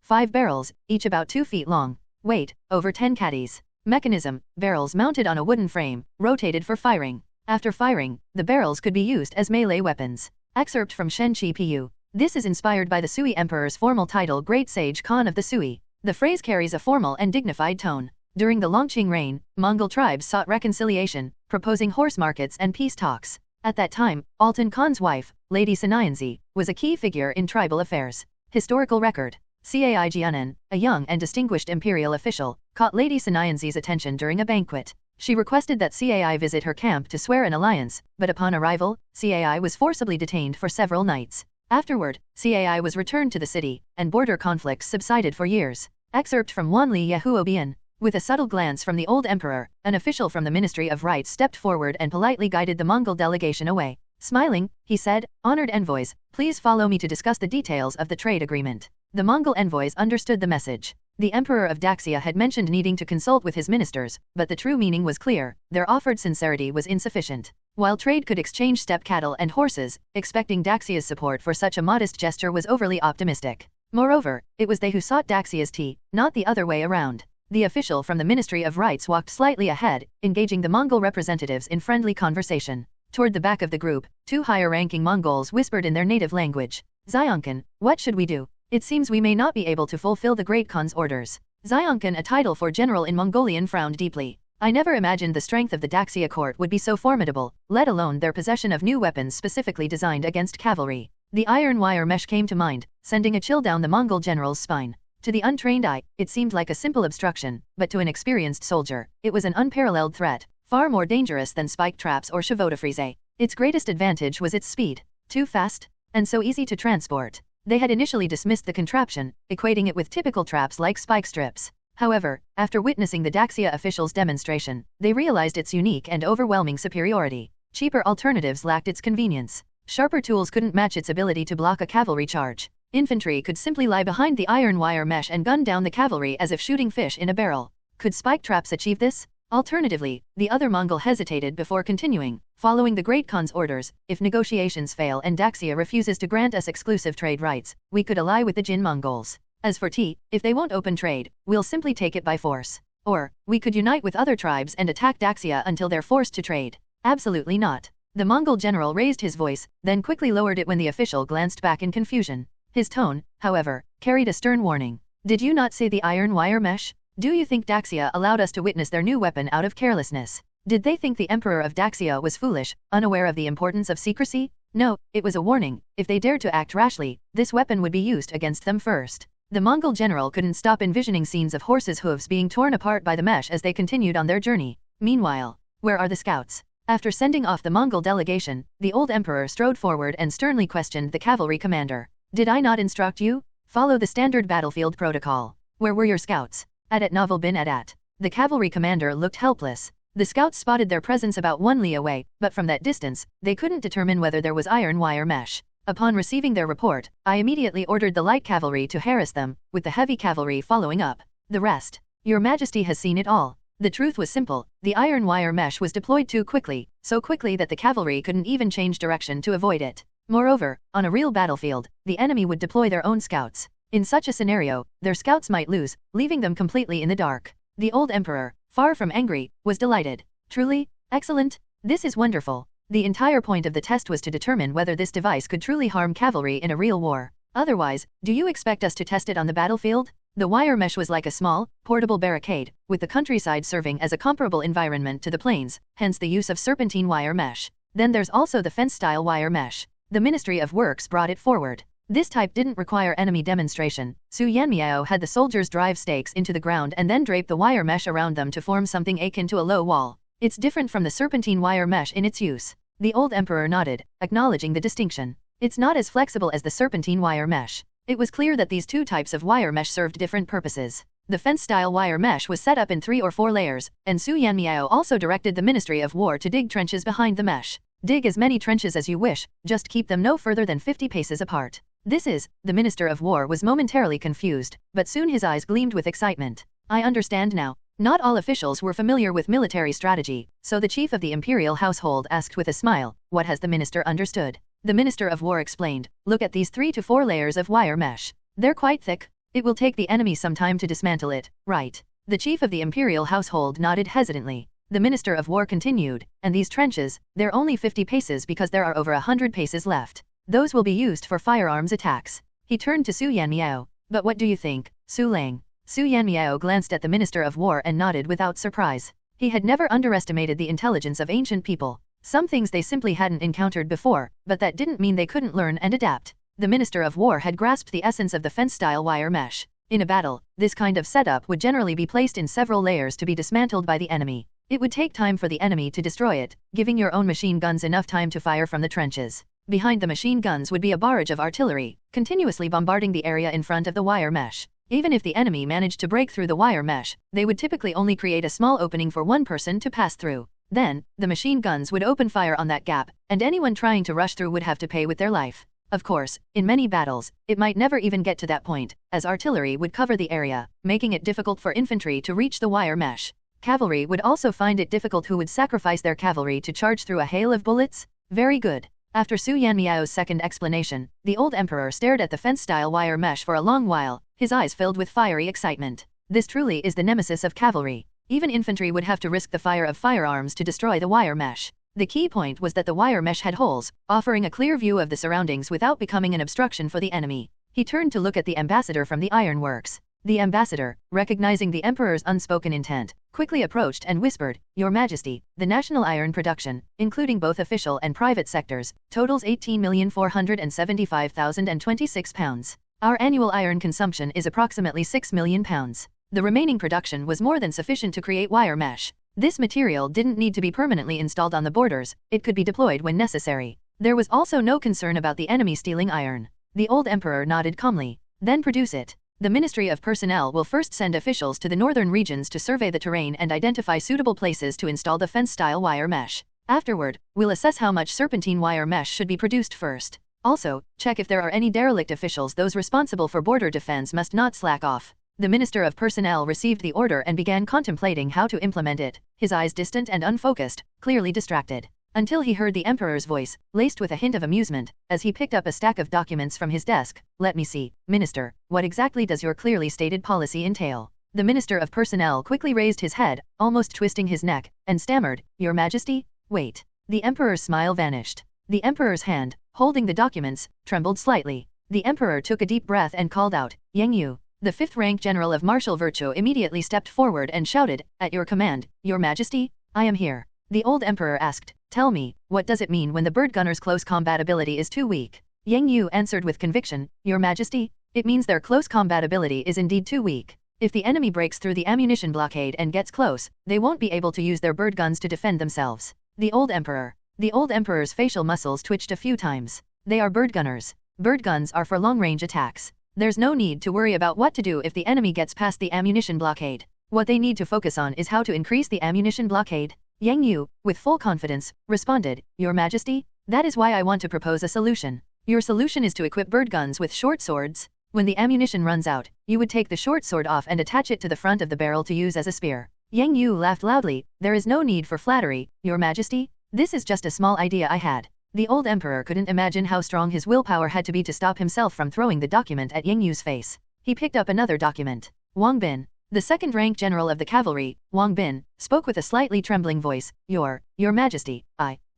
5 barrels, each about 2 feet long. Weight, over 10 caddies. Mechanism, barrels mounted on a wooden frame, rotated for firing. After firing, the barrels could be used as melee weapons. Excerpt from Shen Qi Pu. This is inspired by the Sui Emperor's formal title Great Sage Khan of the Sui. The phrase carries a formal and dignified tone. During the Longqing reign, Mongol tribes sought reconciliation, proposing horse markets and peace talks. At that time, Altan Khan's wife, Lady Sinayanzi, was a key figure in tribal affairs. Historical record. Cai Jianan, a young and distinguished imperial official, caught Lady Sinayanzi's attention during a banquet. She requested that Cai visit her camp to swear an alliance, but upon arrival, Cai was forcibly detained for several nights. Afterward, Cai was returned to the city, and border conflicts subsided for years. Excerpt from Wanli Yahuobian. With a subtle glance from the old emperor, an official from the Ministry of Rites stepped forward and politely guided the Mongol delegation away. Smiling, he said, "Honored envoys, please follow me to discuss the details of the trade agreement." The Mongol envoys understood the message. The Emperor of Daxia had mentioned needing to consult with his ministers, but the true meaning was clear: their offered sincerity was insufficient. While trade could exchange steppe cattle and horses, expecting Daxia's support for such a modest gesture was overly optimistic. Moreover, it was they who sought Daxia's tea, not the other way around. The official from the Ministry of Rites walked slightly ahead, engaging the Mongol representatives in friendly conversation. Toward the back of the group, 2 higher-ranking Mongols whispered in their native language. "Zionkan, what should we do? It seems we may not be able to fulfill the Great Khan's orders." Zionkan, a title for general in Mongolian, frowned deeply. "I never imagined the strength of the Daxia court would be so formidable, let alone their possession of new weapons specifically designed against cavalry." The iron wire mesh came to mind, sending a chill down the Mongol general's spine. To the untrained eye, it seemed like a simple obstruction, but to an experienced soldier, it was an unparalleled threat, far more dangerous than spike traps or chevaux-de-frise. Its greatest advantage was its speed. Too fast, and so easy to transport. They had initially dismissed the contraption, equating it with typical traps like spike strips. However, after witnessing the Daxia officials' demonstration, they realized its unique and overwhelming superiority. Cheaper alternatives lacked its convenience. Sharper tools couldn't match its ability to block a cavalry charge. Infantry could simply lie behind the iron wire mesh and gun down the cavalry as if shooting fish in a barrel. Could spike traps achieve this? Alternatively, the other Mongol hesitated before continuing. "Following the Great Khan's orders, if negotiations fail and Daxia refuses to grant us exclusive trade rights, we could ally with the Jin Mongols. As for tea, if they won't open trade, we'll simply take it by force. Or, we could unite with other tribes and attack Daxia until they're forced to trade." "Absolutely not." The Mongol general raised his voice, then quickly lowered it when the official glanced back in confusion. His tone, however, carried a stern warning. "Did you not say the iron wire mesh? Do you think Daxia allowed us to witness their new weapon out of carelessness? Did they think the Emperor of Daxia was foolish, unaware of the importance of secrecy? No, it was a warning. If they dared to act rashly, this weapon would be used against them first." The Mongol general couldn't stop envisioning scenes of horses' hooves being torn apart by the mesh as they continued on their journey. Meanwhile, where are the scouts? After sending off the Mongol delegation, the old emperor strode forward and sternly questioned the cavalry commander. "Did I not instruct you? Follow the standard battlefield protocol. Where were your scouts?" "At Novel bin Adat." The cavalry commander looked helpless. The scouts spotted their presence about 1 li away, but from that distance, they couldn't determine whether there was iron wire mesh. Upon receiving their report, I immediately ordered the light cavalry to harass them, with the heavy cavalry following up. The rest. Your Majesty has seen it all. The truth was simple: the iron wire mesh was deployed too quickly, so quickly that the cavalry couldn't even change direction to avoid it. Moreover, on a real battlefield, the enemy would deploy their own scouts. In such a scenario, their scouts might lose, leaving them completely in the dark. The old emperor, far from angry, was delighted. "Truly? Excellent? This is wonderful." The entire point of the test was to determine whether this device could truly harm cavalry in a real war. Otherwise, do you expect us to test it on the battlefield? The wire mesh was like a small, portable barricade, with the countryside serving as a comparable environment to the plains, hence the use of serpentine wire mesh. Then there's also the fence-style wire mesh. The Ministry of Works brought it forward. This type didn't require enemy demonstration. Su Yanmiao had the soldiers drive stakes into the ground and then drape the wire mesh around them to form something akin to a low wall. It's different from the serpentine wire mesh in its use. The old emperor nodded, acknowledging the distinction. It's not as flexible as the serpentine wire mesh. It was clear that these two types of wire mesh served different purposes. The fence-style wire mesh was set up in 3 or 4 layers, and Su Yanmiao also directed the Ministry of War to dig trenches behind the mesh. "Dig as many trenches as you wish, just keep them no further than 50 paces apart." The Minister of War was momentarily confused, but soon his eyes gleamed with excitement. I understand now. Not all officials were familiar with military strategy, so the chief of the imperial household asked with a smile, what has the minister understood? The Minister of War explained, look at these 3 to 4 layers of wire mesh. They're quite thick. It will take the enemy some time to dismantle it, right? The chief of the imperial household nodded hesitantly. The Minister of War continued, and these trenches, they're only 50 paces because there are over 100 paces left. Those will be used for firearms attacks. He turned to Su Yanmiao. But what do you think, Su Lang? Su Yanmiao glanced at the Minister of War and nodded without surprise. He had never underestimated the intelligence of ancient people. Some things they simply hadn't encountered before, but that didn't mean they couldn't learn and adapt. The Minister of War had grasped the essence of the fence-style wire mesh. In a battle, this kind of setup would generally be placed in several layers to be dismantled by the enemy. It would take time for the enemy to destroy it, giving your own machine guns enough time to fire from the trenches. Behind the machine guns would be a barrage of artillery, continuously bombarding the area in front of the wire mesh. Even if the enemy managed to break through the wire mesh, they would typically only create a small opening for one person to pass through. Then, the machine guns would open fire on that gap, and anyone trying to rush through would have to pay with their life. Of course, in many battles, it might never even get to that point, as artillery would cover the area, making it difficult for infantry to reach the wire mesh. Cavalry would also find it difficult who would sacrifice their cavalry to charge through a hail of bullets. Very good. After Su Yanmiao's second explanation, the old emperor stared at the fence-style wire mesh for a long while, his eyes filled with fiery excitement. This truly is the nemesis of cavalry. Even infantry would have to risk the fire of firearms to destroy the wire mesh. The key point was that the wire mesh had holes, offering a clear view of the surroundings without becoming an obstruction for the enemy. He turned to look at the ambassador from the ironworks. The ambassador, recognizing the emperor's unspoken intent, quickly approached and whispered, Your Majesty, the national iron production, including both official and private sectors, totals 18,475,026 pounds. Our annual iron consumption is approximately 6 million pounds. The remaining production was more than sufficient to create wire mesh. This material didn't need to be permanently installed on the borders, it could be deployed when necessary. There was also no concern about the enemy stealing iron. The old emperor nodded calmly. Then produce it. The Ministry of Personnel will first send officials to the northern regions to survey the terrain and identify suitable places to install the fence-style wire mesh. Afterward, we'll assess how much serpentine wire mesh should be produced first. Also, check if there are any derelict officials. Those responsible for border defense must not slack off. The Minister of Personnel received the order and began contemplating how to implement it, his eyes distant and unfocused, clearly distracted. Until he heard the Emperor's voice, laced with a hint of amusement, as he picked up a stack of documents from his desk. Let me see, Minister, what exactly does your clearly stated policy entail? The Minister of Personnel quickly raised his head, almost twisting his neck, and stammered, Your Majesty? Wait. The Emperor's smile vanished. The Emperor's hand, holding the documents, trembled slightly. The Emperor took a deep breath and called out, Yanmiao. The 5th-rank general of martial virtue immediately stepped forward and shouted, At your command, Your Majesty? I am here. The old emperor asked, Tell me, what does it mean when the bird gunner's close combat ability is too weak? Yanmiao answered with conviction, Your Majesty, it means their close combat ability is indeed too weak. If the enemy breaks through the ammunition blockade and gets close, they won't be able to use their bird guns to defend themselves. The old emperor's facial muscles twitched a few times. They are bird gunners. Bird guns are for long-range attacks. There's no need to worry about what to do if the enemy gets past the ammunition blockade. What they need to focus on is how to increase the ammunition blockade. Yanmiao, with full confidence, responded, Your Majesty, that is why I want to propose a solution. Your solution is to equip bird guns with short swords. When the ammunition runs out, you would take the short sword off and attach it to the front of the barrel to use as a spear. Yanmiao laughed loudly, There is no need for flattery, Your Majesty. This is just a small idea I had. The old emperor couldn't imagine how strong his willpower had to be to stop himself from throwing the document at Yanmiao's face. He picked up another document. Wang Bin, the 2nd-rank general of the cavalry, Wang Bin, spoke with a slightly trembling voice, Your Majesty,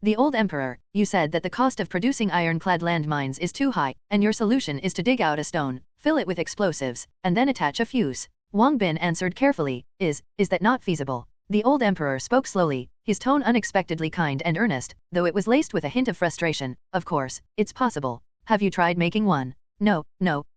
the old emperor, you said that the cost of producing ironclad landmines is too high, and your solution is to dig out a stone, fill it with explosives, and then attach a fuse. Wang Bin answered carefully, Is that not feasible? The old emperor spoke slowly, his tone unexpectedly kind and earnest, though it was laced with a hint of frustration. Of course, it's possible. Have you tried making one? No,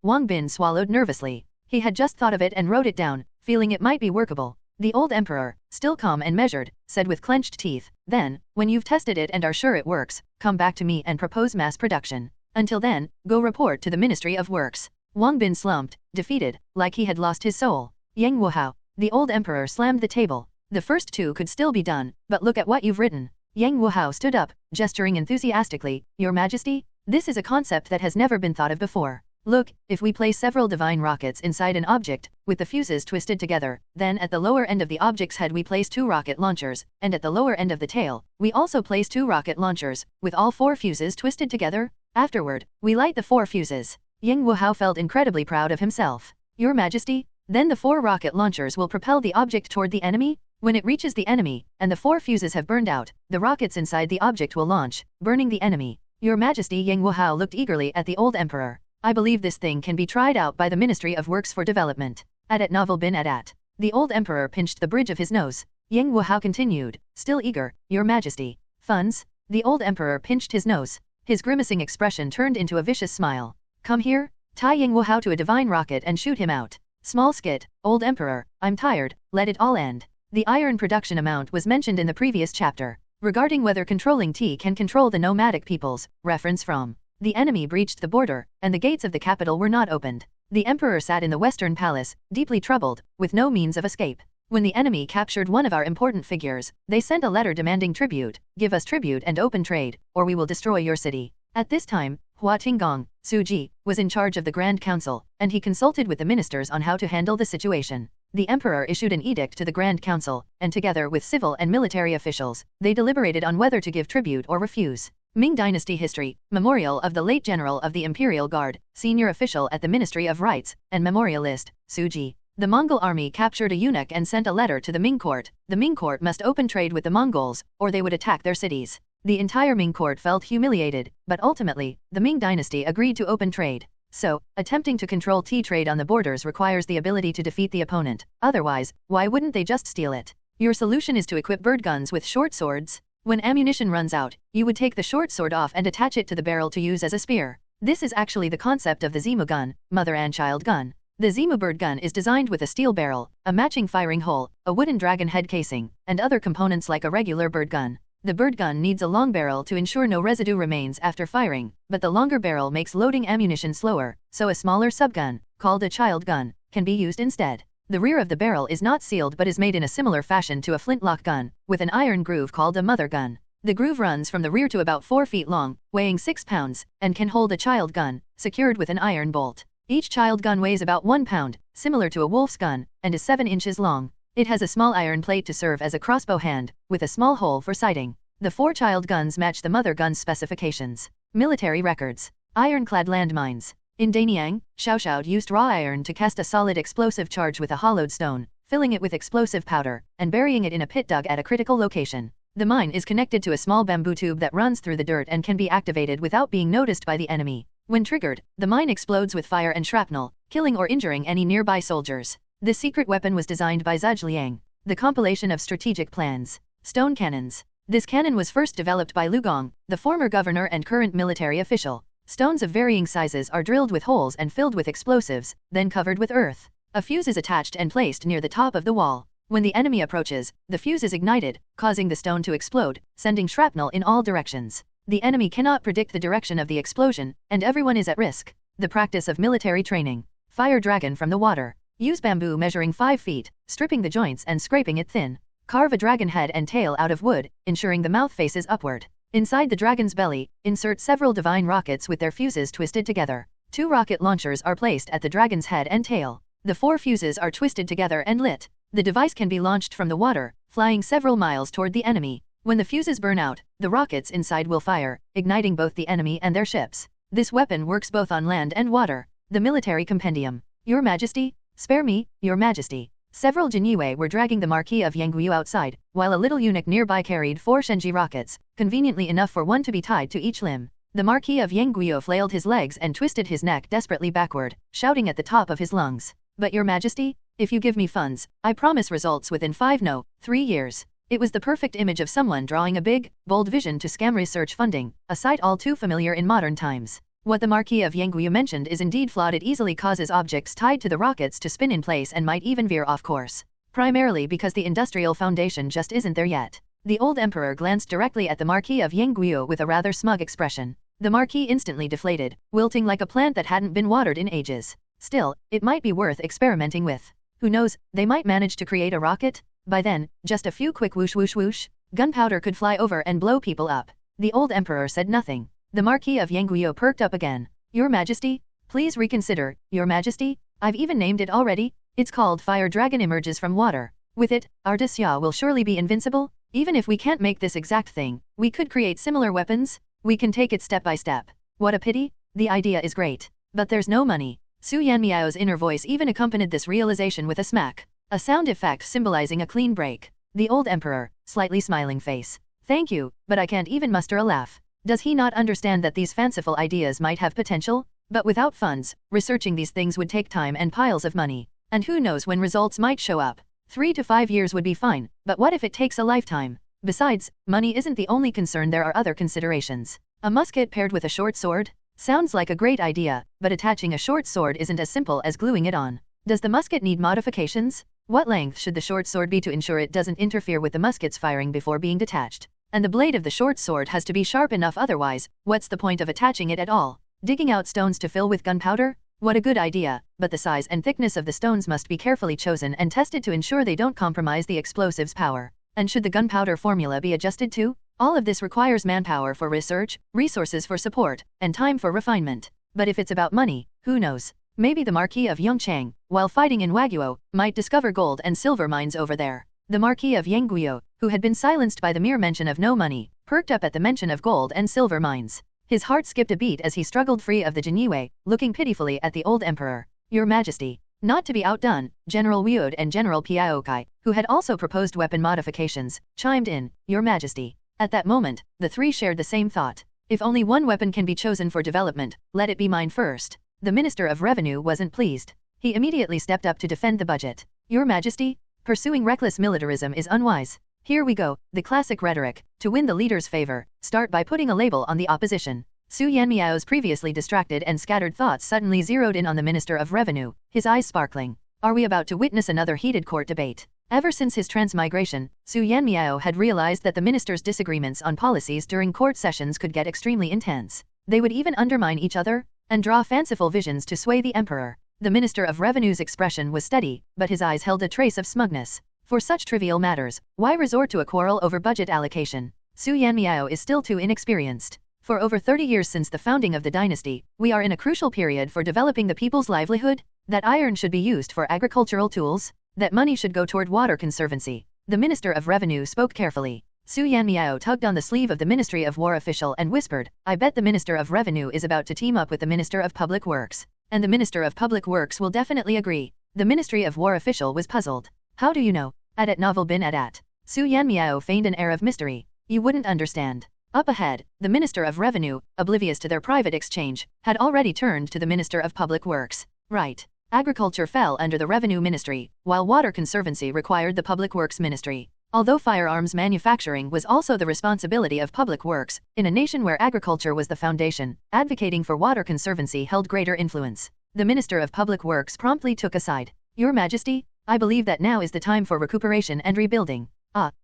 Wang Bin swallowed nervously. He had just thought of it and wrote it down, feeling it might be workable. The old emperor, still calm and measured, said with clenched teeth, Then, when you've tested it and are sure it works, come back to me and propose mass production. Until then, go report to the Ministry of Works. Wang Bin slumped, defeated, like he had lost his soul. Yanmiao, the old emperor slammed the table. The first two could still be done, but look at what you've written. Yanmiao stood up, gesturing enthusiastically, Your Majesty, This is a concept that has never been thought of before. Look, if we place several divine rockets inside an object, with the fuses twisted together, then at the lower end of the object's head we place 2 rocket launchers, and at the lower end of the tail, we also place 2 rocket launchers, with all 4 fuses twisted together. Afterward, we light the 4 fuses. Yang Wuhao felt incredibly proud of himself. Your Majesty, then the 4 rocket launchers will propel the object toward the enemy? When it reaches the enemy, and the 4 fuses have burned out, the rockets inside the object will launch, burning the enemy. Your Majesty. Yang Wuhao looked eagerly at the old emperor. I believe this thing can be tried out by the Ministry of Works for Development. At Novel bin at. The old emperor pinched the bridge of his nose. Yang Wuhao continued, still eager, Your Majesty. Funds? The old emperor pinched his nose. His grimacing expression turned into a vicious smile. Come here, tie Yang Wuhao to a divine rocket and shoot him out. Small skit, old emperor, I'm tired, let it all end. The iron production amount was mentioned in the previous chapter. Regarding whether controlling T can control the nomadic peoples, reference from. The enemy breached the border, and the gates of the capital were not opened. The emperor sat in the western palace, deeply troubled, with no means of escape. When the enemy captured one of our important figures, they sent a letter demanding tribute, give us tribute and open trade, or we will destroy your city. At this time, Hua Tinggong, Su Ji, was in charge of the Grand Council, and he consulted with the ministers on how to handle the situation. The emperor issued an edict to the Grand Council, and together with civil and military officials, they deliberated on whether to give tribute or refuse. Ming Dynasty History, Memorial of the late General of the Imperial Guard, Senior Official at the Ministry of Rights, and Memorialist, Su Ji. The Mongol army captured a eunuch and sent a letter to the Ming court. The Ming court must open trade with the Mongols, or they would attack their cities. The entire Ming court felt humiliated, but ultimately, the Ming dynasty agreed to open trade. So, attempting to control tea trade on the borders requires the ability to defeat the opponent. Otherwise, why wouldn't they just steal it? Your solution is to equip bird guns with short swords. When ammunition runs out, you would take the short sword off and attach it to the barrel to use as a spear. This is actually the concept of the Zimu gun, mother and child gun. The Zimu bird gun is designed with a steel barrel, a matching firing hole, a wooden dragon head casing, and other components like a regular bird gun. The bird gun needs a long barrel to ensure no residue remains after firing, but the longer barrel makes loading ammunition slower, so a smaller subgun, called a child gun, can be used instead. The rear of the barrel is not sealed but is made in a similar fashion to a flintlock gun, with an iron groove called a mother gun. The groove runs from the rear to about 4 feet long, weighing 6 pounds, and can hold a child gun, secured with an iron bolt. Each child gun weighs about 1 pound, similar to a wolf's gun, and is 7 inches long. It has a small iron plate to serve as a crossbow hand, with a small hole for sighting. The 4 child guns match the mother gun's specifications. Military records. Ironclad landmines. In Danyang, Xiaoshaod used raw iron to cast a solid explosive charge with a hollowed stone, filling it with explosive powder, and burying it in a pit dug at a critical location. The mine is connected to a small bamboo tube that runs through the dirt and can be activated without being noticed by the enemy. When triggered, the mine explodes with fire and shrapnel, killing or injuring any nearby soldiers. This secret weapon was designed by Zhuge Liang. The compilation of strategic plans. Stone cannons. This cannon was first developed by Lu Gong, the former governor and current military official. Stones of varying sizes are drilled with holes and filled with explosives, then covered with earth. A fuse is attached and placed near the top of the wall. When the enemy approaches, the fuse is ignited, causing the stone to explode, sending shrapnel in all directions. The enemy cannot predict the direction of the explosion, and everyone is at risk. The practice of military training. Fire dragon from the water. Use bamboo measuring 5 feet, stripping the joints and scraping it thin. Carve a dragon head and tail out of wood, ensuring the mouth faces upward. Inside the dragon's belly, insert several divine rockets with their fuses twisted together. 2 rocket launchers are placed at the dragon's head and tail. The 4 fuses are twisted together and lit. The device can be launched from the water, flying several miles toward the enemy. When the fuses burn out, the rockets inside will fire, igniting both the enemy and their ships. This weapon works both on land and water. The military compendium. Your Majesty? Spare me, Your Majesty. Several Jinyue were dragging the Marquis of Yanguyu outside, while a little eunuch nearby carried 4 Shenji rockets, conveniently enough for one to be tied to each limb. The Marquis of Yanguyu flailed his legs and twisted his neck desperately backward, shouting at the top of his lungs. But Your Majesty, if you give me funds, I promise results within 3 years. It was the perfect image of someone drawing a big, bold vision to scam research funding, a sight all too familiar in modern times. What the Marquis of Yanguyu mentioned is indeed flawed. It easily causes objects tied to the rockets to spin in place and might even veer off course. Primarily because the industrial foundation just isn't there yet. The old emperor glanced directly at the Marquis of Yanguyu with a rather smug expression. The Marquis instantly deflated, wilting like a plant that hadn't been watered in ages. Still, it might be worth experimenting with. Who knows, they might manage to create a rocket? By then, just a few quick whoosh whoosh whoosh, gunpowder could fly over and blow people up. The old emperor said nothing. The Marquis of Yanguio perked up again. Your Majesty? Please reconsider, Your Majesty? I've even named it already. It's called Fire Dragon emerges from water. With it, our Xia will surely be invincible? Even if we can't make this exact thing, we could create similar weapons? We can take it step by step. What a pity. The idea is great. But there's no money. Su Yanmiao's inner voice even accompanied this realization with a smack. A sound effect symbolizing a clean break. The old emperor, slightly smiling face. Thank you, but I can't even muster a laugh. Does he not understand that these fanciful ideas might have potential? But without funds, researching these things would take time and piles of money. And who knows when results might show up. 3 to 5 years would be fine, but what if it takes a lifetime? Besides, money isn't the only concern, there are other considerations. A musket paired with a short sword? Sounds like a great idea, but attaching a short sword isn't as simple as gluing it on. Does the musket need modifications? What length should the short sword be to ensure it doesn't interfere with the musket's firing before being detached? And the blade of the short sword has to be sharp enough, otherwise, what's the point of attaching it at all? Digging out stones to fill with gunpowder? What a good idea, but the size and thickness of the stones must be carefully chosen and tested to ensure they don't compromise the explosive's power. And should the gunpowder formula be adjusted too? All of this requires manpower for research, resources for support, and time for refinement. But if it's about money, who knows? Maybe the Marquis of Yongchang, while fighting in Waguo, might discover gold and silver mines over there. The Marquis of Yanguio, who had been silenced by the mere mention of no money, perked up at the mention of gold and silver mines. His heart skipped a beat as he struggled free of the Jinyue, looking pitifully at the old emperor. Your Majesty. Not to be outdone, General Weod and General Piaokai, who had also proposed weapon modifications, chimed in, Your Majesty. At that moment, the three shared the same thought. If only one weapon can be chosen for development, let it be mine first. The Minister of Revenue wasn't pleased. He immediately stepped up to defend the budget. Your Majesty, pursuing reckless militarism is unwise. Here we go, the classic rhetoric. To win the leader's favor, start by putting a label on the opposition. Su Yanmiao's previously distracted and scattered thoughts suddenly zeroed in on the Minister of Revenue, his eyes sparkling. Are we about to witness another heated court debate? Ever since his transmigration, Su Yanmiao had realized that the minister's disagreements on policies during court sessions could get extremely intense. They would even undermine each other, and draw fanciful visions to sway the emperor. The Minister of Revenue's expression was steady, but his eyes held a trace of smugness. For such trivial matters, why resort to a quarrel over budget allocation? Su Yanmiao is still too inexperienced. For over 30 years since the founding of the dynasty, we are in a crucial period for developing the people's livelihood. That iron should be used for agricultural tools. That money should go toward water conservancy. The Minister of Revenue spoke carefully. Su Yanmiao tugged on the sleeve of the Ministry of War official and whispered, I bet the Minister of Revenue is about to team up with the Minister of Public Works. And the Minister of Public Works will definitely agree. The Ministry of War official was puzzled. How do you know? Adat Novel bin Adat. Su Yanmiao feigned an air of mystery. You wouldn't understand. Up ahead, the Minister of Revenue, oblivious to their private exchange, had already turned to the Minister of Public Works. Right. Agriculture fell under the Revenue Ministry, while Water Conservancy required the Public Works Ministry. Although firearms manufacturing was also the responsibility of Public Works, in a nation where agriculture was the foundation, advocating for Water Conservancy held greater influence. The Minister of Public Works promptly took a side. Your Majesty, I believe that now is the time for recuperation and rebuilding.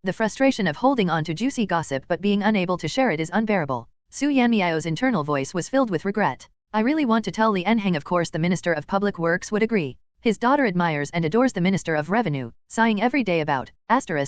The frustration of holding on to juicy gossip but being unable to share it is unbearable. Su Yanmiao's internal voice was filled with regret. I really want to tell Li Enheng, of course the Minister of Public Works would agree. His daughter admires and adores the Minister of Revenue, sighing every day about,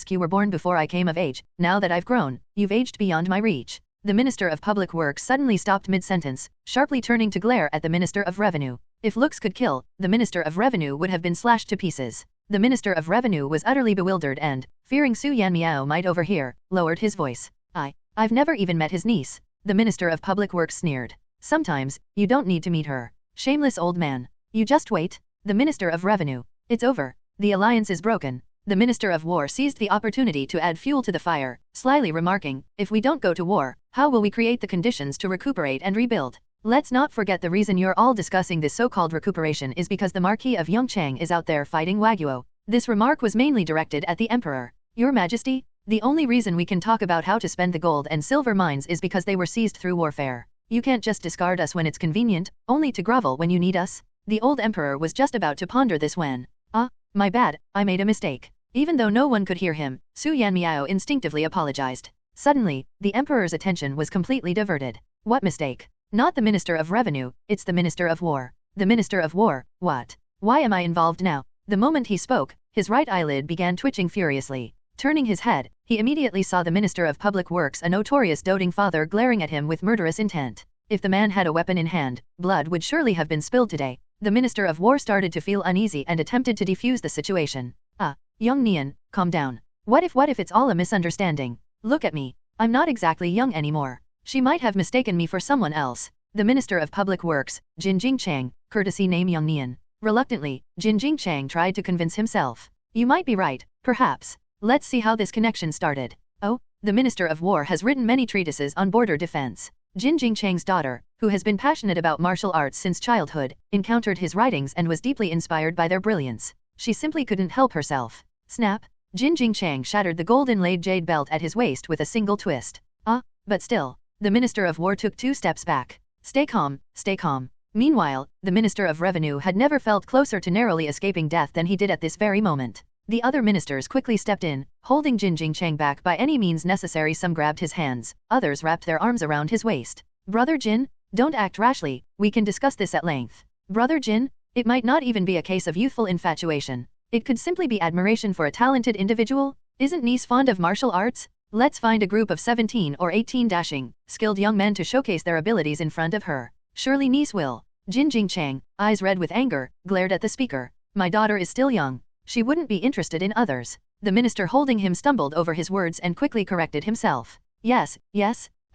you were born before I came of age, now that I've grown, you've aged beyond my reach. The Minister of Public Works suddenly stopped mid-sentence, sharply turning to glare at the Minister of Revenue. If looks could kill, the Minister of Revenue would have been slashed to pieces. The Minister of Revenue was utterly bewildered and, fearing Su Yanmiao might overhear, lowered his voice. I've never even met his niece. The Minister of Public Works sneered. Sometimes, you don't need to meet her. Shameless old man. You just wait. The Minister of Revenue. It's over. The alliance is broken. The Minister of War seized the opportunity to add fuel to the fire, slyly remarking, if we don't go to war, how will we create the conditions to recuperate and rebuild? Let's not forget the reason you're all discussing this so-called recuperation is because the Marquis of Yongchang is out there fighting Waguo. This remark was mainly directed at the Emperor. Your Majesty, the only reason we can talk about how to spend the gold and silver mines is because they were seized through warfare. You can't just discard us when it's convenient, only to grovel when you need us. The old emperor was just about to ponder this when, my bad, I made a mistake. Even though no one could hear him, Su Yanmiao instinctively apologized. Suddenly, the emperor's attention was completely diverted. What mistake? Not the Minister of Revenue, it's the Minister of War. The Minister of War, what? Why am I involved now? The moment he spoke, his right eyelid began twitching furiously. Turning his head, he immediately saw the Minister of Public Works, a notorious doting father, glaring at him with murderous intent. If the man had a weapon in hand, blood would surely have been spilled today. The Minister of War started to feel uneasy and attempted to defuse the situation. Young Nian, calm down. What if it's all a misunderstanding? Look at me. I'm not exactly young anymore. She might have mistaken me for someone else. The Minister of Public Works, Jin Jingchang, courtesy name Young Nian. Reluctantly, Jin Jingchang tried to convince himself. You might be right, perhaps. Let's see how this connection started. Oh, the Minister of War has written many treatises on border defense. Jin Jingchang's daughter, who has been passionate about martial arts since childhood, encountered his writings and was deeply inspired by their brilliance. She simply couldn't help herself. Snap! Jin Jingchang shattered the golden-laid jade belt at his waist with a single twist. But still, the Minister of War took 2 steps back. Stay calm, stay calm. Meanwhile, the Minister of Revenue had never felt closer to narrowly escaping death than he did at this very moment. The other ministers quickly stepped in, holding Jin Jingchang back by any means necessary. Some grabbed his hands, others wrapped their arms around his waist. Brother Jin, don't act rashly, we can discuss this at length. Brother Jin, it might not even be a case of youthful infatuation. It could simply be admiration for a talented individual. Isn't niece fond of martial arts? Let's find a group of 17 or 18 dashing, skilled young men to showcase their abilities in front of her. Surely niece will. Jin Jingchang, eyes red with anger, glared at the speaker. My daughter is still young. She wouldn't be interested in others. The minister holding him stumbled over his words and quickly corrected himself. Yes,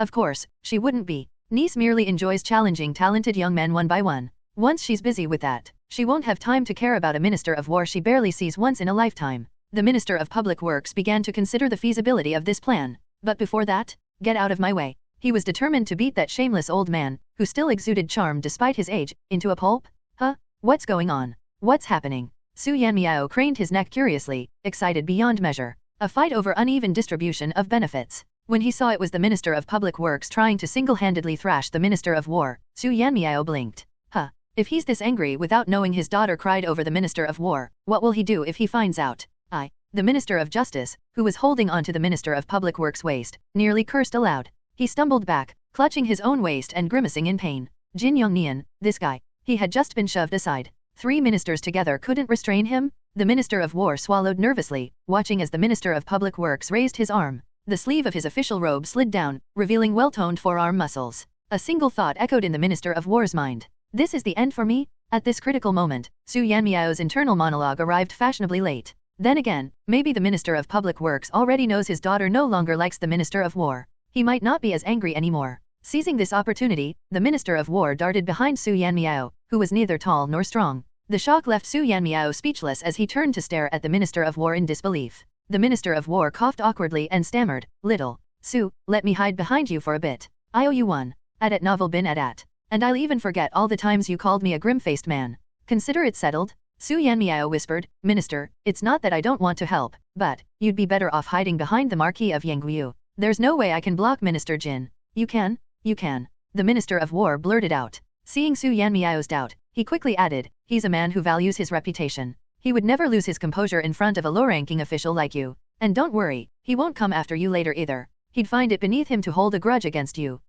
of course, she wouldn't be. Niece merely enjoys challenging talented young men one by one. Once she's busy with that, she won't have time to care about a Minister of War she barely sees once in a lifetime. The Minister of Public Works began to consider the feasibility of this plan. But before that, get out of my way. He was determined to beat that shameless old man, who still exuded charm despite his age, into a pulp. What's going on? What's happening? Su Yanmiao craned his neck curiously, excited beyond measure. A fight over uneven distribution of benefits. When he saw it was the Minister of Public Works trying to single-handedly thrash the Minister of War, Su Yanmiao blinked. If he's this angry without knowing his daughter cried over the Minister of War, what will he do if he finds out? The Minister of Justice, who was holding on to the Minister of Public Works' waist, nearly cursed aloud. He stumbled back, clutching his own waist and grimacing in pain. Jin Yongnian, this guy. He had just been shoved aside. 3 ministers together couldn't restrain him? The Minister of War swallowed nervously, watching as the Minister of Public Works raised his arm. The sleeve of his official robe slid down, revealing well-toned forearm muscles. A single thought echoed in the Minister of War's mind. This is the end for me? At this critical moment, Su Yanmiao's internal monologue arrived fashionably late. Then again, maybe the Minister of Public Works already knows his daughter no longer likes the Minister of War. He might not be as angry anymore. Seizing this opportunity, the Minister of War darted behind Su Yanmiao, who was neither tall nor strong. The shock left Su Yanmiao speechless as he turned to stare at the Minister of War in disbelief. The Minister of War coughed awkwardly and stammered, "Little Su, let me hide behind you for a bit. I owe you one. At novel bin at. And I'll even forget all the times you called me a grim-faced man. Consider it settled?" Su Yanmiao whispered, "Minister, it's not that I don't want to help, but you'd be better off hiding behind the Marquis of Yangguyu. There's no way I can block Minister Jin." You can. The Minister of War blurted out. Seeing Su Yanmiao's doubt, he quickly added, "He's a man who values his reputation. He would never lose his composure in front of a low-ranking official like you. And don't worry, he won't come after you later either. He'd find it beneath him to hold a grudge against you."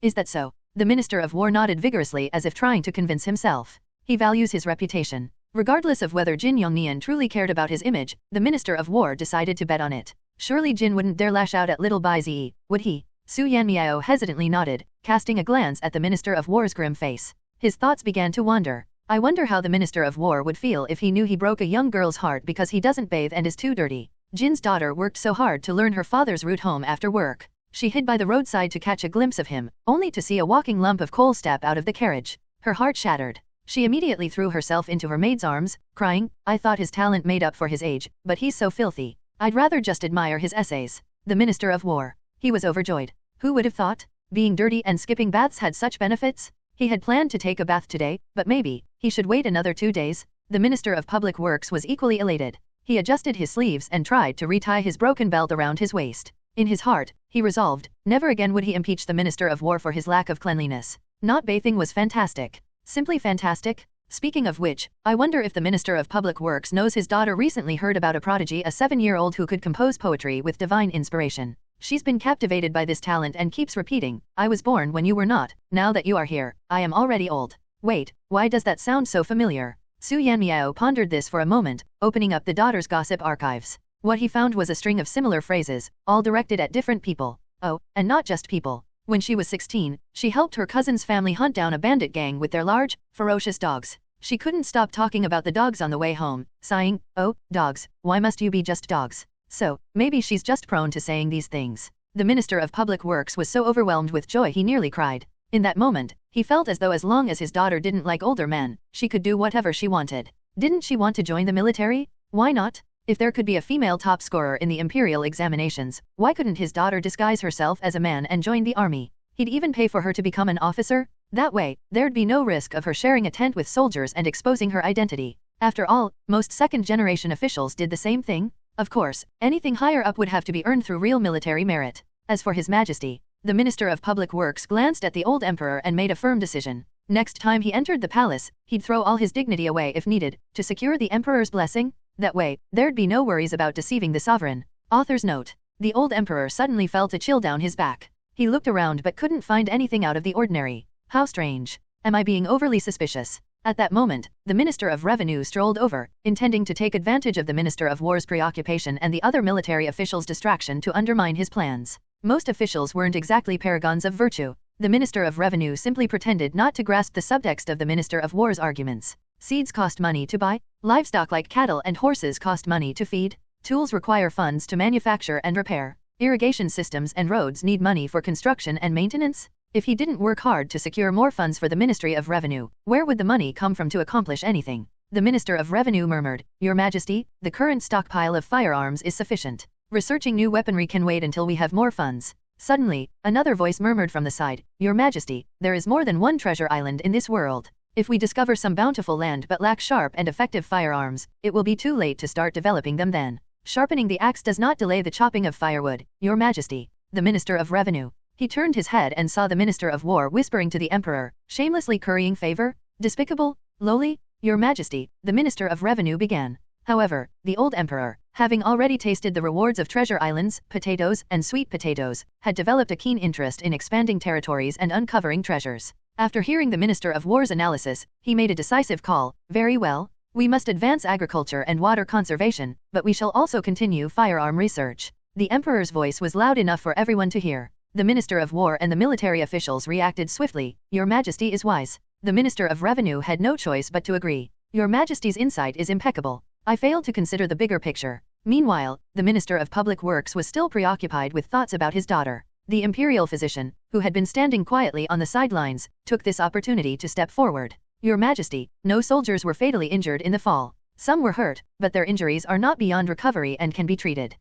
Is that so? The Minister of War nodded vigorously as if trying to convince himself. He values his reputation. Regardless of whether Jin Yongnian truly cared about his image, the Minister of War decided to bet on it. Surely Jin wouldn't dare lash out at little Bai Zi, would he? Su Yanmiao hesitantly nodded, casting a glance at the Minister of War's grim face. His thoughts began to wander. I wonder how the Minister of War would feel if he knew he broke a young girl's heart because he doesn't bathe and is too dirty. Jin's daughter worked so hard to learn her father's route home after work. She hid by the roadside to catch a glimpse of him, only to see a walking lump of coal step out of the carriage. Her heart shattered. She immediately threw herself into her maid's arms, crying, "I thought his talent made up for his age, but he's so filthy. I'd rather just admire his essays." The Minister of War. He was overjoyed. Who would have thought? Being dirty and skipping baths had such benefits? He had planned to take a bath today, but maybe he should wait another 2 days. The Minister of Public Works was equally elated. He adjusted his sleeves and tried to retie his broken belt around his waist. In his heart, he resolved, never again would he impeach the Minister of War for his lack of cleanliness. Not bathing was fantastic. Simply fantastic. Speaking of which, I wonder if the Minister of Public Works knows his daughter recently heard about a prodigy, a 7-year-old who could compose poetry with divine inspiration. She's been captivated by this talent and keeps repeating, "I was born when you were not, now that you are here, I am already old." Wait, why does that sound so familiar? Su Yanmiao pondered this for a moment, opening up the daughter's gossip archives. What he found was a string of similar phrases, all directed at different people. Oh, and not just people. When she was 16, she helped her cousin's family hunt down a bandit gang with their large, ferocious dogs. She couldn't stop talking about the dogs on the way home, sighing, "Oh, dogs, why must you be just dogs?" So, maybe she's just prone to saying these things. The Minister of Public Works was so overwhelmed with joy he nearly cried. In that moment, he felt as though as long as his daughter didn't like older men, she could do whatever she wanted. Didn't she want to join the military? Why not? If there could be a female top scorer in the imperial examinations, why couldn't his daughter disguise herself as a man and join the army? He'd even pay for her to become an officer. That way, there'd be no risk of her sharing a tent with soldiers and exposing her identity. After all, most second-generation officials did the same thing. Of course, anything higher up would have to be earned through real military merit. As for His Majesty, the Minister of Public Works glanced at the old emperor and made a firm decision. Next time he entered the palace, he'd throw all his dignity away if needed, to secure the emperor's blessing. That way, there'd be no worries about deceiving the sovereign. Author's note. The old emperor suddenly felt a chill down his back. He looked around but couldn't find anything out of the ordinary. How strange. Am I being overly suspicious? At that moment, the Minister of Revenue strolled over, intending to take advantage of the Minister of War's preoccupation and the other military officials' distraction to undermine his plans. Most officials weren't exactly paragons of virtue. The Minister of Revenue simply pretended not to grasp the subtext of the Minister of War's arguments. Seeds cost money to buy. Livestock like cattle and horses cost money to feed. Tools require funds to manufacture and repair. Irrigation systems and roads need money for construction and maintenance. If he didn't work hard to secure more funds for the Ministry of Revenue, where would the money come from to accomplish anything? The Minister of Revenue murmured, "Your Majesty, the current stockpile of firearms is sufficient. Researching new weaponry can wait until we have more funds." Suddenly, another voice murmured from the side, "Your Majesty, there is more than one treasure island in this world. If we discover some bountiful land but lack sharp and effective firearms, it will be too late to start developing them then. Sharpening the axe does not delay the chopping of firewood, Your Majesty." The Minister of Revenue. He turned his head and saw the Minister of War whispering to the Emperor, shamelessly currying favor. Despicable, lowly, Your Majesty, the Minister of Revenue began. However, the old Emperor, having already tasted the rewards of treasure islands, potatoes, and sweet potatoes, had developed a keen interest in expanding territories and uncovering treasures. After hearing the Minister of War's analysis, he made a decisive call. "Very well. We must advance agriculture and water conservation, but we shall also continue firearm research." The Emperor's voice was loud enough for everyone to hear. The Minister of War and the military officials reacted swiftly. "Your Majesty is wise." The Minister of Revenue had no choice but to agree. "Your Majesty's insight is impeccable. I failed to consider the bigger picture." Meanwhile, the Minister of Public Works was still preoccupied with thoughts about his daughter. The imperial physician, who had been standing quietly on the sidelines, took this opportunity to step forward. "Your Majesty, no soldiers were fatally injured in the fall. Some were hurt, but their injuries are not beyond recovery and can be treated."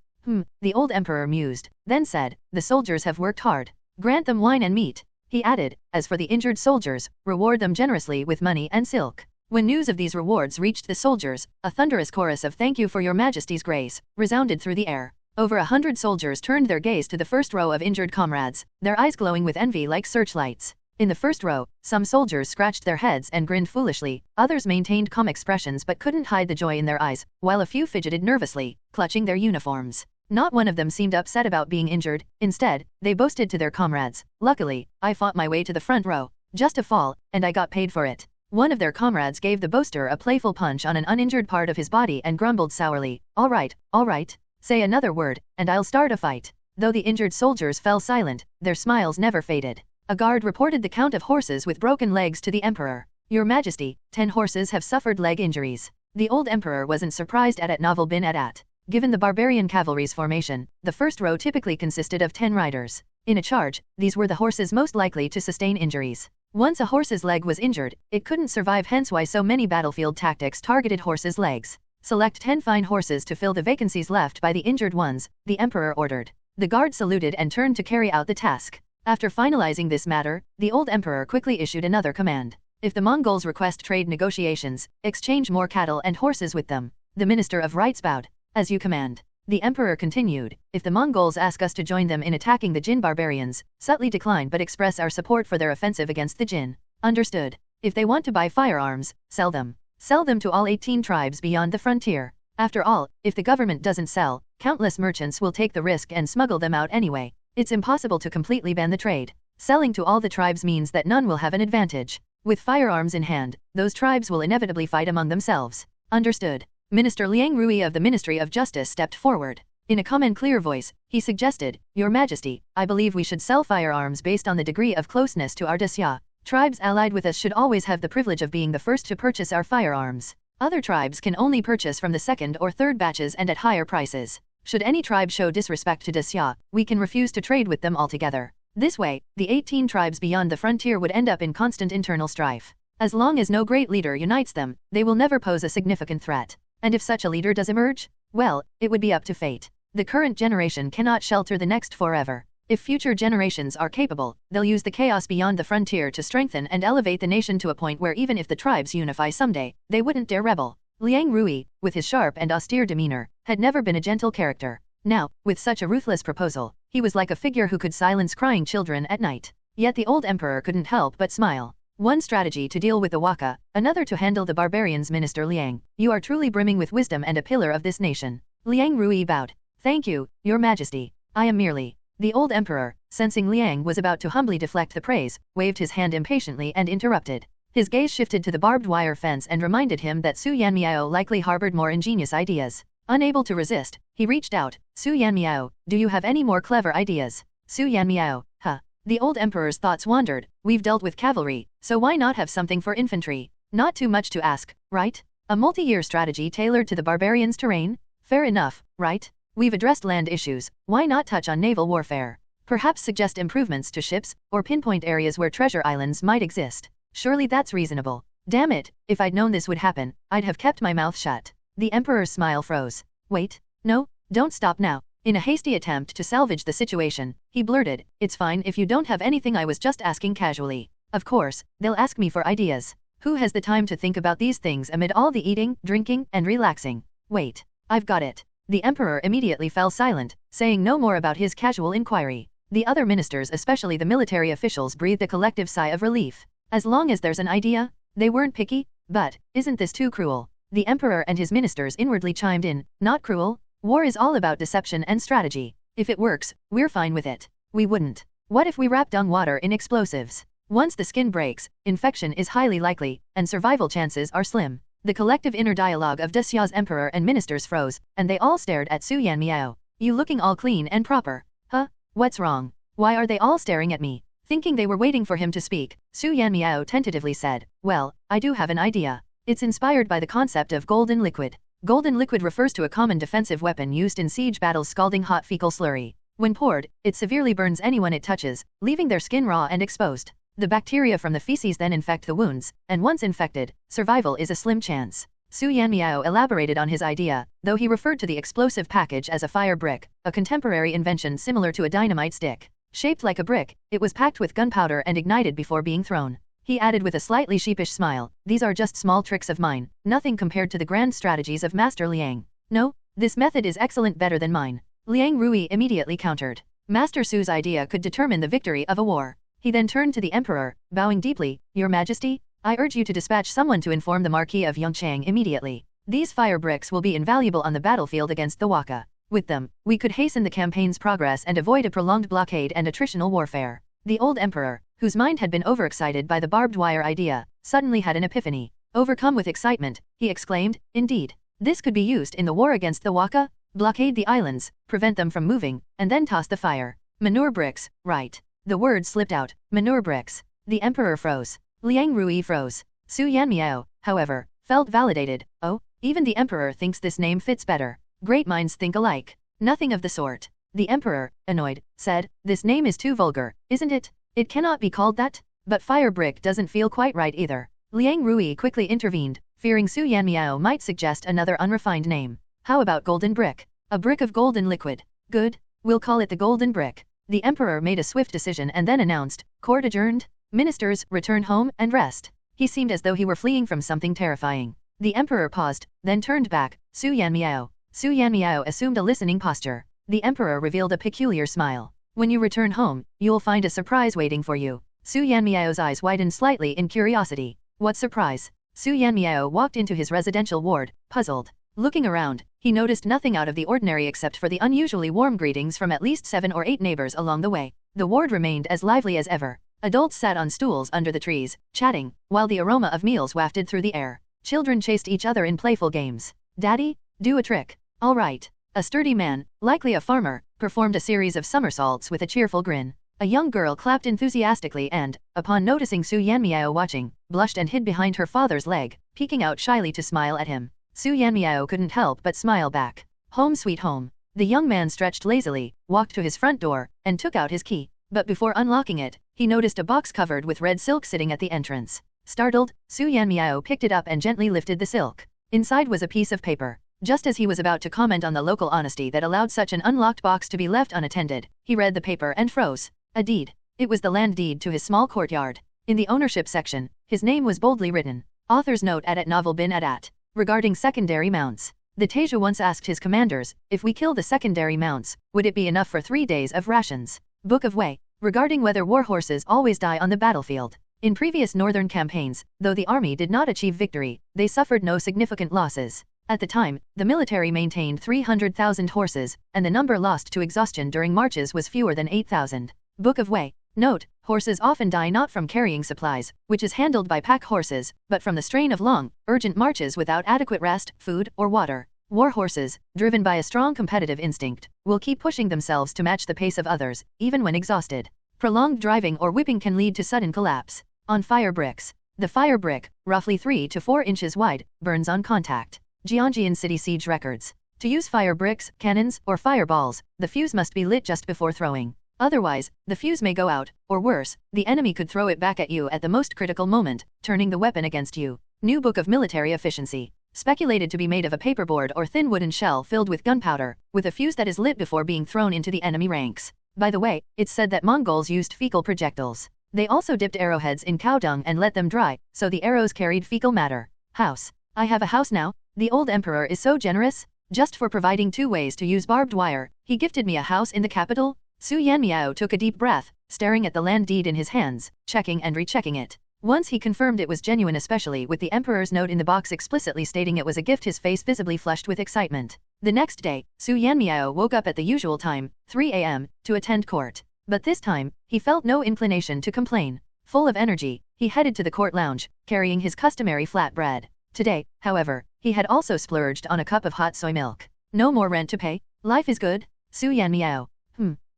The old emperor mused, then said, "The soldiers have worked hard. Grant them wine and meat." He added, "As for the injured soldiers, reward them generously with money and silk." When news of these rewards reached the soldiers, a thunderous chorus of "Thank you for your Majesty's grace" resounded through the air. Over 100 soldiers turned their gaze to the first row of injured comrades, their eyes glowing with envy like searchlights. In the first row, some soldiers scratched their heads and grinned foolishly, others maintained calm expressions but couldn't hide the joy in their eyes, while a few fidgeted nervously, clutching their uniforms. Not one of them seemed upset about being injured. Instead, they boasted to their comrades, "Luckily, I fought my way to the front row. Just a fall, and I got paid for it." One of their comrades gave the boaster a playful punch on an uninjured part of his body and grumbled sourly, all right, say another word, and I'll start a fight." Though the injured soldiers fell silent, their smiles never faded. A guard reported the count of horses with broken legs to the Emperor. "Your Majesty, 10 horses have suffered leg injuries." The old Emperor wasn't surprised at novel bin at. Given the barbarian cavalry's formation, the first row typically consisted of 10 riders. In a charge, these were the horses most likely to sustain injuries. Once a horse's leg was injured, it couldn't survive, hence why so many battlefield tactics targeted horses' legs. "Select 10 fine horses to fill the vacancies left by the injured ones," the Emperor ordered. The guard saluted and turned to carry out the task. After finalizing this matter, the old Emperor quickly issued another command. "If the Mongols request trade negotiations, exchange more cattle and horses with them." The Minister of Rights bowed. "As you command." The Emperor continued, "If the Mongols ask us to join them in attacking the Jin barbarians, subtly decline but express our support for their offensive against the Jin." "Understood." "If they want to buy firearms, sell them. Sell them to all 18 tribes beyond the frontier. After all, if the government doesn't sell, countless merchants will take the risk and smuggle them out anyway. It's impossible to completely ban the trade. Selling to all the tribes means that none will have an advantage. With firearms in hand, those tribes will inevitably fight among themselves." "Understood." Minister Liang Rui of the Ministry of Justice stepped forward. In a calm and clear voice, he suggested, Your Majesty, I believe we should sell firearms based on the degree of closeness to our Daxia. Tribes allied with us should always have the privilege of being the first to purchase our firearms. Other tribes can only purchase from the second or third batches and at higher prices. Should any tribe show disrespect to Daxia, we can refuse to trade with them altogether. This way, the 18 tribes beyond the frontier would end up in constant internal strife. As long as no great leader unites them, they will never pose a significant threat. And if such a leader does emerge, well, it would be up to fate. The current generation cannot shelter the next forever. If future generations are capable, they'll use the chaos beyond the frontier to strengthen and elevate the nation to a point where even if the tribes unify someday, they wouldn't dare rebel. Liang Rui, with his sharp and austere demeanor, had never been a gentle character. Now, with such a ruthless proposal, he was like a figure who could silence crying children at night. Yet the old emperor couldn't help but smile. One strategy to deal with the Waka, another to handle the barbarians. Minister Liang, you are truly brimming with wisdom and a pillar of this nation. Liang Rui bowed. Thank you, Your Majesty. I am merely... The old emperor, sensing Liang was about to humbly deflect the praise, waved his hand impatiently and interrupted. His gaze shifted to the barbed wire fence and reminded him that Su Yanmiao likely harbored more ingenious ideas. Unable to resist, he reached out. Su Yanmiao, do you have any more clever ideas? Su Yanmiao, huh? The old emperor's thoughts wandered. We've dealt with cavalry, so why not have something for infantry? Not too much to ask, right? A multi-year strategy tailored to the barbarians' terrain? Fair enough, right? We've addressed land issues, why not touch on naval warfare? Perhaps suggest improvements to ships, or pinpoint areas where treasure islands might exist. Surely that's reasonable. Damn it, if I'd known this would happen, I'd have kept my mouth shut. The emperor's smile froze. Wait, no, don't stop now. In a hasty attempt to salvage the situation, he blurted, It's fine if you don't have anything, I was just asking casually. Of course, they'll ask me for ideas. Who has the time to think about these things amid all the eating, drinking, and relaxing? Wait, I've got it. The emperor immediately fell silent, saying no more about his casual inquiry. The other ministers, especially the military officials, breathed a collective sigh of relief. As long as there's an idea, they weren't picky. But, isn't this too cruel? The emperor and his ministers inwardly chimed in, Not cruel. War is all about deception and strategy. If it works, we're fine with it. We wouldn't. What if we wrap dung water in explosives? Once the skin breaks, infection is highly likely, and survival chances are slim. The collective inner dialogue of Daxia's emperor and ministers froze, and they all stared at Su Yanmiao. You looking all clean and proper. Huh? What's wrong? Why are they all staring at me? Thinking they were waiting for him to speak, Su Yanmiao tentatively said, Well, I do have an idea. It's inspired by the concept of golden liquid. Golden liquid refers to a common defensive weapon used in siege battles, scalding hot fecal slurry. When poured, it severely burns anyone it touches, leaving their skin raw and exposed. The bacteria from the feces then infect the wounds, and once infected, survival is a slim chance. Su Yanmiao elaborated on his idea, though he referred to the explosive package as a fire brick, a contemporary invention similar to a dynamite stick. Shaped like a brick, it was packed with gunpowder and ignited before being thrown. He added with a slightly sheepish smile, These are just small tricks of mine, nothing compared to the grand strategies of Master Liang. No, this method is excellent, better than mine. Liang Rui immediately countered. Master Su's idea could determine the victory of a war. He then turned to the emperor, bowing deeply, Your Majesty, I urge you to dispatch someone to inform the Marquis of Yongchang immediately. These fire bricks will be invaluable on the battlefield against the Waka. With them, we could hasten the campaign's progress and avoid a prolonged blockade and attritional warfare. The old emperor, whose mind had been overexcited by the barbed wire idea, suddenly had an epiphany. Overcome with excitement, he exclaimed, Indeed, this could be used in the war against the Waka. Blockade the islands, prevent them from moving, and then toss the fire. Manure bricks, right. The word slipped out, manure bricks. The emperor froze. Liang Rui froze. Su Yanmiao, however, felt validated. Oh, even the emperor thinks this name fits better. Great minds think alike. Nothing of the sort. The emperor, annoyed, said, This name is too vulgar, isn't it? It cannot be called that. But fire brick doesn't feel quite right either. Liang Rui quickly intervened, fearing Su Yanmiao might suggest another unrefined name. How about golden brick? A brick of golden liquid. Good, we'll call it the golden brick. The emperor made a swift decision and then announced, Court adjourned. Ministers, return home and rest. He seemed as though he were fleeing from something terrifying. The emperor paused, then turned back. Su Yanmiao. Su Yanmiao assumed a listening posture. The emperor revealed a peculiar smile. When you return home, you'll find a surprise waiting for you. Su Yanmiao's eyes widened slightly in curiosity. What surprise? Su Yanmiao walked into his residential ward, puzzled. Looking around, he noticed nothing out of the ordinary except for the unusually warm greetings from at least 7 or 8 neighbors along the way. The ward remained as lively as ever. Adults sat on stools under the trees, chatting, while the aroma of meals wafted through the air. Children chased each other in playful games. Daddy, do a trick. All right. A sturdy man, likely a farmer, performed a series of somersaults with a cheerful grin. A young girl clapped enthusiastically and, upon noticing Su Yanmiao watching, blushed and hid behind her father's leg, peeking out shyly to smile at him. Su Yanmiao couldn't help but smile back. Home sweet home. The young man stretched lazily, walked to his front door, and took out his key. But before unlocking it, he noticed a box covered with red silk sitting at the entrance. Startled, Su Yanmiao picked it up and gently lifted the silk. Inside was a piece of paper. Just as he was about to comment on the local honesty that allowed such an unlocked box to be left unattended, he read the paper and froze. A deed. It was the land deed to his small courtyard. In the ownership section, his name was boldly written. Author's note at novel bin at. Regarding secondary mounts. The Teja once asked his commanders, if we kill the secondary mounts, would it be enough for 3 days of rations? Book of Wei. Regarding whether war horses always die on the battlefield. In previous northern campaigns, though the army did not achieve victory, they suffered no significant losses. At the time, the military maintained 300,000 horses, and the number lost to exhaustion during marches was fewer than 8,000. Book of Wei. Note, horses often die not from carrying supplies, which is handled by pack horses, but from the strain of long, urgent marches without adequate rest, food, or water. War horses, driven by a strong competitive instinct, will keep pushing themselves to match the pace of others, even when exhausted. Prolonged driving or whipping can lead to sudden collapse. On fire bricks. The fire brick, roughly 3 to 4 inches wide, burns on contact. Jiangjian City Siege Records. To use fire bricks, cannons, or fireballs, the fuse must be lit just before throwing. Otherwise, the fuse may go out, or worse, the enemy could throw it back at you at the most critical moment, turning the weapon against you. New Book of Military Efficiency. Speculated to be made of a paperboard or thin wooden shell filled with gunpowder, with a fuse that is lit before being thrown into the enemy ranks. By the way, it's said that Mongols used fecal projectiles. They also dipped arrowheads in cow dung and let them dry, so the arrows carried fecal matter. House. I have a house now. The old emperor is so generous. Just for providing 2 ways to use barbed wire, he gifted me a house in the capital. Su Yanmiao took a deep breath, staring at the land deed in his hands, checking and rechecking it. Once he confirmed it was genuine, especially with the emperor's note in the box explicitly stating it was a gift, his face visibly flushed with excitement. The next day, Su Yanmiao woke up at the usual time, 3 a.m., to attend court. But this time, he felt no inclination to complain. Full of energy, he headed to the court lounge, carrying his customary flatbread. Today, however, he had also splurged on a cup of hot soy milk. No more rent to pay? Life is good? Su Yanmiao.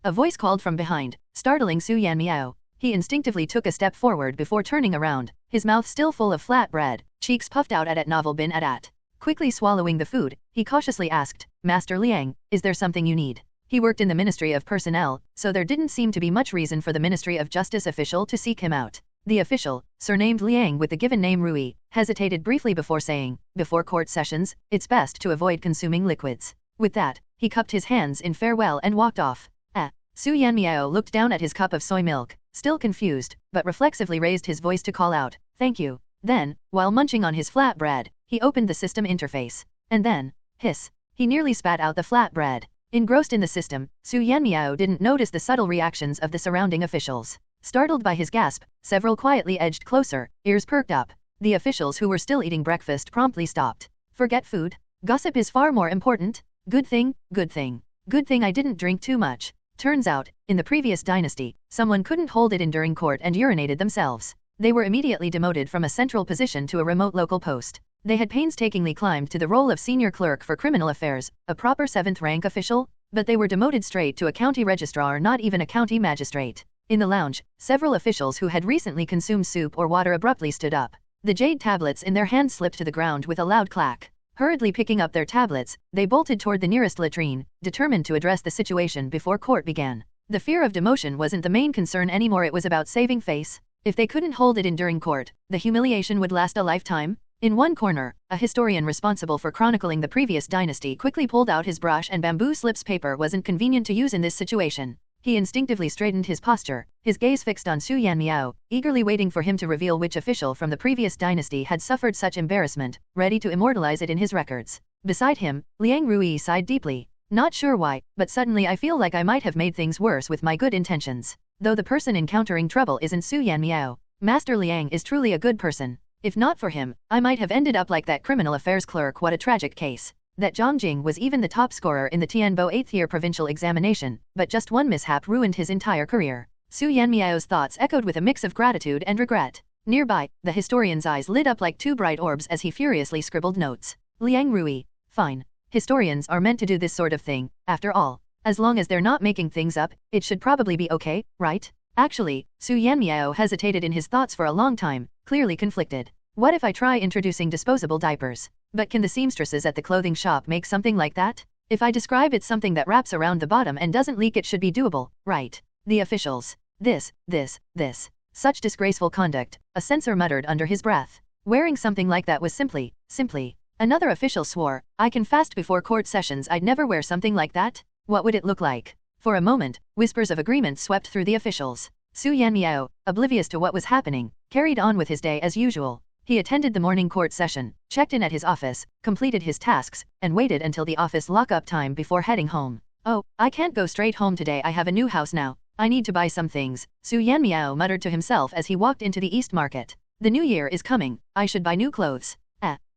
A voice called from behind, startling Su Yanmiao. He instinctively took a step forward before turning around, his mouth still full of flatbread, cheeks puffed out at novel bin at. Quickly swallowing the food, he cautiously asked, Master Liang, is there something you need? He worked in the Ministry of Personnel, so there didn't seem to be much reason for the Ministry of Justice official to seek him out. The official, surnamed Liang with the given name Rui, hesitated briefly before saying, before court sessions, it's best to avoid consuming liquids. With that, he cupped his hands in farewell and walked off. Su Yanmiao looked down at his cup of soy milk, still confused, but reflexively raised his voice to call out, thank you. Then, while munching on his flatbread, he opened the system interface. And then, hiss, he nearly spat out the flatbread. Engrossed in the system, Su Yanmiao didn't notice the subtle reactions of the surrounding officials. Startled by his gasp, several quietly edged closer, ears perked up. The officials who were still eating breakfast promptly stopped. Forget food? Gossip is far more important? Good thing, good thing. Good thing I didn't drink too much. Turns out, in the previous dynasty, someone couldn't hold it in during court and urinated themselves. They were immediately demoted from a central position to a remote local post. They had painstakingly climbed to the role of senior clerk for criminal affairs, a proper 7th rank official, but they were demoted straight to a county registrar, not even a county magistrate. In the lounge, several officials who had recently consumed soup or water abruptly stood up. The jade tablets in their hands slipped to the ground with a loud clack. Hurriedly picking up their tablets, they bolted toward the nearest latrine, determined to address the situation before court began. The fear of demotion wasn't the main concern anymore, it was about saving face. If they couldn't hold it in during court, the humiliation would last a lifetime. In one corner, a historian responsible for chronicling the previous dynasty quickly pulled out his brush and bamboo slips. Paper wasn't convenient to use in this situation. He instinctively straightened his posture, his gaze fixed on Su Yanmiao, eagerly waiting for him to reveal which official from the previous dynasty had suffered such embarrassment, ready to immortalize it in his records. Beside him, Liang Rui sighed deeply. Not sure why, but suddenly I feel like I might have made things worse with my good intentions. Though the person encountering trouble isn't Su Yanmiao, Master Liang is truly a good person. If not for him, I might have ended up like that criminal affairs clerk. What a tragic case. That Zhang Jing was even the top scorer in the Tianbo 8th year provincial examination, but just one mishap ruined his entire career. Su Yanmiao's thoughts echoed with a mix of gratitude and regret. Nearby, the historian's eyes lit up like 2 bright orbs as he furiously scribbled notes. Liang Rui. Fine. Historians are meant to do this sort of thing, after all. As long as they're not making things up, it should probably be okay, right? Actually, Su Yanmiao hesitated in his thoughts for a long time, clearly conflicted. What if I try introducing disposable diapers? But can the seamstresses at the clothing shop make something like that? If I describe it's something that wraps around the bottom and doesn't leak, it should be doable, right? The officials. This. Such disgraceful conduct, a censor muttered under his breath. Wearing something like that was simply. Another official swore, I can fast before court sessions, I'd never wear something like that. What would it look like? For a moment, whispers of agreement swept through the officials. Su Yanmiao, oblivious to what was happening, carried on with his day as usual. He attended the morning court session, checked in at his office, completed his tasks, and waited until the office lock-up time before heading home. Oh, I can't go straight home today, I have a new house now. I need to buy some things, Su Yanmiao muttered to himself as he walked into the East Market. The new year is coming, I should buy new clothes.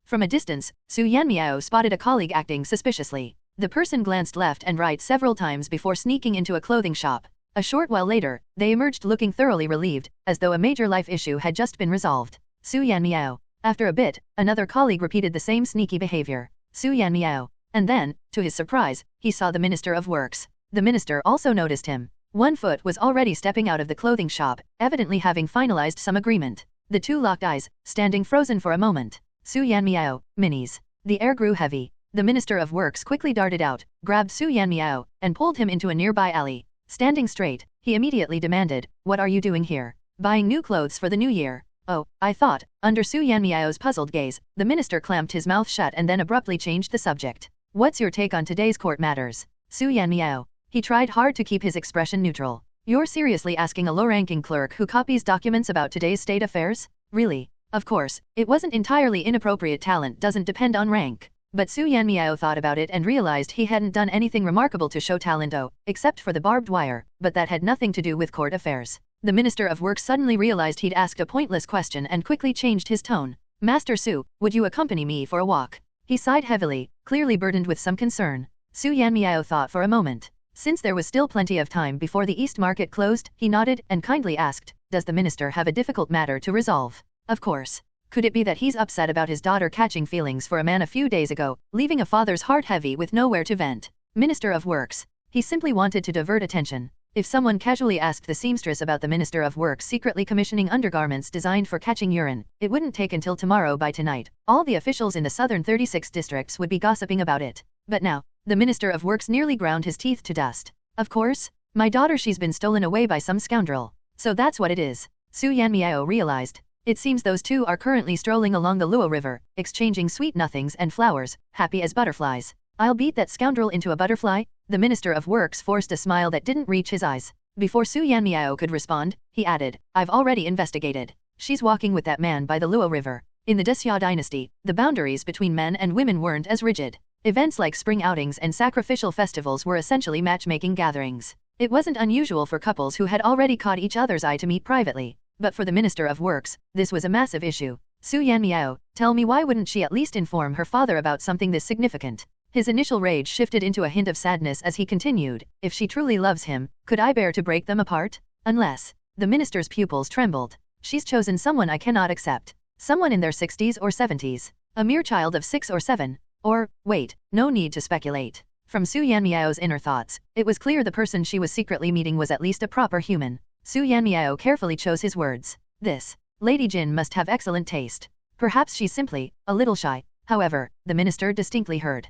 From a distance, Su Yanmiao spotted a colleague acting suspiciously. The person glanced left and right several times before sneaking into a clothing shop. A short while later, they emerged looking thoroughly relieved, as though a major life issue had just been resolved. Su Yanmiao. After a bit, another colleague repeated the same sneaky behavior. Su Yanmiao. And then, to his surprise, he saw the Minister of Works. The minister also noticed him. One foot was already stepping out of the clothing shop, evidently having finalized some agreement. The two locked eyes, standing frozen for a moment. Su Yanmiao, minis. The air grew heavy. The Minister of Works quickly darted out, grabbed Su Yanmiao, and pulled him into a nearby alley. Standing straight, he immediately demanded, what are you doing here? Buying new clothes for the new year. Oh, I thought. Under Su Yanmiao's puzzled gaze, the minister clamped his mouth shut and then abruptly changed the subject. What's your take on today's court matters? Su Yanmiao. He tried hard to keep his expression neutral. You're seriously asking a low-ranking clerk who copies documents about today's state affairs? Really? Of course, it wasn't entirely inappropriate. Talent doesn't depend on rank. But Su Yanmiao thought about it and realized he hadn't done anything remarkable to show talent, except for the barbed wire, but that had nothing to do with court affairs. The Minister of Works suddenly realized he'd asked a pointless question and quickly changed his tone. Master Su, would you accompany me for a walk? He sighed heavily, clearly burdened with some concern. Su Yanmiao thought for a moment. Since there was still plenty of time before the East Market closed, he nodded and kindly asked, does the minister have a difficult matter to resolve? Of course. Could it be that he's upset about his daughter catching feelings for a man a few days ago, leaving a father's heart heavy with nowhere to vent? Minister of Works. He simply wanted to divert attention. If someone casually asked the seamstress about the Minister of Works secretly commissioning undergarments designed for catching urine, it wouldn't take until tomorrow. By tonight, all the officials in the southern 36 districts would be gossiping about it. But now, the Minister of Works nearly ground his teeth to dust. Of course. My daughter, she's been stolen away by some scoundrel. So that's what it is. Su Yanmiao realized. It seems those two are currently strolling along the Luo River, exchanging sweet nothings and flowers, happy as butterflies. I'll beat that scoundrel into a butterfly. The Minister of Works forced a smile that didn't reach his eyes. Before Su Yanmiao could respond, he added, I've already investigated. She's walking with that man by the Luo River. In the Xia dynasty, the boundaries between men and women weren't as rigid. Events like spring outings and sacrificial festivals were essentially matchmaking gatherings. It wasn't unusual for couples who had already caught each other's eye to meet privately. But for the Minister of Works, this was a massive issue. Su Yanmiao, tell me, why wouldn't she at least inform her father about something this significant? His initial rage shifted into a hint of sadness as he continued, if she truly loves him, could I bear to break them apart? Unless. The minister's pupils trembled. She's chosen someone I cannot accept. Someone in their 60s or 70s. A mere child of 6 or 7. Or, wait, no need to speculate. From Su Yanmiao's inner thoughts, it was clear the person she was secretly meeting was at least a proper human. Su Yanmiao carefully chose his words. This Lady Jin must have excellent taste. Perhaps she's simply a little shy. However, the minister distinctly heard.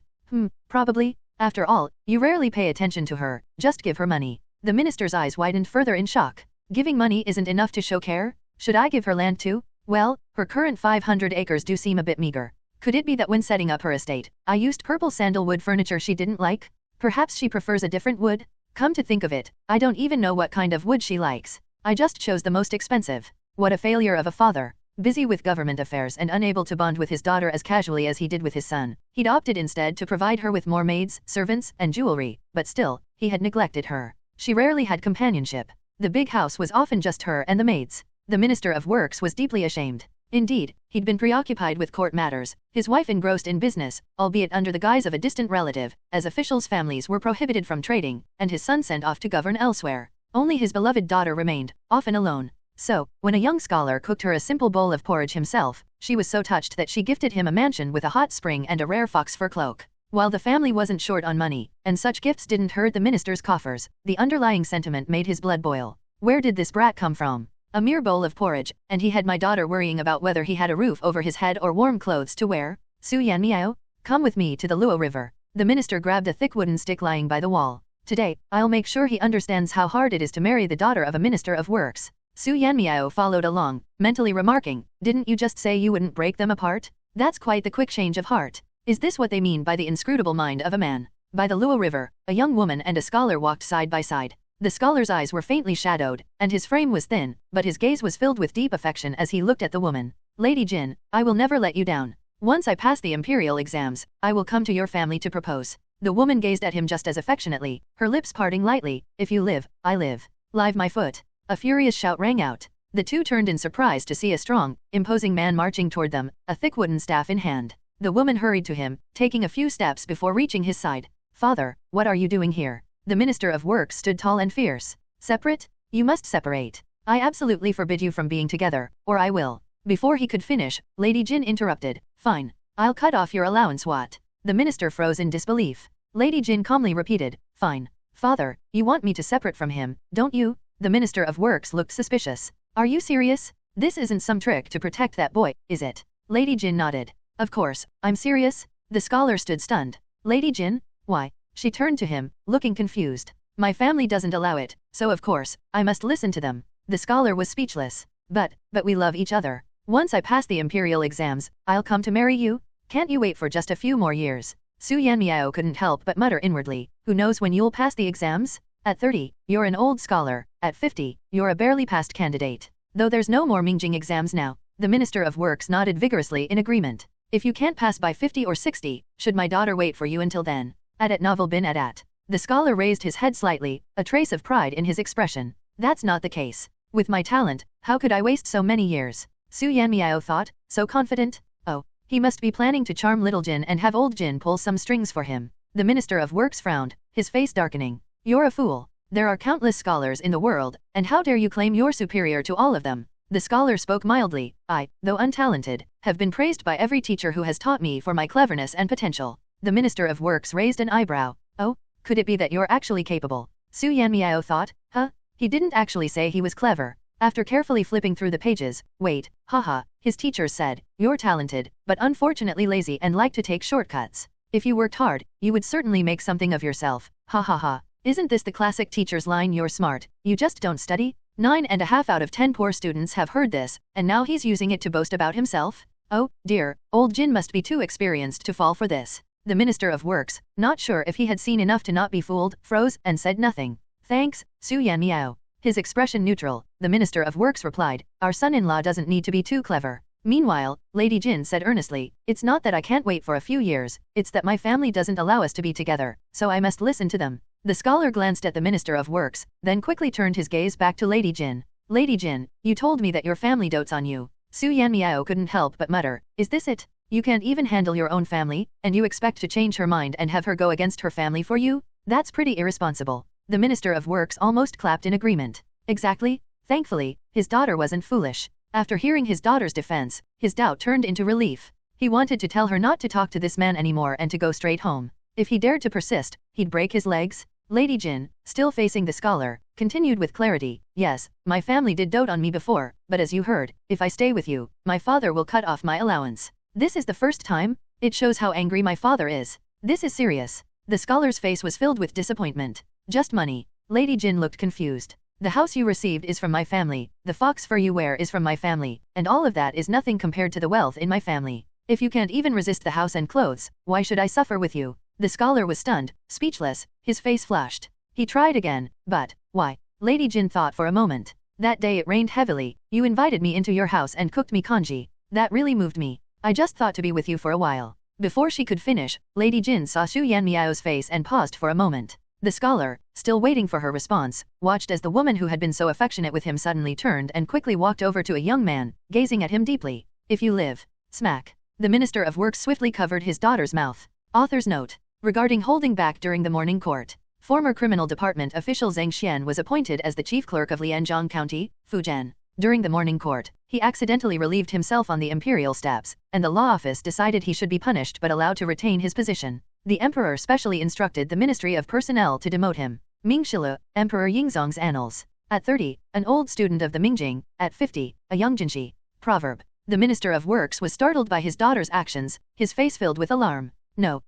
Probably. After all, you rarely pay attention to her, just give her money. The minister's eyes widened further in shock. Giving money isn't enough to show care? Should I give her land too? Well, her current 500 acres do seem a bit meager. Could it be that when setting up her estate, I used purple sandalwood furniture she didn't like? Perhaps she prefers a different wood? Come to think of it, I don't even know what kind of wood she likes. I just chose the most expensive. What a failure of a father. Busy with government affairs and unable to bond with his daughter as casually as he did with his son, he'd opted instead to provide her with more maids, servants, and jewelry, but still, he had neglected her. She rarely had companionship. The big house was often just her and the maids. The Minister of Works was deeply ashamed. Indeed, he'd been preoccupied with court matters, his wife engrossed in business, albeit under the guise of a distant relative, as officials' families were prohibited from trading, and his son sent off to govern elsewhere. Only his beloved daughter remained, often alone. So, when a young scholar cooked her a simple bowl of porridge himself, she was so touched that she gifted him a mansion with a hot spring and a rare fox fur cloak. While the family wasn't short on money, and such gifts didn't hurt the minister's coffers, the underlying sentiment made his blood boil. Where did this brat come from? A mere bowl of porridge, and he had my daughter worrying about whether he had a roof over his head or warm clothes to wear? Su Yanmiao, come with me to the Luo River. The minister grabbed a thick wooden stick lying by the wall. Today, I'll make sure he understands how hard it is to marry the daughter of a minister of works. Su Yanmiao followed along, mentally remarking, didn't you just say you wouldn't break them apart? That's quite the quick change of heart. Is this what they mean by the inscrutable mind of a man? By the Luo River, a young woman and a scholar walked side by side. The scholar's eyes were faintly shadowed, and his frame was thin, but his gaze was filled with deep affection as he looked at the woman. Lady Jin, I will never let you down. Once I pass the imperial exams, I will come to your family to propose. The woman gazed at him just as affectionately, her lips parting lightly. If you live, I live. Live my foot. A furious shout rang out. The two turned in surprise to see a strong, imposing man marching toward them, a thick wooden staff in hand. The woman hurried to him, taking a few steps before reaching his side. Father, what are you doing here? The minister of works stood tall and fierce. Separate? You must separate. I absolutely forbid you from being together, or I will. Before he could finish, Lady Jin interrupted. Fine. I'll cut off your allowance. What? The minister froze in disbelief. Lady Jin calmly repeated. Fine. Father, you want me to separate from him, don't you? The minister of works looked suspicious. Are you serious? This isn't some trick to protect that boy, is it? Lady Jin nodded. Of course, I'm serious. The scholar stood stunned. Lady Jin? Why? She turned to him, looking confused. My family doesn't allow it, so of course, I must listen to them. The scholar was speechless. But we love each other. Once I pass the imperial exams, I'll come to marry you. Can't you wait for just a few more years? Su Yanmiao couldn't help but mutter inwardly. Who knows when you'll pass the exams? At 30, you're an old scholar. At 50, you're a barely passed candidate. Though there's no more Mingjing exams now. The minister of works nodded vigorously in agreement. If you can't pass by 50 or 60, should my daughter wait for you until then? At novel bin at. The scholar raised his head slightly, a trace of pride in his expression. That's not the case. With my talent, how could I waste so many years? Su Yanmiao thought, so confident? Oh, he must be planning to charm little Jin and have old Jin pull some strings for him. The minister of works frowned, his face darkening. You're a fool. There are countless scholars in the world, and how dare you claim you're superior to all of them? The scholar spoke mildly. I, though untalented, have been praised by every teacher who has taught me for my cleverness and potential. The minister of works raised an eyebrow. Oh, could it be that you're actually capable? Su Yanmiao thought. Huh? He didn't actually say he was clever. After carefully flipping through the pages, wait, haha, his teachers said, you're talented, but unfortunately lazy and like to take shortcuts. If you worked hard, you would certainly make something of yourself. Ha ha ha. Isn't this the classic teacher's line, you're smart, you just don't study? 9.5 out of 10 poor students have heard this, and now he's using it to boast about himself? Oh, dear, old Jin must be too experienced to fall for this. The minister of works, not sure if he had seen enough to not be fooled, froze and said nothing. Thanks, Su Yanmiao. His expression neutral, the minister of works replied, our son-in-law doesn't need to be too clever. Meanwhile, Lady Jin said earnestly, it's not that I can't wait for a few years, it's that my family doesn't allow us to be together, so I must listen to them. The scholar glanced at the minister of works, then quickly turned his gaze back to Lady Jin. Lady Jin, you told me that your family dotes on you. Su Yanmiao couldn't help but mutter, is this it? You can't even handle your own family, and you expect to change her mind and have her go against her family for you? That's pretty irresponsible. The minister of works almost clapped in agreement. Exactly. Thankfully, his daughter wasn't foolish. After hearing his daughter's defense, his doubt turned into relief. He wanted to tell her not to talk to this man anymore and to go straight home. If he dared to persist, he'd break his legs. Lady Jin, still facing the scholar, continued with clarity, yes, my family did dote on me before, but as you heard, if I stay with you, my father will cut off my allowance. This is the first time? It shows how angry my father is. This is serious. The scholar's face was filled with disappointment. Just money. Lady Jin looked confused. The house you received is from my family, the fox fur you wear is from my family, and all of that is nothing compared to the wealth in my family. If you can't even resist the house and clothes, why should I suffer with you? The scholar was stunned, speechless, his face flushed. He tried again, but, why? Lady Jin thought for a moment. That day it rained heavily, you invited me into your house and cooked me congee. That really moved me. I just thought to be with you for a while. Before she could finish, Lady Jin saw Su Yanmiao's face and paused for a moment. The scholar, still waiting for her response, watched as the woman who had been so affectionate with him suddenly turned and quickly walked over to a young man, gazing at him deeply. If you live. Smack. The minister of works swiftly covered his daughter's mouth. Author's note. Regarding holding back during the morning court, former criminal department official Zhang Xian was appointed as the chief clerk of Lianzhong County, Fujian. During the morning court, he accidentally relieved himself on the imperial steps, and the law office decided he should be punished but allowed to retain his position. The emperor specially instructed the Ministry of Personnel to demote him. Mingxilu, Emperor Yingzong's Annals. At 30, an old student of the Mingjing, at 50, a young Jinshi. Proverb. The Minister of Works was startled by his daughter's actions, his face filled with alarm. No,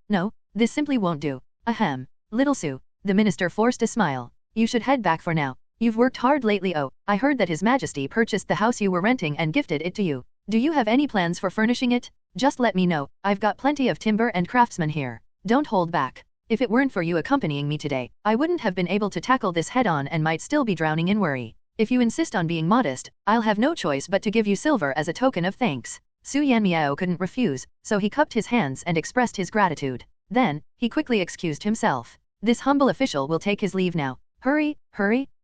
this simply won't do. Ahem. Little Su. The minister forced a smile. You should head back for now. You've worked hard lately. Oh, I heard that His Majesty purchased the house you were renting and gifted it to you. Do you have any plans for furnishing it? Just let me know. I've got plenty of timber and craftsmen here. Don't hold back. If it weren't for you accompanying me today, I wouldn't have been able to tackle this head-on and might still be drowning in worry. If you insist on being modest, I'll have no choice but to give you silver as a token of thanks. Su Yanmiao couldn't refuse, so he cupped his hands and expressed his gratitude. Then, he quickly excused himself. This humble official will take his leave now. Hurry.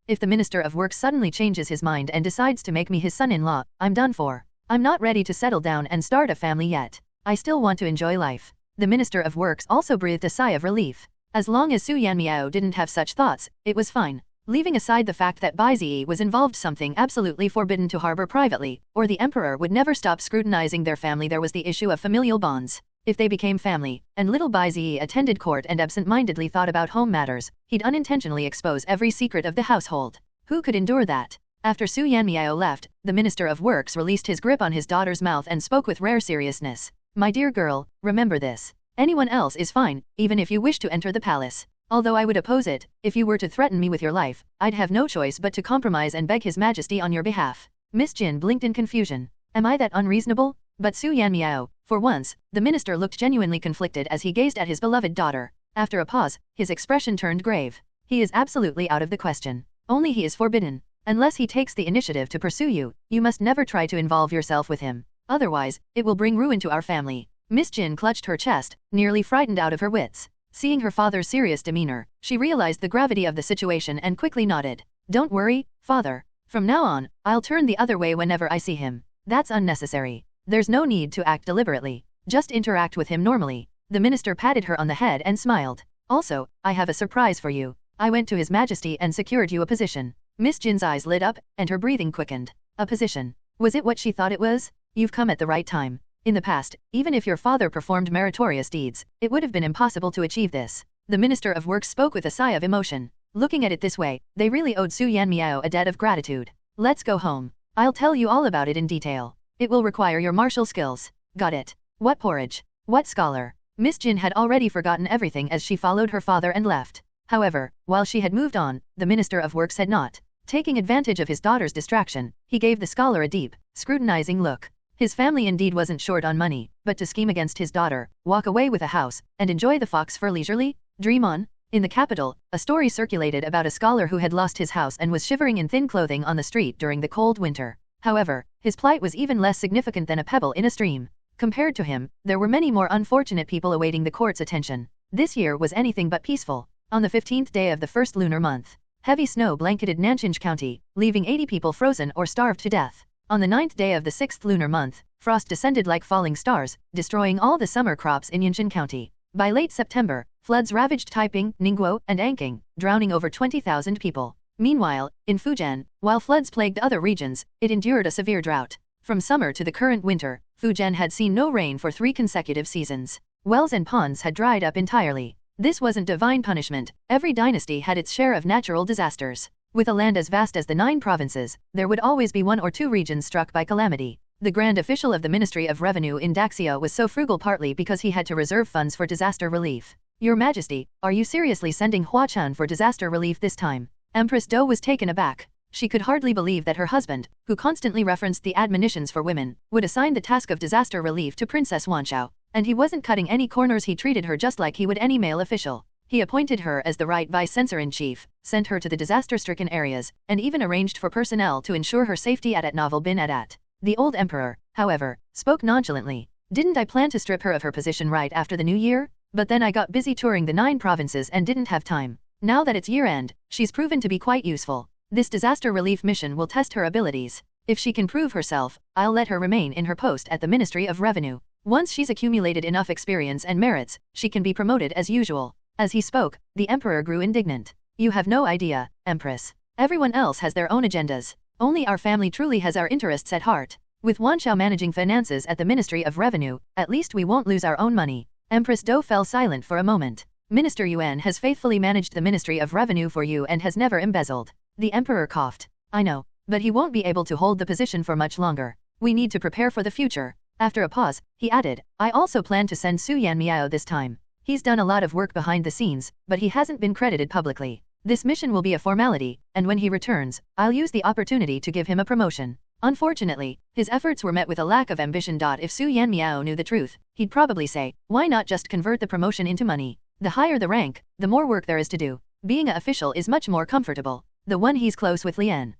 If the Minister of Works suddenly changes his mind and decides to make me his son-in-law, I'm done for. I'm not ready to settle down and start a family yet. I still want to enjoy life. The Minister of Works also breathed a sigh of relief. As long as Su Yanmiao didn't have such thoughts, it was fine. Leaving aside the fact that Bai Ziyi was involved, something absolutely forbidden to harbor privately, or the emperor would never stop scrutinizing their family. There was the issue of familial bonds. If they became family, and little Bai Ziyi attended court and absent-mindedly thought about home matters, he'd unintentionally expose every secret of the household. Who could endure that? After Su Yanmiao left, the Minister of Works released his grip on his daughter's mouth and spoke with rare seriousness. My dear girl, remember this. Anyone else is fine, even if you wish to enter the palace. Although I would oppose it, if you were to threaten me with your life, I'd have no choice but to compromise and beg His Majesty on your behalf. Miss Jin blinked in confusion. Am I that unreasonable? But Su Yanmiao, for once, the minister looked genuinely conflicted as he gazed at his beloved daughter. After a pause, his expression turned grave. He is absolutely out of the question. Only he is forbidden. Unless he takes the initiative to pursue you, you must never try to involve yourself with him. Otherwise, it will bring ruin to our family. Miss Jin clutched her chest, nearly frightened out of her wits. Seeing her father's serious demeanor, she realized the gravity of the situation and quickly nodded. Don't worry, father. From now on, I'll turn the other way whenever I see him. That's unnecessary. There's no need to act deliberately. Just interact with him normally. The minister patted her on the head and smiled. Also, I have a surprise for you. I went to His Majesty and secured you a position. Miss Jin's eyes lit up, and her breathing quickened. A position. Was it what she thought it was? You've come at the right time. In the past, even if your father performed meritorious deeds, it would have been impossible to achieve this. The Minister of Works spoke with a sigh of emotion. Looking at it this way, they really owed Su Yanmiao a debt of gratitude. Let's go home. I'll tell you all about it in detail. It will require your martial skills. Got it. What porridge? What scholar? Miss Jin had already forgotten everything as she followed her father and left. However, while she had moved on, the Minister of Works had not. Taking advantage of his daughter's distraction, he gave the scholar a deep, scrutinizing look. His family indeed wasn't short on money, but to scheme against his daughter, walk away with a house, and enjoy the fox fur leisurely? Dream on? In the capital, a story circulated about a scholar who had lost his house and was shivering in thin clothing on the street during the cold winter. However, his plight was even less significant than a pebble in a stream. Compared to him, there were many more unfortunate people awaiting the court's attention. This year was anything but peaceful. On the 15th day of the first lunar month, heavy snow blanketed Nanchinj County, leaving 80 people frozen or starved to death. On the 9th day of the 6th lunar month, frost descended like falling stars, destroying all the summer crops in Yanshan County. By late September, floods ravaged Taiping, Ningguo, and Anqing, drowning over 20,000 people. Meanwhile, in Fujian, while floods plagued other regions, it endured a severe drought. From summer to the current winter, Fujian had seen no rain for 3 consecutive seasons. Wells and ponds had dried up entirely. This wasn't divine punishment. Every dynasty had its share of natural disasters. With a land as vast as the 9 provinces, there would always be 1 or 2 regions struck by calamity. The grand official of the Ministry of Revenue in Daxia was so frugal partly because he had to reserve funds for disaster relief. Your Majesty, are you seriously sending Huachan for disaster relief this time? Empress Dou was taken aback. She could hardly believe that her husband, who constantly referenced the admonitions for women, would assign the task of disaster relief to Princess Wanxiao. And he wasn't cutting any corners. He treated her just like he would any male official. He appointed her as the right vice-censor-in-chief, sent her to the disaster-stricken areas, and even arranged for personnel to ensure her safety at Novel bin Adat. The old emperor, however, spoke nonchalantly. Didn't I plan to strip her of her position right after the new year? But then I got busy touring the 9 provinces and didn't have time. Now that it's year-end, she's proven to be quite useful. This disaster relief mission will test her abilities. If she can prove herself, I'll let her remain in her post at the Ministry of Revenue. Once she's accumulated enough experience and merits, she can be promoted as usual. As he spoke, the emperor grew indignant. You have no idea, Empress. Everyone else has their own agendas. Only our family truly has our interests at heart. With Wanxiao managing finances at the Ministry of Revenue, at least we won't lose our own money. Empress Do fell silent for a moment. Minister Yuan has faithfully managed the Ministry of Revenue for you and has never embezzled. The emperor coughed. I know, but he won't be able to hold the position for much longer. We need to prepare for the future. After a pause, he added, I also plan to send Su Yanmiao this time. He's done a lot of work behind the scenes, but he hasn't been credited publicly. This mission will be a formality, and when he returns, I'll use the opportunity to give him a promotion. Unfortunately, his efforts were met with a lack of ambition. If Su Yanmiao knew the truth, he'd probably say, why not just convert the promotion into money? The higher the rank, the more work there is to do. Being an official is much more comfortable. The one he's close with Lian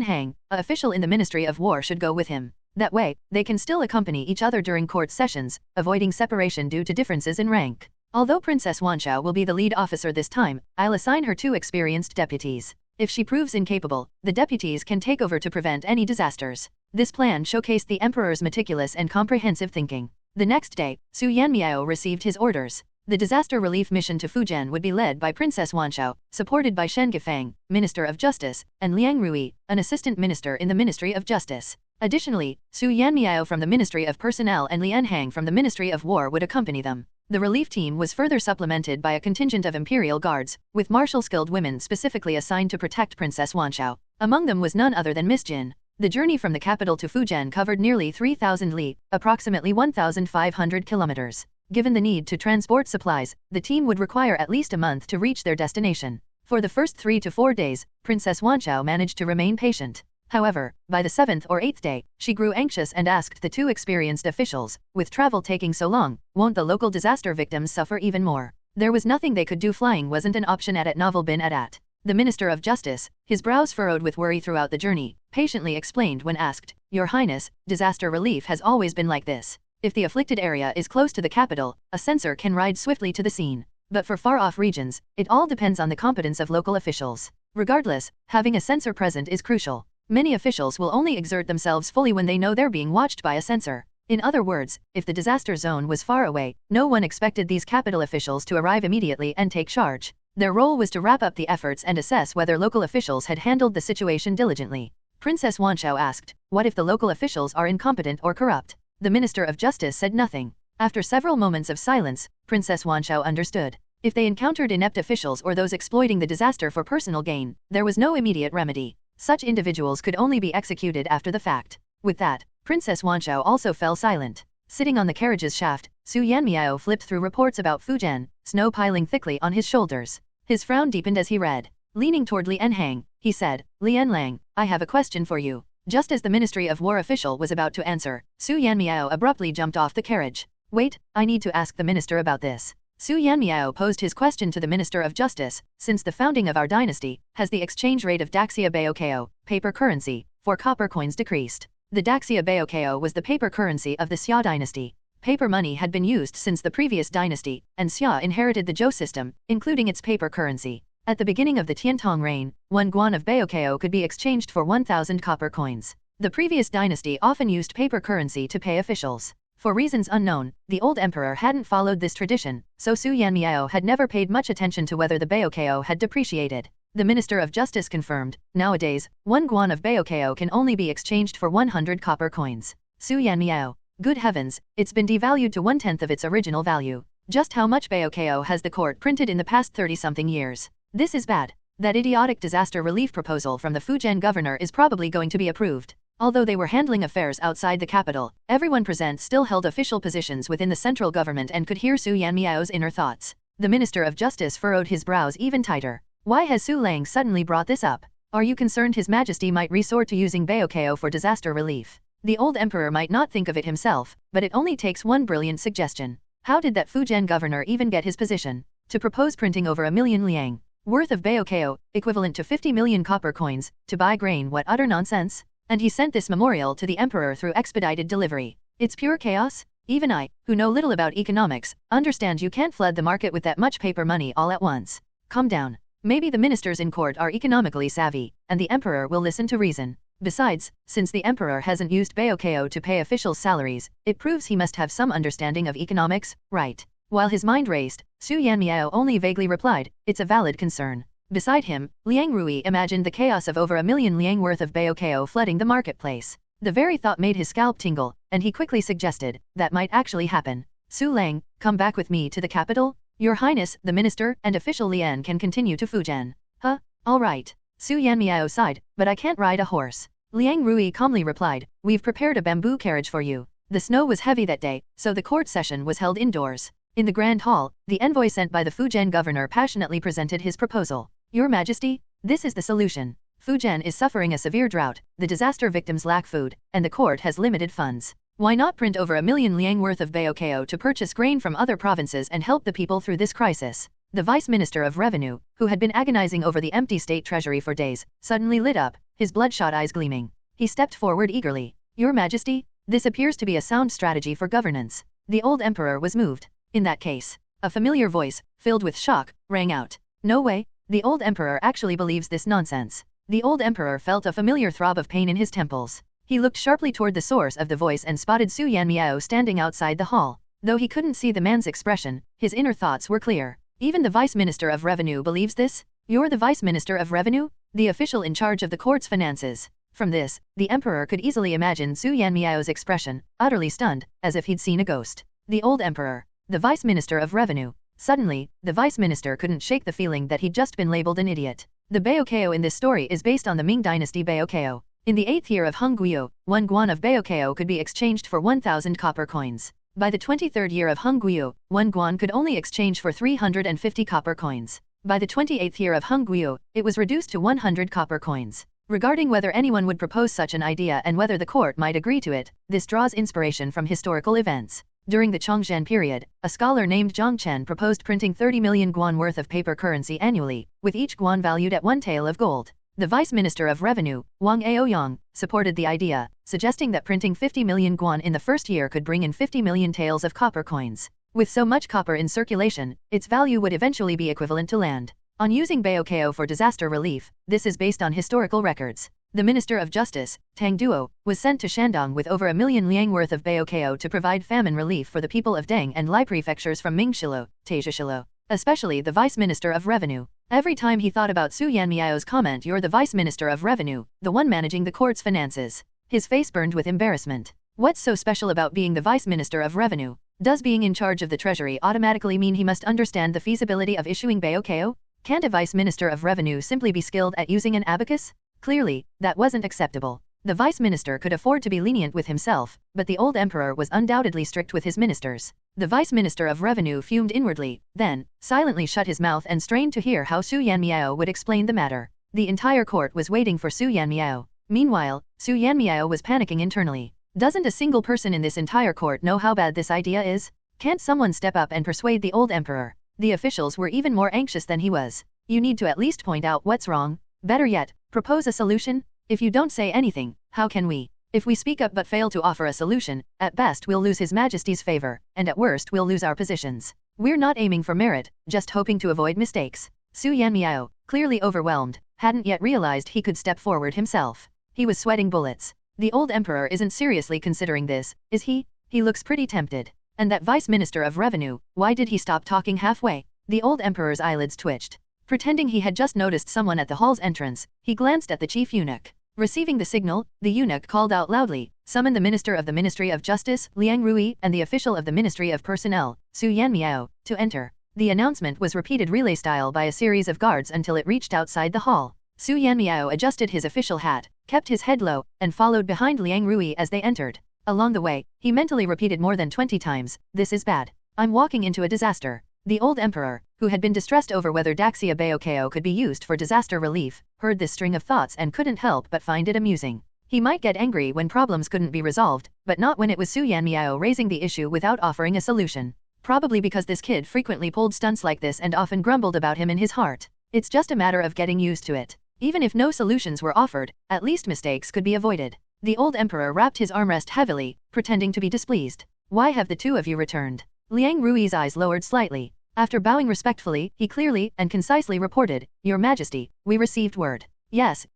Hang, an official in the Ministry of War, should go with him. That way, they can still accompany each other during court sessions, avoiding separation due to differences in rank. Although Princess Wanshao will be the lead officer this time, I'll assign her 2 experienced deputies. If she proves incapable, the deputies can take over to prevent any disasters. This plan showcased the emperor's meticulous and comprehensive thinking. The next day, Su Yanmiao received his orders. The disaster relief mission to Fujian would be led by Princess Wanshao, supported by Shen Gifang, Minister of Justice, and Liang Rui, an assistant minister in the Ministry of Justice. Additionally, Su Yanmiao from the Ministry of Personnel and Lian Hang from the Ministry of War would accompany them. The relief team was further supplemented by a contingent of imperial guards, with martial-skilled women specifically assigned to protect Princess Wanshao. Among them was none other than Miss Jin. The journey from the capital to Fujian covered nearly 3,000 li, approximately 1,500 kilometers. Given the need to transport supplies, the team would require at least a month to reach their destination. For the first 3 to 4 days, Princess Wanshao managed to remain patient. However, by the 7th or 8th day, she grew anxious and asked the 2 experienced officials, with travel taking so long, won't the local disaster victims suffer even more? There was nothing they could do. Flying wasn't an option at Novel bin at. The Minister of Justice, his brows furrowed with worry throughout the journey, patiently explained when asked, Your Highness, disaster relief has always been like this. If the afflicted area is close to the capital, a sensor can ride swiftly to the scene. But for far-off regions, it all depends on the competence of local officials. Regardless, having a sensor present is crucial. Many officials will only exert themselves fully when they know they're being watched by a sensor. In other words, if the disaster zone was far away, no one expected these capital officials to arrive immediately and take charge. Their role was to wrap up the efforts and assess whether local officials had handled the situation diligently. Princess Wanshao asked, what if the local officials are incompetent or corrupt? The Minister of Justice said nothing. After several moments of silence, Princess Wanshao understood. If they encountered inept officials or those exploiting the disaster for personal gain, there was no immediate remedy. Such individuals could only be executed after the fact. With that, Princess Wanshao also fell silent. Sitting on the carriage's shaft, Su Yanmiao flipped through reports about Fujian, snow piling thickly on his shoulders. His frown deepened as he read. Leaning toward Lian Hang, he said, Lian Lang, I have a question for you. Just as the Ministry of War official was about to answer, Su Yanmiao abruptly jumped off the carriage. Wait, I need to ask the minister about this. Su Yanmiao posed his question to the Minister of Justice. Since the founding of our dynasty, has the exchange rate of Daxia Baokeo, paper currency, for copper coins decreased? The Daxia Baokeo was the paper currency of the Xia dynasty. Paper money had been used since the previous dynasty, and Xia inherited the Zhou system, including its paper currency. At the beginning of the Tiantong reign, 1 guan of Baokeo could be exchanged for 1,000 copper coins. The previous dynasty often used paper currency to pay officials. For reasons unknown, the old emperor hadn't followed this tradition, so Su Yanmiao had never paid much attention to whether the Baokeo had depreciated. The Minister of Justice confirmed, nowadays, 1 guan of Baokeo can only be exchanged for 100 copper coins. Su Yanmiao, good heavens, it's been devalued to 1/10 of its original value. Just how much Baokeo has the court printed in the past 30-something years? This is bad. That idiotic disaster relief proposal from the Fujian governor is probably going to be approved. Although they were handling affairs outside the capital, everyone present still held official positions within the central government and could hear Su Yanmiao's inner thoughts. The Minister of Justice furrowed his brows even tighter. Why has Su Lang suddenly brought this up? Are you concerned His Majesty might resort to using Baokeo for disaster relief? The old emperor might not think of it himself, but it only takes one brilliant suggestion. How did that Fujian governor even get his position? To propose printing over 1 million liang worth of Baokeo, equivalent to 50 million copper coins, to buy grain? What utter nonsense! And he sent this memorial to the emperor through expedited delivery. It's pure chaos. Even I, who know little about economics, understand you can't flood the market with that much paper money all at once. Calm down. Maybe the ministers in court are economically savvy, and the emperor will listen to reason. Besides, since the emperor hasn't used Baokeo to pay officials' salaries, it proves he must have some understanding of economics, right? While his mind raced, Su Yanmiao only vaguely replied, it's a valid concern. Beside him, Liang Rui imagined the chaos of over 1 million liang worth of Baokeo flooding the marketplace. The very thought made his scalp tingle, and he quickly suggested, that might actually happen. Su Lang, come back with me to the capital? Your Highness, the minister and official Lian can continue to Fujian. Huh? All right. Su Yanmiao sighed, but I can't ride a horse. Liang Rui calmly replied, we've prepared a bamboo carriage for you. The snow was heavy that day, so the court session was held indoors. In the grand hall, the envoy sent by the Fujian governor passionately presented his proposal. Your Majesty, this is the solution. Fujian is suffering a severe drought, the disaster victims lack food, and the court has limited funds. Why not print over 1 million liang worth of baokao to purchase grain from other provinces and help the people through this crisis? The Vice Minister of Revenue, who had been agonizing over the empty state treasury for days, suddenly lit up, his bloodshot eyes gleaming. He stepped forward eagerly. Your Majesty, this appears to be a sound strategy for governance. The old emperor was moved. In that case, a familiar voice, filled with shock, rang out. No way, the old emperor actually believes this nonsense. The old emperor felt a familiar throb of pain in his temples. He looked sharply toward the source of the voice and spotted Su Yanmiao standing outside the hall. Though he couldn't see the man's expression, his inner thoughts were clear. Even the Vice Minister of Revenue believes this? You're the Vice Minister of Revenue? The official in charge of the court's finances. From this, the emperor could easily imagine Su Yanmiao's expression, utterly stunned, as if he'd seen a ghost. The old emperor. The Vice Minister of Revenue. Suddenly, the Vice Minister couldn't shake the feeling that he'd just been labeled an idiot. The baokao in this story is based on the Ming Dynasty baokao. In the 8th year of Hung Guiyou, 1 guan of baokao could be exchanged for 1,000 copper coins. By the 23rd year of Hung Guiyou, 1 guan could only exchange for 350 copper coins. By the 28th year of Hung Guiyou, it was reduced to 100 copper coins. Regarding whether anyone would propose such an idea and whether the court might agree to it, this draws inspiration from historical events. During the Chongzhen period, a scholar named Zhang Chen proposed printing 30 million guan worth of paper currency annually, with each guan valued at 1 tael of gold. The Vice Minister of Revenue, Wang Aoyang, supported the idea, suggesting that printing 50 million guan in the first year could bring in 50 million taels of copper coins. With so much copper in circulation, its value would eventually be equivalent to land. On using baokao for disaster relief, this is based on historical records. The Minister of Justice, Tang Duo, was sent to Shandong with over 1 million liang worth of baokao to provide famine relief for the people of Deng and Lai prefectures from Mingshilo, Taizhishilo, especially the Vice Minister of Revenue. Every time he thought about Su Yanmiao's comment, you're the Vice Minister of Revenue, the one managing the court's finances. His face burned with embarrassment. What's so special about being the Vice Minister of Revenue? Does being in charge of the treasury automatically mean he must understand the feasibility of issuing baokao? Can't a Vice Minister of Revenue simply be skilled at using an abacus? Clearly, that wasn't acceptable. The Vice Minister could afford to be lenient with himself, but the old emperor was undoubtedly strict with his ministers. The Vice Minister of Revenue fumed inwardly, then, silently shut his mouth and strained to hear how Su Yanmiao would explain the matter. The entire court was waiting for Su Yanmiao. Meanwhile, Su Yanmiao was panicking internally. Doesn't a single person in this entire court know how bad this idea is? Can't someone step up and persuade the old emperor? The officials were even more anxious than he was. You need to at least point out what's wrong. Better yet, propose a solution. If you don't say anything, how can we? If we speak up but fail to offer a solution, at best we'll lose His Majesty's favor, and at worst we'll lose our positions. We're not aiming for merit, just hoping to avoid mistakes. Su Yanmiao, clearly overwhelmed, hadn't yet realized he could step forward himself. He was sweating bullets. The old emperor isn't seriously considering this, is he? He looks pretty tempted. And that Vice Minister of Revenue, why did he stop talking halfway? The old emperor's eyelids twitched. Pretending he had just noticed someone at the hall's entrance, he glanced at the chief eunuch. Receiving the signal, the eunuch called out loudly, "Summon the Minister of the Ministry of Justice, Liang Rui, and the official of the Ministry of Personnel, Su Yanmiao, to enter." The announcement was repeated relay style by a series of guards until it reached outside the hall. Su Yanmiao adjusted his official hat, kept his head low, and followed behind Liang Rui as they entered. Along the way, he mentally repeated more than 20 times, "This is bad. I'm walking into a disaster." The old emperor, who had been distressed over whether Daxia Baokao could be used for disaster relief, heard this string of thoughts and couldn't help but find it amusing. He might get angry when problems couldn't be resolved, but not when it was Su Yanmiao raising the issue without offering a solution. Probably because this kid frequently pulled stunts like this and often grumbled about him in his heart. It's just a matter of getting used to it. Even if no solutions were offered, at least mistakes could be avoided. The old emperor rapped his armrest heavily, pretending to be displeased. "Why have the two of you returned?" Liang Rui's eyes lowered slightly. After bowing respectfully, he clearly and concisely reported, "Your Majesty, we received word." Yes,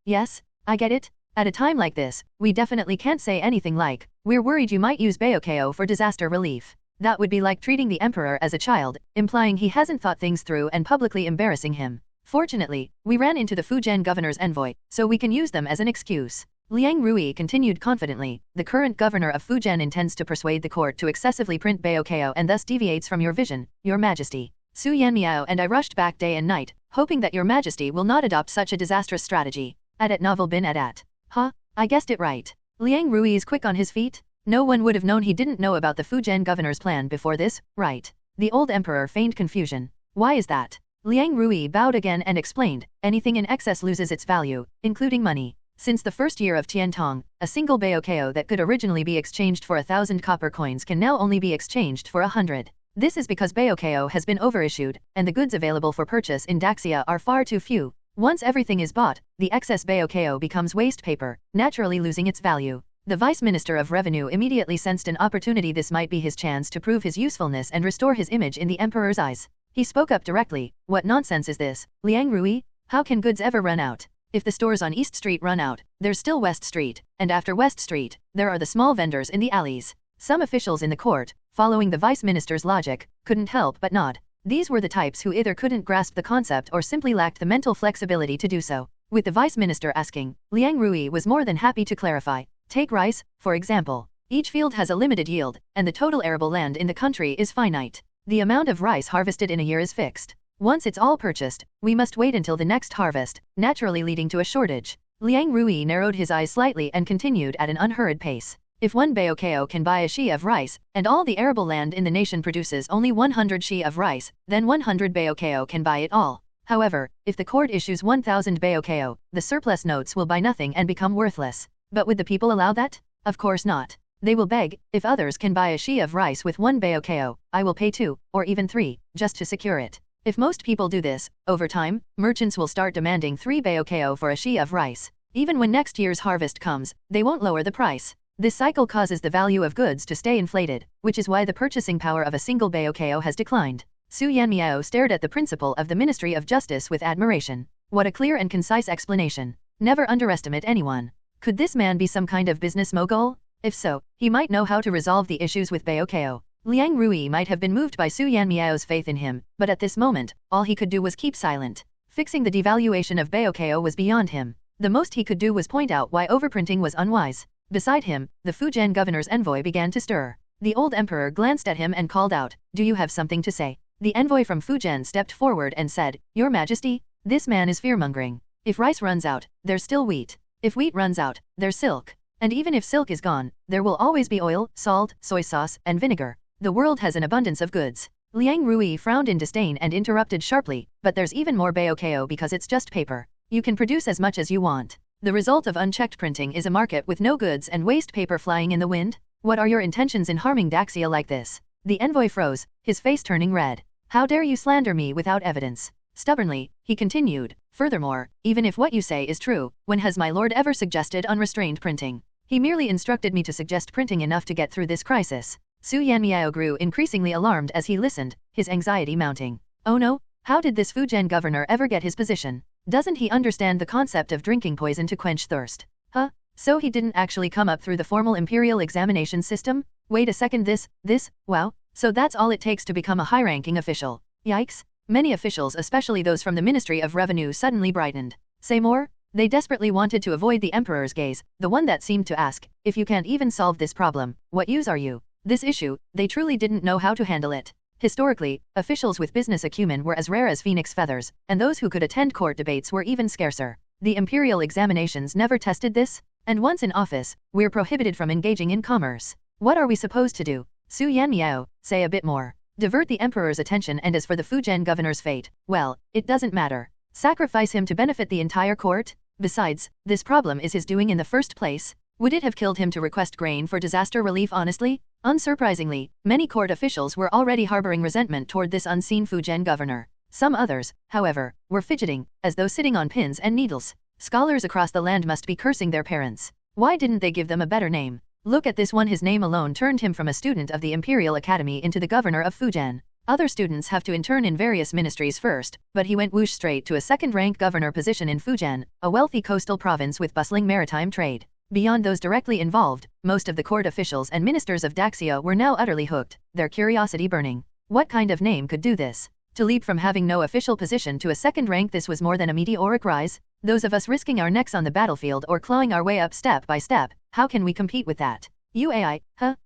I get it. At a time like this, we definitely can't say anything like, "We're worried you might use Baokao for disaster relief." That would be like treating the emperor as a child, implying he hasn't thought things through and publicly embarrassing him. Fortunately, we ran into the Fujian governor's envoy, so we can use them as an excuse. Liang Rui continued confidently, the current governor of Fujian intends to persuade the court to excessively print Baokao and thus deviates from your vision, your majesty. Su Yanmiao and I rushed back day and night, hoping that your majesty will not adopt such a disastrous strategy. At novel bin at. Huh? I guessed it right. Liang Rui is quick on his feet? No one would have known he didn't know about the Fujian governor's plan before this, right? The old emperor feigned confusion. Why is that? Liang Rui bowed again and explained, anything in excess loses its value, including money. Since the first year of Tiantong, a single Baokao that could originally be exchanged for 1,000 copper coins can now only be exchanged for 100. This is because Baokao has been overissued, and the goods available for purchase in Daxia are far too few. Once everything is bought, the excess Baokao becomes waste paper, naturally losing its value. The Vice Minister of Revenue immediately sensed an opportunity. This might be his chance to prove his usefulness and restore his image in the emperor's eyes. He spoke up directly, what nonsense is this, Liang Rui? How can goods ever run out? If the stores on East Street run out, there's still West Street, and after West Street, there are the small vendors in the alleys. Some officials in the court, following the Vice Minister's logic, couldn't help but nod. These were the types who either couldn't grasp the concept or simply lacked the mental flexibility to do so. With the Vice Minister asking, Liang Rui was more than happy to clarify. Take rice, for example. Each field has a limited yield, and the total arable land in the country is finite. The amount of rice harvested in a year is fixed. Once it's all purchased, we must wait until the next harvest, naturally leading to a shortage. Liang Rui narrowed his eyes slightly and continued at an unhurried pace. If one Baokao can buy a shi of rice, and all the arable land in the nation produces only 100 shi of rice, then 100 Baokao can buy it all. However, if the court issues 1,000 Baokao, the surplus notes will buy nothing and become worthless. But would the people allow that? Of course not. They will beg, if others can buy a shi of rice with 1 Baokao, I will pay 2, or even 3, just to secure it. If most people do this, over time, merchants will start demanding 3 Baokao for a shi of rice. Even when next year's harvest comes, they won't lower the price. This cycle causes the value of goods to stay inflated, which is why the purchasing power of a single Baokao has declined. Su Yanmiao stared at the principal of the Ministry of Justice with admiration. What a clear and concise explanation. Never underestimate anyone. Could this man be some kind of business mogul? If so, he might know how to resolve the issues with Baokao. Liang Rui might have been moved by Su Yanmiao's faith in him, but at this moment, all he could do was keep silent. Fixing the devaluation of Baokao was beyond him. The most he could do was point out why overprinting was unwise. Beside him, the Fujian governor's envoy began to stir. The old emperor glanced at him and called out, "Do you have something to say?" The envoy from Fujian stepped forward and said, "Your Majesty, this man is fearmongering. If rice runs out, there's still wheat. If wheat runs out, there's silk. And even if silk is gone, there will always be oil, salt, soy sauce, and vinegar. The world has an abundance of goods." Liang Rui frowned in disdain and interrupted sharply, "But there's even more Baokao because it's just paper. You can produce as much as you want. The result of unchecked printing is a market with no goods and waste paper flying in the wind. What are your intentions in harming Daxia like this?" The envoy froze, his face turning red. "How dare you slander me without evidence?" Stubbornly, he continued, "Furthermore, even if what you say is true, when has my lord ever suggested unrestrained printing? He merely instructed me to suggest printing enough to get through this crisis." Su Yanmiao grew increasingly alarmed as he listened, his anxiety mounting. Oh no, how did this Fujian governor ever get his position? Doesn't he understand the concept of drinking poison to quench thirst? Huh? So he didn't actually come up through the formal imperial examination system? Wait a second, this, wow, so that's all it takes to become a high-ranking official. Yikes. Many officials, especially those from the Ministry of Revenue, suddenly brightened. Say more? They desperately wanted to avoid the emperor's gaze, the one that seemed to ask, "If you can't even solve this problem, what use are you?" This issue, they truly didn't know how to handle it. Historically, officials with business acumen were as rare as phoenix feathers, and those who could attend court debates were even scarcer. The imperial examinations never tested this, and once in office, we're prohibited from engaging in commerce. What are we supposed to do? Su Yanmiao, say a bit more. Divert the emperor's attention, and as for the Fujian governor's fate, well, it doesn't matter. Sacrifice him to benefit the entire court? Besides, this problem is his doing in the first place. Would it have killed him to request grain for disaster relief honestly? Unsurprisingly, many court officials were already harboring resentment toward this unseen Fujian governor. Some others, however, were fidgeting, as though sitting on pins and needles. Scholars across the land must be cursing their parents. Why didn't they give them a better name? Look at this one, his name alone turned him from a student of the Imperial Academy into the governor of Fujian. Other students have to intern in various ministries first, but he went whoosh straight to a second-rank governor position in Fujian, a wealthy coastal province with bustling maritime trade. Beyond those directly involved, most of the court officials and ministers of Daxia were now utterly hooked, their curiosity burning. What kind of name could do this? To leap from having no official position to a second rank, this was more than a meteoric rise. Those of us risking our necks on the battlefield or clawing our way up step by step, how can we compete with that? Uai, huh?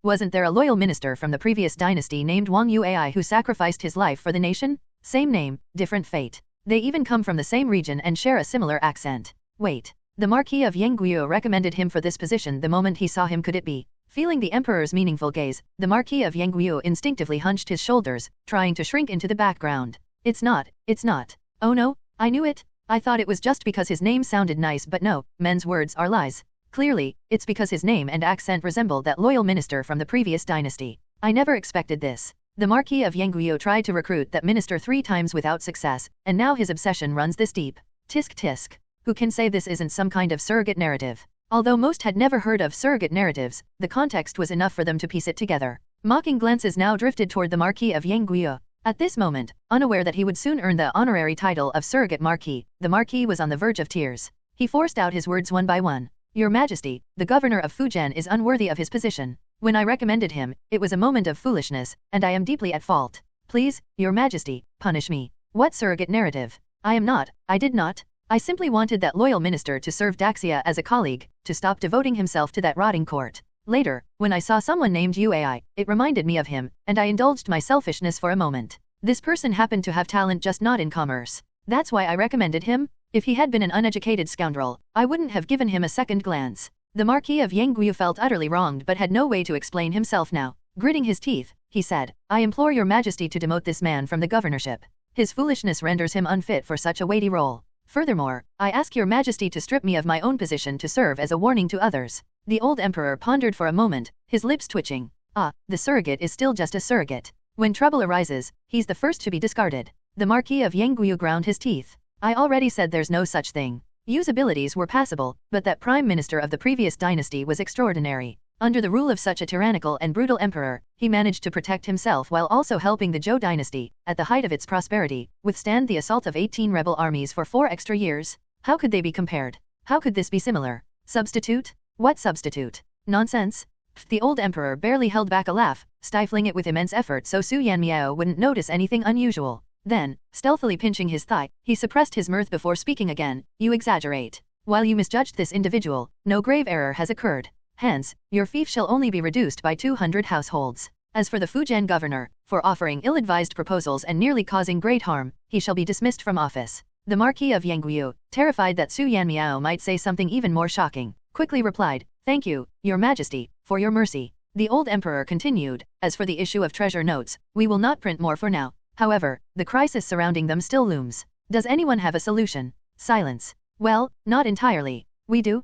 Wasn't there a loyal minister from the previous dynasty named Wang Uai who sacrificed his life for the nation? Same name, different fate. They even come from the same region and share a similar accent. Wait. The Marquis of Yanguo recommended him for this position the moment he saw him. Could it be? Feeling the emperor's meaningful gaze, the Marquis of Yanguo instinctively hunched his shoulders, trying to shrink into the background. It's not. Oh no, I knew it. I thought it was just because his name sounded nice, but no, men's words are lies. Clearly, it's because his name and accent resemble that loyal minister from the previous dynasty. I never expected this. The Marquis of Yanguo tried to recruit that minister 3 times without success, and now his obsession runs this deep. Tisk tisk. Who can say this isn't some kind of surrogate narrative? Although most had never heard of surrogate narratives, the context was enough for them to piece it together. Mocking glances now drifted toward the Marquis of Yanguo. At this moment, unaware that he would soon earn the honorary title of surrogate Marquis, the Marquis was on the verge of tears. He forced out his words one by one. Your Majesty, the governor of Fujian is unworthy of his position. When I recommended him, it was a moment of foolishness, and I am deeply at fault. Please, Your Majesty, punish me. What surrogate narrative? I did not. I simply wanted that loyal minister to serve Daxia as a colleague, to stop devoting himself to that rotting court. Later, when I saw someone named Uai, it reminded me of him, and I indulged my selfishness for a moment. This person happened to have talent, just not in commerce. That's why I recommended him. If he had been an uneducated scoundrel, I wouldn't have given him a second glance. The Marquis of Yanguo felt utterly wronged but had no way to explain himself now. Gritting his teeth, he said, I implore your majesty to demote this man from the governorship. His foolishness renders him unfit for such a weighty role. Furthermore, I ask your majesty to strip me of my own position to serve as a warning to others. The old emperor pondered for a moment, his lips twitching. The surrogate is still just a surrogate. When trouble arises, he's the first to be discarded. The Marquis of Yanguo ground his teeth. I already said there's no such thing. Yu's abilities were passable, but that prime minister of the previous dynasty was extraordinary. Under the rule of such a tyrannical and brutal emperor, he managed to protect himself while also helping the Zhou dynasty, at the height of its prosperity, withstand the assault of 18 rebel armies for 4 extra years. How could they be compared? How could this be similar? Substitute? What substitute? Nonsense. The old emperor barely held back a laugh, stifling it with immense effort so Su Yanmiao wouldn't notice anything unusual. Then, stealthily pinching his thigh, he suppressed his mirth before speaking again. You exaggerate. While you misjudged this individual, no grave error has occurred. Hence, your fief shall only be reduced by 200 households. As for the Fujian governor, for offering ill-advised proposals and nearly causing great harm, he shall be dismissed from office. The Marquis of Yanguo, terrified that Su Yanmiao might say something even more shocking, quickly replied, Thank you, your majesty, for your mercy. The old emperor continued, As for the issue of treasure notes, we will not print more for now. However, the crisis surrounding them still looms. Does anyone have a solution? Silence. Well, not entirely. We do.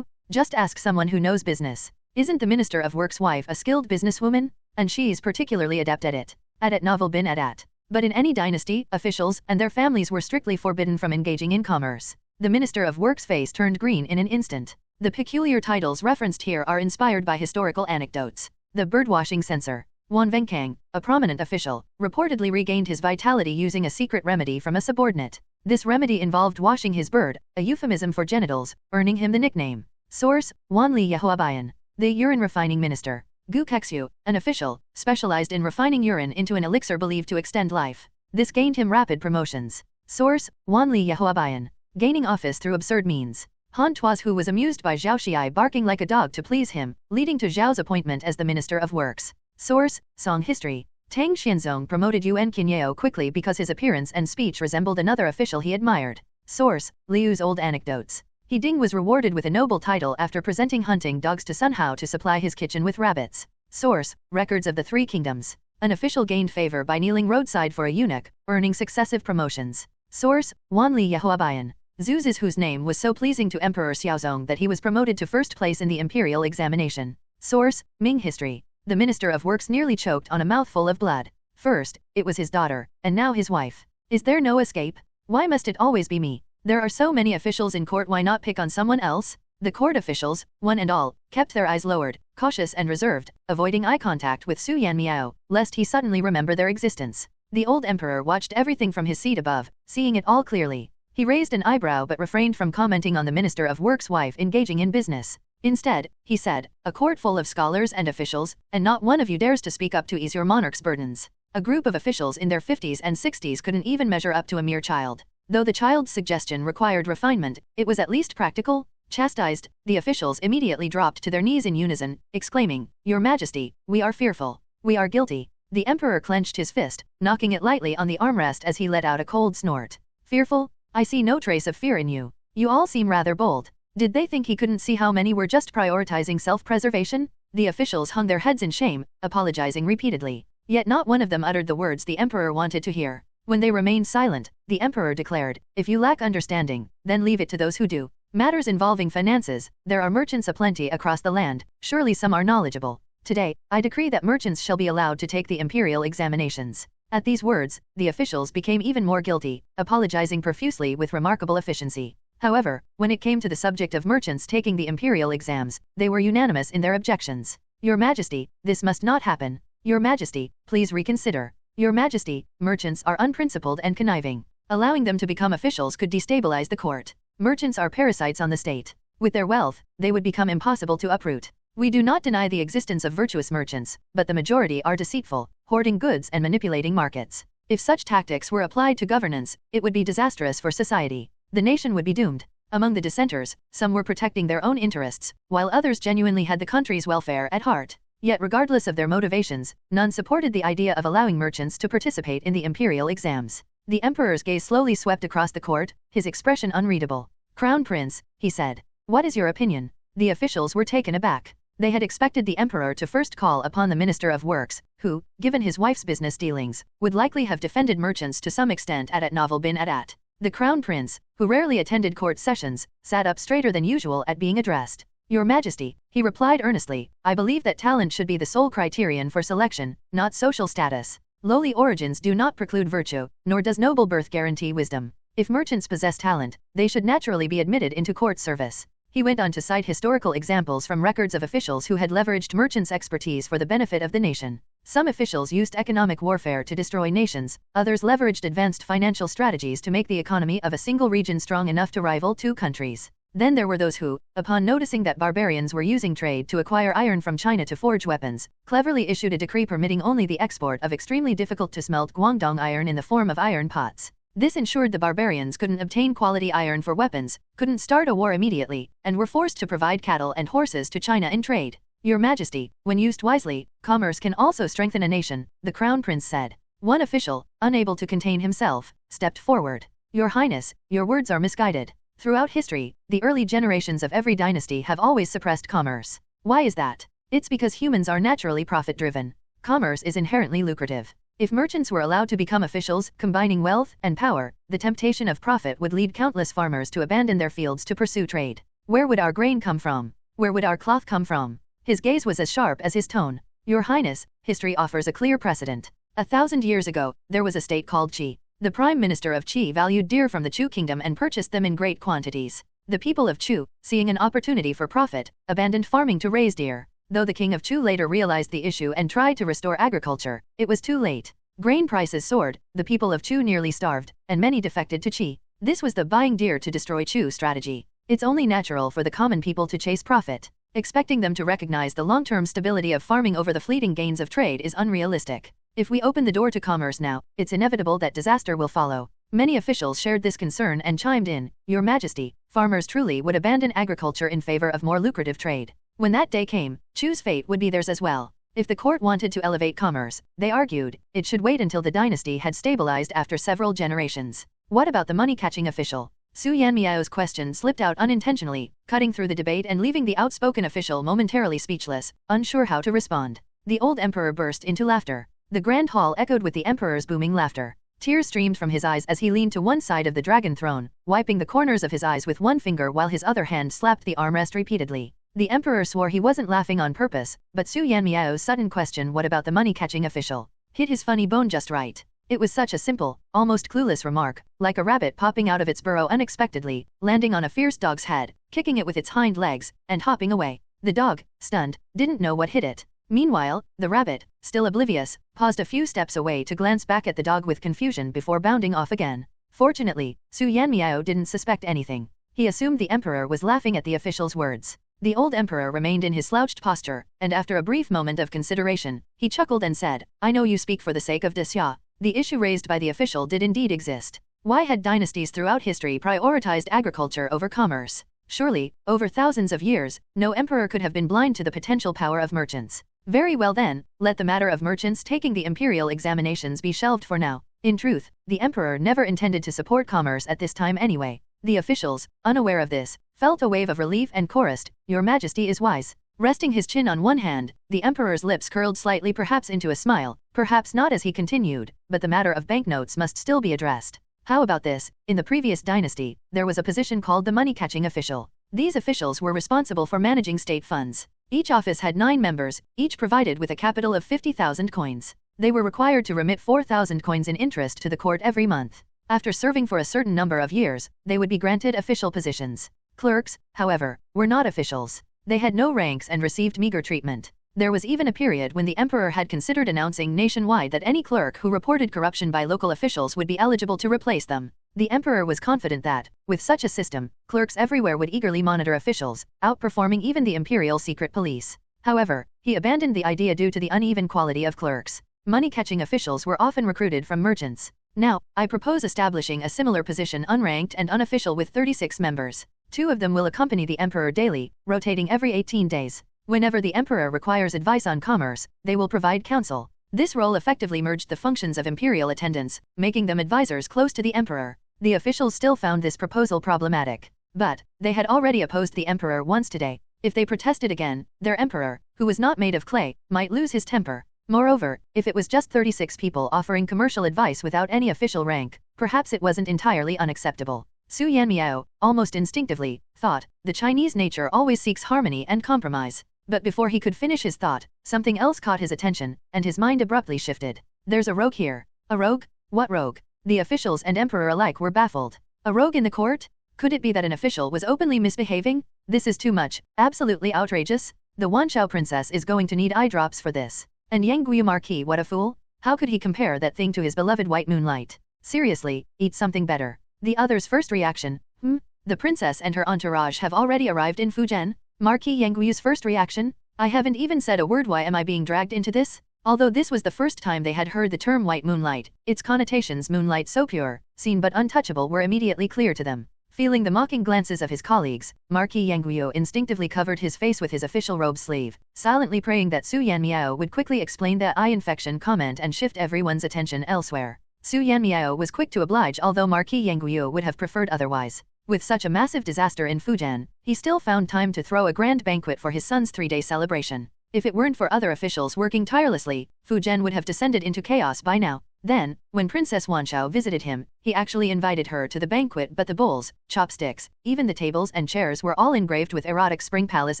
Just ask someone who knows business. Isn't the Minister of Work's wife a skilled businesswoman? And she's particularly adept at it. At novel bin at. But in any dynasty, officials and their families were strictly forbidden from engaging in commerce. The Minister of Work's face turned green in an instant. The peculiar titles referenced here are inspired by historical anecdotes. The birdwashing censor. Wan Venkang, a prominent official, reportedly regained his vitality using a secret remedy from a subordinate. This remedy involved washing his bird, a euphemism for genitals, earning him the nickname. Source, Wanli Yehoabayan. The urine refining minister. Gu Kexu, an official, specialized in refining urine into an elixir believed to extend life. This gained him rapid promotions. Source, Wanli Yehoabayan. Gaining office through absurd means. Han Tuas, who was amused by Zhao Xiai barking like a dog to please him, leading to Zhao's appointment as the Minister of Works. Source, Song History. Tang Xianzong promoted Yuan Qinyao quickly because his appearance and speech resembled another official he admired. Source, Liu's Old Anecdotes. He Ding was rewarded with a noble title after presenting hunting dogs to Sun Hao to supply his kitchen with rabbits. Source, Records of the Three Kingdoms. An official gained favor by kneeling roadside for a eunuch, earning successive promotions. Source, Wanli Yehoabayan. Zuzes, whose name was so pleasing to Emperor Xiaozong that he was promoted to first place in the imperial examination. Source, Ming History. The Minister of Works nearly choked on a mouthful of blood. First, it was his daughter, and now his wife. Is there no escape? Why must it always be me? There are so many officials in court, why not pick on someone else? The court officials, one and all, kept their eyes lowered, cautious and reserved, avoiding eye contact with Su Yanmiao, lest he suddenly remember their existence. The old emperor watched everything from his seat above, seeing it all clearly. He raised an eyebrow but refrained from commenting on the Minister of Works' wife engaging in business. Instead, he said, a court full of scholars and officials, and not one of you dares to speak up to ease your monarch's burdens. A group of officials in their 50s and 60s couldn't even measure up to a mere child. Though the child's suggestion required refinement, it was at least practical. Chastised, the officials immediately dropped to their knees in unison, exclaiming, "Your Majesty, we are fearful. We are guilty." The emperor clenched his fist, knocking it lightly on the armrest as he let out a cold snort. "Fearful? I see no trace of fear in you. You all seem rather bold." Did they think he couldn't see how many were just prioritizing self-preservation? The officials hung their heads in shame, apologizing repeatedly. Yet not one of them uttered the words the emperor wanted to hear. When they remained silent, the emperor declared, "If you lack understanding, then leave it to those who do. Matters involving finances, there are merchants aplenty across the land, surely some are knowledgeable. Today, I decree that merchants shall be allowed to take the imperial examinations." At these words, the officials became even more guilty, apologizing profusely with remarkable efficiency. However, when it came to the subject of merchants taking the imperial exams, they were unanimous in their objections. "Your Majesty, this must not happen. Your Majesty, please reconsider. Your Majesty, merchants are unprincipled and conniving. Allowing them to become officials could destabilize the court. Merchants are parasites on the state. With their wealth, they would become impossible to uproot. We do not deny the existence of virtuous merchants, but the majority are deceitful, hoarding goods and manipulating markets. If such tactics were applied to governance, it would be disastrous for society. The nation would be doomed." Among the dissenters, some were protecting their own interests, while others genuinely had the country's welfare at heart. Yet regardless of their motivations, none supported the idea of allowing merchants to participate in the imperial exams. The emperor's gaze slowly swept across the court, his expression unreadable. "Crown Prince," he said, "what is your opinion?" The officials were taken aback. They had expected the emperor to first call upon the Minister of Works, who, given his wife's business dealings, would likely have defended merchants to some extent at Novel bin Adat. The Crown Prince, who rarely attended court sessions, sat up straighter than usual at being addressed. "Your Majesty," he replied earnestly, "I believe that talent should be the sole criterion for selection, not social status. Lowly origins do not preclude virtue, nor does noble birth guarantee wisdom. If merchants possess talent, they should naturally be admitted into court service." He went on to cite historical examples from records of officials who had leveraged merchants' expertise for the benefit of the nation. Some officials used economic warfare to destroy nations, others leveraged advanced financial strategies to make the economy of a single region strong enough to rival two countries. Then there were those who, upon noticing that barbarians were using trade to acquire iron from China to forge weapons, cleverly issued a decree permitting only the export of extremely difficult-to-smelt Guangdong iron in the form of iron pots. This ensured the barbarians couldn't obtain quality iron for weapons, couldn't start a war immediately, and were forced to provide cattle and horses to China in trade. "Your Majesty, when used wisely, commerce can also strengthen a nation," the Crown Prince said. One official, unable to contain himself, stepped forward. "Your Highness, your words are misguided. Throughout history, the early generations of every dynasty have always suppressed commerce. Why is that? It's because humans are naturally profit-driven. Commerce is inherently lucrative. If merchants were allowed to become officials, combining wealth and power, the temptation of profit would lead countless farmers to abandon their fields to pursue trade. Where would our grain come from? Where would our cloth come from?" His gaze was as sharp as his tone. "Your Highness, history offers a clear precedent. 1,000 years ago, there was a state called Qi. The Prime Minister of Qi valued deer from the Chu kingdom and purchased them in great quantities. The people of Chu, seeing an opportunity for profit, abandoned farming to raise deer. Though the king of Chu later realized the issue and tried to restore agriculture, it was too late. Grain prices soared, the people of Chu nearly starved, and many defected to Qi. This was the buying deer to destroy Chu strategy. It's only natural for the common people to chase profit. Expecting them to recognize the long-term stability of farming over the fleeting gains of trade is unrealistic. If we open the door to commerce now, it's inevitable that disaster will follow." Many officials shared this concern and chimed in, "Your Majesty, farmers truly would abandon agriculture in favor of more lucrative trade. When that day came, Chu's fate would be theirs as well." If the court wanted to elevate commerce, they argued, it should wait until the dynasty had stabilized after several generations. What about the money-catching official? Su Yanmiao's question slipped out unintentionally, cutting through the debate and leaving the outspoken official momentarily speechless, unsure how to respond. The old emperor burst into laughter. The grand hall echoed with the emperor's booming laughter. Tears streamed from his eyes as he leaned to one side of the dragon throne, wiping the corners of his eyes with one finger while his other hand slapped the armrest repeatedly. The emperor swore he wasn't laughing on purpose, but Su Yanmiao's sudden question, "What about the money-catching official?" hit his funny bone just right. It was such a simple, almost clueless remark, like a rabbit popping out of its burrow unexpectedly, landing on a fierce dog's head, kicking it with its hind legs, and hopping away. The dog, stunned, didn't know what hit it. Meanwhile, the rabbit, still oblivious, paused a few steps away to glance back at the dog with confusion before bounding off again. Fortunately, Su Yanmiao didn't suspect anything. He assumed the emperor was laughing at the official's words. The old emperor remained in his slouched posture, and after a brief moment of consideration, he chuckled and said, I know you speak for the sake of Desya. The issue raised by the official did indeed exist. Why had dynasties throughout history prioritized agriculture over commerce? Surely, over thousands of years, no emperor could have been blind to the potential power of merchants. Very well then, let the matter of merchants taking the imperial examinations be shelved for now. In truth, the emperor never intended to support commerce at this time anyway. The officials, unaware of this, felt a wave of relief and chorused, Your Majesty is wise. Resting his chin on one hand, the emperor's lips curled slightly, perhaps into a smile, perhaps not, as he continued, but the matter of banknotes must still be addressed. How about this? In the previous dynasty, there was a position called the money-catching official. These officials were responsible for managing state funds. Each office had 9 members, each provided with a capital of 50,000 coins. They were required to remit 4,000 coins in interest to the court every month. After serving for a certain number of years, they would be granted official positions. Clerks, however, were not officials. They had no ranks and received meager treatment. There was even a period when the emperor had considered announcing nationwide that any clerk who reported corruption by local officials would be eligible to replace them. The emperor was confident that, with such a system, clerks everywhere would eagerly monitor officials, outperforming even the imperial secret police. However, he abandoned the idea due to the uneven quality of clerks. Money-catching officials were often recruited from merchants. Now, I propose establishing a similar position, unranked and unofficial, with 36 members. 2 of them will accompany the emperor daily, rotating every 18 days. Whenever the emperor requires advice on commerce, they will provide counsel. This role effectively merged the functions of imperial attendants, making them advisors close to the emperor. The officials still found this proposal problematic. But, they had already opposed the emperor once today. If they protested again, their emperor, who was not made of clay, might lose his temper. Moreover, if it was just 36 people offering commercial advice without any official rank, perhaps it wasn't entirely unacceptable. Su Yanmiao, almost instinctively, thought, the Chinese nature always seeks harmony and compromise. But before he could finish his thought, something else caught his attention, and his mind abruptly shifted. There's a rogue here. A rogue? What rogue? The officials and emperor alike were baffled. A rogue in the court? Could it be that an official was openly misbehaving? This is too much, absolutely outrageous. The Wanshao princess is going to need eye drops for this. And Yang Guiyu Marquis, what a fool? How could he compare that thing to his beloved white moonlight? Seriously, eat something better. The other's first reaction, the princess and her entourage have already arrived in Fujian? Marquis Yang Guiyu's first reaction, I haven't even said a word, why am I being dragged into this? Although this was the first time they had heard the term white moonlight, its connotations, moonlight so pure, seen but untouchable, were immediately clear to them. Feeling the mocking glances of his colleagues, Marquis Yang Guiyu instinctively covered his face with his official robe sleeve, silently praying that Su Yanmiao would quickly explain the eye infection comment and shift everyone's attention elsewhere. Su Yanmiao was quick to oblige, although Marquis Yang Guiyu would have preferred otherwise. With such a massive disaster in Fujian, he still found time to throw a grand banquet for his son's 3-day celebration. If it weren't for other officials working tirelessly, Fujian would have descended into chaos by now. Then, when Princess Wanshao visited him, he actually invited her to the banquet, but the bowls, chopsticks, even the tables and chairs were all engraved with erotic Spring Palace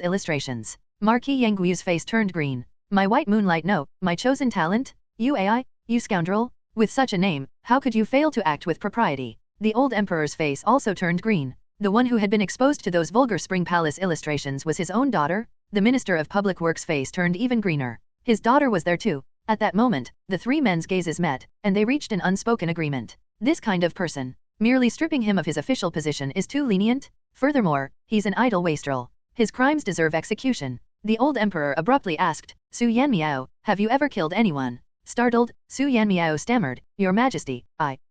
illustrations. Marquis Yang Guiyu's face turned green. My white moonlight, no, my chosen talent? You AI, you scoundrel? With such a name, how could you fail to act with propriety? The old emperor's face also turned green. The one who had been exposed to those vulgar Spring Palace illustrations was his own daughter? The Minister of Public Works' face turned even greener. His daughter was there too. At that moment, the 3 men's gazes met, and they reached an unspoken agreement. This kind of person, merely stripping him of his official position is too lenient. Furthermore, he's an idle wastrel. His crimes deserve execution. The old emperor abruptly asked, Su Yanmiao, have you ever killed anyone? Startled, Su Yanmiao stammered, Your Majesty,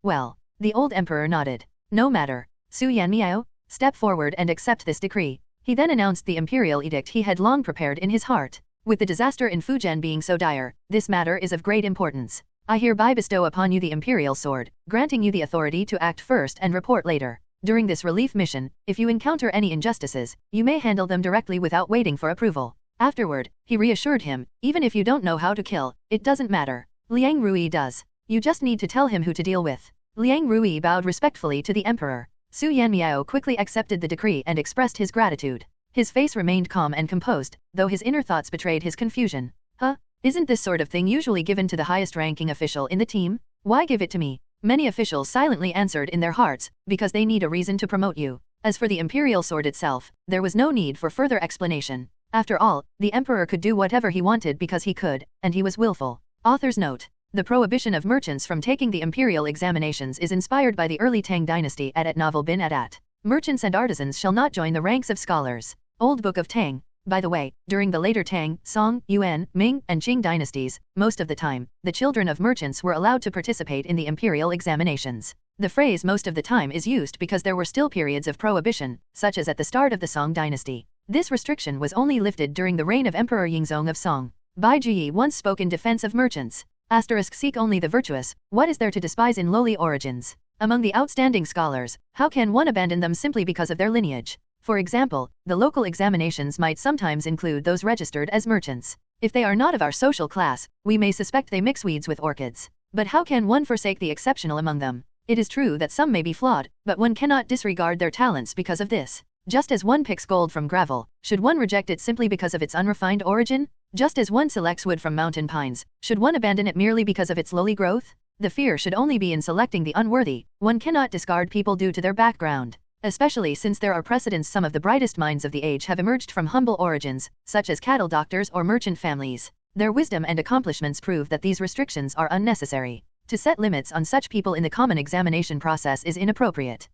well. The old emperor nodded. No matter. Su Yanmiao, step forward and accept this decree. He then announced the imperial edict he had long prepared in his heart. With the disaster in Fujian being so dire, this matter is of great importance. I hereby bestow upon you the imperial sword, granting you the authority to act first and report later. During this relief mission, if you encounter any injustices, you may handle them directly without waiting for approval. Afterward, he reassured him, even if you don't know how to kill, it doesn't matter. Liang Rui does. You just need to tell him who to deal with. Liang Rui bowed respectfully to the emperor. Su Yanmiao quickly accepted the decree and expressed his gratitude. His face remained calm and composed, though his inner thoughts betrayed his confusion. Isn't this sort of thing usually given to the highest-ranking official in the team? Why give it to me? Many officials silently answered in their hearts, because they need a reason to promote you. As for the imperial sword itself, there was no need for further explanation. After all, the emperor could do whatever he wanted because he could, and he was willful. Author's note. The prohibition of merchants from taking the imperial examinations is inspired by the early Tang dynasty at novel bin at. Merchants and artisans shall not join the ranks of scholars. Old Book of Tang. By the way, during the later Tang, Song, Yuan, Ming, and Qing dynasties, most of the time, the children of merchants were allowed to participate in the imperial examinations. The phrase most of the time is used because there were still periods of prohibition, such as at the start of the Song dynasty. This restriction was only lifted during the reign of Emperor Yingzong of Song. Bai Juyi once spoke in defense of merchants. Seek only the virtuous, what is there to despise in lowly origins? Among the outstanding scholars, how can one abandon them simply because of their lineage? For example, the local examinations might sometimes include those registered as merchants. If they are not of our social class, we may suspect they mix weeds with orchids. But how can one forsake the exceptional among them? It is true that some may be flawed, but one cannot disregard their talents because of this. Just as one picks gold from gravel, should one reject it simply because of its unrefined origin? Just as one selects wood from mountain pines, should one abandon it merely because of its lowly growth? The fear should only be in selecting the unworthy. One cannot discard people due to their background. Especially since there are precedents, some of the brightest minds of the age have emerged from humble origins, such as cattle doctors or merchant families. Their wisdom and accomplishments prove that these restrictions are unnecessary. To set limits on such people in the common examination process is inappropriate.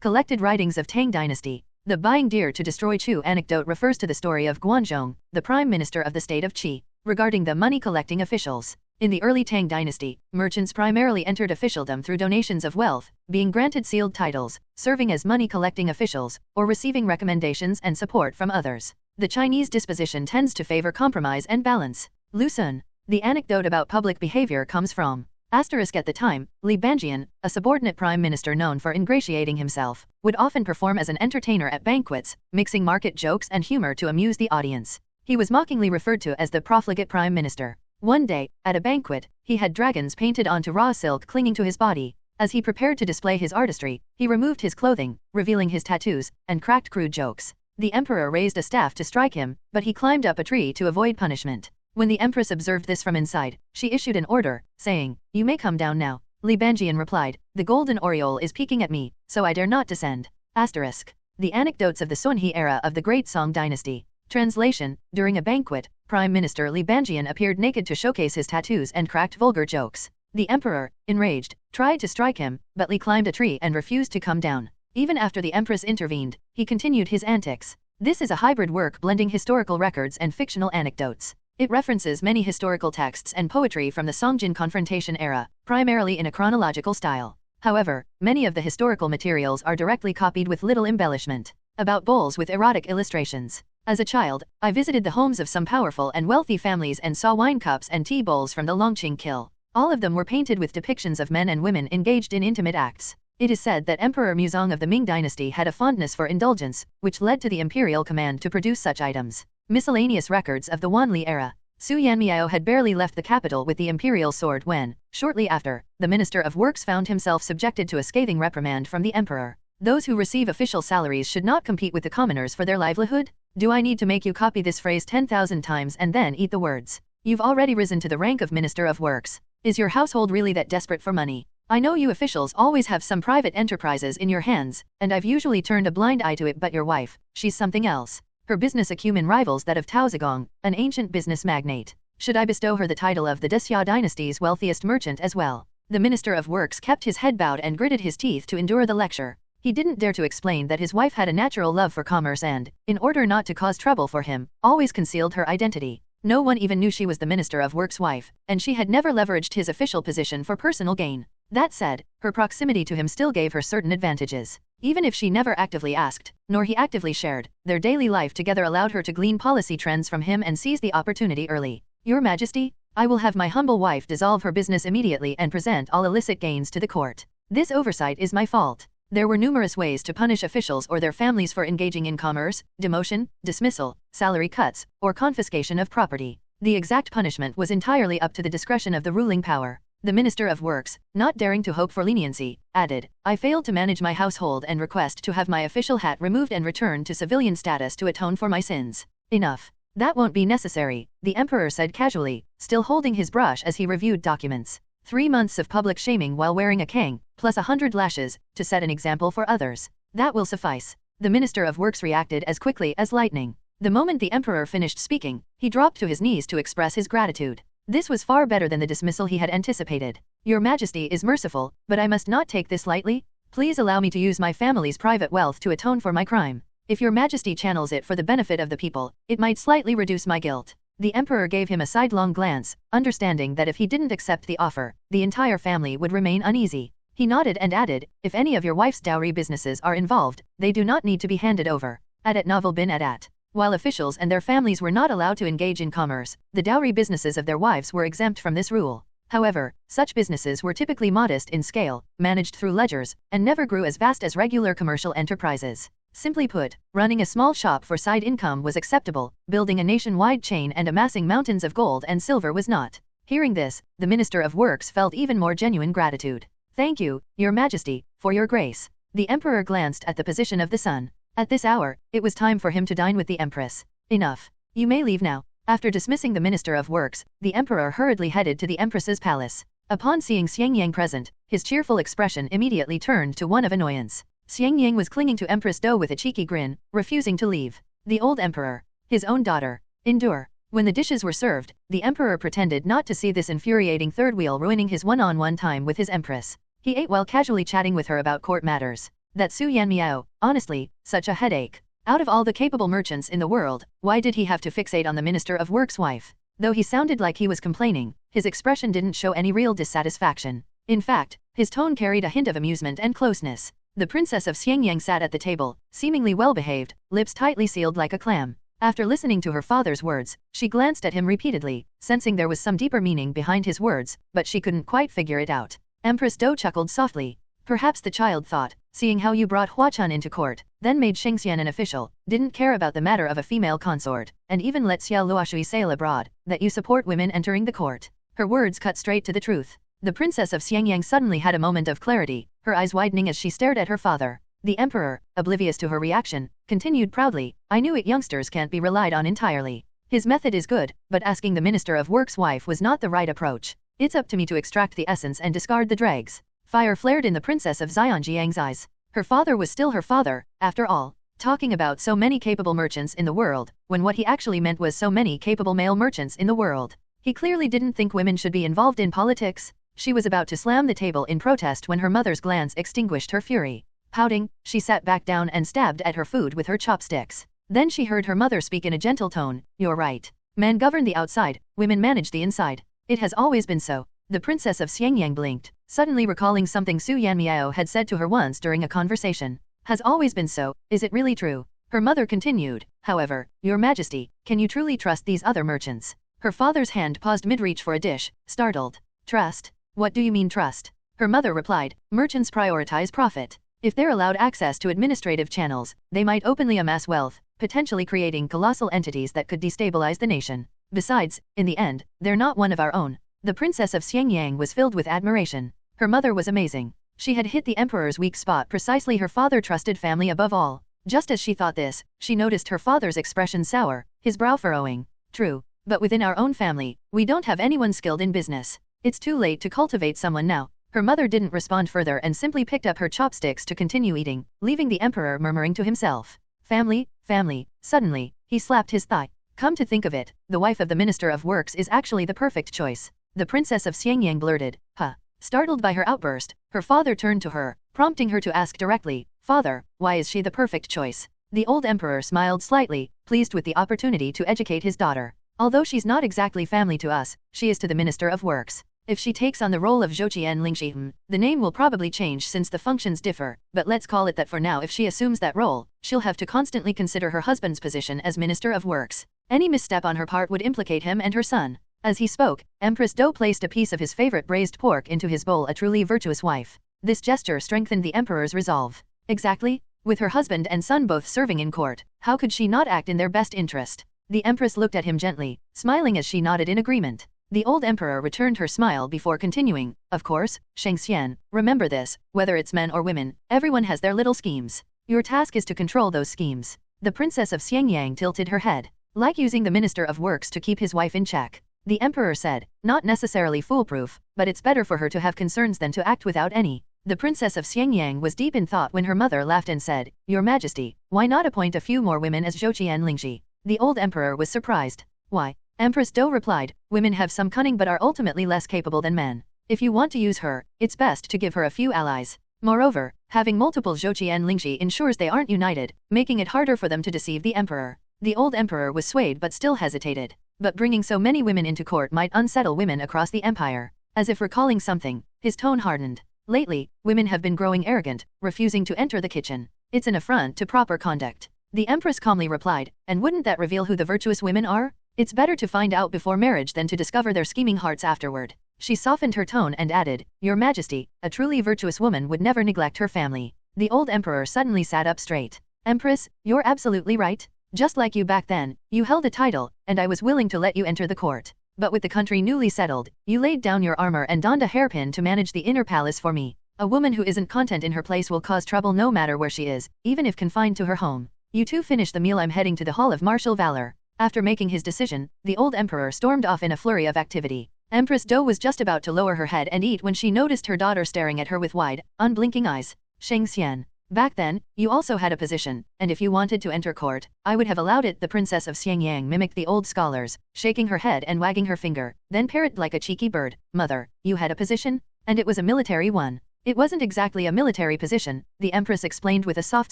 Collected writings of Tang Dynasty. The buying deer to destroy Chu anecdote refers to the story of Guanzhong, the prime minister of the state of Qi, regarding the money-collecting officials. In the early Tang dynasty, merchants primarily entered officialdom through donations of wealth, being granted sealed titles, serving as money-collecting officials, or receiving recommendations and support from others. The Chinese disposition tends to favor compromise and balance. Lu Sun. The anecdote about public behavior comes from at the time, Li Banjian, a subordinate prime minister known for ingratiating himself, would often perform as an entertainer at banquets, mixing market jokes and humor to amuse the audience. He was mockingly referred to as the profligate prime minister. One day, at a banquet, he had dragons painted onto raw silk clinging to his body. As he prepared to display his artistry, he removed his clothing, revealing his tattoos, and cracked crude jokes. The emperor raised a staff to strike him, but he climbed up a tree to avoid punishment. When the empress observed this from inside, she issued an order, saying, "You may come down now." Li Banjian replied, "The golden aureole is peeking at me, so I dare not descend." The anecdotes of the Sunhe era of the Great Song Dynasty. Translation: during a banquet, Prime Minister Li Banjian appeared naked to showcase his tattoos and cracked vulgar jokes. The emperor, enraged, tried to strike him, but Li climbed a tree and refused to come down. Even after the empress intervened, he continued his antics. This is a hybrid work blending historical records and fictional anecdotes. It references many historical texts and poetry from the Songjin confrontation era, primarily in a chronological style. However, many of the historical materials are directly copied with little embellishment. About bowls with erotic illustrations. As a child, I visited the homes of some powerful and wealthy families and saw wine cups and tea bowls from the Longqing Kill. All of them were painted with depictions of men and women engaged in intimate acts. It is said that Emperor Muzong of the Ming dynasty had a fondness for indulgence, which led to the imperial command to produce such items. Miscellaneous records of the Wanli era. Su Yanmiao had barely left the capital with the imperial sword when, shortly after, the Minister of Works found himself subjected to a scathing reprimand from the emperor. Those who receive official salaries should not compete with the commoners for their livelihood? Do I need to make you copy this phrase 10,000 times and then eat the words? You've already risen to the rank of Minister of Works. Is your household really that desperate for money? I know you officials always have some private enterprises in your hands, and I've usually turned a blind eye to it, but your wife, she's something else. Her business acumen rivals that of Tao Zigong, an ancient business magnate. Should I bestow her the title of the Xia dynasty's wealthiest merchant as well? The Minister of Works kept his head bowed and gritted his teeth to endure the lecture. He didn't dare to explain that his wife had a natural love for commerce and, in order not to cause trouble for him, always concealed her identity. No one even knew she was the Minister of Works' wife, and she had never leveraged his official position for personal gain. That said, her proximity to him still gave her certain advantages. Even if she never actively asked, nor he actively shared, their daily life together allowed her to glean policy trends from him and seize the opportunity early. Your Majesty, I will have my humble wife dissolve her business immediately and present all illicit gains to the court. This oversight is my fault. There were numerous ways to punish officials or their families for engaging in commerce: demotion, dismissal, salary cuts, or confiscation of property. The exact punishment was entirely up to the discretion of the ruling power. The Minister of Works, not daring to hope for leniency, added, "I failed to manage my household and request to have my official hat removed and returned to civilian status to atone for my sins." Enough. That won't be necessary, the emperor said casually, still holding his brush as he reviewed documents. 3 months of public shaming while wearing a kang, plus 100 lashes, to set an example for others. That will suffice. The Minister of Works reacted as quickly as lightning. The moment the emperor finished speaking, he dropped to his knees to express his gratitude. This was far better than the dismissal he had anticipated. Your Majesty is merciful, but I must not take this lightly. Please allow me to use my family's private wealth to atone for my crime. If your majesty channels it for the benefit of the people, it might slightly reduce my guilt. The emperor gave him a sidelong glance, understanding that if he didn't accept the offer, the entire family would remain uneasy. He nodded and added, if any of your wife's dowry businesses are involved, they do not need to be handed over. Adat Novel bin Adat. While officials and their families were not allowed to engage in commerce, the dowry businesses of their wives were exempt from this rule. However, such businesses were typically modest in scale, managed through ledgers, and never grew as vast as regular commercial enterprises. Simply put, running a small shop for side income was acceptable, building a nationwide chain and amassing mountains of gold and silver was not. Hearing this, the Minister of Works felt even more genuine gratitude. Thank you, Your Majesty, for your grace. The Emperor glanced at the position of the sun. At this hour, it was time for him to dine with the Empress. Enough. You may leave now. After dismissing the Minister of Works, the Emperor hurriedly headed to the Empress's palace. Upon seeing Xiangyang present, his cheerful expression immediately turned to one of annoyance. Xiangyang was clinging to Empress Do with a cheeky grin, refusing to leave. The old Emperor. His own daughter. Endure. When the dishes were served, the Emperor pretended not to see this infuriating third wheel ruining his one-on-one time with his Empress. He ate while casually chatting with her about court matters. That Su Yanmiao, honestly, such a headache. Out of all the capable merchants in the world, why did he have to fixate on the Minister of Works' wife? Though he sounded like he was complaining, his expression didn't show any real dissatisfaction. In fact, his tone carried a hint of amusement and closeness. The Princess of Xiangyang sat at the table, seemingly well-behaved, lips tightly sealed like a clam. After listening to her father's words, she glanced at him repeatedly, sensing there was some deeper meaning behind his words, but she couldn't quite figure it out. Empress Do chuckled softly. Perhaps the child thought, seeing how you brought Huachun into court, then made Shengxian an official, didn't care about the matter of a female consort, and even let Xia Luoshui sail abroad, that you support women entering the court. Her words cut straight to the truth. The Princess of Xiangyang suddenly had a moment of clarity, her eyes widening as she stared at her father. The Emperor, oblivious to her reaction, continued proudly, I knew it, youngsters can't be relied on entirely. His method is good, but asking the Minister of Works' wife was not the right approach. It's up to me to extract the essence and discard the dregs. Fire flared in the Princess of Xianjiang's eyes. Her father was still her father, after all. Talking about so many capable merchants in the world, when what he actually meant was so many capable male merchants in the world. He clearly didn't think women should be involved in politics. She was about to slam the table in protest when her mother's glance extinguished her fury. Pouting, she sat back down and stabbed at her food with her chopsticks. Then she heard her mother speak in a gentle tone, You're right. Men govern the outside, women manage the inside. It has always been so. The Princess of Xiangyang blinked, suddenly recalling something Su Yanmiao had said to her once during a conversation. Has always been so, is it really true? Her mother continued, however, Your Majesty, can you truly trust these other merchants? Her father's hand paused mid-reach for a dish, startled. Trust? What do you mean trust? Her mother replied, merchants prioritize profit. If they're allowed access to administrative channels, they might openly amass wealth, potentially creating colossal entities that could destabilize the nation. Besides, in the end, they're not one of our own. The Princess of Xiangyang was filled with admiration. Her mother was amazing. She had hit the Emperor's weak spot, precisely her father trusted family above all. Just as she thought this, she noticed her father's expression sour, his brow furrowing. True, but within our own family, we don't have anyone skilled in business. It's too late to cultivate someone now. Her mother didn't respond further and simply picked up her chopsticks to continue eating, leaving the Emperor murmuring to himself. Family, family. Suddenly, he slapped his thigh. Come to think of it, the wife of the Minister of Works is actually the perfect choice. The Princess of Xiangyang blurted, Huh. Startled by her outburst, her father turned to her, prompting her to ask directly, Father, why is she the perfect choice? The old Emperor smiled slightly, pleased with the opportunity to educate his daughter. Although she's not exactly family to us, she is to the Minister of Works. If she takes on the role of Zhouqian Lingxi, the name will probably change since the functions differ, but let's call it that for now. If she assumes that role, she'll have to constantly consider her husband's position as Minister of Works. Any misstep on her part would implicate him and her son. As he spoke, Empress Do placed a piece of his favorite braised pork into his bowl, a truly virtuous wife. This gesture strengthened the Emperor's resolve. Exactly. With her husband and son both serving in court, how could she not act in their best interest? The Empress looked at him gently, smiling as she nodded in agreement. The old Emperor returned her smile before continuing, Of course, Shengxian, remember this, whether it's men or women, everyone has their little schemes. Your task is to control those schemes. The Princess of Xiangyang tilted her head. Like using the Minister of Works to keep his wife in check. The Emperor said, Not necessarily foolproof, but it's better for her to have concerns than to act without any. The Princess of Xiangyang was deep in thought when her mother laughed and said, Your Majesty, why not appoint a few more women as Zhouqian Lingxi? The old Emperor was surprised. Why? Empress Do replied, Women have some cunning but are ultimately less capable than men. If you want to use her, it's best to give her a few allies. Moreover, having multiple Zhouqi and Lingxi ensures they aren't united, making it harder for them to deceive the emperor. The old emperor was swayed but still hesitated. But bringing so many women into court might unsettle women across the empire. As if recalling something, his tone hardened. Lately, women have been growing arrogant, refusing to enter the kitchen. It's an affront to proper conduct. The empress calmly replied, and wouldn't that reveal who the virtuous women are? It's better to find out before marriage than to discover their scheming hearts afterward. She softened her tone and added, Your Majesty, a truly virtuous woman would never neglect her family. The old emperor suddenly sat up straight. Empress, you're absolutely right. Just like you back then, you held a title, and I was willing to let you enter the court. But with the country newly settled, you laid down your armor and donned a hairpin to manage the inner palace for me. A woman who isn't content in her place will cause trouble no matter where she is, even if confined to her home. You two finish the meal. I'm heading to the Hall of Martial Valor. After making his decision, the old emperor stormed off in a flurry of activity. Empress Dou was just about to lower her head and eat when she noticed her daughter staring at her with wide, unblinking eyes. Sheng Xian. Back then, you also had a position, and if you wanted to enter court, I would have allowed it. The princess of Xiangyang mimicked the old scholars, shaking her head and wagging her finger, then parroted like a cheeky bird. Mother, you had a position? And it was a military one. It wasn't exactly a military position, the empress explained with a soft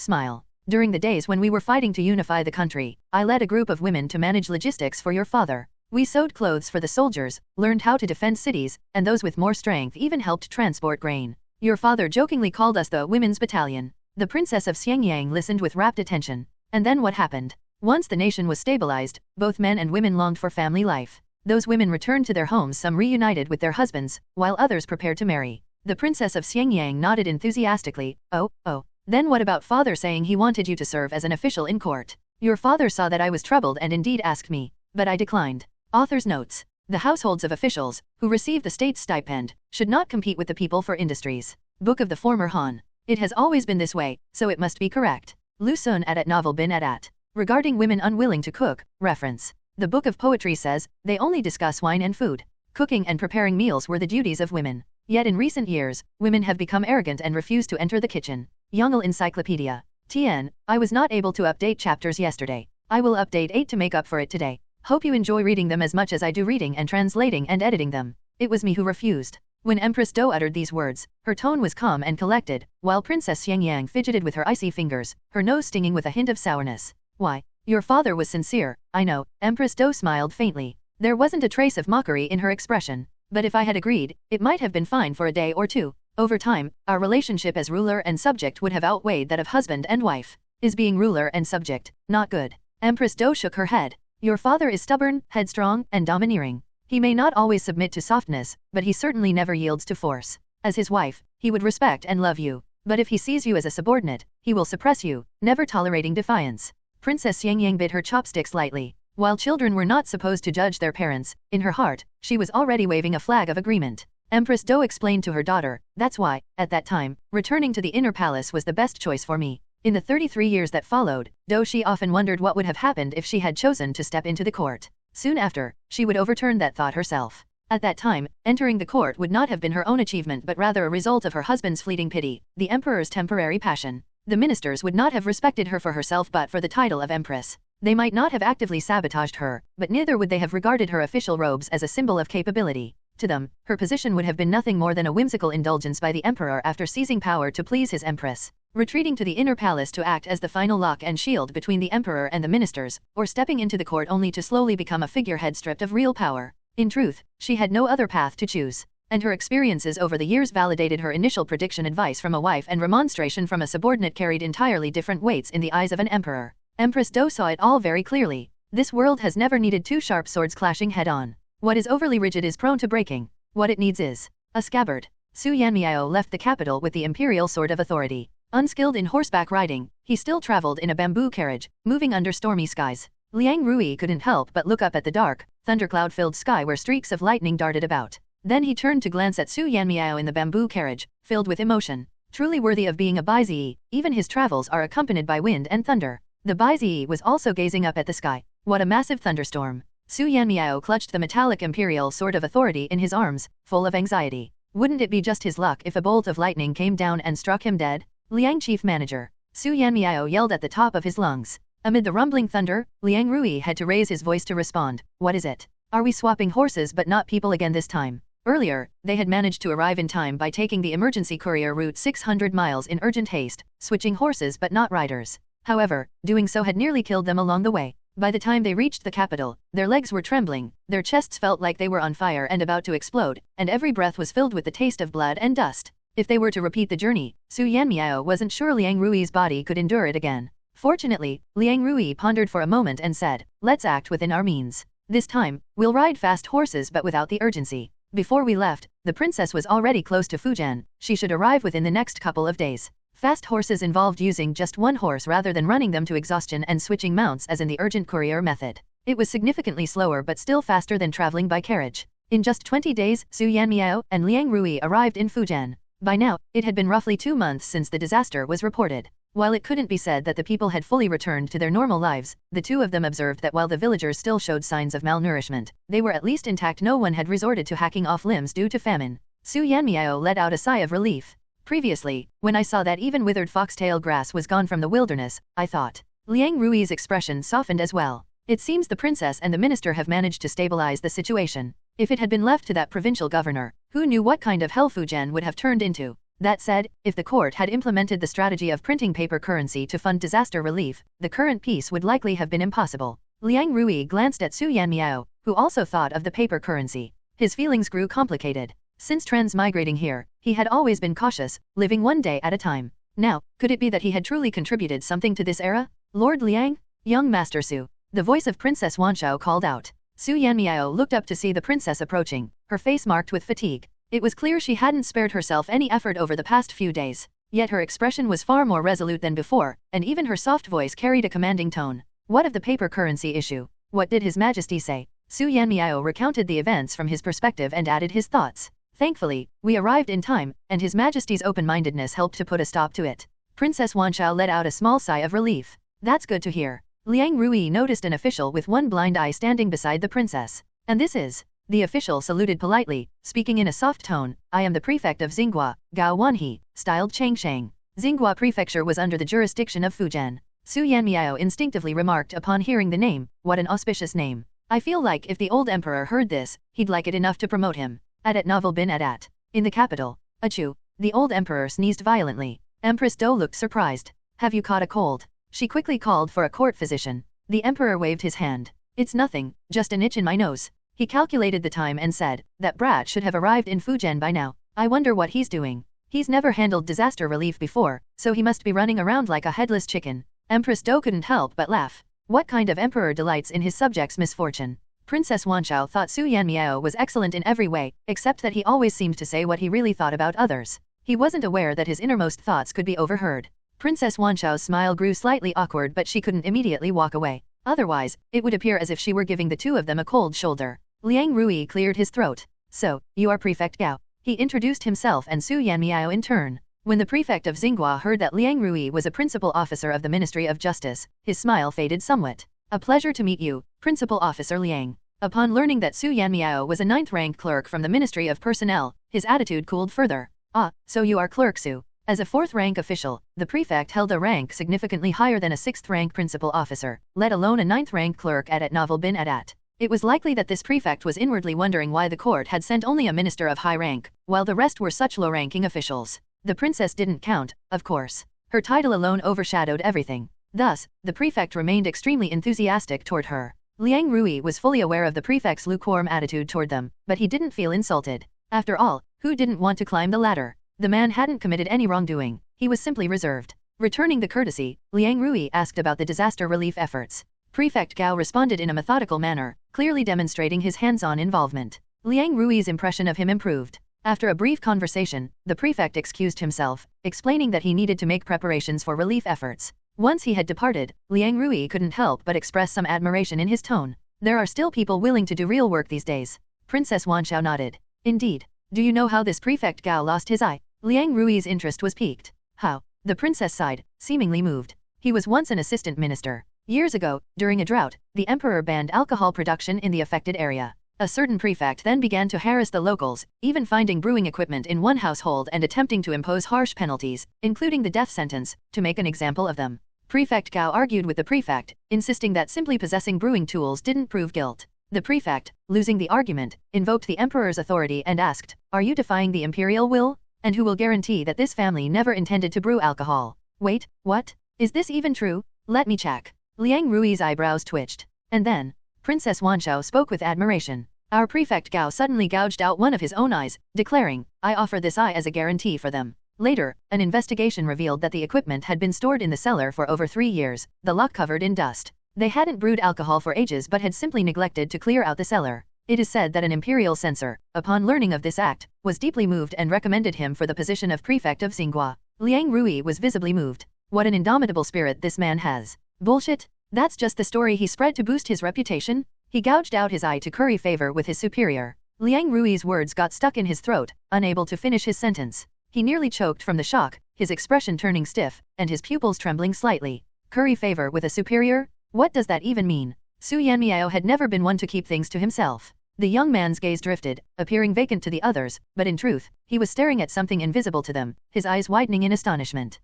smile. During the days when we were fighting to unify the country, I led a group of women to manage logistics for your father. We sewed clothes for the soldiers, learned how to defend cities, and those with more strength even helped transport grain. Your father jokingly called us the Women's Battalion. The princess of Xiangyang listened with rapt attention. And then what happened? Once the nation was stabilized, both men and women longed for family life. Those women returned to their homes, some reunited with their husbands, while others prepared to marry. The princess of Xiangyang nodded enthusiastically. Oh. Then what about father saying he wanted you to serve as an official in court? Your father saw that I was troubled and indeed asked me, but I declined. Author's notes. The households of officials, who receive the state's stipend, should not compete with the people for industries. Book of the former Han. It has always been this way, so it must be correct. Lu Sun at novel bin at. Regarding women unwilling to cook, reference. The book of poetry says, they only discuss wine and food. Cooking and preparing meals were the duties of women. Yet in recent years, women have become arrogant and refuse to enter the kitchen. Yongle Encyclopedia. TN, I was not able to update chapters yesterday. I will update 8 to make up for it today. Hope you enjoy reading them as much as I do reading and translating and editing them. It was me who refused. When Empress Dou uttered these words, her tone was calm and collected, while Princess Xiangyang fidgeted with her icy fingers, her nose stinging with a hint of sourness. Why? Your father was sincere, I know. Empress Dou smiled faintly. There wasn't a trace of mockery in her expression. But if I had agreed, it might have been fine for a day or two. Over time, our relationship as ruler and subject would have outweighed that of husband and wife. Is being ruler and subject not good? Empress Dou shook her head. Your father is stubborn, headstrong, and domineering. He may not always submit to softness, but he certainly never yields to force. As his wife, he would respect and love you. But if he sees you as a subordinate, he will suppress you, never tolerating defiance. Princess Xiangyang bit her chopsticks lightly. While children were not supposed to judge their parents, in her heart, she was already waving a flag of agreement. Empress Dou explained to her daughter, that's why, at that time, returning to the inner palace was the best choice for me. In the 33 years that followed, Dou she often wondered what would have happened if she had chosen to step into the court. Soon after, she would overturn that thought herself. At that time, entering the court would not have been her own achievement but rather a result of her husband's fleeting pity, the emperor's temporary passion. The ministers would not have respected her for herself but for the title of empress. They might not have actively sabotaged her, but neither would they have regarded her official robes as a symbol of capability. To them, her position would have been nothing more than a whimsical indulgence by the emperor after seizing power to please his empress. Retreating to the inner palace to act as the final lock and shield between the emperor and the ministers, or stepping into the court only to slowly become a figurehead stripped of real power. In truth, she had no other path to choose. And her experiences over the years validated her initial prediction. Advice from a wife and remonstration from a subordinate carried entirely different weights in the eyes of an emperor. Empress Dou saw it all very clearly. This world has never needed two sharp swords clashing head-on. What is overly rigid is prone to breaking. What it needs is a scabbard. Su Yanmiao left the capital with the imperial sword of authority. Unskilled in horseback riding, he still traveled in a bamboo carriage, moving under stormy skies. Liang Rui couldn't help but look up at the dark, thundercloud-filled sky where streaks of lightning darted about. Then he turned to glance at Su Yanmiao in the bamboo carriage, filled with emotion. Truly worthy of being a Baizi, even his travels are accompanied by wind and thunder. The Baizi was also gazing up at the sky. What a massive thunderstorm. Su Yanmiao clutched the metallic imperial sword of authority in his arms, full of anxiety. Wouldn't it be just his luck if a bolt of lightning came down and struck him dead? Liang Chief Manager. Su Yanmiao yelled at the top of his lungs. Amid the rumbling thunder, Liang Rui had to raise his voice to respond. What is it? Are we swapping horses but not people again this time? Earlier, they had managed to arrive in time by taking the emergency courier route 600 miles in urgent haste, switching horses but not riders. However, doing so had nearly killed them along the way. By the time they reached the capital, their legs were trembling, their chests felt like they were on fire and about to explode, and every breath was filled with the taste of blood and dust. If they were to repeat the journey, Su Yanmiao wasn't sure Liang Rui's body could endure it again. Fortunately, Liang Rui pondered for a moment and said, "Let's act within our means. This time, we'll ride fast horses but without the urgency." Before we left, the princess was already close to Fujian. She should arrive within the next couple of days. Fast horses involved using just one horse rather than running them to exhaustion and switching mounts as in the urgent courier method. It was significantly slower but still faster than traveling by carriage. In just 20 days, Su Yanmiao and Liang Rui arrived in Fujian. By now, it had been roughly 2 months since the disaster was reported. While it couldn't be said that the people had fully returned to their normal lives, the two of them observed that while the villagers still showed signs of malnourishment, they were at least intact. No one had resorted to hacking off limbs due to famine. Su Yanmiao let out a sigh of relief. Previously, when I saw that even withered foxtail grass was gone from the wilderness, I thought. Liang Rui's expression softened as well. It seems the princess and the minister have managed to stabilize the situation. If it had been left to that provincial governor, who knew what kind of hell Fujian would have turned into? That said, if the court had implemented the strategy of printing paper currency to fund disaster relief, the current peace would likely have been impossible. Liang Rui glanced at Su Yanmiao, who also thought of the paper currency. His feelings grew complicated. Since transmigrating here, he had always been cautious, living one day at a time. Now, could it be that he had truly contributed something to this era? Lord Liang? Young Master Su. The voice of Princess Wanshao called out. Su Yanmiao looked up to see the princess approaching, her face marked with fatigue. It was clear she hadn't spared herself any effort over the past few days. Yet her expression was far more resolute than before, and even her soft voice carried a commanding tone. What of the paper currency issue? What did His Majesty say? Su Yanmiao recounted the events from his perspective and added his thoughts. Thankfully, we arrived in time, and His Majesty's open-mindedness helped to put a stop to it. Princess Wanshao let out a small sigh of relief. That's good to hear. Liang Rui noticed an official with one blind eye standing beside the princess. And this is... The official saluted politely, speaking in a soft tone. "I am the prefect of Xinghua, Gao Wanhe," styled Changsheng. Xinghua Prefecture was under the jurisdiction of Fujian. Su Yanmiao instinctively remarked upon hearing the name, "What an auspicious name. I feel like if the old emperor heard this, he'd like it enough to promote him." At Novel bin Adat. In the capital. Achoo. The old emperor sneezed violently. Empress Do looked surprised. "Have you caught a cold?" She quickly called for a court physician. The emperor waved his hand. "It's nothing, just an itch in my nose." He calculated the time and said, "That brat should have arrived in Fujian by now. I wonder what he's doing. He's never handled disaster relief before, so he must be running around like a headless chicken." Empress Do couldn't help but laugh. What kind of emperor delights in his subjects' misfortune? Princess Wanshao thought Su Yanmiao was excellent in every way, except that he always seemed to say what he really thought about others. He wasn't aware that his innermost thoughts could be overheard. Princess Wanshao's smile grew slightly awkward, but she couldn't immediately walk away. Otherwise, it would appear as if she were giving the two of them a cold shoulder. Liang Rui cleared his throat. "So, you are Prefect Gao." He introduced himself and Su Yanmiao in turn. When the prefect of Xinghua heard that Liang Rui was a principal officer of the Ministry of Justice, his smile faded somewhat. "A pleasure to meet you, Principal Officer Liang." Upon learning that Su Yanmiao was a 9th-rank clerk from the Ministry of Personnel, his attitude cooled further. "Ah, so you are Clerk Su." As a 4th-rank official, the prefect held a rank significantly higher than a 6th-rank principal officer, let alone a 9th-rank clerk at Novel bin Adat. It was likely that this prefect was inwardly wondering why the court had sent only a minister of high rank, while the rest were such low-ranking officials. The princess didn't count, of course. Her title alone overshadowed everything. Thus, the prefect remained extremely enthusiastic toward her. Liang Rui was fully aware of the prefect's lukewarm attitude toward them, but he didn't feel insulted. After all, who didn't want to climb the ladder? The man hadn't committed any wrongdoing. He was simply reserved. Returning the courtesy, Liang Rui asked about the disaster relief efforts. Prefect Gao responded in a methodical manner, clearly demonstrating his hands-on involvement. Liang Rui's impression of him improved. After a brief conversation, the prefect excused himself, explaining that he needed to make preparations for relief efforts. Once he had departed, Liang Rui couldn't help but express some admiration in his tone. There are still people willing to do real work these days. Princess Wanshao nodded. "Indeed. Do you know how this prefect Gao lost his eye?" Liang Rui's interest was piqued. "How?" The princess sighed, seemingly moved. "He was once an assistant minister. Years ago, during a drought, the emperor banned alcohol production in the affected area. A certain prefect then began to harass the locals, even finding brewing equipment in one household and attempting to impose harsh penalties, including the death sentence, to make an example of them. Prefect Gao argued with the prefect, insisting that simply possessing brewing tools didn't prove guilt. The prefect, losing the argument, invoked the emperor's authority and asked, "Are you defying the imperial will? And who will guarantee that this family never intended to brew alcohol?" "Wait, what? Is this even true? Let me check." Liang Rui's eyebrows twitched. And then, Princess Wanshao spoke with admiration. Our prefect Gao suddenly gouged out one of his own eyes, declaring, "I offer this eye as a guarantee for them." Later, an investigation revealed that the equipment had been stored in the cellar for over 3 years, the lock covered in dust. They hadn't brewed alcohol for ages but had simply neglected to clear out the cellar. It is said that an imperial censor, upon learning of this act, was deeply moved and recommended him for the position of prefect of Xinghua. Liang Rui was visibly moved. What an indomitable spirit this man has. Bullshit. That's just the story he spread to boost his reputation? He gouged out his eye to curry favor with his superior. Liang Rui's words got stuck in his throat, unable to finish his sentence. He nearly choked from the shock, his expression turning stiff, and his pupils trembling slightly. Curry favor with a superior? What does that even mean? Su Yanmiao had never been one to keep things to himself. The young man's gaze drifted, appearing vacant to the others, but in truth, he was staring at something invisible to them, his eyes widening in astonishment.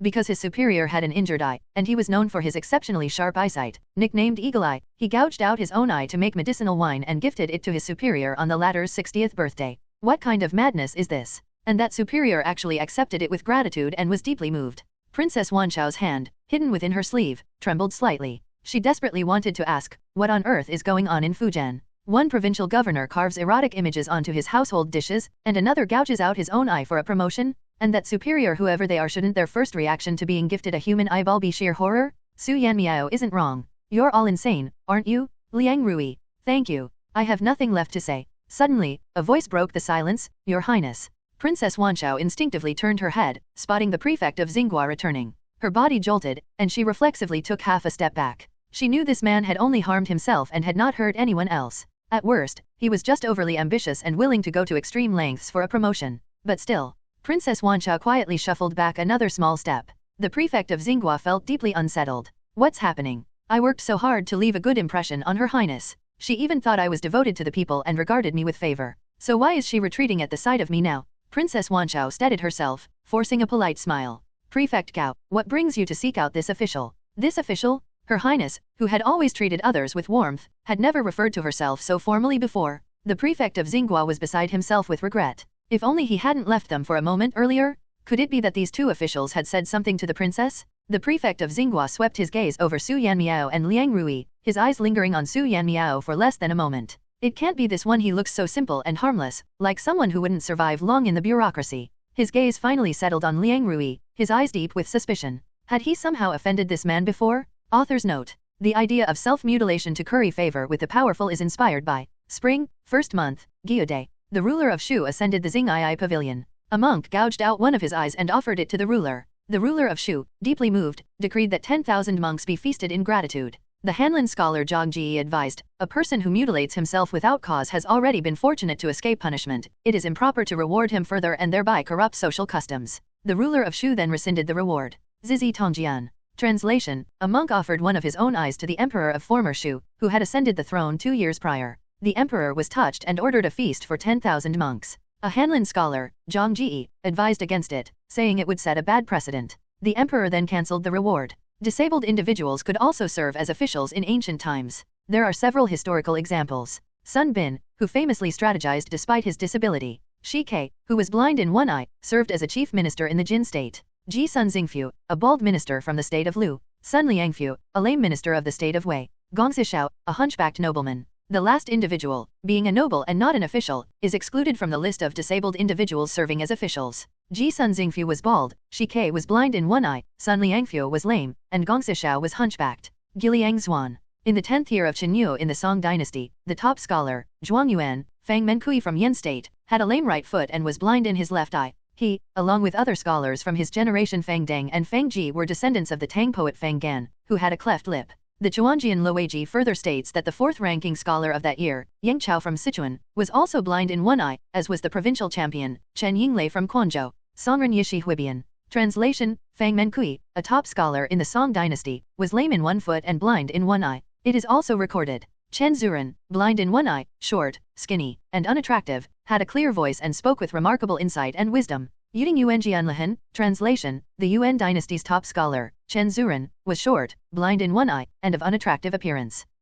Because his superior had an injured eye, and he was known for his exceptionally sharp eyesight, nicknamed Eagle Eye, he gouged out his own eye to make medicinal wine and gifted it to his superior on the latter's 60th birthday. What kind of madness is this? And that superior actually accepted it with gratitude and was deeply moved. Princess Wanshao's hand, hidden within her sleeve, trembled slightly. She desperately wanted to ask, what on earth is going on in Fujian? One provincial governor carves erotic images onto his household dishes, and another gouges out his own eye for a promotion? And that superior whoever they are, shouldn't their first reaction to being gifted a human eyeball be sheer horror? Su Yanmiao isn't wrong. You're all insane, aren't you? Liang Rui. Thank you. I have nothing left to say. Suddenly, a voice broke the silence, Your Highness. Princess Wanshao instinctively turned her head, spotting the prefect of Xinghua returning. Her body jolted, and she reflexively took half a step back. She knew this man had only harmed himself and had not hurt anyone else. At worst, he was just overly ambitious and willing to go to extreme lengths for a promotion. But still, Princess Wanshao quietly shuffled back another small step. The prefect of Xinghua felt deeply unsettled. What's happening? I worked so hard to leave a good impression on Her Highness. She even thought I was devoted to the people and regarded me with favor. So why is she retreating at the sight of me now? Princess Wanshao steadied herself, forcing a polite smile. Prefect Gao, what brings you to seek out this official? This official? Her Highness, who had always treated others with warmth, had never referred to herself so formally before. The prefect of Xinghua was beside himself with regret. If only he hadn't left them for a moment earlier? Could it be that these two officials had said something to the princess? The prefect of Xinghua swept his gaze over Su Yanmiao and Liang Rui, his eyes lingering on Su Yanmiao for less than a moment. It can't be this one, he looks so simple and harmless, like someone who wouldn't survive long in the bureaucracy. His gaze finally settled on Liang Rui, his eyes deep with suspicion. Had he somehow offended this man before? Author's note. The idea of self-mutilation to curry favor with the powerful is inspired by Spring, 1st month, Gyu Day. The ruler of Shu ascended the Xing'ai pavilion. A monk gouged out one of his eyes and offered it to the ruler. The ruler of Shu, deeply moved, decreed that 10,000 monks be feasted in gratitude. The Hanlin scholar Zhang Ji advised, a person who mutilates himself without cause has already been fortunate to escape punishment. It is improper to reward him further and thereby corrupt social customs. The ruler of Shu then rescinded the reward. Zizi Tongjian. Translation, a monk offered one of his own eyes to the emperor of former Shu, who had ascended the throne 2 years prior. The emperor was touched and ordered a feast for 10,000 monks. A Hanlin scholar, Zhang Ji, advised against it, saying it would set a bad precedent. The emperor then cancelled the reward. Disabled individuals could also serve as officials in ancient times. There are several historical examples. Sun Bin, who famously strategized despite his disability. Shi Ke, who was blind in one eye, served as a chief minister in the Jin state. Ji Sun Xingfu, a bald minister from the state of Lu. Sun Liangfu, a lame minister of the state of Wei. Gong Zishao, a hunchbacked nobleman. The last individual, being a noble and not an official, is excluded from the list of disabled individuals serving as officials. Ji Sun Xingfu was bald, Shi Ke was blind in one eye, Sun Liangfu was lame, and Gong Zishao was hunchbacked. Giliang Zuan. In the 10th year of Qinyu in the Song dynasty, the top scholar, Zhuang Yuan, Fang Menkui from Yan state, had a lame right foot and was blind in his left eye. He, along with other scholars from his generation Fang Deng and Fang Ji, were descendants of the Tang poet Fang Gan, who had a cleft lip. The Chuanjian Luoji further states that the 4th-ranking scholar of that year, Yang Chao from Sichuan, was also blind in one eye, as was the provincial champion, Chen Yinglei from Quanzhou. Songren Yishi Huibian. Translation, Fang Menkui, a top scholar in the Song dynasty, was lame in one foot and blind in one eye. It is also recorded. Chen Zuren, blind in one eye, short, skinny, and unattractive, had a clear voice and spoke with remarkable insight and wisdom. Yuding Yuan Jianlihan. Translation, the Yuan dynasty's top scholar, Chen Zuren, was short, blind in one eye, and of unattractive appearance.